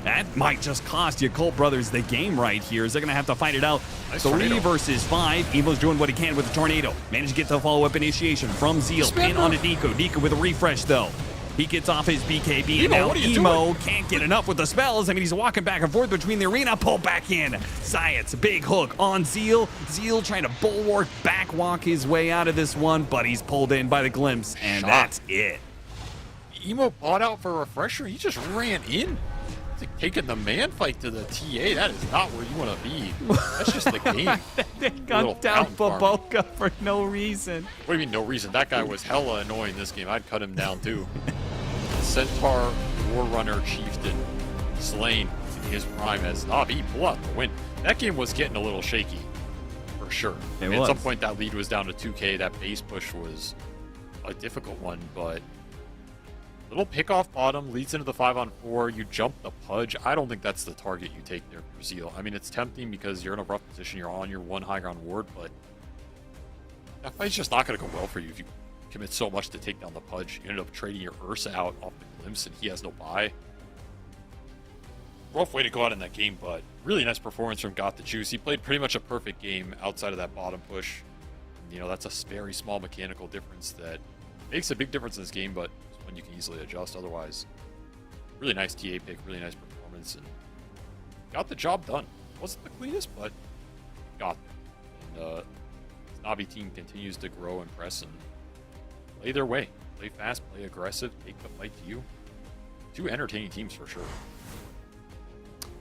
That might just cost Yakult Brothers the game right here, as they're going to have to fight it out. Nice 3 tornado. versus 5. Evo's doing what he can with the tornado. Managed to get the follow-up initiation from Zeal. In onto Nico. Nico with a refresh, though. He gets off his BKB, and now what are you Emo doing? can't get enough with the spells. I mean, he's walking back and forth between the arena. Pull back in. Science, big hook on Zeal. Zeal trying to bulwark, backwalk his way out of this one, but he's pulled in by the glimpse, and that's it. Emo bought out for a refresher. He just ran in. It's like taking the man fight to the TA. That is not where you want to be. That's just the game. They Little got down fountain farm. Baboka for no reason. What do you mean, no reason? That guy was hella annoying this game. I'd cut him down, too. Centaur, War Runner, Chieftain, slain in his prime as Navi pull out the win. That game was getting a little shaky, for sure. It I mean, was. At some point, that lead was down to 2K. That base push was a difficult one, but little pick off bottom leads into the 5-on-4. You jump the Pudge. I don't think that's the target you take there for Zeal. I mean, it's tempting because you're in a rough position. You're on your 1 high ground ward, but that fight's just not going to go well for you if you commit so much to take down the Pudge. You ended up trading your Ursa out off the glimpse, and he has no buy. Rough way to go out in that game, but really nice performance from Got the Juice. He played pretty much a perfect game outside of that bottom push. You know, that's a very small mechanical difference that makes a big difference in this game, but it's one you can easily adjust. Otherwise, really nice TA pick, really nice performance, and got the job done. Wasn't the cleanest, but got there. And this Navi team continues to grow and press and play their way. Play fast, play aggressive, take the fight to you. 2 entertaining teams for sure.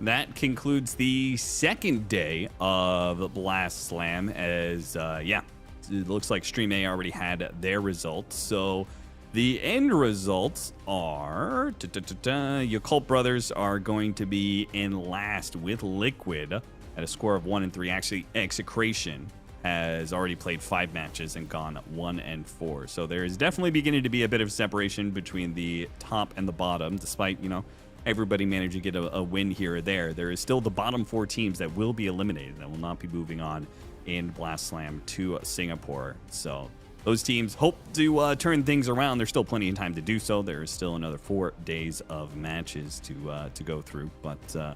That concludes the second day of Blast Slam, as it looks like Stream A already had their results. So the end results are Yakult Brothers are going to be in last with Liquid at a score of 1-3. Actually, Execration has already played 5 matches and gone 1-4. So there is definitely beginning to be a bit of separation between the top and the bottom, despite, you know, everybody managed to get a win here or there. There is still the bottom 4 teams that will be eliminated, that will not be moving on in Blast Slam to Singapore. So those teams hope to turn things around. There's still plenty of time to do so. There is still another 4 days of matches to go through. But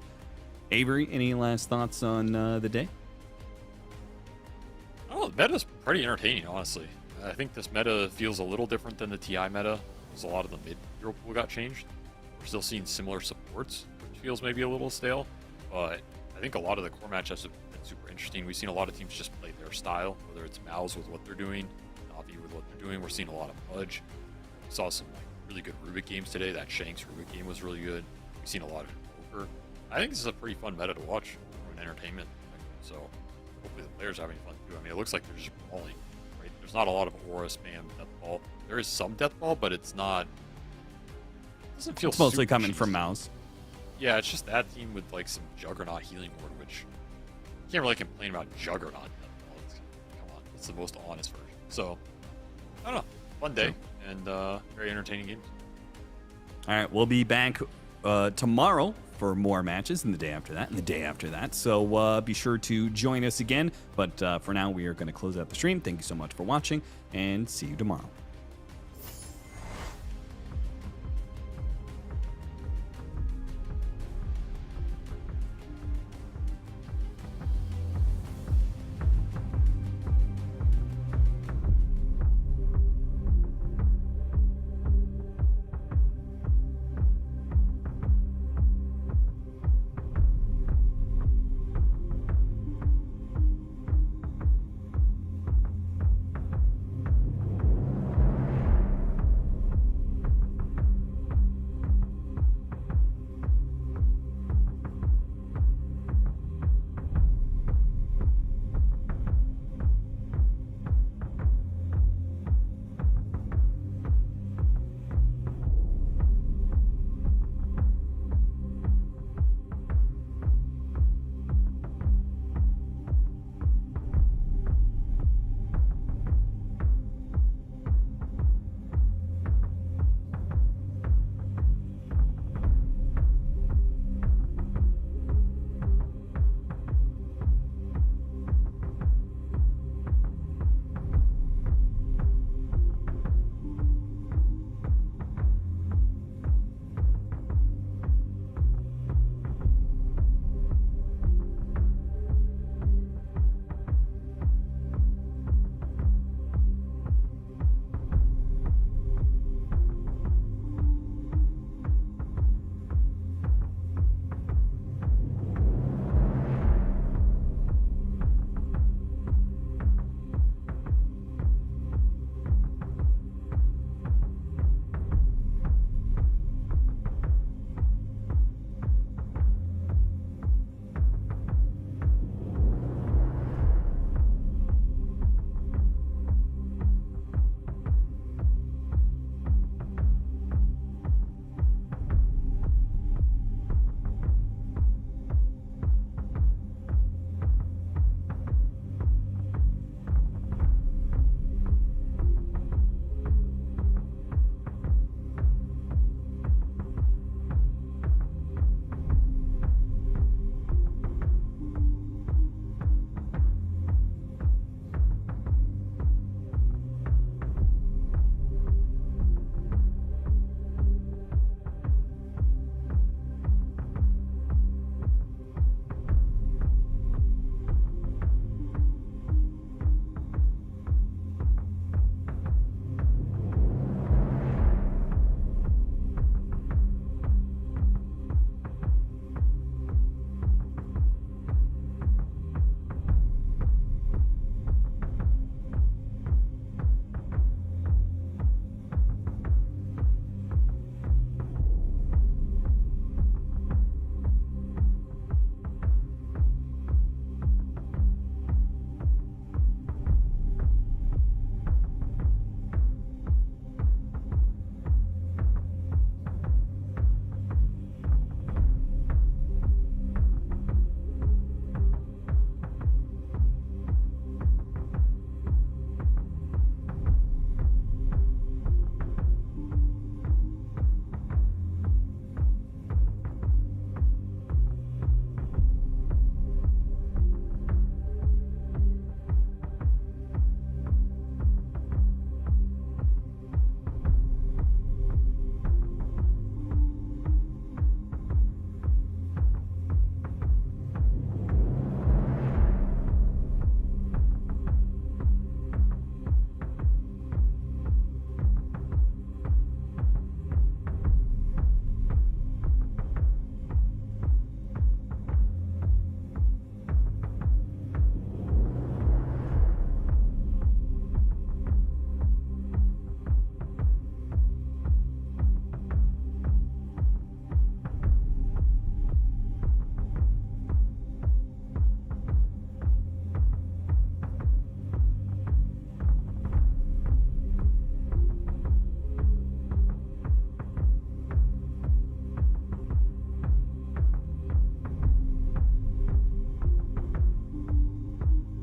Avery, any last thoughts on the day? Oh, the meta's pretty entertaining, honestly. I think this meta feels a little different than the TI meta, because a lot of the mid-hero pool got changed. We're still seeing similar supports, which feels maybe a little stale, but I think a lot of the core matchups have been super interesting. We've seen a lot of teams just play their style, whether it's MOUZ with what they're doing, Navi with what they're doing. We're seeing a lot of Pudge. We saw some really good Rubik games today. That Shanks Rubik game was really good. We've seen a lot of poker. I think this is a pretty fun meta to watch from an entertainment perspective, so hopefully the players are having fun too. I mean, it looks like they're just brawling, right? There's not a lot of Aurora spam, death ball. There is some death ball, but it's not. Doesn't feel It's mostly super coming cheesy. from MOUZ. Yeah, it's just that team with like some Juggernaut healing ward, which you can't really complain about Juggernaut. Come on, it's the most honest version. So I don't know, fun day and very entertaining games. All right, we'll be back tomorrow for more matches, and the day after that, and the day after that. So be sure to join us again. But for now, we are going to close out the stream. Thank you so much for watching, and see you tomorrow.